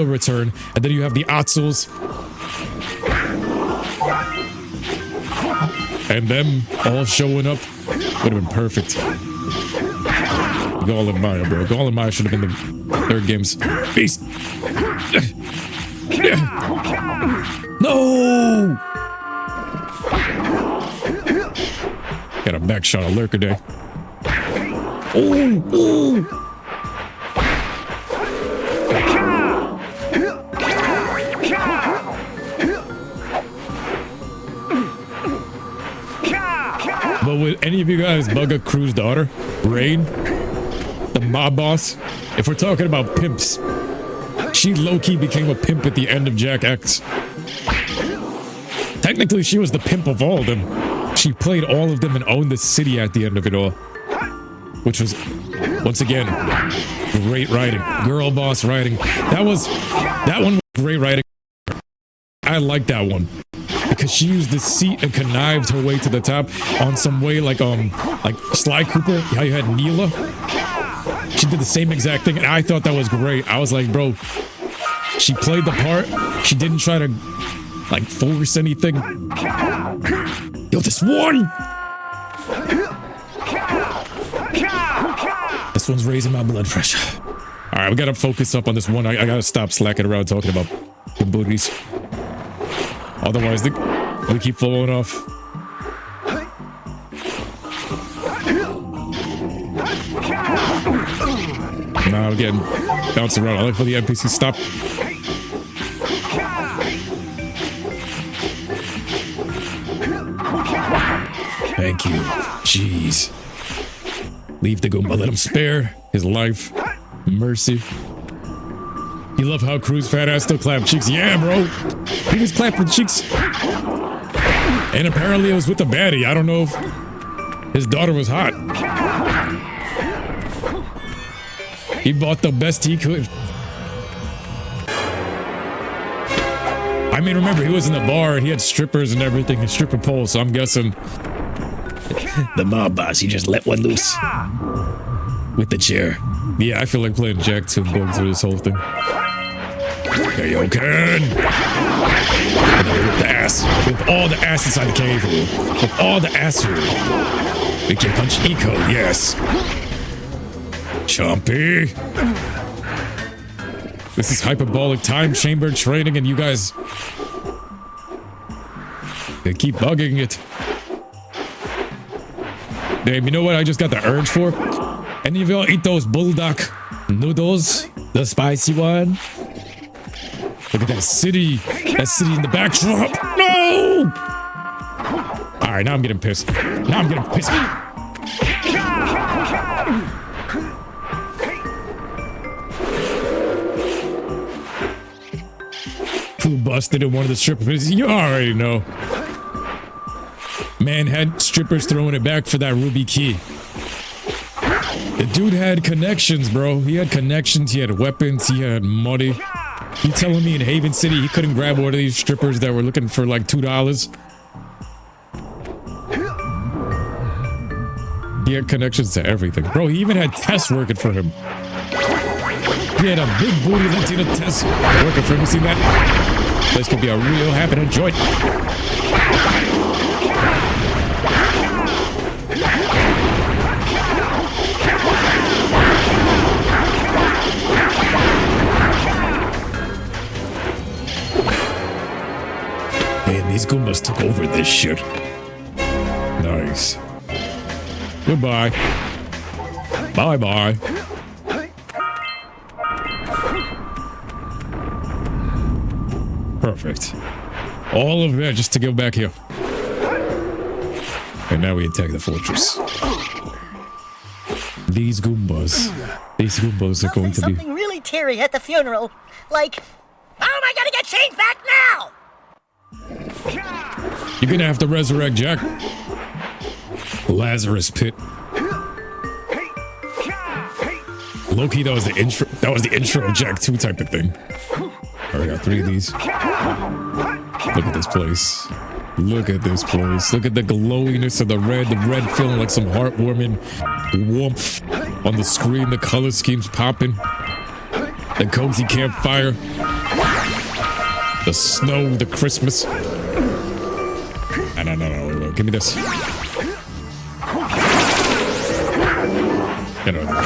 return. And then you have the Atzels. And them all showing up would have been perfect. Gaul and Maya, bro. Gaul and Maya should have been the third game's beast. No! Got a back shot of Lurker Day. Oh! But would any of you guys bug a crew's daughter? Rain? The mob boss? If we're talking about pimps, she low-key became a pimp at the end of Jak X. Technically, she was the pimp of all of them. She played all of them and owned the city at the end of it all. Which was, once again, great writing. Girl boss writing. That one was great writing. I like that one. Because she used deceit and connived her way to the top on some way like Sly Cooper, how you had Neela. She did the same exact thing and I thought that was great. I was like, bro, she played the part. She didn't try to like force anything. Yo, this one! This one's raising my blood pressure. Alright, we gotta focus up on this one. I gotta stop slacking around talking about the booties. Otherwise, we keep falling off. now. I'm getting bounced around. I like for the NPC stop. Thank you. Jeez. Leave the Goomba. Let him spare his life. Mercy. You love how Crew's fat ass still clap cheeks. Yeah, bro. He was clapping cheeks. And apparently it was with the baddie. I don't know if his daughter was hot. He bought the best he could. I mean, remember, he was in the bar and he had strippers and everything, and stripper poles, so I'm guessing the mob boss, he just let one loose with the chair. Yeah, I feel like playing Jak 2 going through this whole thing. There you can. With the ass. With all the ass inside the cave. With all the ass room. We can punch Eco, yes. Chompy. This is hyperbolic time chamber training and you guys... they keep bugging it. Damn, you know what I just got the urge for? Any of y'all eat those bulldog noodles? The spicy one? Look at that city. That city in the backdrop. No! Alright, now I'm getting pissed. Now I'm getting pissed. Who busted in one of the strippers? You already know. Man had strippers throwing it back for that ruby key. The dude had connections, bro. He had connections, he had weapons, he had money. You telling me in Haven City he couldn't grab one of these strippers that were looking for like $2? He had connections to everything. Bro, he even had Tess working for him. He had a big booty Latina Tess working for him. You seen that? This could be a real happening joint. Man, these Goombas took over this shit. Nice. Goodbye. Bye-bye. Perfect. All of that just to go back here. And now we attack the fortress. These Goombas are going to be... something really teary at the funeral. Like, how am I gonna get changed back now? You're gonna have to resurrect Jak. Lazarus Pit. Low-key, that was the intro. That was the intro of Jak 2 type of thing. Alright, I got 3 of these. Look at this place. Look at this place. Look at the glowiness of the red. The red feeling like some heartwarming warmth on the screen. The color schemes popping. The cozy campfire. The snow, the Christmas. No, wait, give me this. Get over there.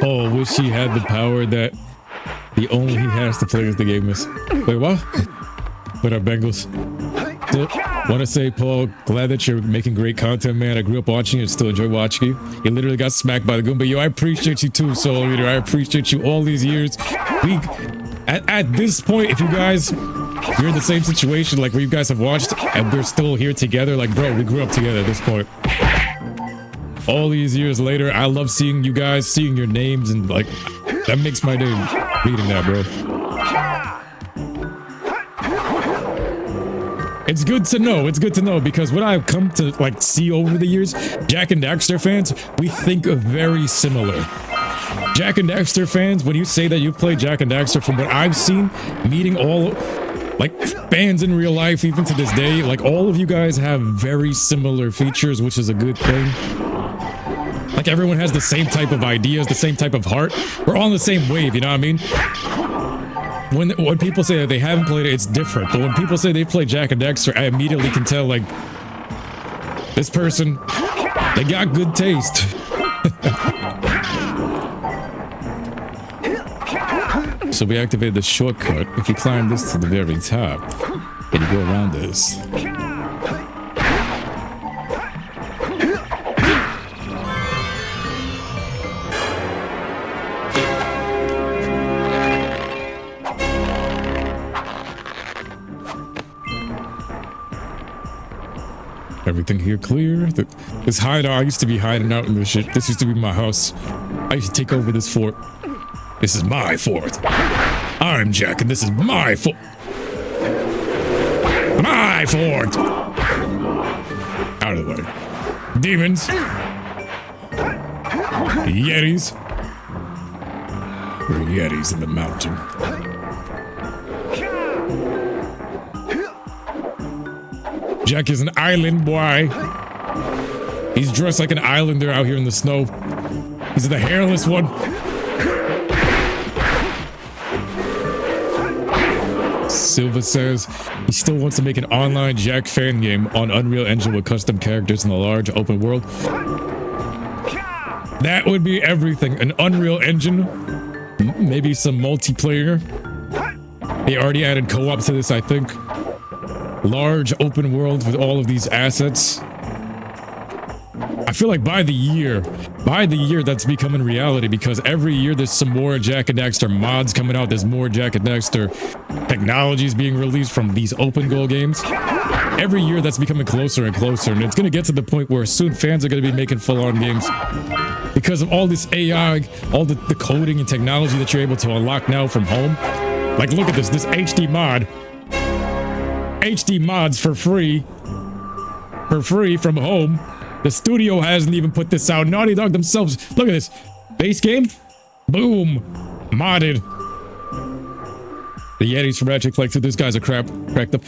Oh, wish he had the power that the only he has to play as the game is. Wait, what? What up, Bengals? Want to say, Paul, glad that you're making great content, man. I grew up watching you and still enjoy watching you. You literally got smacked by the Goomba. Yo, I appreciate you too, Soul Eater. I appreciate you all these years. At this point, if you guys, you're in the same situation, like where you guys have watched and we're still here together, like, bro, we grew up together at this point. All these years later, I love seeing you guys, seeing your names, and like, that makes my day reading that, bro. It's good to know. It's good to know because what I've come to like see over the years, Jak and Daxter fans, we think of very similar. Jak and Daxter fans, when you say that you've played Jak and Daxter, from what I've seen, meeting all like fans in real life, even to this day, like all of you guys have very similar features, which is a good thing. Like everyone has the same type of ideas, the same type of heart. We're all on the same wave, you know what I mean? When people say that they haven't played it, it's different. But when people say they play Jak and Daxter, I immediately can tell, like, this person, they got good taste. So we activated the shortcut. If you climb this to the very top, and you go around this. Everything here clear. This hideout, I used to be hiding out in this shit. This used to be my house. I used to take over this fort. This is my fort. I'm Jak, and this is my fort. My fort! Out of the way. Demons. Yetis. There are Yetis in the mountain. Jak is an island boy. He's dressed like an islander out here in the snow. He's the hairless one. Silva says he still wants to make an online Jak fan game on Unreal Engine with custom characters in a large open world. That would be everything. An Unreal Engine, maybe some multiplayer. They already added co-op to this, I think. Large open world with all of these assets. I feel like by the year that's becoming reality, because every year there's some more Jak and Daxter mods coming out. There's more Jak and Daxter technologies being released from these open goal games. Every year that's becoming closer and closer, and it's going to get to the point where soon fans are going to be making full-on games because of all this AI, all the coding and technology that you're able to unlock now from home. Like, look at this HD mod. HD mods for free from home. The studio hasn't even put this out. Naughty Dog themselves. Look at this. Base game. Boom. Modded. The Yetis from Ratchet Clank 2. These guys are cracked up.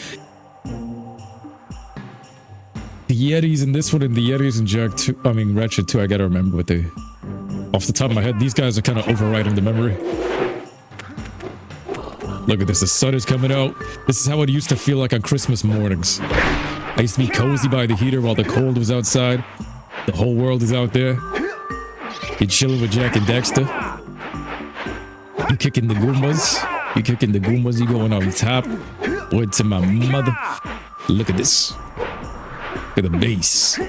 The Yetis in this one and the Yetis in Jak 2. I mean, Ratchet 2. I gotta remember what they... Off the top of my head, these guys are kind of overriding the memory. Look at this. The sun is coming out. This is how it used to feel like on Christmas mornings. I used to be cozy by the heater while the cold was outside. The whole world is out there. You're chilling with Jak and Daxter. You kicking the Goombas. You kicking the Goombas. You going on top. Word to my mother. Look at this. Look at the base.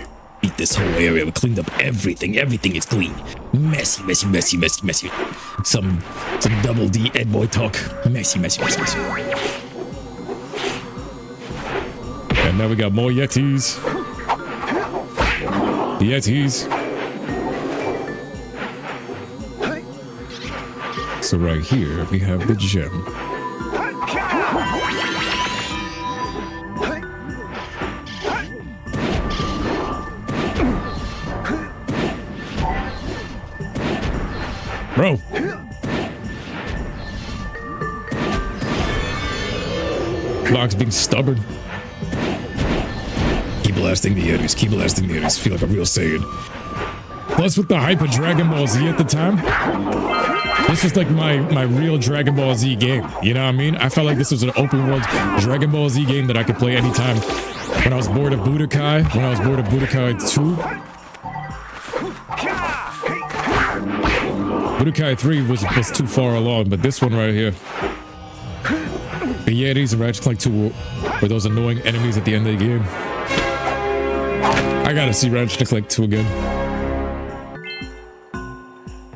Beat this whole area. We cleaned up everything. Everything is clean. Messy, messy, messy, messy, messy. Some double D Ed boy talk. Messy, messy, messy, messy. And now we got more Yetis. Yetis. So right here we have the gem. Bro. Block's being stubborn. Keep blasting the Yetis. Keep blasting the Yetis. Feel like a real Saiyan. Plus with the hype of Dragon Ball Z at the time, this was like my real Dragon Ball Z game. You know what I mean? I felt like this was an open world Dragon Ball Z game that I could play anytime. When I was bored of Budokai, when I was bored of Budokai 2. Budokai 3 was too far along, but this one right here. The Yetis and Ratchet Clank 2 were those annoying enemies at the end of the game. I gotta see Ratchet Clank 2 again.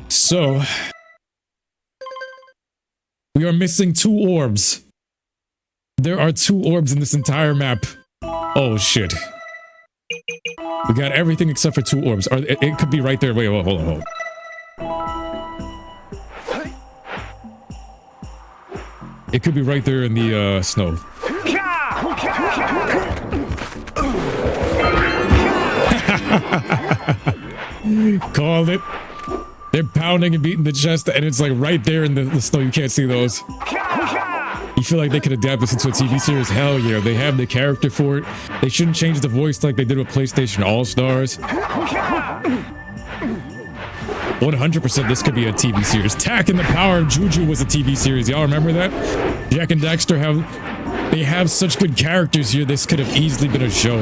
So, we are missing 2 orbs. There are 2 orbs in this entire map. Oh shit. We got everything except for 2 orbs. It could be right there. Wait, hold on. It could be right there in the snow. Called it. They're pounding and beating the chest, and it's like right there in the snow. You can't see those. You feel like they could adapt this into a TV series? Hell yeah. They have the character for it. They shouldn't change the voice like they did with PlayStation All-Stars. 100% this could be a TV series. Tak and the Power of Juju was a TV series. Y'all remember that? Jak and Daxter have such good characters here. This could have easily been a show.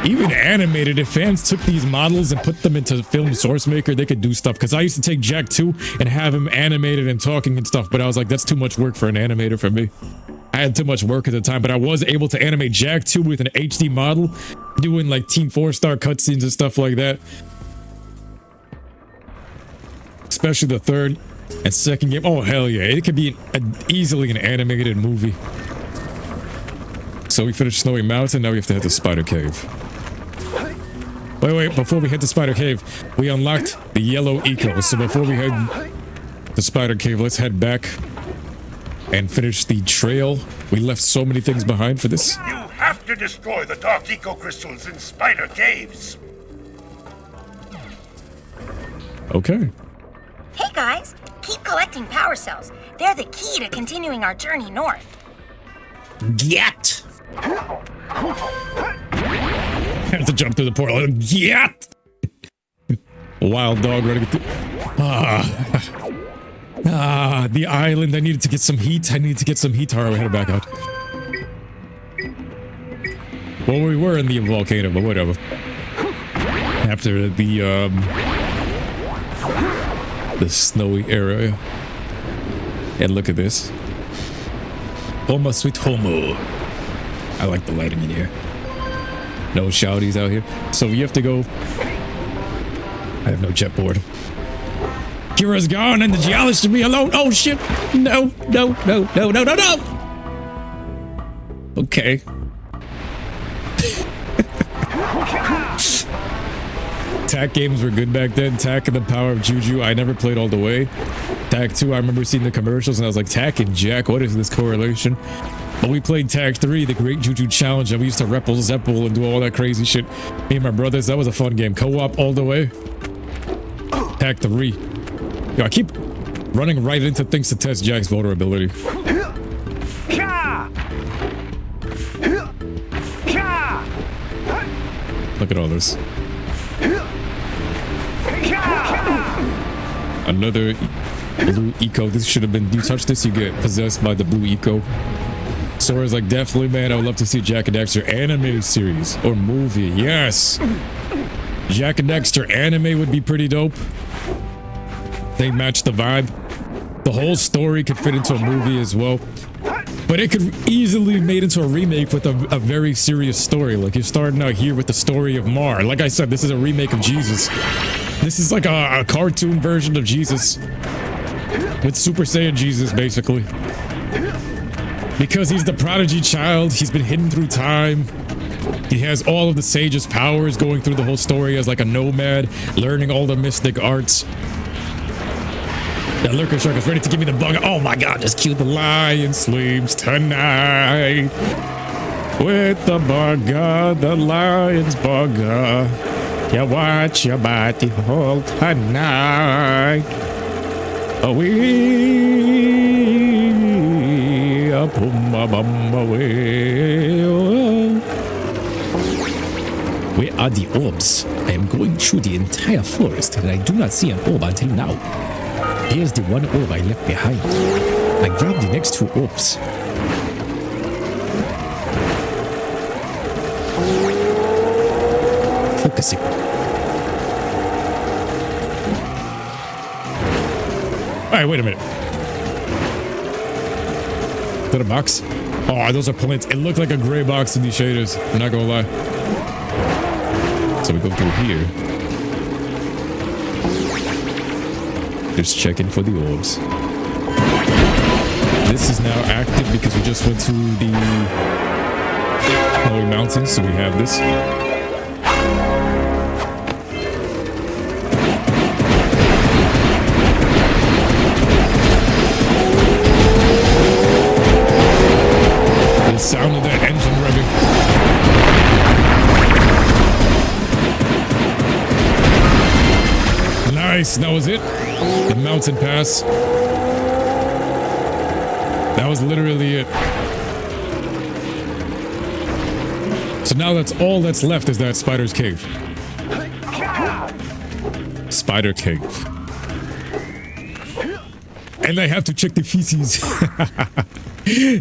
Even animated, if fans took these models and put them into Film Source Maker, they could do stuff. Because I used to take Jak 2 and have him animated and talking and stuff, but I was like, that's too much work for an animator for me. I had too much work at the time, but I was able to animate Jak 2 with an HD model, doing like Team 4-star cutscenes and stuff like that. Especially the third and second game. Oh, hell yeah. It could be easily an animated movie. So we finished Snowy Mountain, now we have to head to Spider Cave. Wait, before we head to Spider Cave, we unlocked the yellow eco. So before we head to Spider Cave, let's head back and finish the trail. We left so many things behind for this. You have to destroy the dark eco crystals in Spider Caves. Okay. Hey guys, keep collecting power cells. They're the key to continuing our journey north. Get! I have to jump through the portal. Get! Wild dog running through. The island. I needed to get some heat. Alright, we headed back out. Well, we were in the volcano, but whatever. After the snowy area. And look at this. Homo sweet homo. I like the lighting in here. No shouties out here. So we have to go. I have no jet board. Kira's gone and the geologist and me alone. Oh shit. No. Okay. Tak games were good back then. Tak and the Power of Juju. I never played all the way. Tak 2, I remember seeing the commercials and I was like, Tak and Jak, what is this correlation? But we played Tak 3, the Great Juju Challenge, and we used to repple Zepple and do all that crazy shit. Me and my brothers, that was a fun game. Co-op all the way. Tak 3. Yo, I keep running right into things to test Jak's vulnerability. Look at all this. Another blue eco. This should have been, you touch this, you get possessed by the blue eco. Sora's like, definitely, man, I would love to see Jak and Daxter animated series or movie. Yes. Jak and Daxter anime would be pretty dope. They match the vibe. The whole story could fit into a movie as well. But it could easily be made into a remake with a very serious story. Like, you're starting out here with the story of Mar. Like I said, this is a remake of Jesus. This is like a cartoon version of Jesus. With Super Saiyan Jesus, basically. Because he's the prodigy child, he's been hidden through time. He has all of the sage's powers, going through the whole story as like a nomad, learning all the mystic arts. That lurker shark is ready to give me the bug. Oh my god, just cue the lion sleeps tonight. With the bugger, the lion's bugger. You watch your body hold tonight. Oh, where are the orbs? I am going through the entire forest and I do not see an orb until now. Here's the one orb I left behind. I grabbed the next 2 orbs. Focusing. Alright, wait a minute. Is that a box? Oh, those are plants. It looked like a gray box in these shaders. I'm not gonna lie. So we go through here. Just checking for the orbs. This is now active because we just went to the Snowy Mountains, so we have this. The sound of that engine revving. Nice, that was it. The mountain pass. That was literally it. So now that's all that's left is that spider's cave. Spider cave. And I have to check the feces.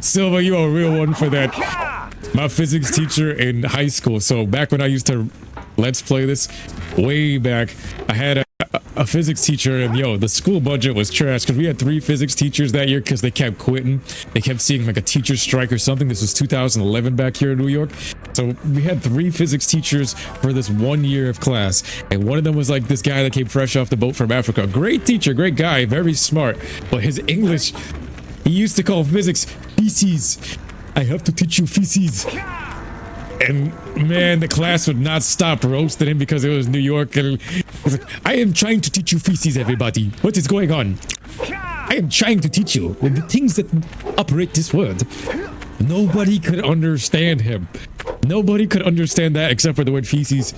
Silva, you are a real one for that. my physics teacher in high school. So back when I used to let's play this, way back, I had a physics teacher, and yo, the school budget was trash because we had 3 physics teachers that year because they kept quitting. They kept seeing like a teacher strike or something. This was 2011 back here in New York. So we had 3 physics teachers for this 1 year of class, and one of them was like this guy that came fresh off the boat from Africa. Great teacher, great guy, very smart, but his English, he used to call physics feces. I have to teach you feces. And man, the class would not stop roasting him because it was New York. And was like, I am trying to teach you feces, everybody. What is going on? I am trying to teach you the things that operate this world. Nobody could understand him. Nobody could understand that except for the word feces.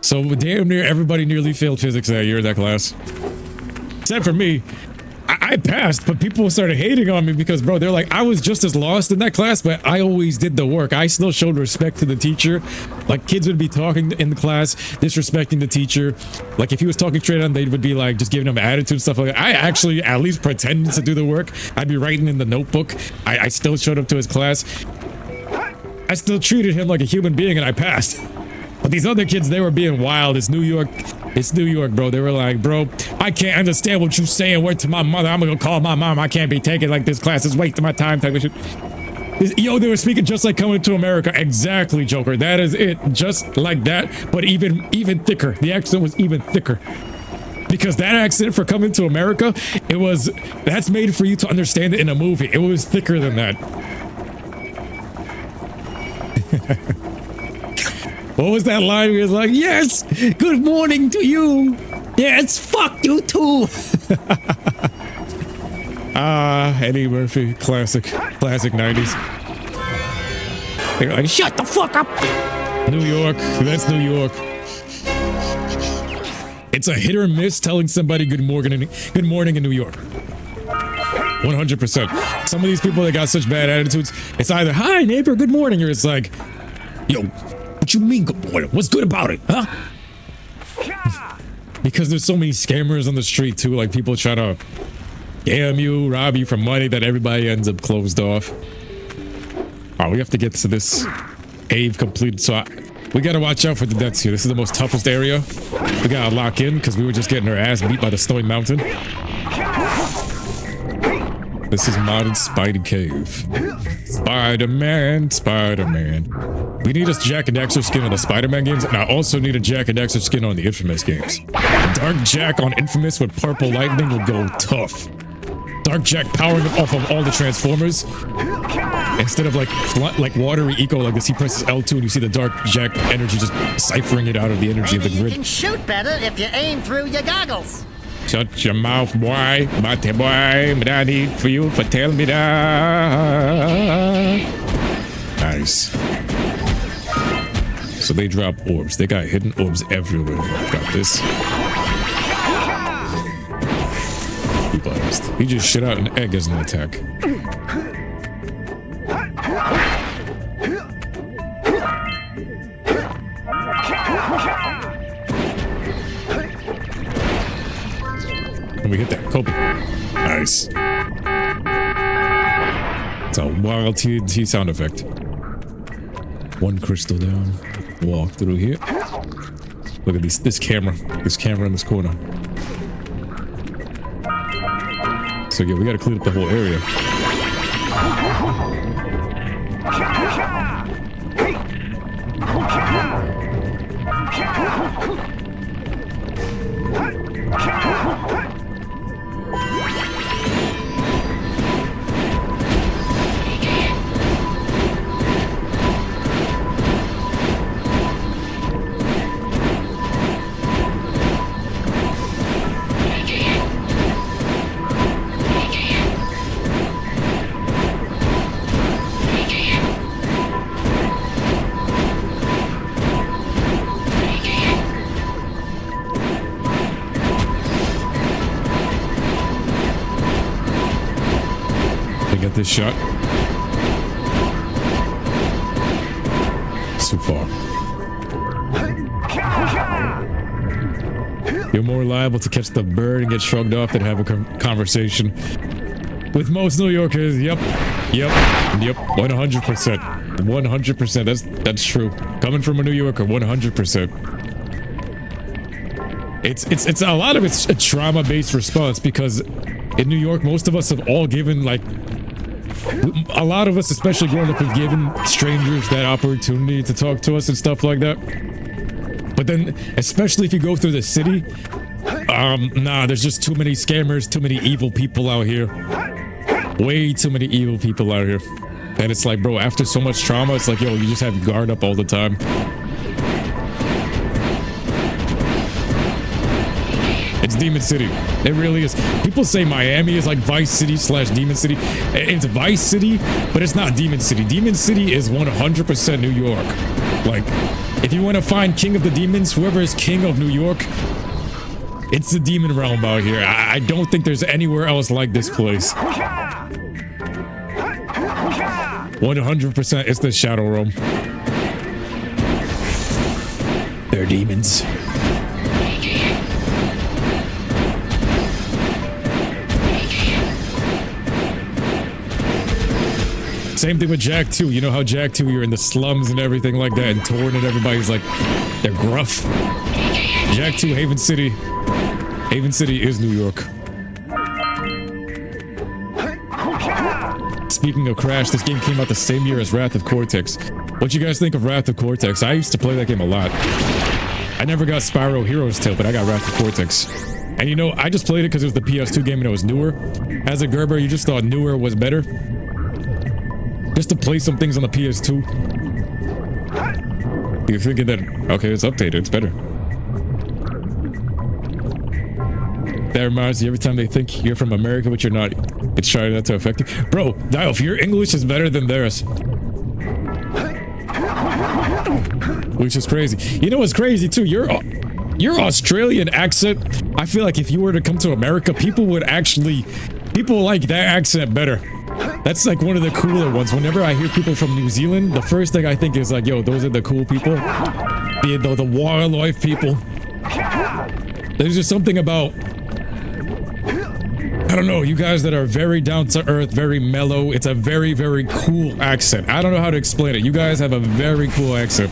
So damn near everybody nearly failed physics that year in that class. Except for me. I passed, but people started hating on me because, bro, they're like, I was just as lost in that class, but I always did the work. I still showed respect to the teacher. Like, kids would be talking in the class, disrespecting the teacher. Like, if he was talking straight on, they would be like, just giving him attitude and stuff like that. I actually at least pretended to do the work. I'd be writing in the notebook. I still showed up to his class. I still treated him like a human being, and I passed. But these other kids, they were being wild. It's New York. It's New York, bro. They were like, bro, I can't understand what you're saying. Word to my mother. I'm gonna call my mom. I can't be taking like this class. It's wasting my time. Type of shit. Yo, they were speaking just like Coming to America. Exactly, Joker. That is it. Just like that, but even thicker. The accent was even thicker. Because that accent for Coming to America, that's made for you to understand it in a movie. It was thicker than that. What was that line? He was like, yes, good morning to you. Yes, fuck you too. Eddie Murphy, classic 90s. They're like, shut the fuck up. New York, that's New York. It's a hit or miss telling somebody good morning in New York. 100%. Some of these people that got such bad attitudes, it's either, hi neighbor, good morning, or it's like, yo, what you mean good morning? What's good about it, huh? Because there's so many scammers on the street too, like people try to scam you, rob you for money, that everybody ends up closed off. Oh, we have to get to this cave completed, so we gotta watch out for the deaths here. This is the most toughest area. We gotta lock in because we were just getting our ass beat by the Snowy Mountain. This is modded Spidey Cave. Spider-Man. We need a Jak and Daxter skin on the Spider-Man games, and I also need a Jak and Daxter skin on the Infamous games. Dark Jak on Infamous with purple lightning would go tough. Dark Jak powering off of all the Transformers. Instead of like watery eco like this, he presses L2 and you see the Dark Jak energy just ciphering it out of the energy of the grid. You can shoot better if you aim through your goggles. Shut your mouth, boy. Mate, boy. What I need for you for tell me that. Nice. So they drop orbs. They got hidden orbs everywhere. Got this. He blast. He just shit out an egg as an attack. And we hit that. Kobe. Nice. It's a wild TNT sound effect. One crystal down. Walk through here. Look at this camera. This camera in this corner. So yeah, we gotta clean up the whole area. This shot so far. You're more liable to catch the bird and get shrugged off than have a conversation. With most New Yorkers, yep, 100%, 100%. That's true. Coming from a New Yorker, 100%. It's a lot of it's a trauma-based response because in New York, most of us have all given like. A lot of us, especially growing up, have given strangers that opportunity to talk to us and stuff like that. But then, especially if you go through the city, nah, there's just too many scammers, too many evil people out here. Way too many evil people out here. And it's like, bro, after so much trauma, it's like, yo, you just have your guard up all the time. It's Demon City. It really is. People say Miami is like Vice City / Demon City. It's Vice City, but it's not Demon City. Demon City is 100% New York. Like, if you want to find King of the Demons, whoever is King of New York, it's the demon realm out here. I don't think there's anywhere else like this place. 100% it's the Shadow Realm. They're demons. Same thing with Jak 2. You know how Jak 2, you're in the slums and everything like that, and torn and everybody's like, they're gruff. Jak 2, Haven City. Haven City is New York. Speaking of Crash, this game came out the same year as Wrath of Cortex. What you guys think of Wrath of Cortex? I used to play that game a lot. I never got Spyro Heroes Tale, but I got Wrath of Cortex. And you know, I just played it because it was the PS2 game and it was newer. As a Gerber, you just thought newer was better. Just to play some things on the PS2. You're thinking that, okay, it's updated, it's better. That reminds you, every time they think you're from America, but you're not, it's trying not to affect you. Bro, Dialf, your English is better than theirs. Which is crazy. You know what's crazy too? Your Australian accent, I feel like if you were to come to America, people like that accent better. That's like one of the cooler ones. Whenever I hear people from New Zealand, the first thing I think is like, yo, those are the cool people. The wildlife people. There's just something about, I don't know, you guys that are very down to earth, very mellow. It's a very, very cool accent. I don't know how to explain it. You guys have a very cool accent.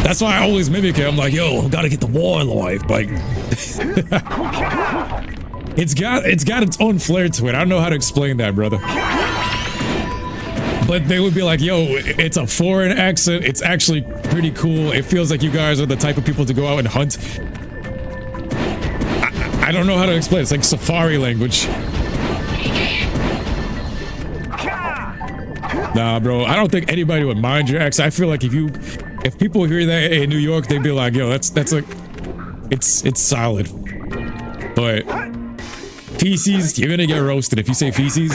That's why I always mimic it. I'm like, yo, gotta get the wildlife. Like, it's got its own flair to it. I don't know how to explain that, brother. But they would be like, yo, it's a foreign accent. It's actually pretty cool. It feels like you guys are the type of people to go out and hunt. I don't know how to explain it. It's like safari language. Nah, bro. I don't think anybody would mind your accent. I feel like if people hear that in New York, they'd be like, yo, that's like, it's solid. But feces, you're gonna get roasted if you say feces.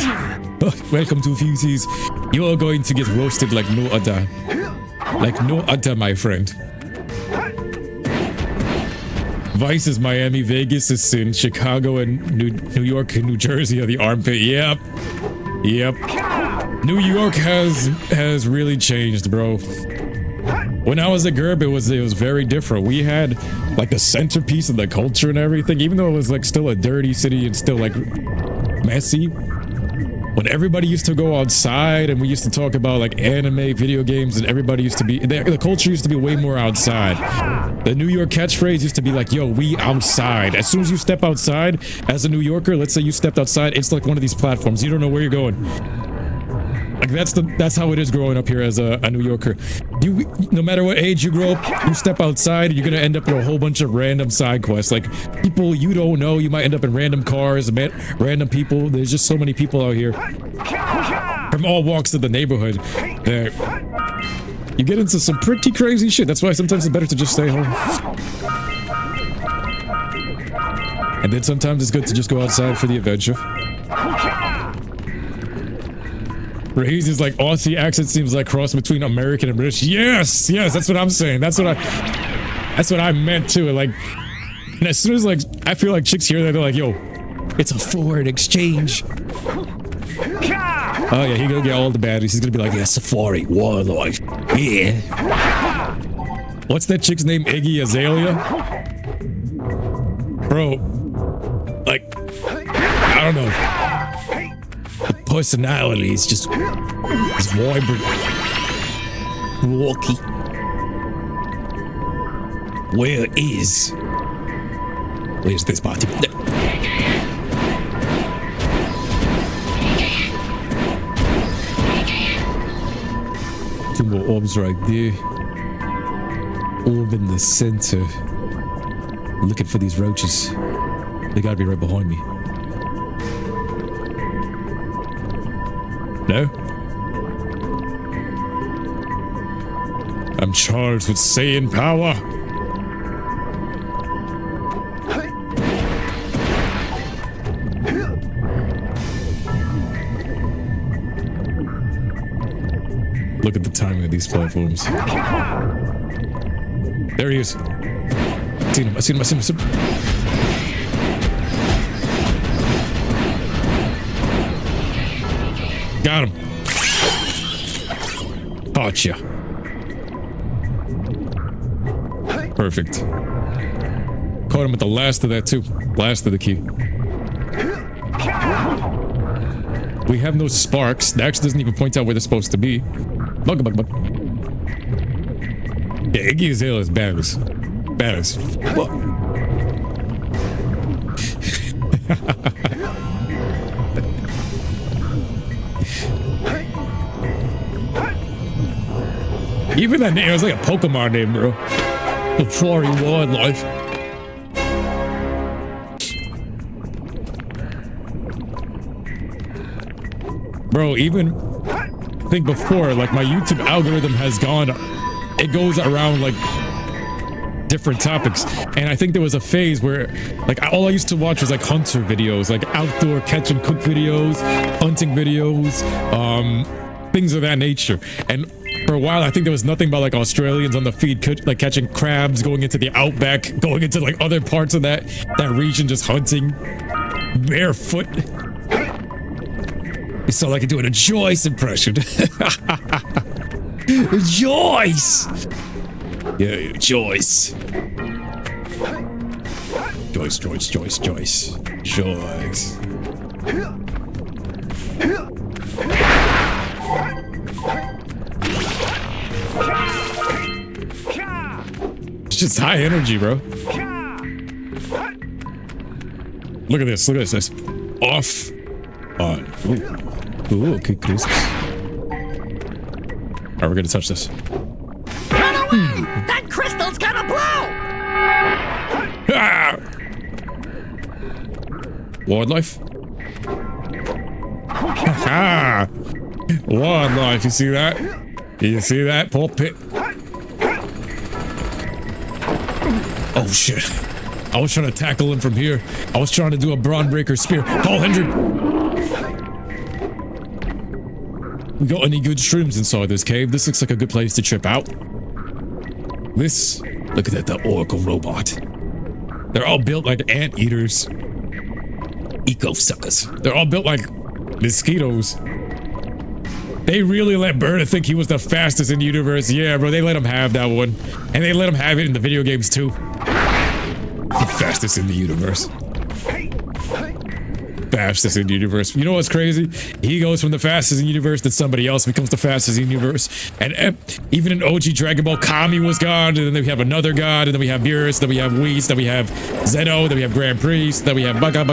Oh, welcome to feces. You are going to get roasted like no other. Like no other, my friend. Vice is Miami, Vegas is Sin, Chicago and New York and New Jersey are the armpit. Yep. New York has really changed, bro. When I was a Gerb, it was very different. We had like the centerpiece of the culture and everything, even though it was like still a dirty city and still like messy. When everybody used to go outside and we used to talk about like anime, video games, and everybody used to be, the culture used to be way more outside. The New York catchphrase used to be like, yo, we outside. As soon as you step outside as a New Yorker, let's say you stepped outside, it's like one of these platforms. You don't know where you're going. Like that's how it is growing up here as a New Yorker. No matter what age you grow up, you step outside, you're gonna end up with a whole bunch of random side quests. Like people you don't know, you might end up in random cars, random people. There's just so many people out here from all walks of the neighborhood that you get into some pretty crazy shit. That's why sometimes it's better to just stay home. And then sometimes it's good to just go outside for the adventure. Rahee's like Aussie accent seems like cross between American and British. Yes, that's what I'm saying. That's what I meant too. Like, and as soon as like I feel like chicks hear that, they're like, yo, it's a foreign exchange. Oh yeah, he gonna get all the baddies. He's gonna be like, yeah, safari, wildlife, yeah. What's that chick's name? Iggy Azalea? Bro, like, I don't know. personality is just vibrant, walky. Where's this party? Two more orbs right there. Orb in the center. Looking for these roaches. They gotta be right behind me. No? I'm charged with Saiyan power. Look at the timing of these platforms. There he is. I seen him. Got him. Gotcha. Perfect. Caught him at the last of that too. Last of the key. We have no sparks. Dax doesn't even point out where they're supposed to be. Bug. Yeah, Iggy Azalea is badass. Badass. Even that name, it was like a Pokemon name, bro. The Flurry Wildlife. Bro, even think before, like my YouTube algorithm has gone, it goes around like different topics. And I think there was a phase where like all I used to watch was like hunter videos, like outdoor catch and cook videos, hunting videos, things of that nature. And for a while, I think there was nothing but like Australians on the feed, like catching crabs, going into the outback, going into like other parts of that region, just hunting barefoot. It sounded like doing a Joyce impression. Joyce! Yeah, Joyce. Joyce. It's just high energy, bro. Look at this. Off. On. Ooh, okay, crisps. Alright, we're gonna touch this. Run away! That crystal's gonna blow! Ah! Wildlife? Ah! Wildlife, you see that? You see that? Pulpit. Oh shit. I was trying to tackle him from here. I was trying to do a Brawn Breaker spear. Paul Hendrick! We got any good shrooms inside this cave? This looks like a good place to trip out. This, look at that, the Oracle robot. They're all built like anteaters. Eco suckers. They're all built like mosquitoes. They really let Berta think he was the fastest in the universe. Yeah, bro, they let him have that one. And they let him have it in the video games too. The fastest in the universe. Fastest in the universe. You know what's crazy? He goes from the fastest in the universe to somebody else becomes the fastest in the universe. And even in OG Dragon Ball, Kami was God, and then we have another God, and then we have Beerus, then we have Whis, then we have Zeno, then we have Grand Priest, then we have Bugga.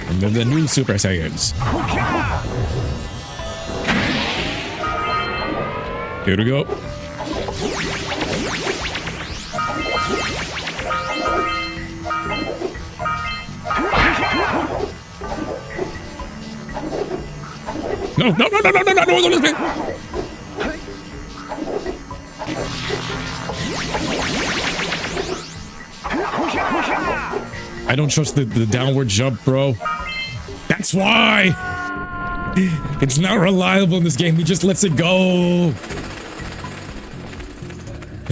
And then the new Super Saiyans. Here we go. No, don't listen. I don't trust the downward jump, bro. That's why! It's not reliable in this game, he just lets it go.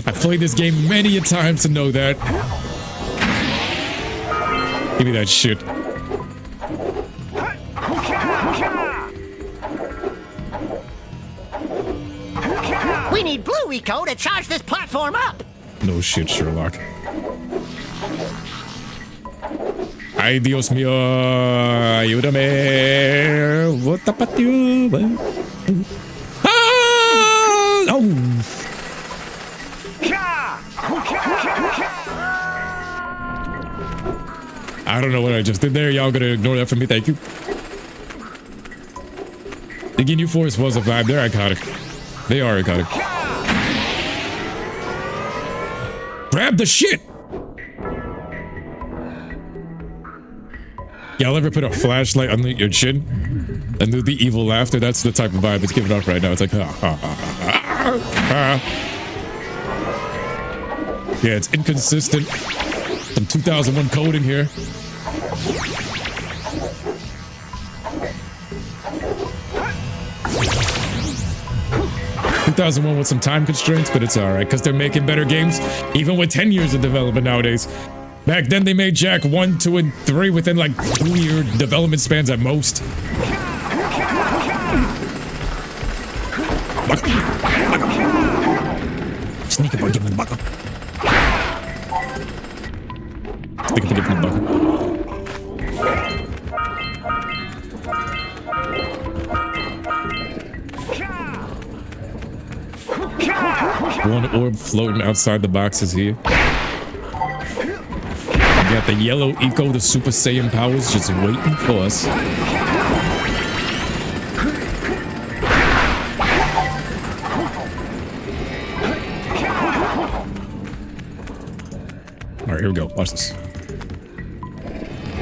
I've played this game many a time to know that. Give me that shit. We need Blue Eco to charge this platform up! No shit, Sherlock. Ay, Dios mío, ayúdame. What about you? Ah! Oh. I don't know what I just did there. Y'all gonna ignore that for me? Thank you. The Ginyu Force was a vibe. They're iconic. They are iconic. Grab the shit! Y'all ever put a flashlight under your chin and do the evil laughter? That's the type of vibe it's giving off right now. It's like, ha, ha, ha, ha, ha. Yeah, it's inconsistent. Some 2001 coding here. ...2001 with some time constraints, but it's alright, because they're making better games, even with 10 years of development nowadays. Back then, they made Jak 1, 2, and 3 within like 2-year development spans at most. Sneak up or give him the buckle. Sneak up or give him the buckle. One orb floating outside the boxes here. We got the yellow eco, the Super Saiyan powers just waiting for us. Alright, here we go. Watch this.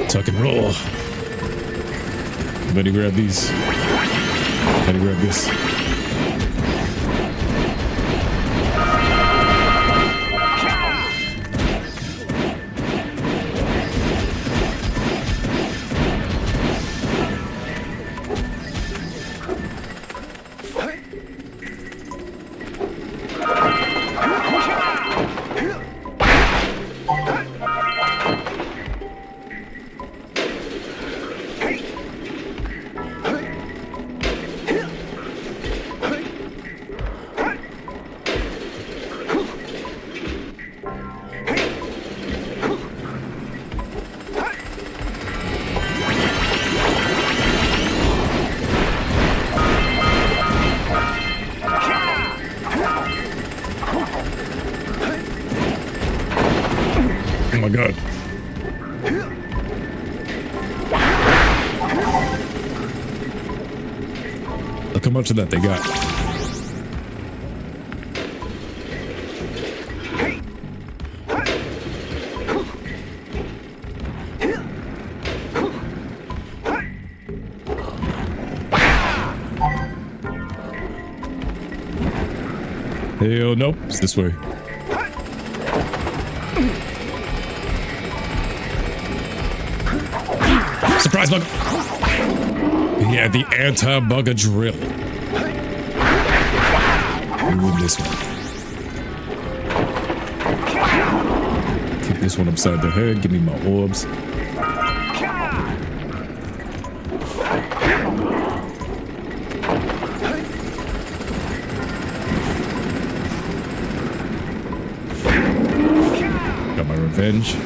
Tuck and roll. Better grab these. Better grab this. Oh my god. Look how much of that they got. Hell nope, it's this way. Surprise bug! Yeah, the anti-bugger drill. We win this one. Keep this one upside the head. Give me my orbs. Got my revenge.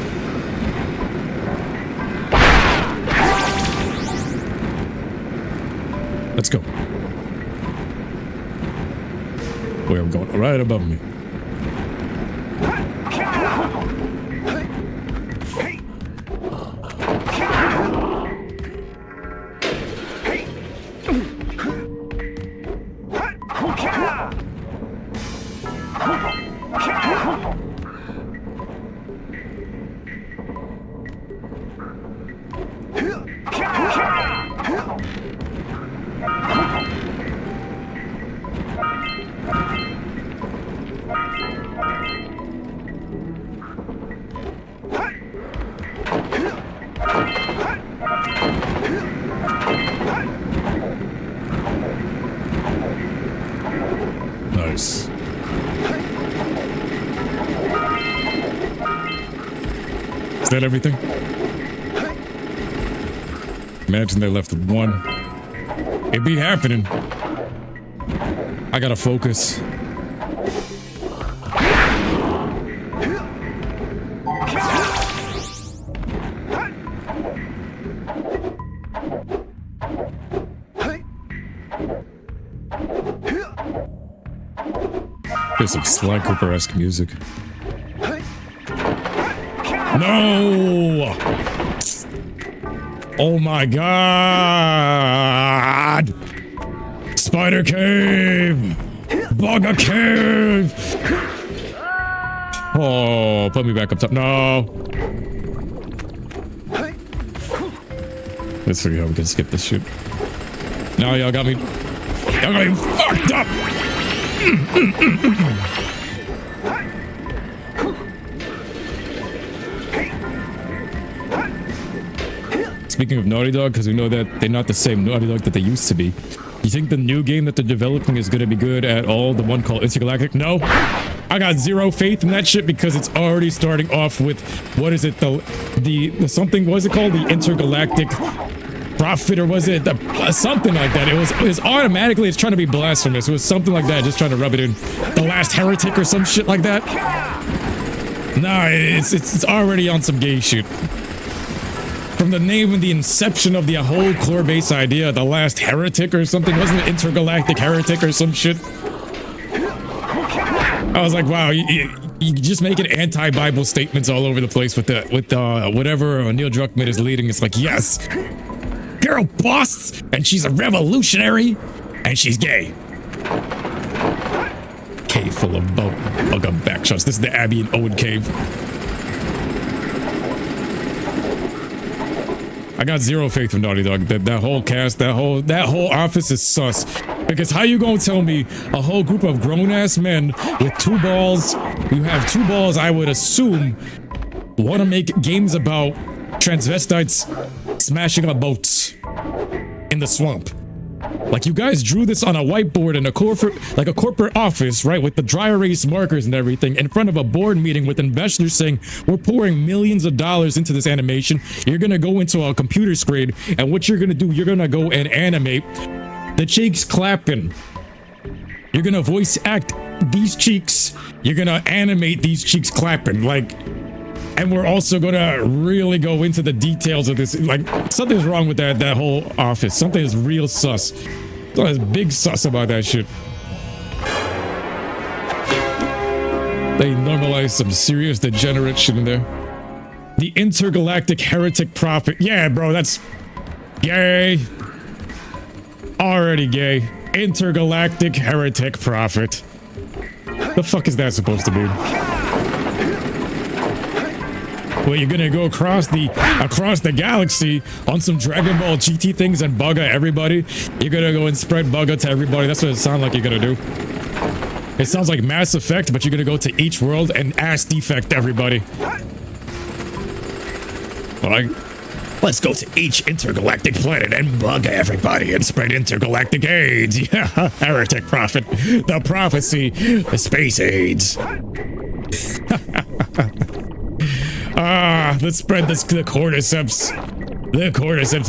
Let's go. Where I'm going? Right above me. Nice. Is that everything? Imagine they left with one. It be happening. I gotta focus. There's some Sly Cooper-esque music. No! Oh my god! Spider cave! Bugger cave! Oh, put me back up top. No! Let's figure out how we can skip this shit. No, y'all got me. Y'all got me fucked up! Speaking of Naughty Dog, because we know that they're not the same Naughty Dog that they used to be. You think the new game that they're developing is going to be good at all? The one called Intergalactic? No. I got zero faith in that shit because it's already starting off with, what is it? The something, what is it called? The Intergalactic Prophet, or was it something like that? It was automatically, it's trying to be blasphemous. It was something like that, just trying to rub it in. The Last Heretic or some shit like that. Nah, it's already on some gay shit. From the name and the inception of the whole core base idea, the Last Heretic or something, wasn't it Intergalactic Heretic or some shit? I was like, wow, you just making anti-Bible statements all over the place with whatever Neil Druckmann is leading. It's like, yes, girl boss, and she's a revolutionary, and she's gay. Cave full of bug backshots. This is the Abby and Owen cave. I got zero faith in Naughty Dog. That whole cast, that whole office is sus. Because how you gonna tell me a whole group of grown-ass men with two balls, you have two balls, I would assume, want to make games about transvestites smashing on boats in the swamp? Like, you guys drew this on a whiteboard in a corporate office, right, with the dry erase markers and everything, in front of a board meeting with investors saying, we're pouring millions of dollars into this animation. You're gonna go into a computer screen, and what you're gonna do, you're gonna go and animate the cheeks clapping. You're gonna voice act these cheeks. You're gonna animate these cheeks clapping, like, and we're also gonna really go into the details of this. Like, something's wrong with that whole office. Something is real sus. There's big sus about that shit. They normalize some serious degenerate shit in there. The Intergalactic Heretic Prophet. Yeah, bro, that's gay. Already gay. Intergalactic Heretic Prophet. The fuck is that supposed to mean? Well, you're gonna go across the galaxy on some Dragon Ball GT things and bugger everybody. You're gonna go and spread bugger to everybody. That's what it sounds like you're gonna do. It sounds like Mass Effect, but you're gonna go to each world and ass defect everybody. Like, let's go to each intergalactic planet and bug everybody and spread intergalactic AIDS. Yeah, Heretic Prophet, the prophecy, the space AIDS. Let's spread the cordyceps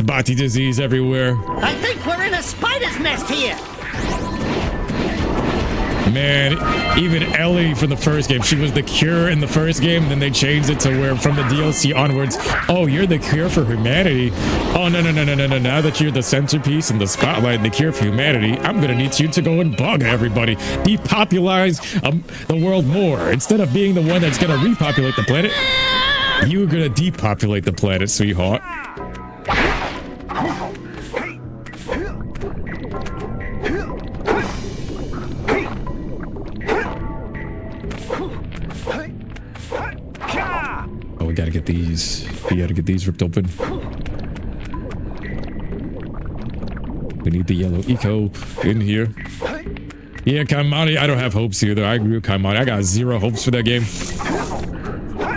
body disease everywhere. I think we're in a spider's nest here. Man, even Ellie from the first game, she was the cure in the first game, then they changed it to where from the DLC onwards, oh, you're the cure for humanity. Oh, no. Now that you're the centerpiece and the spotlight and the cure for humanity, I'm gonna need you to go and bug everybody. Depopularize the world more. Instead of being the one that's gonna repopulate the planet, you're gonna depopulate the planet, sweetheart. Oh, we gotta get these. We gotta get these ripped open. We need the yellow eco in here. Yeah, Kaimani, I don't have hopes either. I agree with Kaimani. I got zero hopes for that game.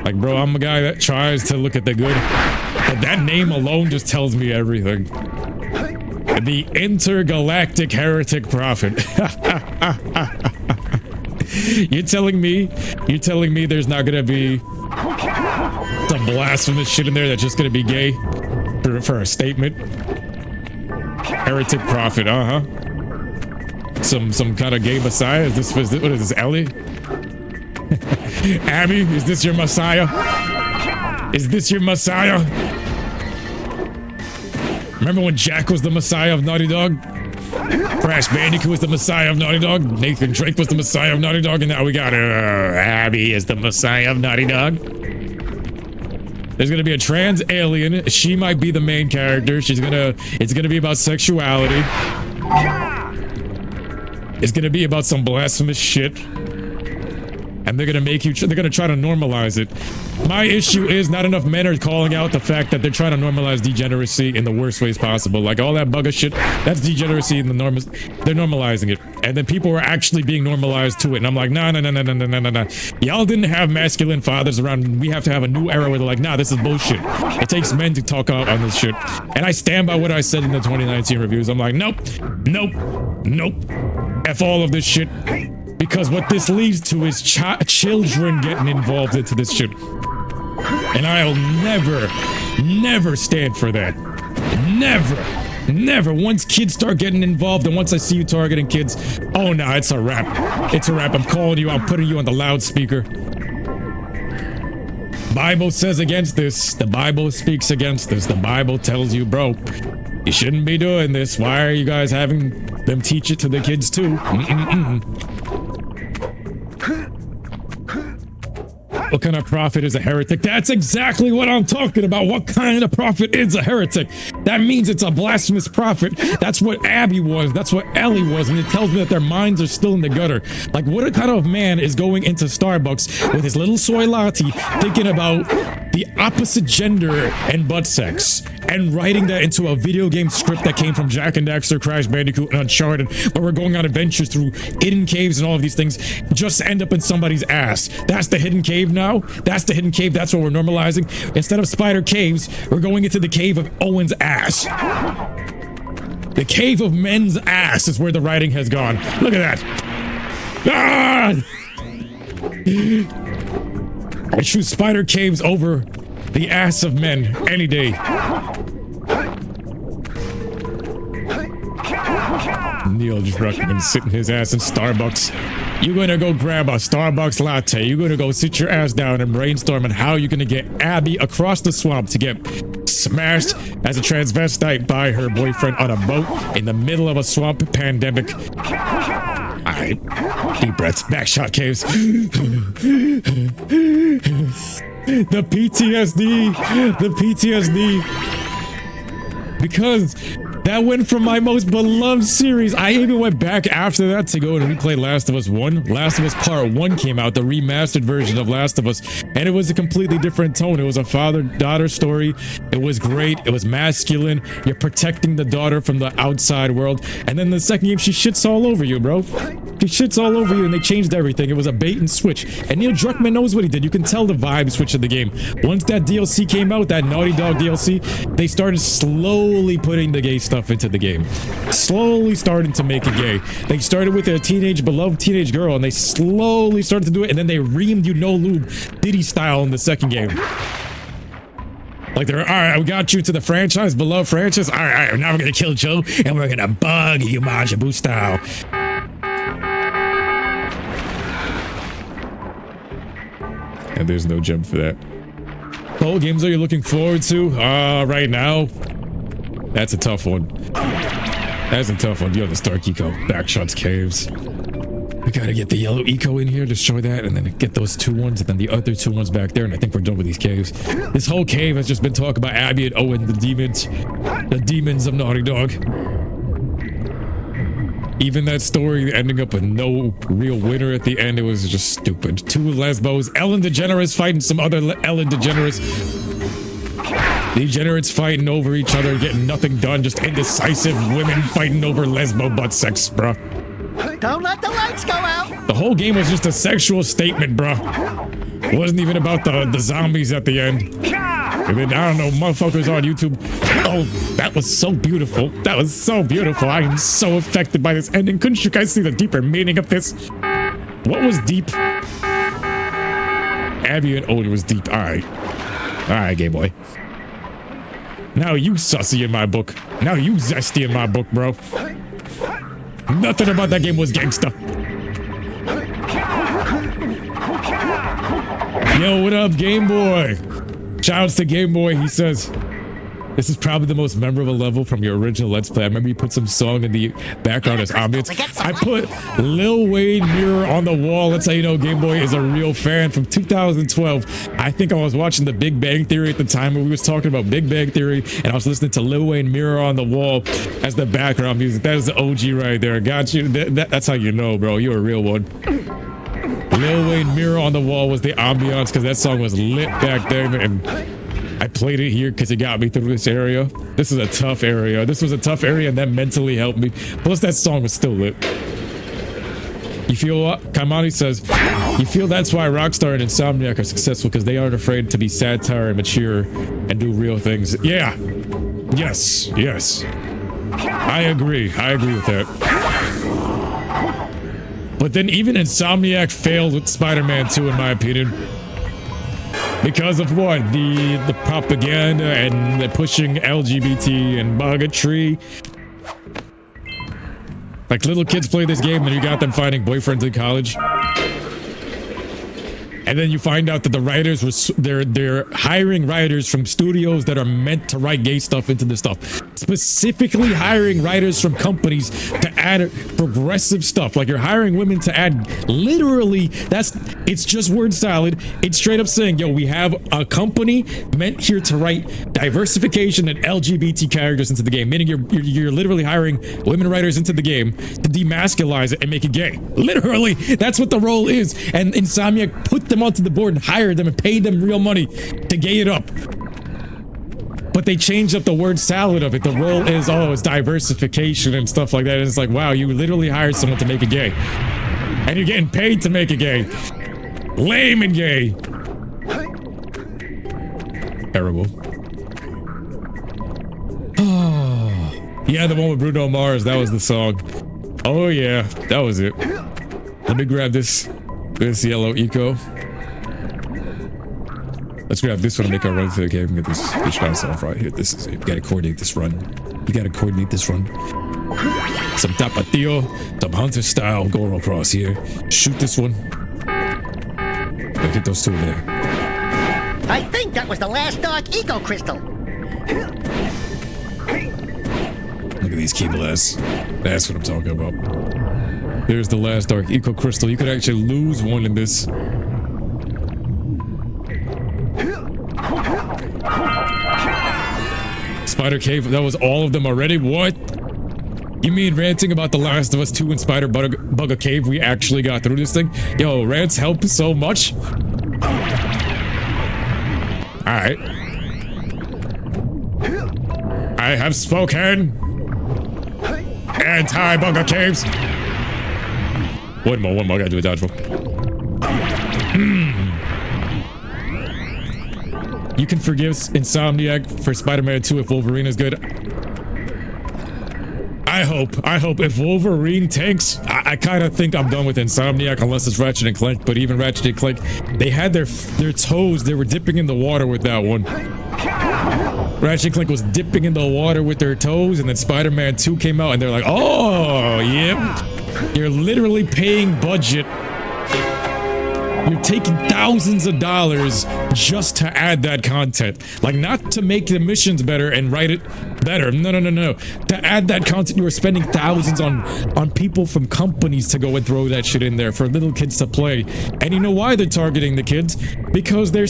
Like, bro, I'm a guy that tries to look at the good, but that name alone just tells me everything. The Intergalactic Heretic Prophet. You're telling me there's not gonna be some blasphemous shit in there that's just gonna be gay for a statement? Heretic Prophet, Some kind of gay messiah? What is this, Ellie? Abby, is this your messiah? Is this your messiah? Remember when Jak was the messiah of Naughty Dog? Crash Bandicoot was the messiah of Naughty Dog. Nathan Drake was the messiah of Naughty Dog. And now we got Abby is the messiah of Naughty Dog. There's gonna be a trans alien. She might be the main character. It's gonna be about sexuality. It's gonna be about some blasphemous shit. And they're gonna try to normalize it. My issue is not enough men are calling out the fact that they're trying to normalize degeneracy in the worst ways possible. Like all that bugger shit, that's degeneracy in the norms. They're normalizing it. And then people are actually being normalized to it. And I'm like, nah. Y'all didn't have masculine fathers around. We have to have a new era where they're like, nah, this is bullshit. It takes men to talk out on this shit. And I stand by what I said in the 2019 reviews. I'm like, nope. F all of this shit. Because what this leads to is children getting involved into this shit. And I'll never stand for that. Never. Once kids start getting involved and once I see you targeting kids, oh no, it's a wrap. It's a wrap. I'm calling you. I'm putting you on the loudspeaker. Bible says against this. The Bible speaks against this. The Bible tells you, bro, you shouldn't be doing this. Why are you guys having them teach it to the kids too? What kind of prophet is a heretic? That's exactly what I'm talking about. What kind of prophet is a heretic? That means it's a blasphemous prophet. That's what Abby was. That's what Ellie was. And it tells me that their minds are still in the gutter. Like, what kind of man is going into Starbucks with his little soy latte thinking about the opposite gender and butt sex and writing that into a video game script that came from Jak and Daxter, Crash Bandicoot, and Uncharted, where we're going on adventures through hidden caves and all of these things just to end up in somebody's ass? That's the hidden cave now. That's the hidden cave. That's what we're normalizing. Instead of spider caves, we're going into the cave of Owen's ass. The cave of men's ass is where the writing has gone. Look at that. I choose spider caves over the ass of men any day. Neil Druckmann sitting his ass in Starbucks. You're gonna go grab a Starbucks latte. You're gonna go sit your ass down and brainstorm on how you're gonna get Abby across the swamp to get smashed as a transvestite by her boyfriend on a boat in the middle of a swamp pandemic. Alright, deep breaths, backshot caves. The PTSD. Because that went from my most beloved series. I even went back after that to go and replay Last of Us 1. Last of Us Part 1 came out, the remastered version of Last of Us, and it was a completely different tone. It was a father-daughter story. It was great. It was masculine. You're protecting the daughter from the outside world. And then the second game, she shits all over you, bro. She shits all over you, and they changed everything. It was a bait and switch. And Neil Druckmann knows what he did. You can tell the vibe switch of the game. Once that DLC came out, that Naughty Dog DLC, they started slowly putting the gay stuff into the game. Slowly starting to make it gay. They started with a beloved teenage girl, and they slowly started to do it, and then they reamed you no lube Diddy style in the second game. Like they're, alright, we got you to the franchise, beloved franchise. Alright, now we're gonna kill Joe, and we're gonna bug you Majin Buu style. And there's no jump for that. What games are you looking forward to? Right now, that's a tough one. That's a tough one. Yo, the Stark Eco, Backshots Caves. We gotta get the yellow Eco in here, destroy that, and then get those two ones, and then the other two ones back there, and I think we're done with these caves. This whole cave has just been talk about Abby and Owen, the demons of Naughty Dog. Even that story ending up with no real winner at the end, it was just stupid. Two lesbos, Ellen DeGeneres fighting some other Ellen DeGeneres. Degenerates fighting over each other, getting nothing done, just indecisive women fighting over lesbo butt sex, bruh. Don't let the lights go out. The whole game was just a sexual statement, bruh. It wasn't even about the zombies at the end. And then, I don't know, motherfuckers on YouTube. Oh, that was so beautiful. That was so beautiful. I am so affected by this ending. Couldn't you guys see the deeper meaning of this? What was deep? Abby and Owen was deep. Alright. Alright, gay boy. Now you sussy in my book. Now you zesty in my book, bro. Nothing about that game was gangsta. Yo, what up, Game Boy? Shouts to Game Boy. He says, This is probably the most memorable level from your original Let's Play. I remember you put some song in the background as ambience. I put Lil Wayne Mirror on the Wall. That's how you know Game Boy is a real fan from 2012. I think I was watching The Big Bang Theory at the time when we was talking about Big Bang Theory, and I was listening to Lil Wayne Mirror on the Wall as the background music. That is the OG right there. Got you. That's how you know, bro. You're a real one. Lil Wayne Mirror on the Wall was the ambiance because that song was lit back then, and I played it here because it got me through this area. This is a tough area. This was a tough area, and that mentally helped me. Plus, that song was still lit. You feel what? Kaimani says, you feel that's why Rockstar and Insomniac are successful because they aren't afraid to be satire and mature and do real things. Yeah. Yes. Yes. I agree. I agree with that. But then even Insomniac failed with Spider-Man 2, in my opinion. Because of what? The propaganda and the pushing LGBT and buggetry. Like, little kids play this game and you got them finding boyfriends in college. And then you find out that the writers were they're hiring writers from studios that are meant to write gay stuff into the stuff. Specifically hiring writers from companies to add progressive stuff. Like, you're hiring women to add, literally, it's just word salad. It's straight up saying, yo, we have a company meant here to write diversification and LGBT characters into the game. Meaning you're literally hiring women writers into the game to demasculize it and make it gay. Literally, that's what the role is. And Insomniac put them onto the board and hired them and paid them real money to gay it up. But they changed up the word salad of it. The role is, it's diversification and stuff like that. And it's like, wow, you literally hired someone to make it gay. And you're getting paid to make it gay. Lame and gay. Terrible. Oh. Yeah, the one with Bruno Mars. That was the song. Oh, yeah. That was it. Let me grab this yellow eco. Let's grab this one and make our run for the game and get this shots off right here. This is it. You gotta coordinate this run. You gotta coordinate this run. Some tapatio, some hunter style going across here. Shoot this one. Look at those two there. I think that was the last Dark Eco Crystal. Look at these keyblasts. That's what I'm talking about. There's the last Dark Eco Crystal. You could actually lose one in this. Spider Cave, that was all of them already? What? You mean ranting about The Last of Us 2 and Spider Bugger Cave, we actually got through this thing? Yo, rants help so much. Alright. I have spoken. Anti-Bugger Caves. One more, I gotta do a dodge roll. You can forgive Insomniac for Spider-Man 2 if Wolverine is good. I hope if Wolverine tanks, I kind of think I'm done with Insomniac unless it's Ratchet and Clank, but even Ratchet and Clank, they had their toes, they were dipping in the water with that one. Ratchet and Clank was dipping in the water with their toes, and then Spider-Man 2 came out and they're like, oh, yeah. You're literally paying budget. You're taking thousands of dollars just to add that content. Like, not to make the missions better and write it better. No. To add that content, you are spending thousands on people from companies to go and throw that shit in there for little kids to play. And you know why they're targeting the kids? Because they're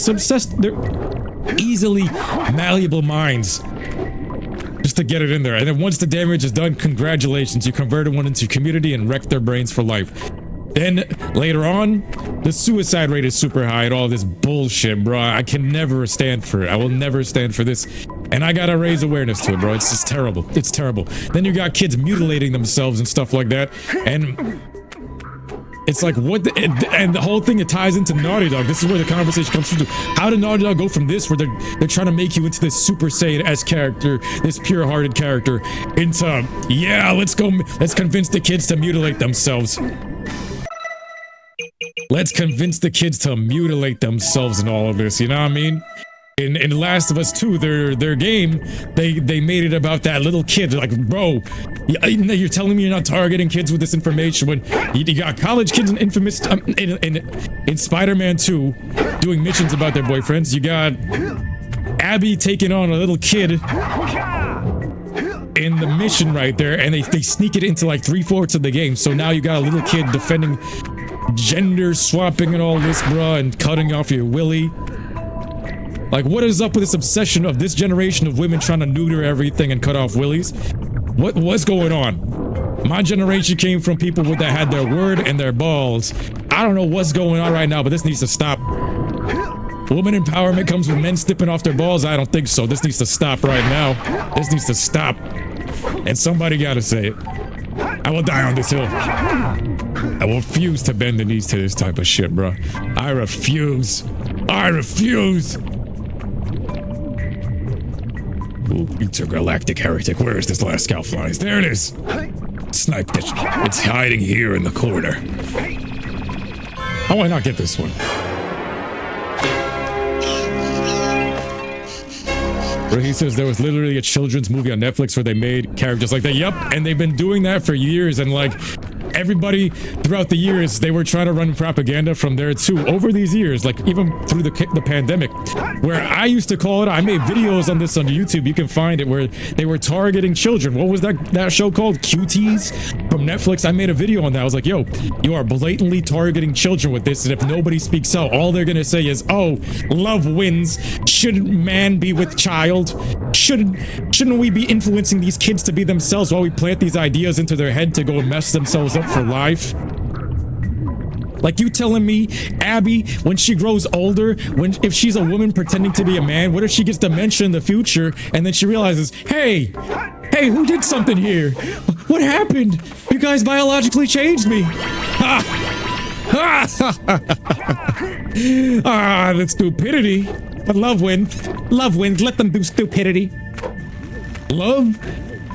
easily malleable minds. Just to get it in there. And then once the damage is done, congratulations, you converted one into community and wrecked their brains for life. Then, later on, the suicide rate is super high and all this bullshit, bro. I can never stand for it. I will never stand for this. And I gotta raise awareness to it, bro. It's just terrible. It's terrible. Then you got kids mutilating themselves and stuff like that. And it's like, what and the whole thing, it ties into Naughty Dog. This is where the conversation comes through. How did Naughty Dog go from this, where they're trying to make you into this Super Saiyan-esque character, this pure-hearted character, into, yeah, let's convince the kids to mutilate themselves. Let's convince the kids to mutilate themselves in all of this, you know what I mean? In Last of Us 2, their game, they made it about that little kid. Like, bro, you're telling me you're not targeting kids with this information when you got college kids in in Spider-Man 2 doing missions about their boyfriends. You got Abby taking on a little kid in the mission right there, and they sneak it into like 3/4 of the game. So now you got a little kid defending gender swapping and all this, bruh, and cutting off your willy. Like, what is up with this obsession of this generation of women trying to neuter everything and cut off willies? What's going on? My generation came from people that had their word and their balls. I don't know what's going on right now, but this needs to stop. Woman empowerment comes with men snipping off their balls? I don't think so. This needs to stop right now. This needs to stop. And somebody gotta say it. I will die on this hill. I refuse to bend the knees to this type of shit, bro. I refuse. I refuse. Ooh, intergalactic heretic. Where is this last scout flies? There it is. Sniped it. It's hiding here in the corner. How do I not get this one? Where he says there was literally a children's movie on Netflix where they made characters like that. Yup, and they've been doing that for years, and like everybody throughout the years, they were trying to run propaganda from there too over these years, like even through the pandemic, where I used to call it, I made videos on this on YouTube, you can find it, where they were targeting children. What was that show called? Cuties from Netflix. I made a video on that. I was like, yo, you are blatantly targeting children with this, and if nobody speaks out, all they're gonna say is, oh, love wins. Shouldn't man be with child? Shouldn't we be influencing these kids to be themselves while we plant these ideas into their head to go and mess themselves up for life? Like, you telling me Abby, when she grows older, if she's a woman pretending to be a man, what if she gets dementia in the future and then she realizes, hey, who did something here? What happened? You guys biologically changed me. The stupidity. But love wins. Love wins. Let them do stupidity. Love?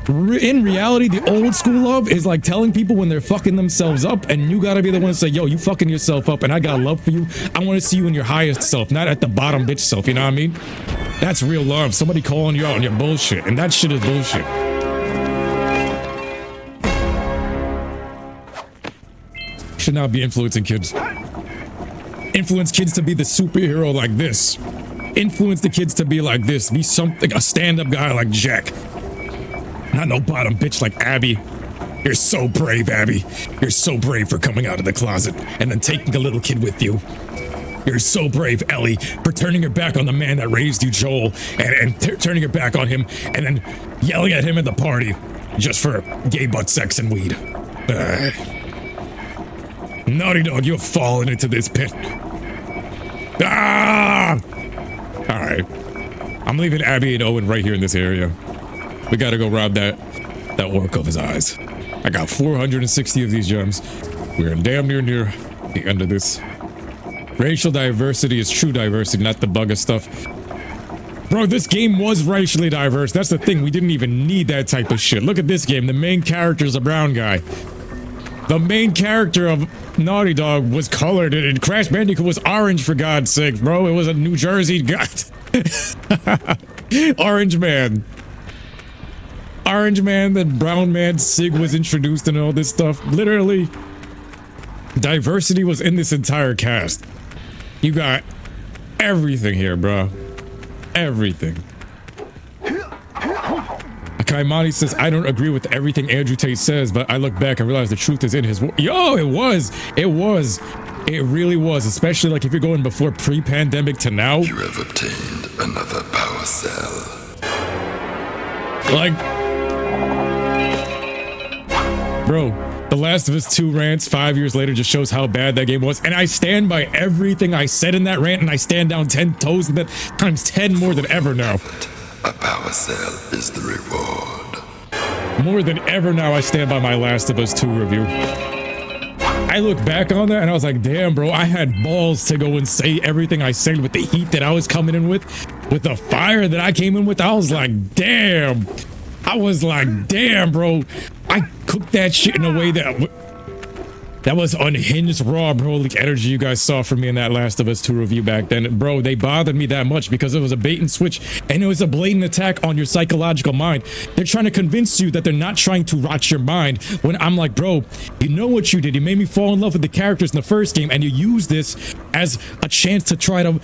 In reality, the old school love is like telling people when they're fucking themselves up, and you gotta be the one to say, yo, you fucking yourself up, and I got love for you. I want to see you in your highest self, not at the bottom bitch self, you know what I mean? That's real love. Somebody calling you out on your bullshit, and that shit is bullshit. Should not be influencing kids. Influence kids to be the superhero like this. Influence the kids to be like this. Be something, a stand-up guy like Jak. Not no bottom bitch like Abby. You're so brave, Abby. You're so brave for coming out of the closet and then taking a little kid with you. You're so brave, Ellie, for turning your back on the man that raised you, Joel, and turning your back on him and then yelling at him at the party just for gay butt sex and weed. Naughty Dog, you have fallen into this pit. Ah! Alright. I'm leaving Abby and Owen right here in this area. We gotta go rob that orc of his eyes. I got 460 of these gems. We're damn near the end of this. Racial diversity is true diversity, not the bug of stuff. Bro, this game was racially diverse. That's the thing. We didn't even need that type of shit. Look at this game. The main character is a brown guy. The main character of Naughty Dog was colored, and Crash Bandicoot was orange, for God's sake, bro. It was a New Jersey guy. Orange Man. Orange Man, then Brown Man, Sig was introduced and all this stuff. Literally, diversity was in this entire cast. You got everything here, bro. Everything. Kaimani says, I don't agree with everything Andrew Tate says, but I look back and realize the truth is in his words. Yo, it was. It really was, especially like if you're going before pre-pandemic to now. You have obtained another power cell. Like, bro, The Last of Us 2 rants 5 years later just shows how bad that game was, and I stand by everything I said in that rant, and I stand down 10 toes in that times 10 more than ever now. A power cell is the reward. More than ever now, I stand by my Last of Us 2 review. I look back on that and I was like, damn, bro, I had balls to go and say everything I said with the heat that I was coming in with the fire that I came in with. I was like, damn. I was like, damn, bro. I cooked that shit in a way that That was unhinged raw, bro. Like energy you guys saw from me in that Last of Us 2 review back then. Bro, they bothered me that much because it was a bait and switch and it was a blatant attack on your psychological mind. They're trying to convince you that they're not trying to rot your mind when I'm like, bro, you know what you did? You made me fall in love with the characters in the first game and you used this as a chance to try to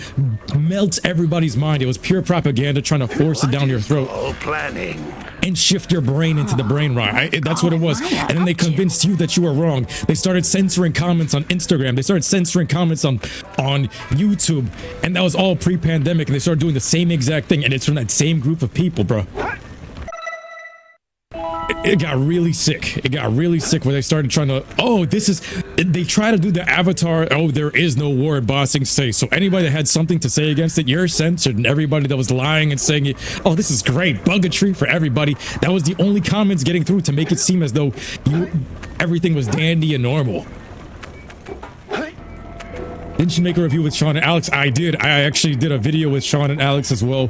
melt everybody's mind. It was pure propaganda trying to force it down your throat. All planning. And shift your brain into the brain rot. That's what it was. And then they convinced you that you were wrong. They started censoring comments on Instagram. They started censoring comments on YouTube. And that was all pre-pandemic. And they started doing the same exact thing. And it's from that same group of people, bro. It got really sick. It got really sick where they started trying to, they try to do the avatar, there is no war at Bossing Say. So anybody that had something to say against it, you're censored. And everybody that was lying and saying, oh, this is great, buggatry for everybody. That was the only comments getting through to make it seem as though everything was dandy and normal. Didn't you make a review with Sean and Alex? I did. I actually did a video with Sean and Alex as well.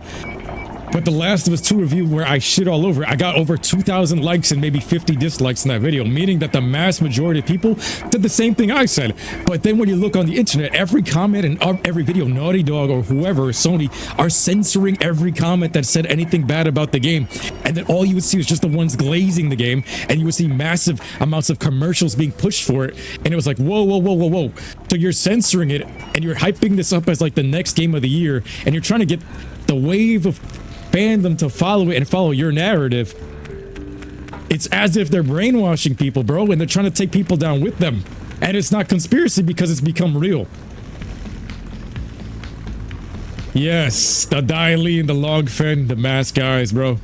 But the Last of Us 2 review where I shit all over, I got over 2,000 likes and maybe 50 dislikes in that video, meaning that the mass majority of people did the same thing I said. But then when you look on the internet, every comment and every video, Naughty Dog or whoever, Sony, are censoring every comment that said anything bad about the game. And then all you would see was just the ones glazing the game, and you would see massive amounts of commercials being pushed for it. And it was like, whoa, whoa, whoa, whoa, whoa. So you're censoring it, and you're hyping this up as like the next game of the year, and you're trying to get the wave of fandom to follow it and follow your narrative. It's as if they're brainwashing people, bro, and they're trying to take people down with them. And it's not conspiracy because it's become real. Yes, the Dai Li and the Log Fen, the mask guys, bro.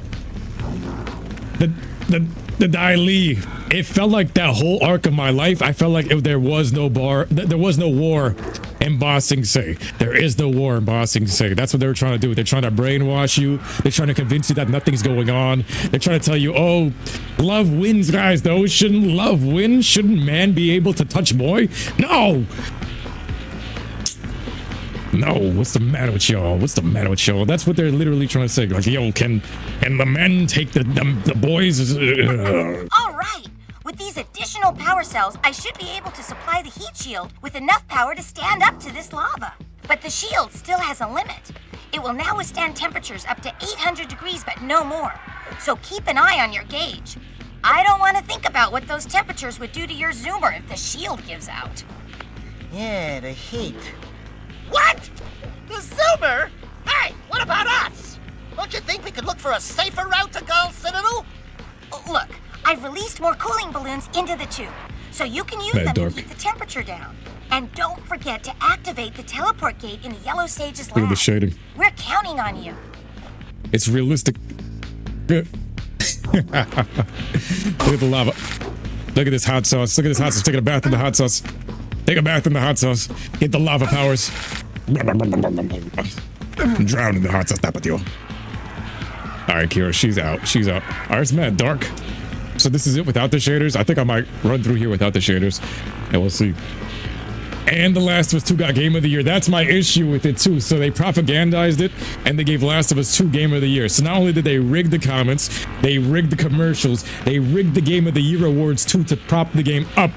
The Dai Li. It felt like that whole arc of my life. I felt like there was no war in Bossing Say. There is no war in Bossing Say. That's what they were trying to do. They're trying to brainwash you. They're trying to convince you that nothing's going on. They're trying to tell you, oh, love wins, guys, though. Shouldn't love win? Shouldn't man be able to touch boy? No! No, what's the matter with y'all? What's the matter with y'all? That's what they're literally trying to say. Like, yo, can the men take the boys? All right. With these additional power cells, I should be able to supply the heat shield with enough power to stand up to this lava. But the shield still has a limit. It will now withstand temperatures up to 800 degrees, but no more. So keep an eye on your gauge. I don't want to think about what those temperatures would do to your zoomer if the shield gives out. Yeah, the heat. What? The Zoomer? Hey, what about us? Don't you think we could look for a safer route to Gull Citadel? Look, I've released more cooling balloons into the tube, so you can use them to keep the temperature down. And don't forget to activate the teleport gate in the Yellow Sage's lab. Look at the shading. We're counting on you. It's realistic. Look at the lava. Look at this hot sauce. Look at this hot sauce. Taking a bath in the hot sauce. Take a bath in the hot sauce. Get the lava powers. Drown in the hot sauce. Tap with you. Alright, Kira, she's out. She's out. Alright, it's mad dark. So this is it without the shaders. I think I might run through here without the shaders. And we'll see. And The Last of Us 2 got Game of the Year. That's my issue with it too. So they propagandized it and they gave Last of Us 2 Game of the Year. So not only did they rig the comments, they rigged the commercials, they rigged the Game of the Year awards too to prop the game up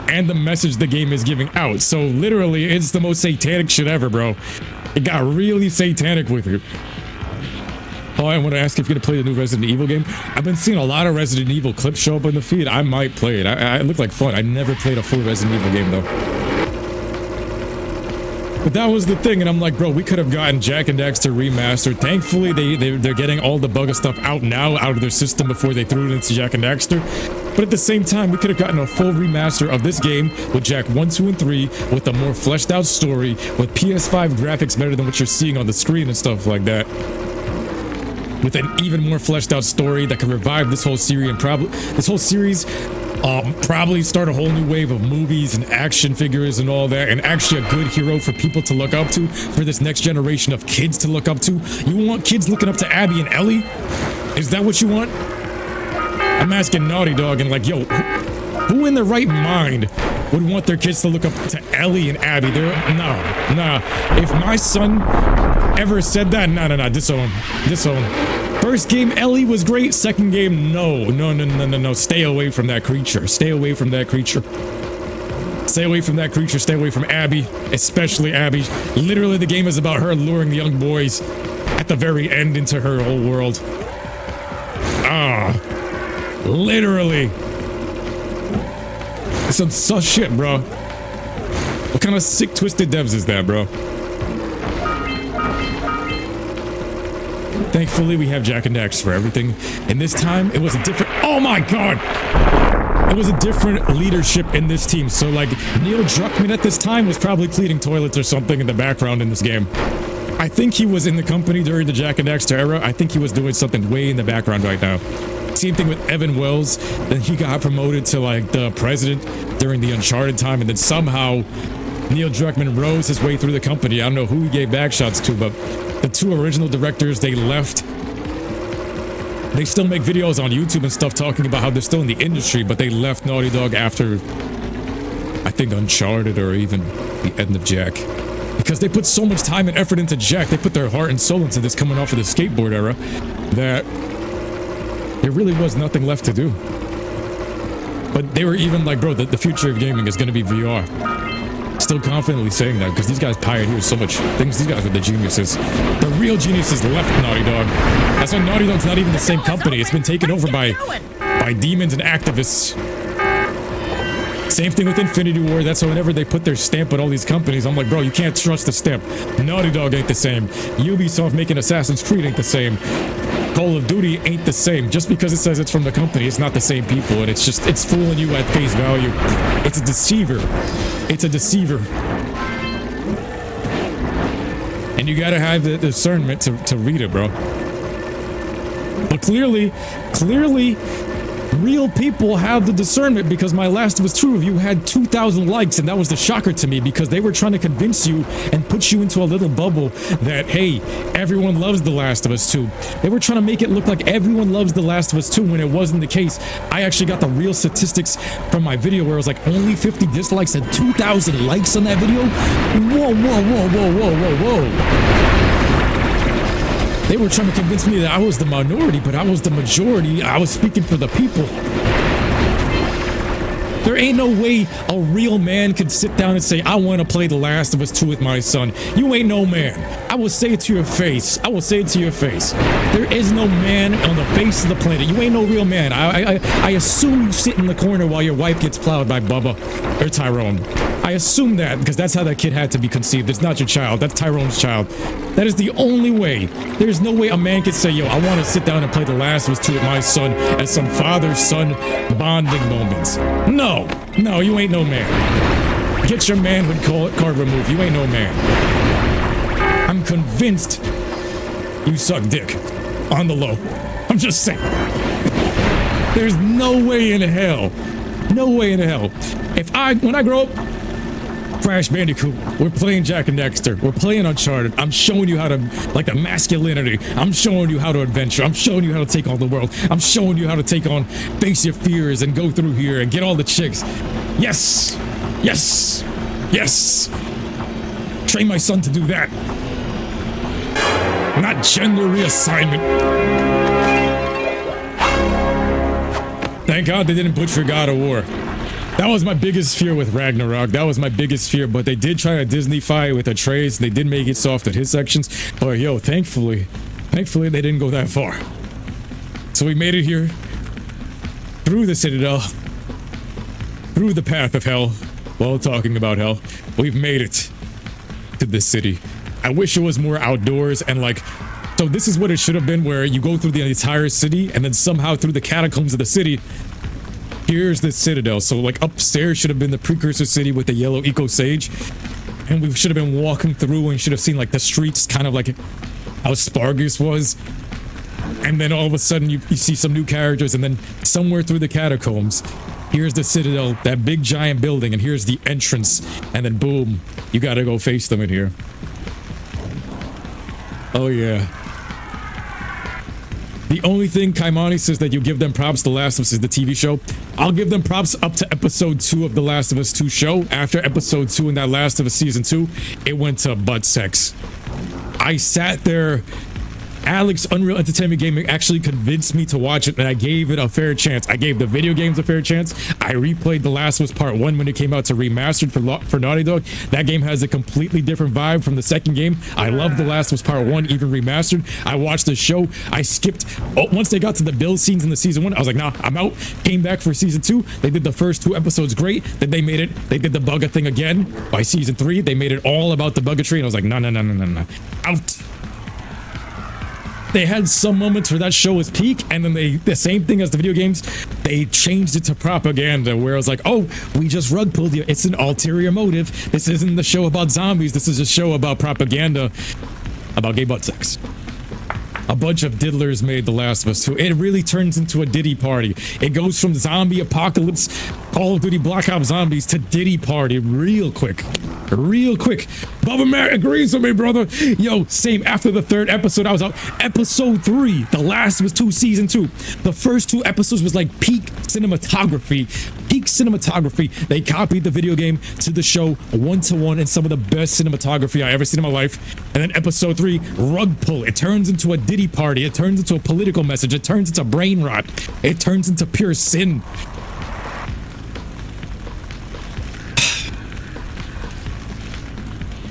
and the message the game is giving out. So literally, it's the most satanic shit ever, bro. It got really satanic with it. Oh, I want to ask if you're going to play the new Resident Evil game. I've been seeing a lot of Resident Evil clips show up on the feed. I might play it. I look like fun. I never played a full Resident Evil game, though. But that was the thing, and I'm like, bro, we could have gotten Jak and Daxter remastered. Thankfully, they're getting all the bugger stuff out now, out of their system before they threw it into Jak and Daxter. But at the same time, we could have gotten a full remaster of this game with Jak 1, 2, and 3, with a more fleshed out story, with PS5 graphics better than what you're seeing on the screen and stuff like that. With an even more fleshed out story that could revive this whole series and probably start a whole new wave of movies and action figures and all that, and actually a good hero for people to look up to, for this next generation of kids to look up to. You want kids looking up to Abby and Ellie? Is that what you want? I'm asking Naughty Dog and like, yo, who in their right mind would want their kids to look up to Ellie and Abby? Nah. If my son ever said that, nah, disown. First game, Ellie was great. Second game, no. Stay away from that creature. Stay away from that creature. Stay away from that creature. Stay away from Abby, especially Abby. Literally, the game is about her luring the young boys at the very end into her whole world. Literally. Some sus shit, bro. What kind of sick, twisted devs is that, bro? Thankfully, we have Jak and Daxter for everything. And this time, it was a different... Oh my god! It was a different leadership in this team. So, like, Neil Druckmann at this time was probably cleaning toilets or something in the background in this game. I think he was in the company during the Jak and Daxter era. I think he was doing something way in the background right now. Same thing with Evan Wells. Then he got promoted to, like, the president during the Uncharted time. And then somehow, Neil Druckmann rose his way through the company. I don't know who he gave back shots to, but the two original directors, they left. They still make videos on YouTube and stuff talking about how they're still in the industry, but they left Naughty Dog after, I think, Uncharted or even the end of Jak. Because they put so much time and effort into Jak, they put their heart and soul into this coming off of the skateboard era, that there really was nothing left to do. But they were even like, bro, the future of gaming is going to be VR. Still confidently saying that because these guys pioneered so much things. These guys are the geniuses. The real geniuses left Naughty Dog. That's why Naughty Dog's not even the same company. It's been taken over by demons and activists. Same thing with Infinity Ward. That's why whenever they put their stamp on all these companies, I'm like, bro, you can't trust the stamp. Naughty Dog ain't the same. Ubisoft making Assassin's Creed ain't the same. Call of Duty ain't the same. Just because it says it's from the company, it's not the same people, and it's fooling you at face value. It's a deceiver. It's a deceiver. And you gotta have the discernment to read it, bro. But clearly, real people have the discernment, because my Last of Us 2 review had 2,000 likes, and that was the shocker to me, because they were trying to convince you and put you into a little bubble that, hey, everyone loves The Last of Us 2. They were trying to make it look like everyone loves The Last of Us 2 when it wasn't the case. I actually got the real statistics from my video where it was like only 50 dislikes and 2,000 likes on that video. Whoa, whoa, whoa, whoa, whoa, whoa, whoa. They were trying to convince me that I was the minority, but I was the majority. I was speaking for the people. There ain't no way a real man could sit down and say, I want to play The Last of Us 2 with my son. You ain't no man. I will say it to your face. I will say it to your face. There is no man on the face of the planet. You ain't no real man. I assume you sit in the corner while your wife gets plowed by Bubba or Tyrone. I assume that because that's how that kid had to be conceived. It's not your child. That's Tyrone's child. That is the only way. There's no way a man could say, yo, I want to sit down and play The Last of Us 2 with my son as some father-son bonding moments. No, you ain't no man. Get your manhood card removed. You ain't no man. I'm convinced you suck dick on the low. I'm just saying. There's no way in hell. No way in hell. When I grow up, Crash Bandicoot, we're playing Jak and Daxter, we're playing Uncharted, I'm showing you how to, like, the masculinity, I'm showing you how to adventure, I'm showing you how to take on the world, I'm showing you how to face your fears and go through here and get all the chicks. Yes! Yes! Yes! Train my son to do that. Not gender reassignment. Thank God they didn't butcher God of War. That was my biggest fear with Ragnarok. That was my biggest fear, but they did try to Disney-fy it with Atreus. They did make it soft at his sections. But yo, thankfully they didn't go that far. So we made it here. Through the Citadel. Through the path of hell. While talking about hell. We've made it to this city. I wish it was more outdoors and like... So this is what it should have been, where you go through the entire city and then somehow through the catacombs of the city, here's the Citadel. So like upstairs should have been the Precursor City with the yellow eco sage. And we should have been walking through and should have seen like the streets kind of like how Spargus was. And then all of a sudden you see some new characters, and then somewhere through the catacombs, here's the Citadel, that big giant building, and here's the entrance. And then boom, you gotta go face them in here. Oh yeah. The only thing Kaimani says that you give them props, The Last of Us is the TV show. I'll give them props up to episode 2 of The Last of Us 2 show. After episode 2 in that Last of Us season 2, it went to butt sex. I sat there Alex, Unreal Entertainment Gaming, actually convinced me to watch it, and I gave it a fair chance. I gave the video games a fair chance. I replayed The Last of Us Part 1 when it came out to Remastered for Naughty Dog. That game has a completely different vibe from the second game. I love The Last of Us Part 1, even Remastered. I watched the show. I skipped. Once they got to the build scenes in the season 1, I was like, nah, I'm out. Came back for season 2. They did the first 2 episodes great. Then they did the bugger thing again. By season 3, they made it all about the buggetry, and I was like, no. Out. They had some moments where that show was peak, and then the same thing as the video games, they changed it to propaganda, where I was like, oh, we just rug pulled you. It's an ulterior motive. This isn't the show about zombies. This is a show about propaganda, about gay butt sex. A bunch of diddlers made The Last of Us 2. It really turns into a Diddy party. It goes from zombie apocalypse, Call of Duty Black Ops Zombies to Diddy party real quick. Bubba Matt agrees with me, brother. Yo, same. After the 3rd episode, I was out. Episode 3, The Last of Us 2 Season 2. The first 2 episodes was like peak cinematography. They copied the video game to the show 1-to-1, and some of the best cinematography I ever seen in my life. And then episode 3, rug pull. It turns into a Diddy party. It turns into a political message. It turns into brain rot. It turns into pure sin.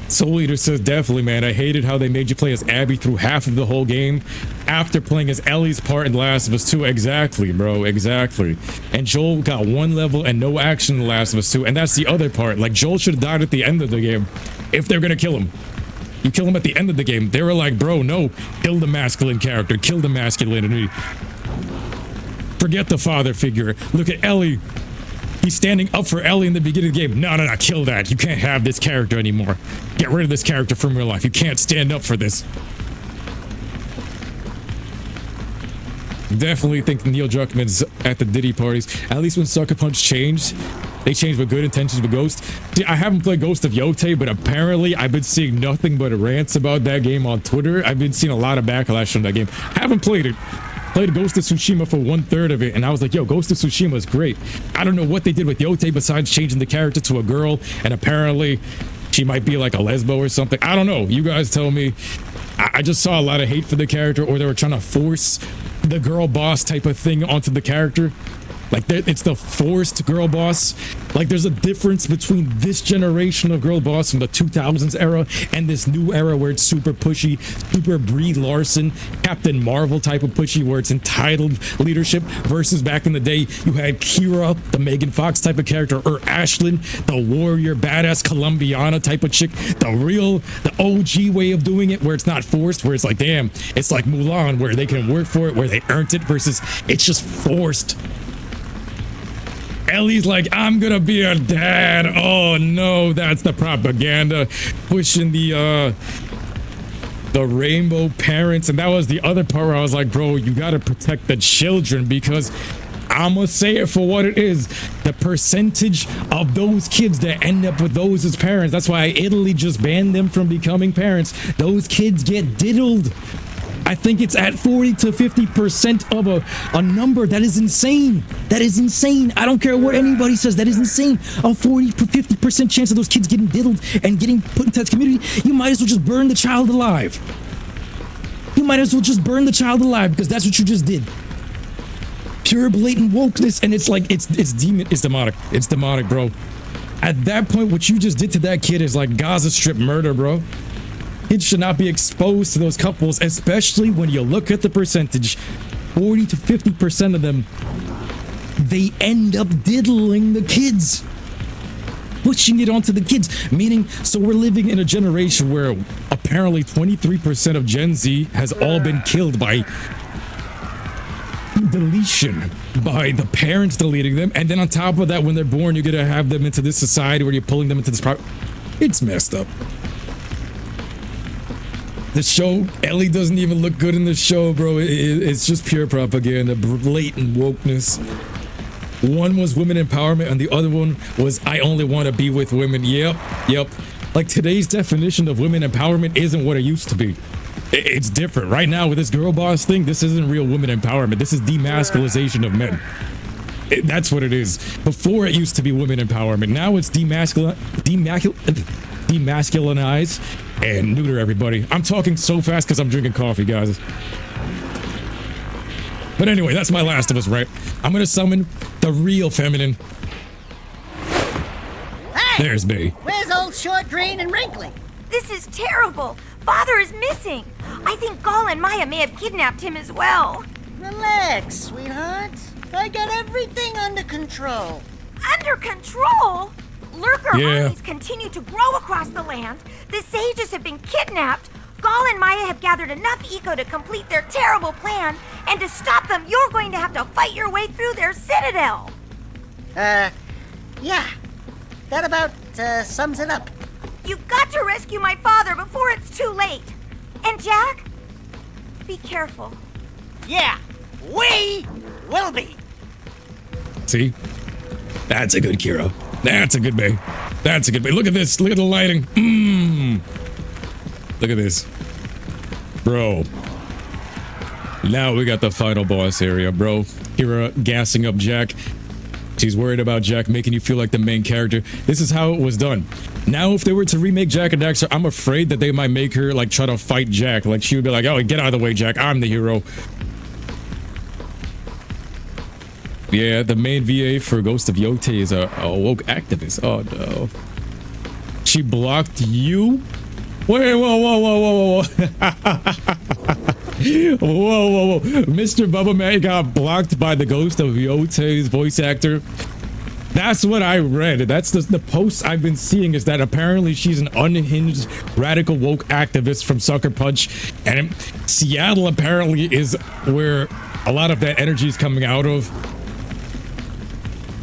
Soul Eater says, definitely, man. I hated how they made you play as Abby through half of the whole game after playing as Ellie's part in The Last of Us 2. Exactly, bro. Exactly. And Joel got 1 level and no action in The Last of Us 2. And that's the other part. Like, Joel should have died at the end of the game if they're gonna kill him. You kill him at the end of the game. They were like, bro, no. Kill the masculine character. Kill the masculinity. Forget the father figure. Look at Ellie. He's standing up for Ellie in the beginning of the game. No, kill that. You can't have this character anymore. Get rid of this character from real life. You can't stand up for this. Definitely think Neil Druckmann's at the Diddy parties. At least when Sucker Punch changed, they changed with good intentions with Ghost. See, I haven't played Ghost of Yotei, but apparently I've been seeing nothing but rants about that game on Twitter. I've been seeing a lot of backlash from that game. Haven't played it. Played Ghost of Tsushima for 1/3 of it, and I was like, yo, Ghost of Tsushima is great. I don't know what they did with Yotei besides changing the character to a girl, and apparently she might be like a lesbo or something. I don't know. You guys tell me. I just saw a lot of hate for the character, or they were trying to force the girl boss type of thing onto the character. Like, it's the forced girl boss. Like, there's a difference between this generation of girl boss from the 2000s era and this new era where it's super pushy, super Brie Larson, Captain Marvel type of pushy, where it's entitled leadership, versus back in the day, you had Kira, the Megan Fox type of character, or Ashlyn, the warrior, badass Colombiana type of chick. The OG way of doing it, where it's not forced, where it's like, damn, it's like Mulan, where they can work for it, where they earned it, versus it's just forced. Ellie's like, I'm gonna be a dad. Oh no, that's the propaganda pushing the rainbow parents. And that was the other part where I was like, bro, you gotta protect the children, because I'm gonna say it for what it is. The percentage of those kids that end up with those as parents, that's why Italy just banned them from becoming parents. Those kids get diddled. I think it's at 40 to 50% of a number. That is insane. That is insane. I don't care what anybody says. That is insane. A 40 to 50% chance of those kids getting diddled and getting put into that community. You might as well just burn the child alive. You might as well just burn the child alive, because that's what you just did. Pure blatant wokeness, and it's like it's demonic. It's demonic, bro. At that point, what you just did to that kid is like Gaza Strip murder, bro. Kids should not be exposed to those couples, especially when you look at the percentage. 40 to 50% of them, they end up diddling the kids. Pushing it onto the kids. Meaning, so we're living in a generation where apparently 23% of Gen Z has all been killed by deletion, by the parents deleting them. And then on top of that, when they're born, you're going to have them into this society where you're pulling them into this It's messed up. The show, Ellie doesn't even look good in the show, bro. It's just pure propaganda, blatant wokeness. One was women empowerment, and the other one was I only want to be with women. Yep. Like, today's definition of women empowerment isn't what it used to be. It's different. Right now, with this girl boss thing, this isn't real women empowerment. This is demasculization of men. That's what it is. Before, it used to be women empowerment. Now it's demasculinize and neuter everybody. I'm talking so fast because I'm drinking coffee, guys. But anyway, that's my Last of Us, right? I'm gonna summon the real feminine. Hey! There's me. Where's old Short Drain and Wrinkly? This is terrible. Father is missing. I think Gall and Maya may have kidnapped him as well. Relax, sweetheart. I got everything under control. Under control? Lurker Yeah. armies continue to grow across the land. The sages have been kidnapped. Gall and Maya have gathered enough eco to complete their terrible plan. And to stop them, you're going to have to fight your way through their citadel. Yeah. That about sums it up. You've got to rescue my father before it's too late. And Jak, be careful. Yeah, we will be. See? That's a good Kira. That's a good bay. That's a good bay. Look at this. Look at the lighting. Look at this. Bro. Now we got the final boss area, bro. Kira gassing up Jak. She's worried about Jak, making you feel like the main character. This is how it was done. Now, if they were to remake Jak and Daxter, I'm afraid that they might make her, like, try to fight Jak. Like, she would be like, oh, get out of the way, Jak. I'm the hero. Yeah, the main VA for Ghost of Yote is a woke activist. Oh, no. She blocked you? Wait, whoa. Whoa. Mr. Bubba Man got blocked by the Ghost of Yote's voice actor. That's what I read. That's the posts I've been seeing, is that apparently she's an unhinged, radical woke activist from Sucker Punch. And Seattle apparently is where a lot of that energy is coming out of.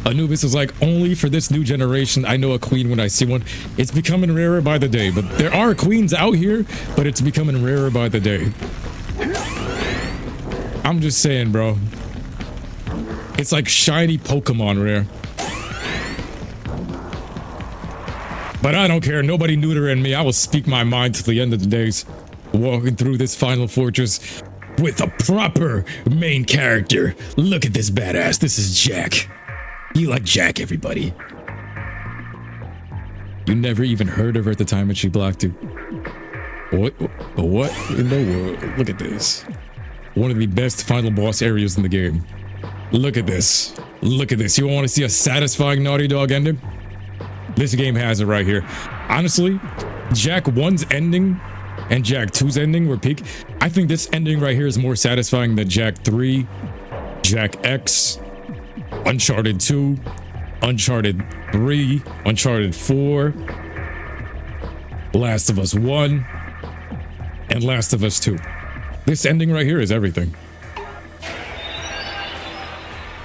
Anubis is like, only for this new generation, I know a queen when I see one. It's becoming rarer by the day, but there are queens out here, but it's becoming rarer by the day. I'm just saying, bro. It's like shiny Pokemon rare. But I don't care. Nobody neuter in me. I will speak my mind to the end of the days. Walking through this final fortress with a proper main character. Look at this badass. This is Jak. You like Jak, everybody. You never even heard of her at the time when she blocked you. What in the world? Look at this. One of the best final boss areas in the game. Look at this. Look at this. You want to see a satisfying Naughty Dog ending? This game has it right here. Honestly, Jak 1's ending and Jak 2's ending were peak. I think this ending right here is more satisfying than Jak 3, Jak X, Uncharted 2, Uncharted 3, Uncharted 4, Last of Us 1, and Last of Us 2. This ending right here is everything.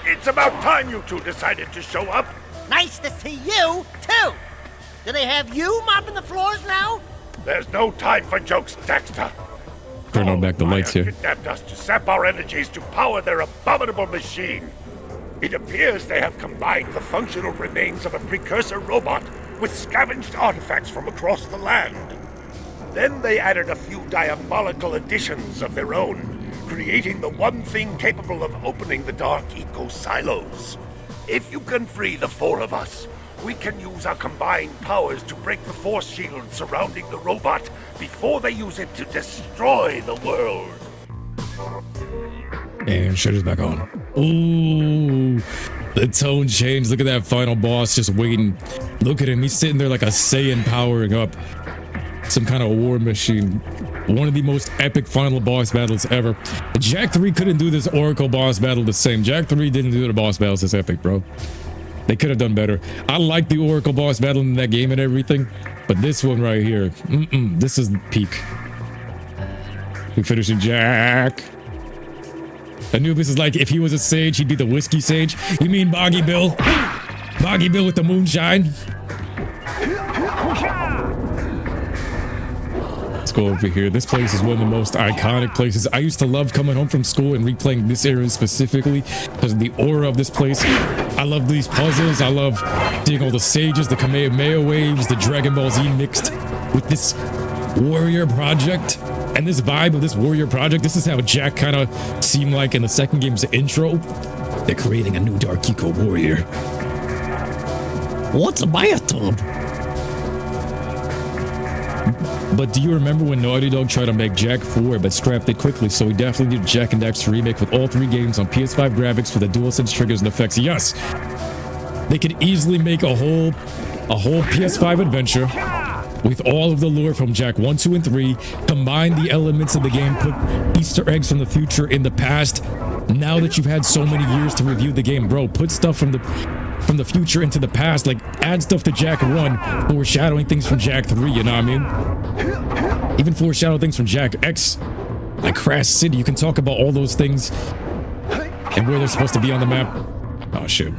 It's about time you two decided to show up. Nice to see you, too. Do they have you mopping the floors now? There's no time for jokes, Daxter. Turn on back the lights here. Kidnapped us to sap our energies to power their abominable machine. It appears they have combined the functional remains of a precursor robot with scavenged artifacts from across the land. Then they added a few diabolical additions of their own, creating the one thing capable of opening the dark eco silos. If you can free the four of us, we can use our combined powers to break the force shield surrounding the robot before they use it to destroy the world. And shutter's back on. Ooh, the tone changed. Look at that final boss just waiting. Look at him. He's sitting there like a Saiyan powering up some kind of war machine. One of the most epic final boss battles ever. Jak 3 couldn't do this Oracle boss battle the same. Jak 3 didn't do the boss battles this epic, bro. They could have done better. I like the Oracle boss battle in that game and everything, but this one right here, this is peak. We finishing Jak. Anubis is like, if he was a sage, he'd be the whiskey sage. You mean Boggy Bill? Boggy Bill with the moonshine? Let's go over here. This place is one of the most iconic places. I used to love coming home from school and replaying this area specifically because of the aura of this place. I love these puzzles. I love seeing all the sages, the Kamehameha waves, the Dragon Ball Z mixed with this warrior project. And this vibe of this warrior project, this is how Jak kind of seemed like in the second game's intro. They're creating a new Dark Eco warrior. What's a bathtub? But do you remember when Naughty Dog tried to make Jak 4 but scrapped it quickly? So we definitely need a Jak and Daxter remake with all 3 games on PS5 graphics with the DualSense triggers and effects. Yes, they could easily make a whole PS5 adventure with all of the lore from Jak 1, 2, and 3, combine the elements of the game, put Easter eggs from the future in the past. Now that you've had so many years to review the game, bro, put stuff from the future into the past, like add stuff to Jak 1, foreshadowing things from Jak 3, you know what I mean? Even foreshadow things from Jak X, like Crash City. You can talk about all those things and where they're supposed to be on the map. Oh shit.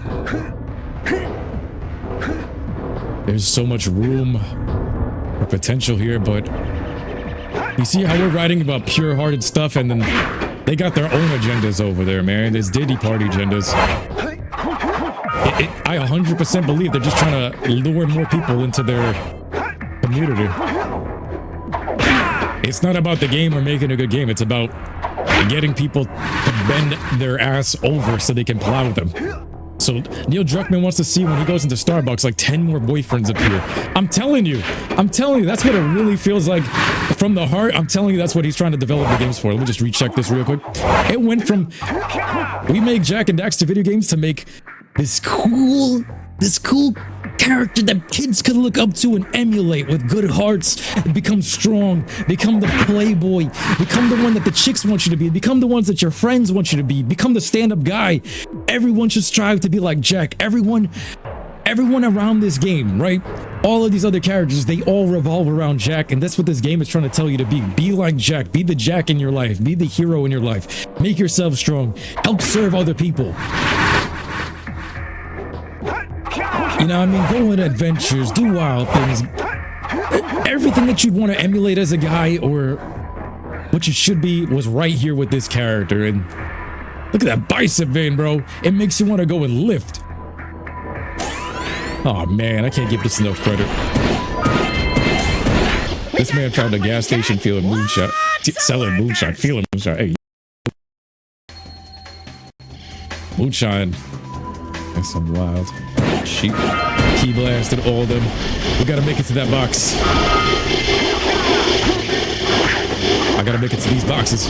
There's so much room for potential here, but you see how we're writing about pure-hearted stuff and then they got their own agendas over there, man. There's Diddy Party agendas. I 100% believe they're just trying to lure more people into their community. It's not about the game or making a good game. It's about getting people to bend their ass over so they can plow them. So Neil Druckmann wants to see when he goes into Starbucks like 10 more boyfriends appear. I'm telling you, that's what it really feels like from the heart. I'm telling you, that's what he's trying to develop the games for. Let me just recheck this real quick. It went from we make Jak and Daxter video games to make this cool character that kids could look up to and emulate with good hearts, become strong, become the playboy, become the one that the chicks want you to be, become the ones that your friends want you to be, become the stand-up guy. Everyone should strive to be like Jak. Everyone around this game, right? All of these other characters, they all revolve around Jak, and that's what this game is trying to tell you to be. Be like Jak. Be the Jak in your life. Be the hero in your life. Make yourself strong. Help serve other people. You know what I mean? Go on adventures, do wild things. Everything that you'd want to emulate as a guy or what you should be was right here with this character. And look at that bicep vein, bro. It makes you want to go and lift. Oh man, I can't give this enough credit. This man found a gas station feeling moonshot. Selling moonshine, feeling moonshine. Hey. Moonshine. That's some wild. Sheep. Key blasted all of them. We gotta make it to that box. I gotta make it to these boxes.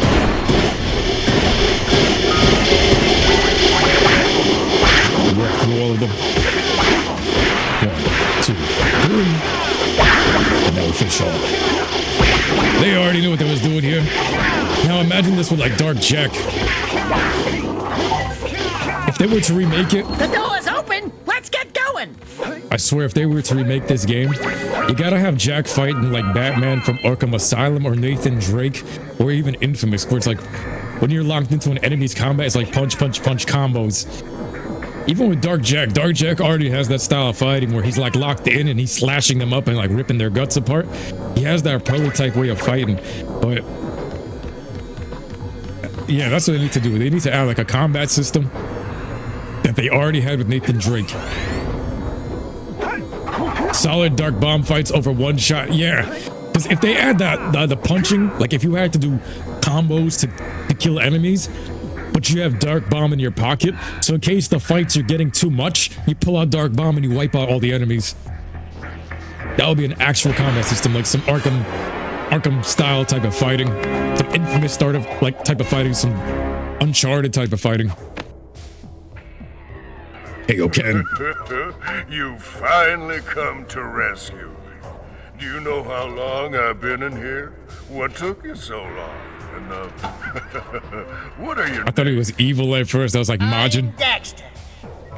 Walk through all of them. 1, 2, 3. And now fish all. They already knew what they was doing here. Now imagine this with like Dark Jak. If they were to remake it, the door's open. Let's get going. I swear, if they were to remake this game, you gotta have Jak fighting like Batman from Arkham Asylum or Nathan Drake or even Infamous, where it's like when you're locked into an enemy's combat, it's like punch, punch, punch combos. Even with Dark Jak already has that style of fighting where he's like locked in and he's slashing them up and like ripping their guts apart. He has that prototype way of fighting, but yeah, that's what they need to do. They need to add like a combat system that they already had with Nathan Drake. Solid dark bomb fights over one shot. Yeah, because if they add that the punching, like if you had to do combos to kill enemies, but you have dark bomb in your pocket, so in case the fights are getting too much, you pull out dark bomb and you wipe out all the enemies. That would be an actual combat system, like some Arkham style type of fighting, some Infamous type of fighting, some Uncharted type of fighting. Hey, yo, Ken. You finally come to rescue me. Do you know how long I've been in here? What took you so long? And, what are you? I thought he was evil at first. I was like, Majin. Daxter.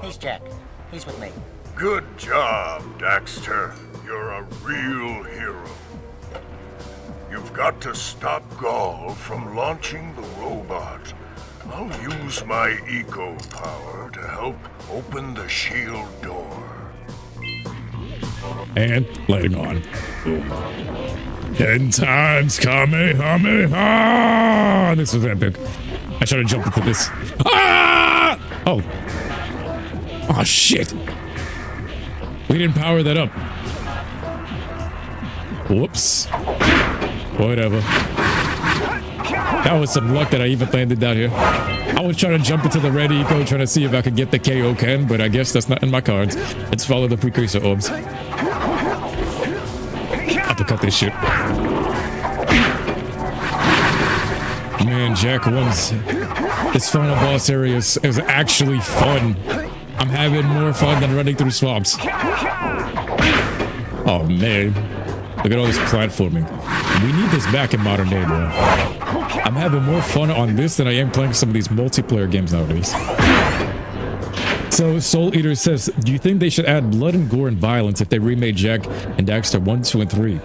He's Jak. He's with me. Good job, Daxter. You're a real hero. You've got to stop Gaul from launching the robot. I'll use my eco power to help open the shield door. And lighting on. Boom. 10 times Kamehameha! This was epic. I should have jumped into this. Ah! Oh. Oh, shit. We didn't power that up. Whoops. Whatever. That was some luck that I even landed down here. I was trying to jump into the red eco, trying to see if I could get the KO Ken, but I guess that's not in my cards. Let's follow the Precursor Orbs. Uppercut this shit. Man, Jak 1's this final boss area is actually fun. I'm having more fun than running through swamps. Oh man, look at all this platforming. We need this back in modern day, bro. I'm having more fun on this than I am playing some of these multiplayer games nowadays. So Soul Eater says, do you think they should add blood and gore and violence if they remade Jak and Daxter 1, 2, and 3?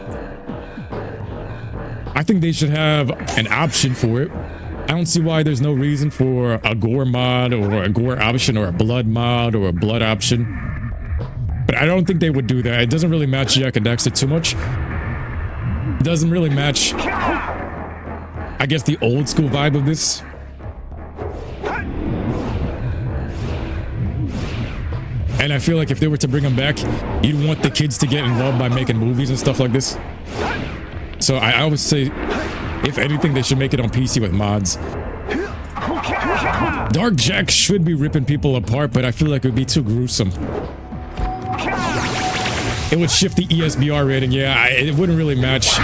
I think they should have an option for it. I don't see why there's no reason for a gore mod or a gore option or a blood mod or a blood option. But I don't think they would do that. It doesn't really match Jak and Daxter too much. It doesn't really match, I guess, the old school vibe of this. And I feel like if they were to bring them back, you'd want the kids to get involved by making movies and stuff like this. So I would say, if anything, they should make it on PC with mods. Dark Jak should be ripping people apart, but I feel like it would be too gruesome. It would shift the ESBR rating. Yeah, it wouldn't really match.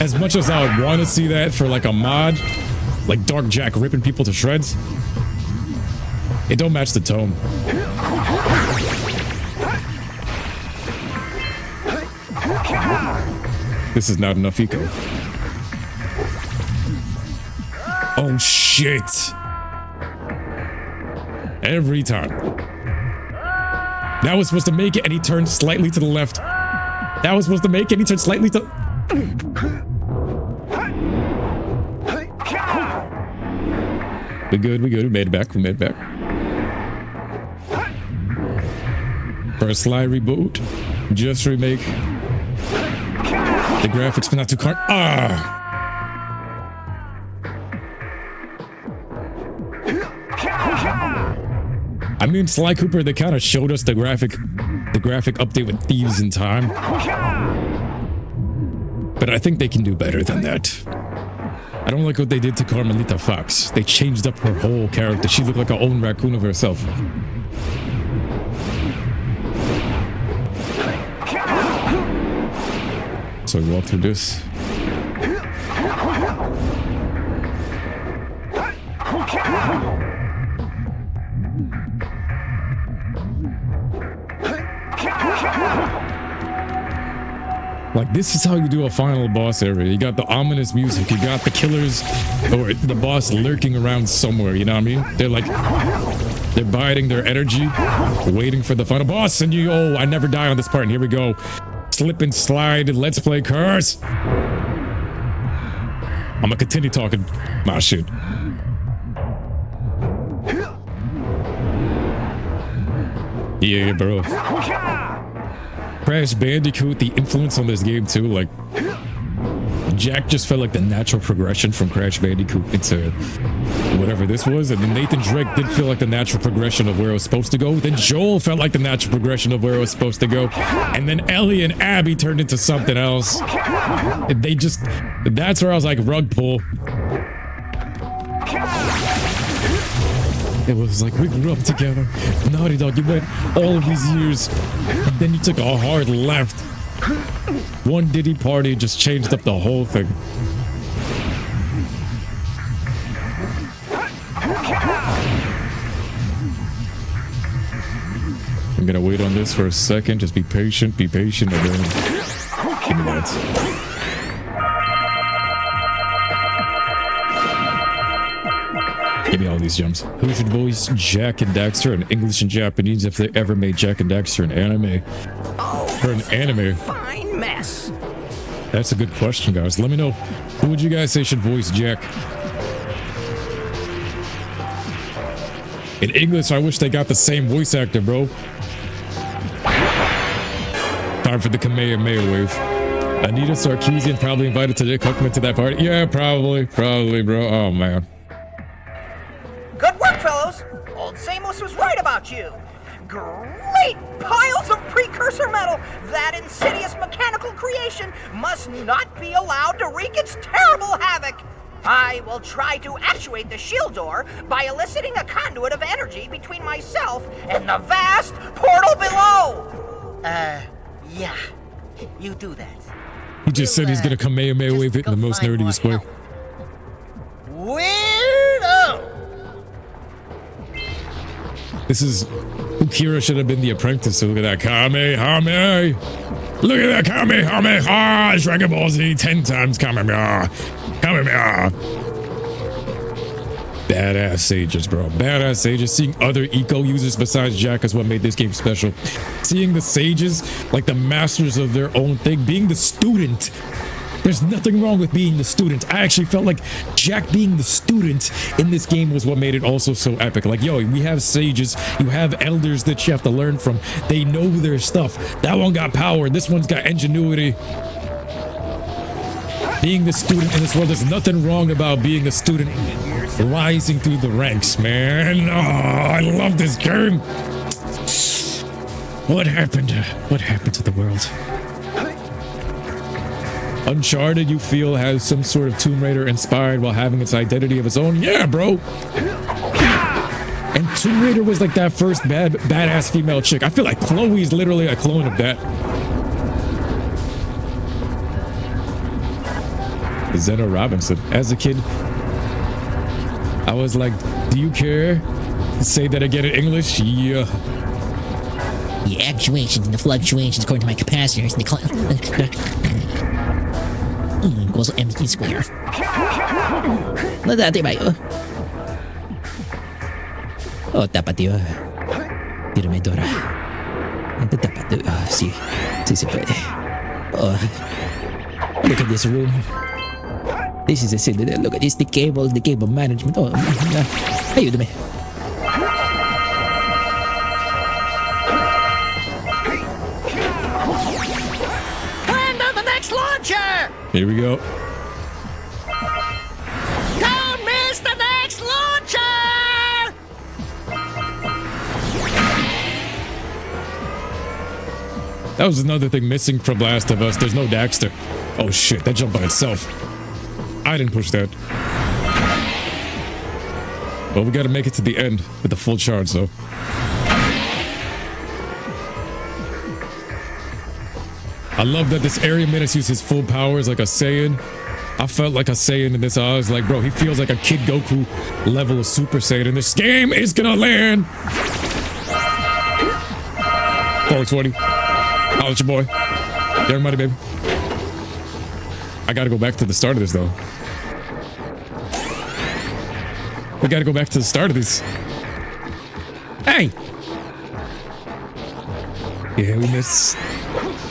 As much as I would want to see that for like a mod, like Dark Jak ripping people to shreds, it don't match the tone. This is not enough eco. Oh shit! Every time. That was supposed to make it, and he turned slightly to the left. That was supposed to make it, and he turned slightly to... We good, we made it back, we made it back. For a sly reboot, just remake the graphics, but not too car. Ah! I mean, Sly Cooper, they kind of showed us the graphic update with Thieves in Time. But I think they can do better than that. I don't like what they did to Carmelita Fox. They changed up her whole character. She looked like her own raccoon of herself. So we walk through this. Like, this is how you do a final boss area. You got the ominous music, you got the killers or the boss lurking around somewhere, you know what I mean? They're like, they're biding their energy, waiting for the final boss, and you, oh, I never die on this part, and here we go. Slip and slide, let's play curse. I'm gonna continue talking my shit. Yeah, bro. Crash Bandicoot, the influence on this game too, like Jak just felt like the natural progression from Crash Bandicoot into whatever this was, and then Nathan Drake did feel like the natural progression of where it was supposed to go. Then Joel felt like the natural progression of where it was supposed to go, and then Ellie and Abby turned into something else. They just, that's where I was like, rug pull. It was like, we grew up together. Naughty Dog, you went all of these years, and then you took a hard left. One Diddy party just changed up the whole thing. I'm gonna wait on this for a second. Just be patient, and then give me that. Give me all these jumps. Who should voice Jak and Daxter in English and Japanese if they ever made Jak and Daxter an anime? For an anime? Fine mess. That's a good question, guys. Let me know. Who would you guys say should voice Jak? In English, I wish they got the same voice actor, bro. Time for the Kamehameha wave. Anita Sarkeesian probably invited to Dick Huckman to that party. Yeah, probably, bro. Oh, man. Good work, fellows. Old Samos was right about you. Great piles of precursor metal. That insidious mechanical creation must not be allowed to wreak its terrible havoc. I will try to actuate the shield door by eliciting a conduit of energy between myself and the vast portal below. Yeah. You do that. He just said he's gonna Kamehameha wave it in the most nerdiest way. This is who Kira should have been the apprentice. So look at that Kamehameha. Look at that Kamehameha. Dragon Ball Z 10 times Kamehameha. Kamehameha. Badass sages, bro. Badass sages. Seeing other eco users besides Jak is what made this game special. Seeing the sages, like the masters of their own thing, being the student. There's nothing wrong with being the student. I actually felt like Jak being the student in this game was what made it also so epic. Like, yo, we have sages, you have elders that you have to learn from. They know their stuff. That one got power, this one's got ingenuity. Being the student in this world, there's nothing wrong about being a student rising through the ranks, man. Oh, I love this game. What happened? What happened to the world? Uncharted, you feel, has some sort of Tomb Raider inspired while having its identity of its own? Yeah, bro. And Tomb Raider was like that first badass female chick. I feel like Chloe's literally a clone of that. Zeno Robinson. As a kid, I was like, do you care? Say that again in English? Yeah. The actuations and the fluctuations according to my capacitors and the equals MC square. Nandate ba yun? Oh, tapat yun. Tiramedora. Tapat yun. Si pwede. Oh, look at this room. This is a citadel. Look at this, the cable management. Oh, ayúdame. Plan on the next launcher! Here we go. Don't miss the next launcher! That was another thing missing from Last of Us. There's no Daxter. Oh shit, that jumped by itself. I didn't push that. Well, we gotta make it to the end with the full charge, though. I love that this area made us use his full powers like a Saiyan. I felt like a Saiyan in this. I was like, bro, he feels like a Kid Goku level of Super Saiyan. And this game is gonna land. 420. Holla at your boy. Young money, baby. I gotta go back to the start of this, though. We gotta go back to the start of this. Hey! Yeah, we miss.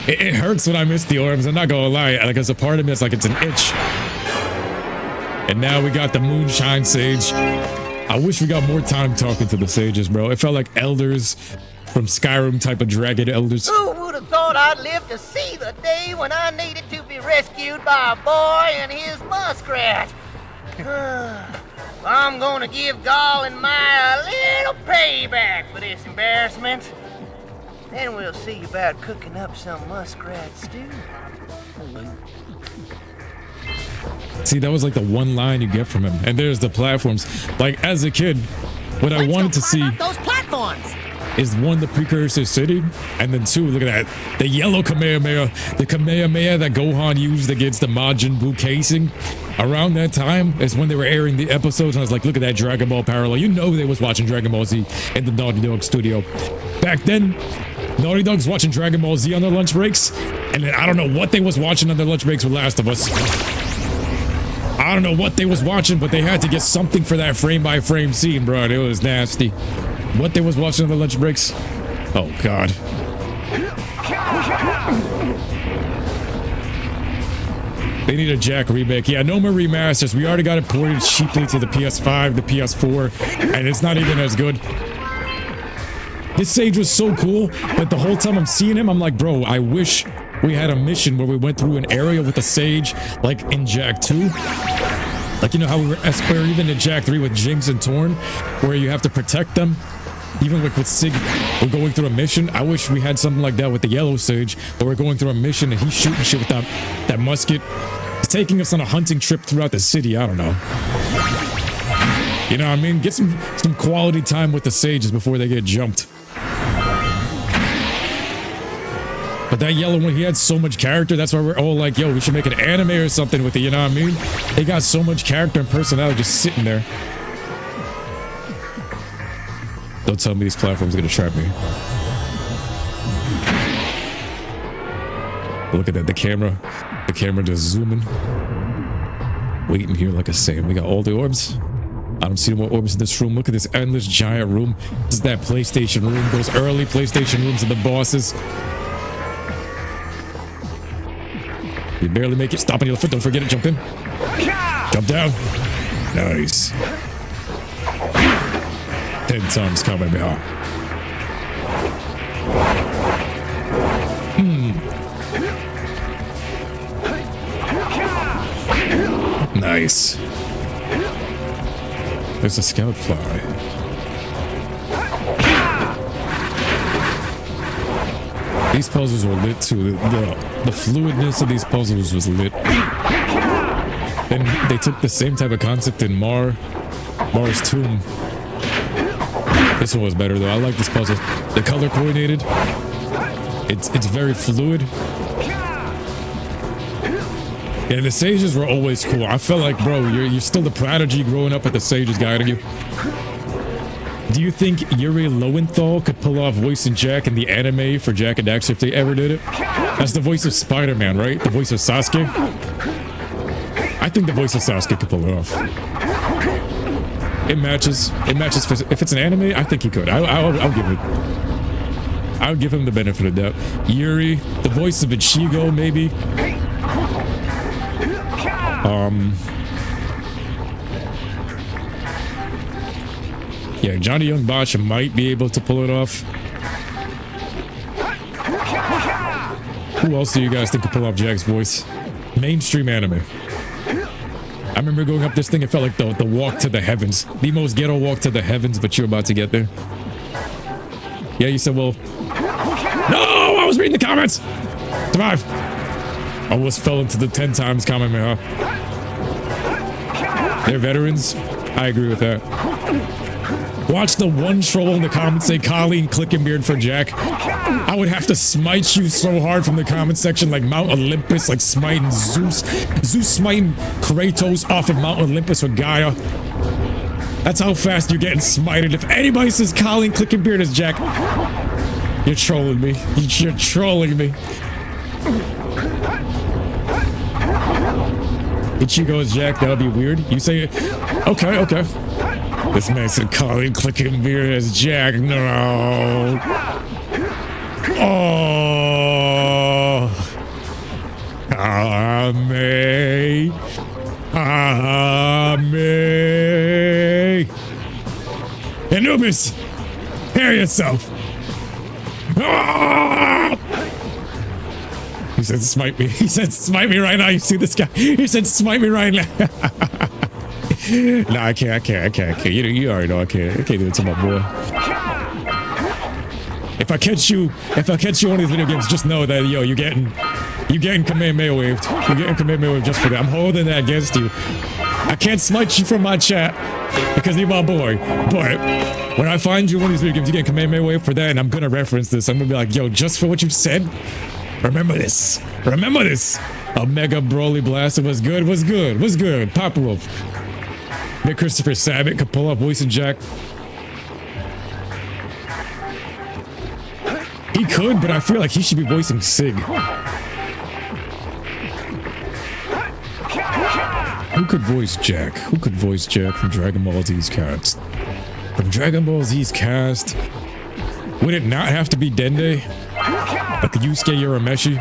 It hurts when I miss the orbs. I'm not gonna lie. Like, as a part of me, it's like it's an itch. And now we got the Moonshine Sage. I wish we got more time talking to the sages, bro. It felt like elders from Skyrim type of dragon elders. Who would have thought I'd live to see the day when I needed to be rescued by a boy and his muskrat? I'm gonna give Gall and Maya a little payback for this embarrassment. Then we'll see about cooking up some muskrat stew. See, that was like the one line you get from him. And there's the platforms. Like, as a kid, what I wanted to see Those platforms! is one, the Precursor City, and then two, look at that, the yellow Kamehameha, the Kamehameha that Gohan used against the Majin Buu casing. Around that time is when they were airing the episodes, and I was like, look at that Dragon Ball parallel. You know they was watching Dragon Ball Z in the Naughty Dog studio. Back then, Naughty Dog's watching Dragon Ball Z on their lunch breaks, and then I don't know what they was watching on their lunch breaks with Last of Us. I don't know what they was watching, but they had to get something for that frame-by-frame scene, bro. It was nasty. What they was watching on the lunch breaks? Oh, God. They need a Jak remake. Yeah, no more remasters. We already got it ported cheaply to the PS5, the PS4, and it's not even as good. This sage was so cool, but the whole time I'm seeing him, I'm like, bro, I wish we had a mission where we went through an area with a sage, like in Jak 2. Like, you know how we were, or even in Jak 3 with Jinx and Torn, where you have to protect them. Even like with Sig, we're going through a mission. I wish we had something like that with the yellow sage, where we're going through a mission and he's shooting shit with that musket. He's taking us on a hunting trip throughout the city. I don't know. You know what I mean? Get some quality time with the sages before they get jumped. But that yellow one, he had so much character. That's why we're all like, yo, we should make an anime or something with it. You know what I mean? He got so much character and personality just sitting there. Don't tell me these platforms are gonna trap me. Look at that, the camera just zooming. Waiting here like a sand. We got all the orbs. I don't see no more orbs in this room. Look at this endless giant room. This is that PlayStation room. Those early PlayStation rooms of the bosses. You barely make it. Stop on your foot. Don't forget to jump in. Jump down. Nice. 10 times coming behind. Nice. There's a scout fly. These puzzles were lit too. The fluidness of these puzzles was lit. And they took the same type of concept in Mar's Tomb. This one was better though. I like this puzzle. The color coordinated. It's very fluid. Yeah, the sages were always cool. I felt like, bro, you're still the prodigy growing up with the sages guiding you. Do you think Yuri Lowenthal could pull off voicing Jak in the anime for Jak and Daxter if they ever did it? That's the voice of Spider-Man, right? The voice of Sasuke? I think the voice of Sasuke could pull it off. It matches. It matches. If it's an anime, I think he could. I'll give it. I'll give him the benefit of the doubt. Yuri, the voice of Ichigo, maybe. Yeah, Johnny Young Bosch might be able to pull it off. Who else do you guys think could pull off Jak's voice? Mainstream anime. I remember going up this thing, it felt like the walk to the heavens. The most ghetto walk to the heavens, but you're about to get there. Yeah, you said, well... No! I was reading the comments! Survive! Almost fell into the 10 times comment, man. They're veterans. I agree with that. Watch the one troll in the comments say Colleen Clickenbeard for Jak. I would have to smite you so hard from the comment section like Mount Olympus, like smiting Zeus. Zeus smiting Kratos off of Mount Olympus with Gaia. That's how fast you're getting smited. If anybody says Colleen Clickenbeard is Jak, you're trolling me. You're trolling me. Ichigo is Jak, that would be weird. You say it. Okay, okay. This man said Colleen Clickenbeard as Jak. No. Oh. Me. Me. Anubis, prepare yourself. Ah! He said, smite me. He said, smite me right now. You see this guy? He said, smite me right now. No, I can't. You already know I can't do it to my boy. If I catch you one of these video games, just know that, yo, you're getting Kamehameha waved. You're getting Kamehameha waved just for that. I'm holding that against you. I can't smite you from my chat because you're my boy. But when I find you one of these video games, you get Kamehameha waved for that, and I'm gonna reference this. I'm gonna be like, yo, just for what you said. Remember this. Remember this. A mega Broly blaster was good. Pop Wolf. Big Christopher Sabat could pull off voicing Jak. He could, but I feel like he should be voicing Sig. Who could voice Jak? Who could voice Jak from Dragon Ball Z's cast? From Dragon Ball Z's cast? Would it not have to be Dende? Like Yusuke Urameshi?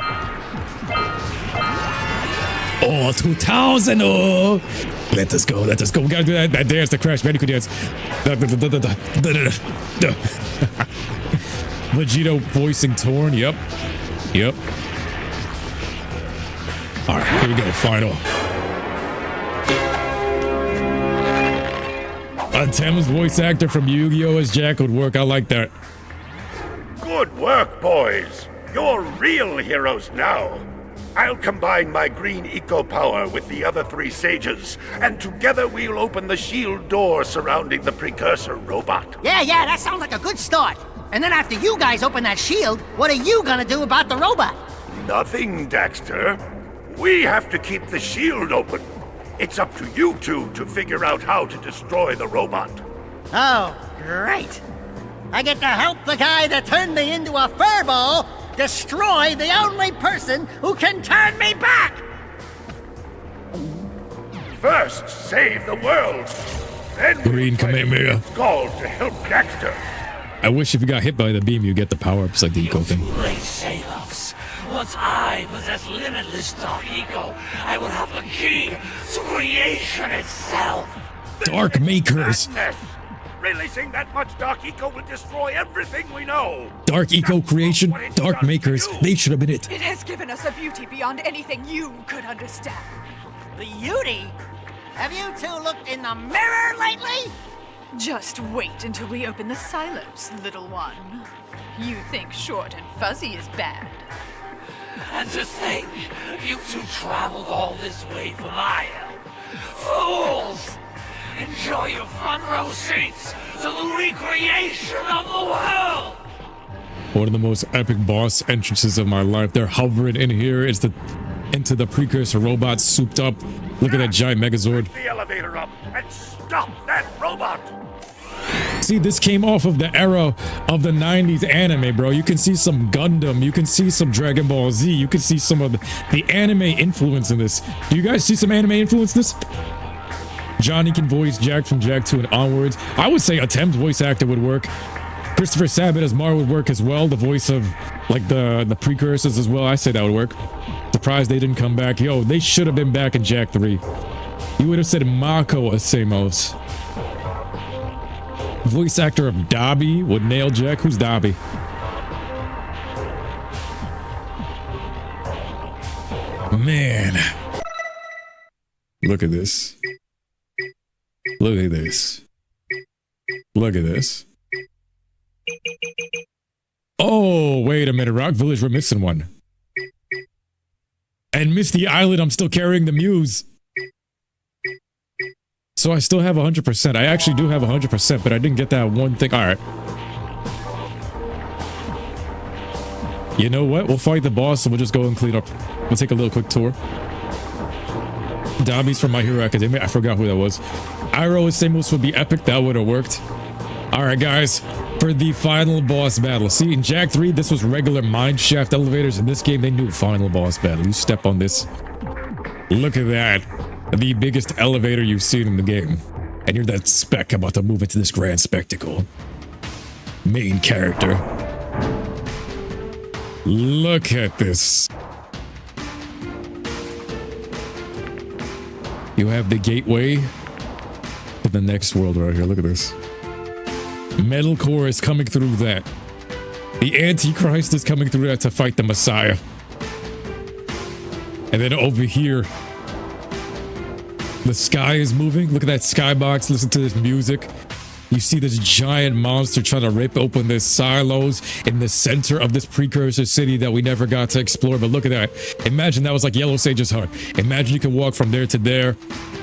Oh, 2000! Oh! Let us go. We gotta do that dance, the Crash Bandicoot dance. Vegito voicing Torn. Yep. Alright, here we go. Final. Tem's voice actor from Yu-Gi-Oh! As Jak would work. I like that. Good work, boys. You're real heroes now. I'll combine my green eco power with the other 3 sages, and together we'll open the shield door surrounding the Precursor robot. Yeah, that sounds like a good start. And then after you guys open that shield, what are you gonna do about the robot? Nothing, Daxter. We have to keep the shield open. It's up to you two to figure out how to destroy the robot. Oh, great. I get to help the guy that turned me into a furball destroy the only person who can turn me back! First, save the world. Then Green Kamehameha. Skull to help Daxter. I wish if you got hit by the beam, you get the power-ups like the eco thing. Great sailors. Once I possess limitless Dark Eco, I will have the key to creation itself. Dark Makers. Madness. Releasing that much Dark Eco will destroy everything we know. Dark Eco creation, Dark Makers. They should have been it. It has given us a beauty beyond anything you could understand. Beauty? Have you two looked in the mirror lately? Just wait until we open the silos, little one. You think short and fuzzy is bad. And to think, you two traveled all this way for my help. Fools! Enjoy your front row seats to the recreation of the world! One of the most epic boss entrances of my life. They're hovering in here. It's into the Precursor robot souped up. Look at that giant Megazord. The elevator up and stop that robot. See, this came off of the era of the 90s anime, bro. You can see some Gundam. You can see some Dragon Ball Z. You can see some of the anime influence in this. Do you guys see some anime influence in this? Johnny can voice Jak from Jak 2 and onwards. I would say a Thames voice actor would work. Christopher Sabat as Mar would work as well. The voice of like the precursors as well. I say that would work. Surprised they didn't come back. Yo, they should have been back in Jak 3. You would have said Mako Asamos. Voice actor of Dobby would nail Jak. Who's Dobby? Man. Look at this. Look at this. Look at this. Oh, wait a minute. Rock Village, we're missing one. And Misty Island, I'm still carrying the muse. So I still have 100%. I actually do have 100%, but I didn't get that one thing. All right. You know what? We'll fight the boss and we'll just go and clean up. We'll take a little quick tour. Dobby's from My Hero Academia. I forgot who that was. Iroh and Samus would be epic. That would have worked. All right, guys. For the final boss battle. See, in Jak 3, this was regular mine shaft elevators. In this game, they knew final boss battle. You step on this. Look at that. The biggest elevator you've seen in the game. And you're that spec about to move into this grand spectacle. Main character. Look at this. You have the gateway to the next world right here. Look at this. Metal core is coming through that. The Antichrist is coming through that to fight the Messiah. And then over here, the sky is moving. Look at that skybox. Listen to this music. You see this giant monster trying to rip open the silos in the center of this precursor city that we never got to explore. But look at that. Imagine that was like Yellow Sage's heart. Imagine you can walk from there to there,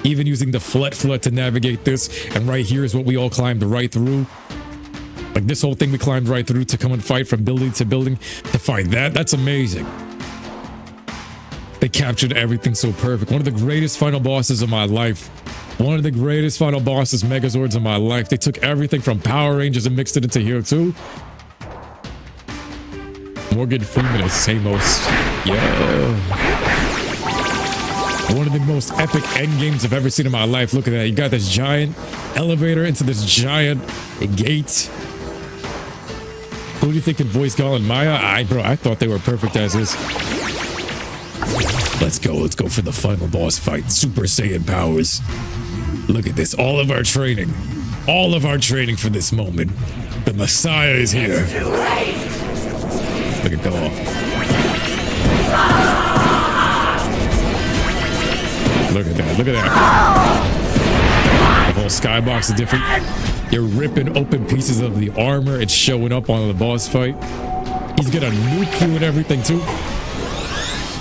even using the Flut to navigate this. And right here is what we all climbed right through. Like this whole thing we climbed right through to come and fight from building to building to fight that. That's amazing. They captured everything so perfect. One of the greatest final bosses of my life. One of the greatest final bosses, Megazords of my life. They took everything from Power Rangers and mixed it into Hero 2. Morgan Freeman as Samos. Yeah. One of the most epic end games I've ever seen in my life. Look at that. You got this giant elevator into this giant gate. Who do you think can voice Gal and Maya? I thought they were perfect as is. Let's go for the final boss fight. Super Saiyan powers. Look at this. All of our training for this moment. The Messiah is here. Look at Gal. Look at that. Look at that. The whole skybox is different. You're ripping open pieces of the armor. It's showing up on the boss fight. He's gonna nuke you and everything too.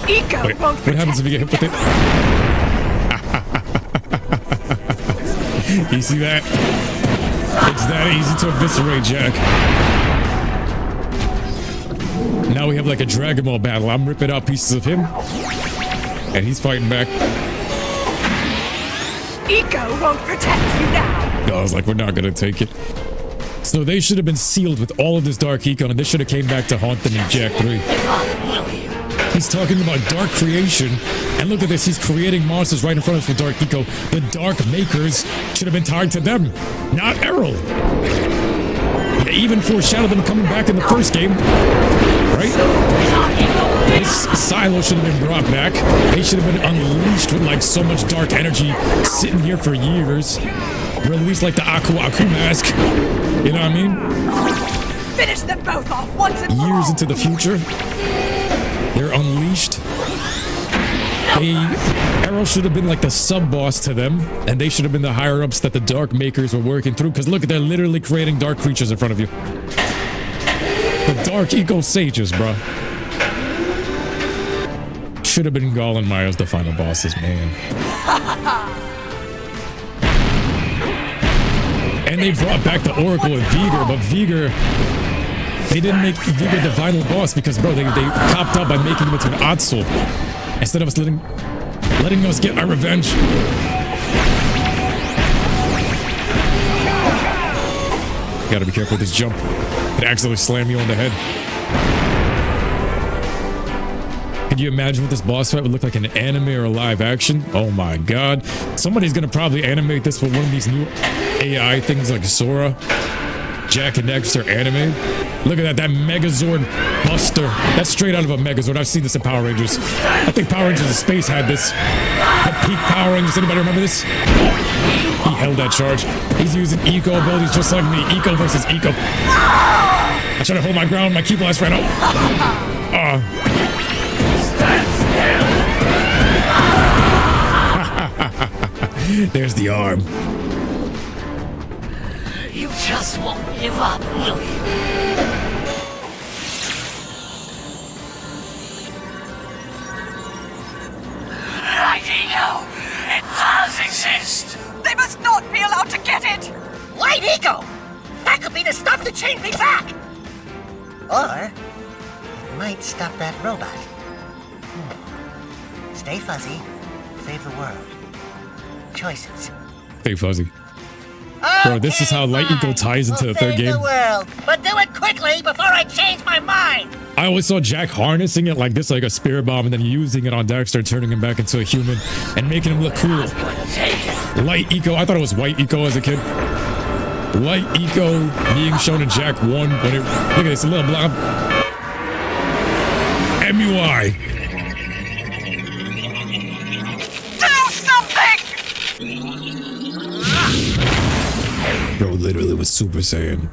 Wait, what happens if you get hit with it? You see that? It's that easy to eviscerate, Jak. Now we have like a Dragon Ball battle. I'm ripping out pieces of him. And he's fighting back. Eco won't protect you now. I was like, we're not gonna take it. So they should have been sealed with all of this dark eco, and this should have came back to haunt them in Jak 3. He's talking about dark creation, and look at this, he's creating monsters right in front of us with dark eco. The dark makers should have been tied to them, not Errol. They even foreshadowed them coming back in the first game, right? This silo should have been brought back. They should have been unleashed with like so much dark energy sitting here for years. Released like the Aku mask. You know what I mean? Finish them both off once and for all. Years into the future, they're unleashed. Arrow should have been like the sub-boss to them, and they should have been the higher-ups that the Dark Makers were working through, because look, they're literally creating dark creatures in front of you. The Dark Eco Sages, bro. Should have been Gall and Maya as the final bosses, man. And they brought back the Oracle and Vigor, but Vigor, they didn't make Vigor the final boss because, bro, they copped up by making him into an Otsul instead of us letting us get our revenge. Gotta be careful with this jump. It accidentally slam you on the head. Can you imagine what this boss fight would look like in an anime or a live action? Oh my god. Somebody's gonna probably animate this with one of these new AI things like Sora. Jak and Daxter anime. Look at that Megazord Buster. That's straight out of a Megazord. I've seen this in Power Rangers. I think Power Rangers in Space had this. The peak Power Rangers. Anybody remember this? He held that charge. He's using eco abilities just like me. Eco versus eco. I try to hold my ground. My key blast ran out. There's the arm. You just won't give up, will you? Right, Eco. It does exist. They must not be allowed to get it! Light Eco! That could be the stuff to change me back! Or, it might stop that robot. Stay fuzzy, save the world. Choices. Stay fuzzy. Bro, this is how Light Eco ties into the third game. The world, but do it quickly before I change my mind! I always saw Jak harnessing it like this, like a spirit bomb, and then using it on Daxter, turning him back into a human, and making him look cool. Light Eco, I thought it was White Eco as a kid. Light Eco being shown in Jak 1, when it, look at this, a little blob. MUI. Do something! Bro literally was Super Saiyan.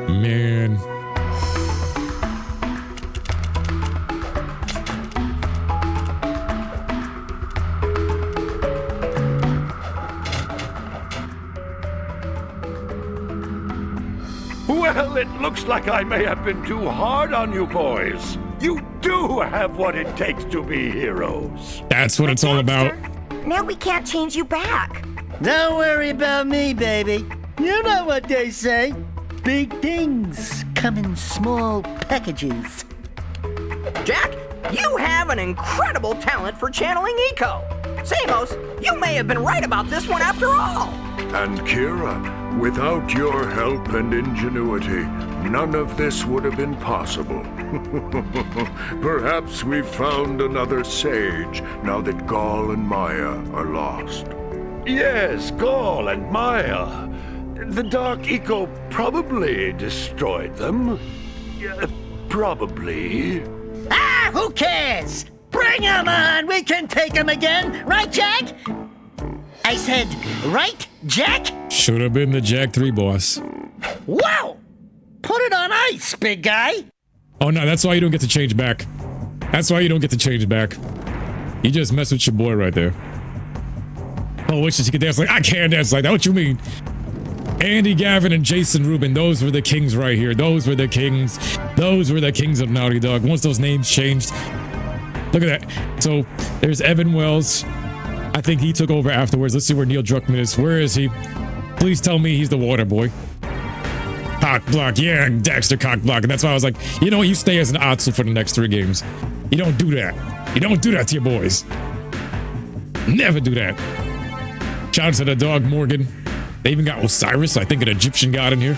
Man. Well, it looks like I may have been too hard on you boys. You do have what it takes to be heroes. That's what it's all about. Now we can't change you back. Don't worry about me, baby. You know what they say. Big things come in small packages. Jak, you have an incredible talent for channeling Eco. Samos, you may have been right about this one after all. And Kira, without your help and ingenuity, none of this would have been possible. Perhaps we've found another sage now that Gall and Maya are lost. Yes, Gall and Maya. The Dark Eco probably destroyed them. Probably. Ah, who cares? Bring 'em on! We can take 'em again! Right, Jak? I said, right, Jak? Should have been the Jak 3 boss. Wow! Put it on ice, big guy! Oh no, that's why you don't get to change back. That's why you don't get to change back. You just mess with your boy right there. Oh, wishes he could dance like I can't dance like that. What you mean? Andy, Gavin, and Jason Rubin, those were the kings right here. Those were the kings. Those were the kings of Naughty Dog. Once those names changed. Look at that. So, there's Evan Wells. I think he took over afterwards. Let's see where Neil Druckmann is. Where is he? Please tell me he's the water boy. Ha cock block. Yeah, Daxter cock block. And that's why I was like, you know what? You stay as an Atsu for the next 3 games. You don't do that. You don't do that to your boys. Never do that. Shout out to the dog, Morgan. They even got Osiris, I think an Egyptian god in here.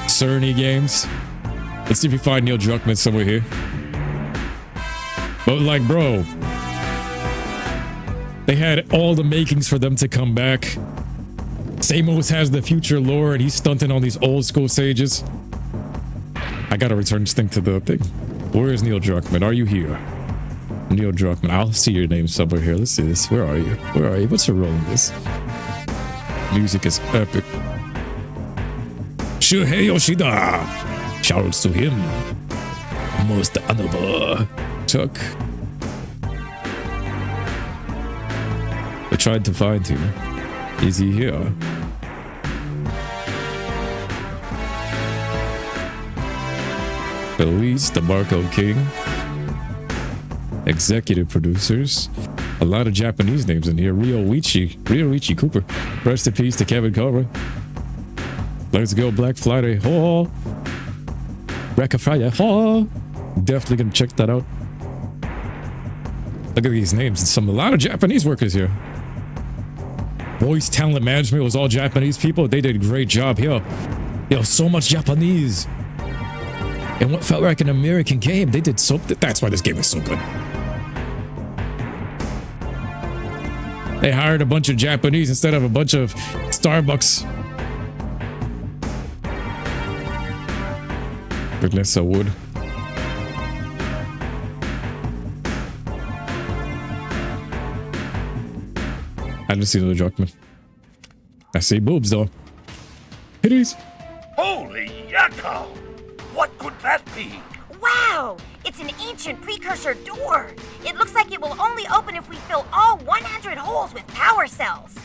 Cerny Games. Let's see if we find Neil Druckmann somewhere here. But like, bro, they had all the makings for them to come back. Samos has the future lore and he's stunting on these old school sages. I gotta return this thing to the thing. Where is Neil Druckmann? Are you here? Neil Druckmann. I'll see your name somewhere here. Let's see this. Where are you? Where are you? What's your role in this? Music is epic. Shuhei Yoshida. Shoutouts to him. Most honorable. Chuck. I tried to find him. Is he here? Elise, the Marco King. Executive producers. A lot of Japanese names in here. Ryoichi Cooper. Rest in peace to Kevin Cobra. Let's go Black Friday. Oh. Black Friday. Oh. Definitely gonna check that out. Look at these names. A lot of Japanese workers here. Voice talent management was all Japanese people. They did a great job here. Yo, so much Japanese. And what felt like an American game, they did so. That's why this game is so good. They hired a bunch of Japanese instead of a bunch of Starbucks. Vanessa Wood. I didn't see the Druckmann. I see boobs though. Hitties. Holy yakko! What could that be? Wow! It's an ancient precursor door. It looks like it will only open if we fill all 100 holes with power cells.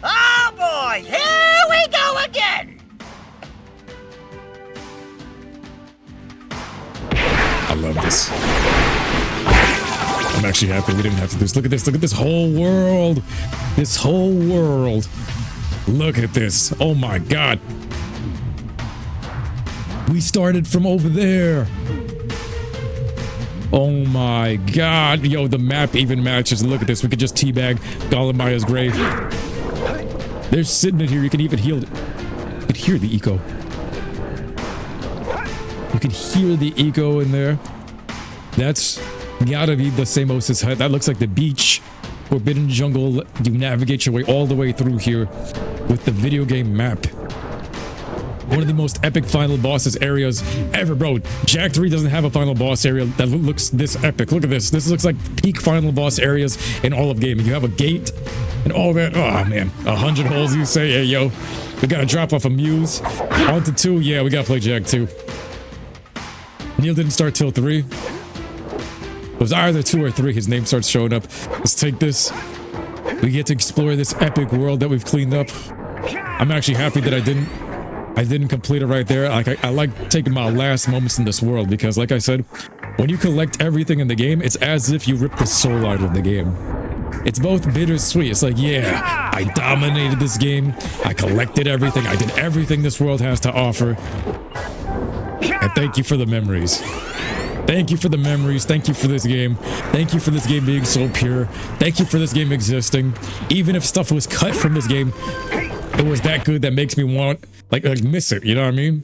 Oh boy, here we go again! I love this. I'm actually happy we didn't have to do this. Look at this. Look at this whole world. This whole world. Look at this. Oh my God. We started from over there. Oh my God. Yo, the map even matches. Look at this. We could just teabag Golemaia's grave. They're sitting in here. You can even hear it. You can hear the echo. You can hear the echo in there. That's gotta be the Samos' hut. That looks like the beach. Forbidden Jungle. You navigate your way all the way through here with the video game map. One of the most epic final bosses areas ever, bro. Jak 3 doesn't have a final boss area that looks this epic. Look at this. This looks like peak final boss areas in all of gaming. You have a gate and all that. Oh man, 100 holes. You say, hey yo, we gotta drop off a muse. On to 2. Yeah, we gotta play Jak 2. Neil didn't start till 3. It was either 2 or 3. His name starts showing up. Let's take this. We get to explore this epic world that we've cleaned up. I'm actually happy that I didn't complete it right there. Like I like taking my last moments in this world because, like I said, when you collect everything in the game, it's as if you rip the soul out of the game. It's both bittersweet. It's like, yeah, I dominated this game. I collected everything. I did everything this world has to offer. And thank you for the memories. Thank you for the memories. Thank you for this game. Thank you for this game being so pure. Thank you for this game existing. Even if stuff was cut from this game, it was that good that makes me want, like miss it. You know what I mean?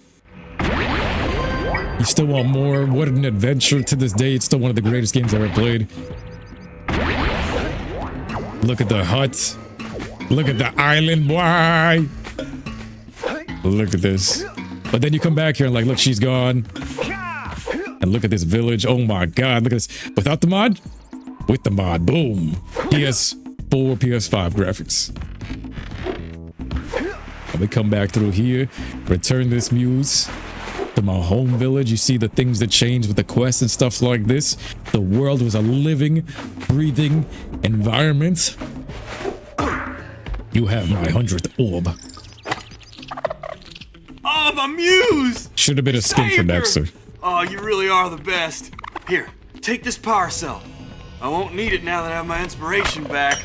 You still want more. What an adventure. To this day, it's still one of the greatest games I've ever played. Look at the hut. Look at the island, boy. Look at this. But then you come back here and like, look, she's gone. And look at this village. Oh my God. Look at this. Without the mod? With the mod. Boom. PS4, PS5 graphics. And we come back through here. Return this muse to my home village. You see the things that change with the quests and stuff like this. The world was a living, breathing environment. You have my 100th orb. Oh, my muse! Should have been a skin for Daxter. Oh, you really are the best. Here, take this power cell. I won't need it now that I have my inspiration back.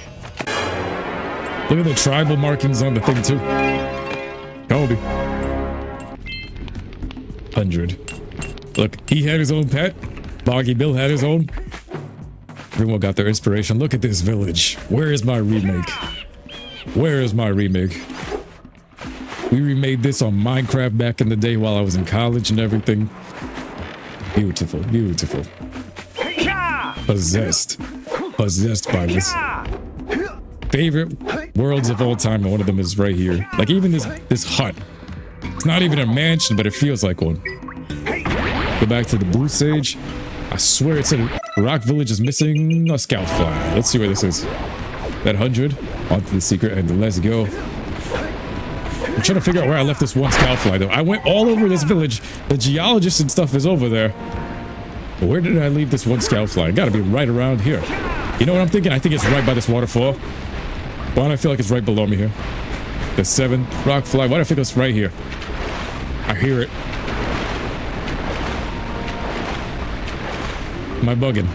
Look at the tribal markings on the thing too. Kobe. 100. Look, he had his own pet. Boggy Bill had his own. Everyone got their inspiration. Look at this village. Where is my remake? Where is my remake? We remade this on Minecraft back in the day while I was in college and everything. Beautiful, beautiful. Possessed. Possessed by this. Favorite worlds of all time, and one of them is right here. Like even this hut. It's not even a mansion, but it feels like one. Go back to the Blue Sage. I swear it said Rock Village is missing a scout fly. Let's see where this is. That 100. Onto the secret and let's go. I'm trying to figure out where I left this one scout fly though. I went all over this village. The geologist and stuff is over there. But where did I leave this one scout fly? It gotta be right around here. You know what I'm thinking? I think it's right by this waterfall. Why do I feel like it's right below me here? The 7th rock fly. Why do I think it's right here? I hear it. Am I bugging?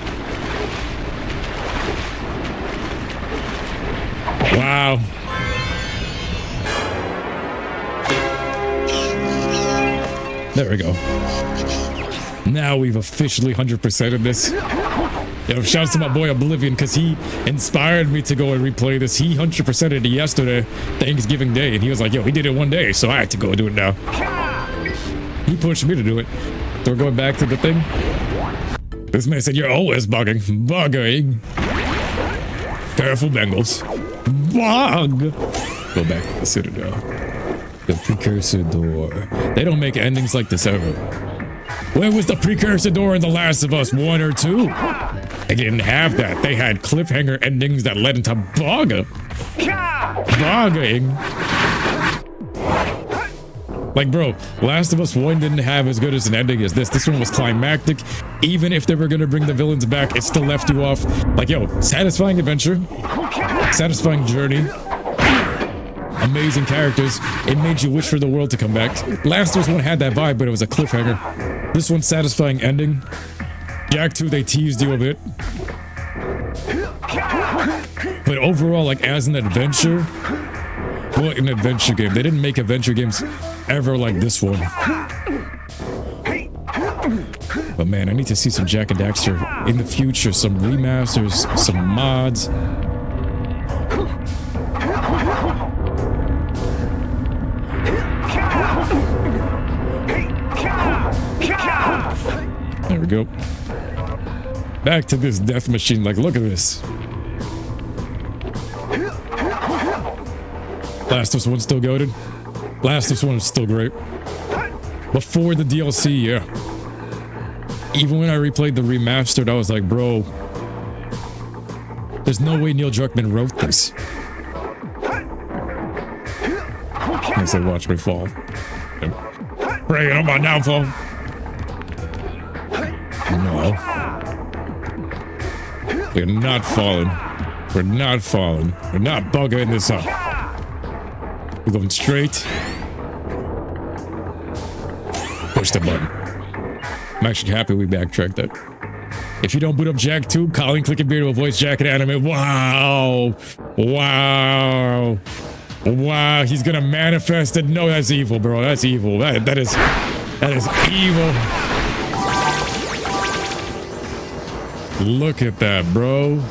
Wow. There we go. Now we've officially 100%ed this. Yo, shouts to my boy Oblivion because he inspired me to go and replay this. He 100%ed it yesterday, Thanksgiving Day, and he was like, yo, he did it one day, so I had to go do it now. He pushed me to do it. So we're going back to the thing. This man said, you're always bugging. Bugging. Careful, Bengals. Bug. Go back to the citadel. The precursor door. They don't make endings like this ever. Where was the precursor door in The Last of Us 1 or 2? They didn't have that. They had cliffhanger endings that led into bugging. Like, bro, Last of Us 1 didn't have as good as an ending as this. This one was climactic. Even if they were gonna bring the villains back, it still left you off. Like, yo, satisfying adventure. Satisfying journey. Amazing characters. It made you wish for the world to come back. Last of Us 1 had that vibe, but it was a cliffhanger. This one's satisfying ending. Jak 2, they teased you a bit. But overall, like, as an adventure, what an adventure game. They didn't make adventure games ever like this one. But man, I need to see some Jak and Daxter in the future. Some remasters, some mods. There we go. Back to this death machine. Like, look at this. Last of Us 1 still goated. Last of Us 1 is still great. Before the DLC, yeah. Even when I replayed the remastered, I was like, bro, there's no way Neil Druckmann wrote this. I said, watch me fall. Praying on my downfall. No. We're not falling. We're not falling. We're not bugging this up. We're going straight. Push the button. I'm actually happy we backtracked that. If you don't boot up Jak 2, Colin Clickenbeard will voice Jak and anime. Wow. Wow. Wow. He's gonna manifest it. No, that's evil, bro. That's evil. That is evil. Look at that, bro.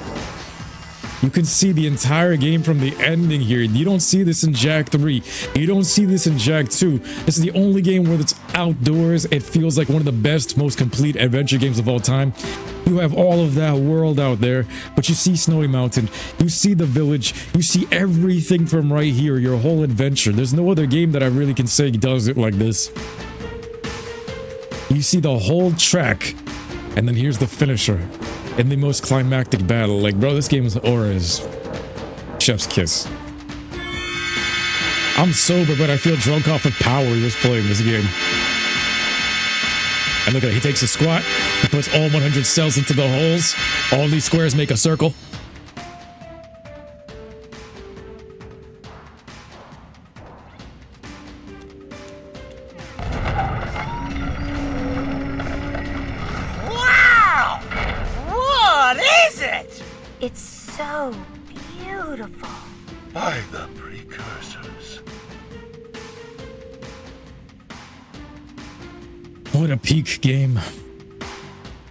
You can see the entire game from the ending here. You don't see this in Jak 3. You don't see this in Jak 2. This is the only game where it's outdoors. It feels like one of the best, most complete adventure games of all time. You have all of that world out there, but you see Snowy Mountain. You see the village. You see everything from right here, your whole adventure. There's no other game that I really can say does it like this. You see the whole track, and then here's the finisher. And the most climactic battle. Like, bro, this game's aura is chef's kiss. I'm sober, but I feel drunk off of power just playing this game. And look at it. He takes a squat. He puts all 100 cells into the holes. All these squares make a circle. It's so beautiful. By the precursors. What a peak game.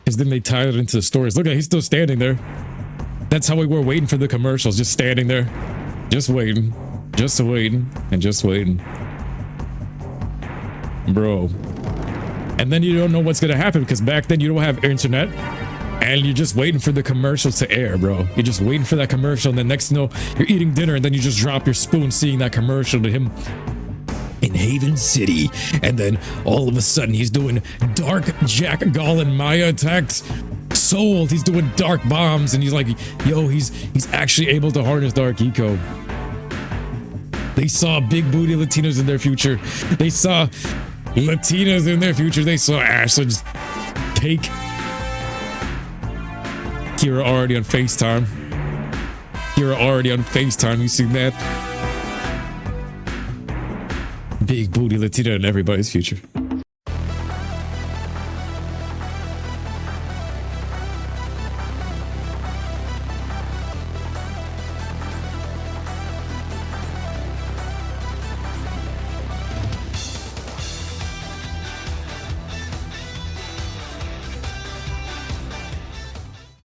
Because then they tied it into the stories. Look at, he's still standing there. That's how we were, waiting for the commercials, just standing there. Just waiting. Just waiting. And just waiting. Bro. And then you don't know what's gonna happen because back then you don't have internet. And you're just waiting for the commercials to air, bro. You're just waiting for that commercial, and then next you know, you're eating dinner, and then you just drop your spoon seeing that commercial to him in Haven City. And then all of a sudden he's doing dark Jak Gall Maya attacks. Sold, he's doing dark bombs, and he's like, yo, he's actually able to harness dark eco. They saw big booty Latinos in their future. They saw Latinas in their future. They saw Ashley just take Kira already on FaceTime. Kira already on FaceTime. You seen that? Big booty Latina in everybody's future.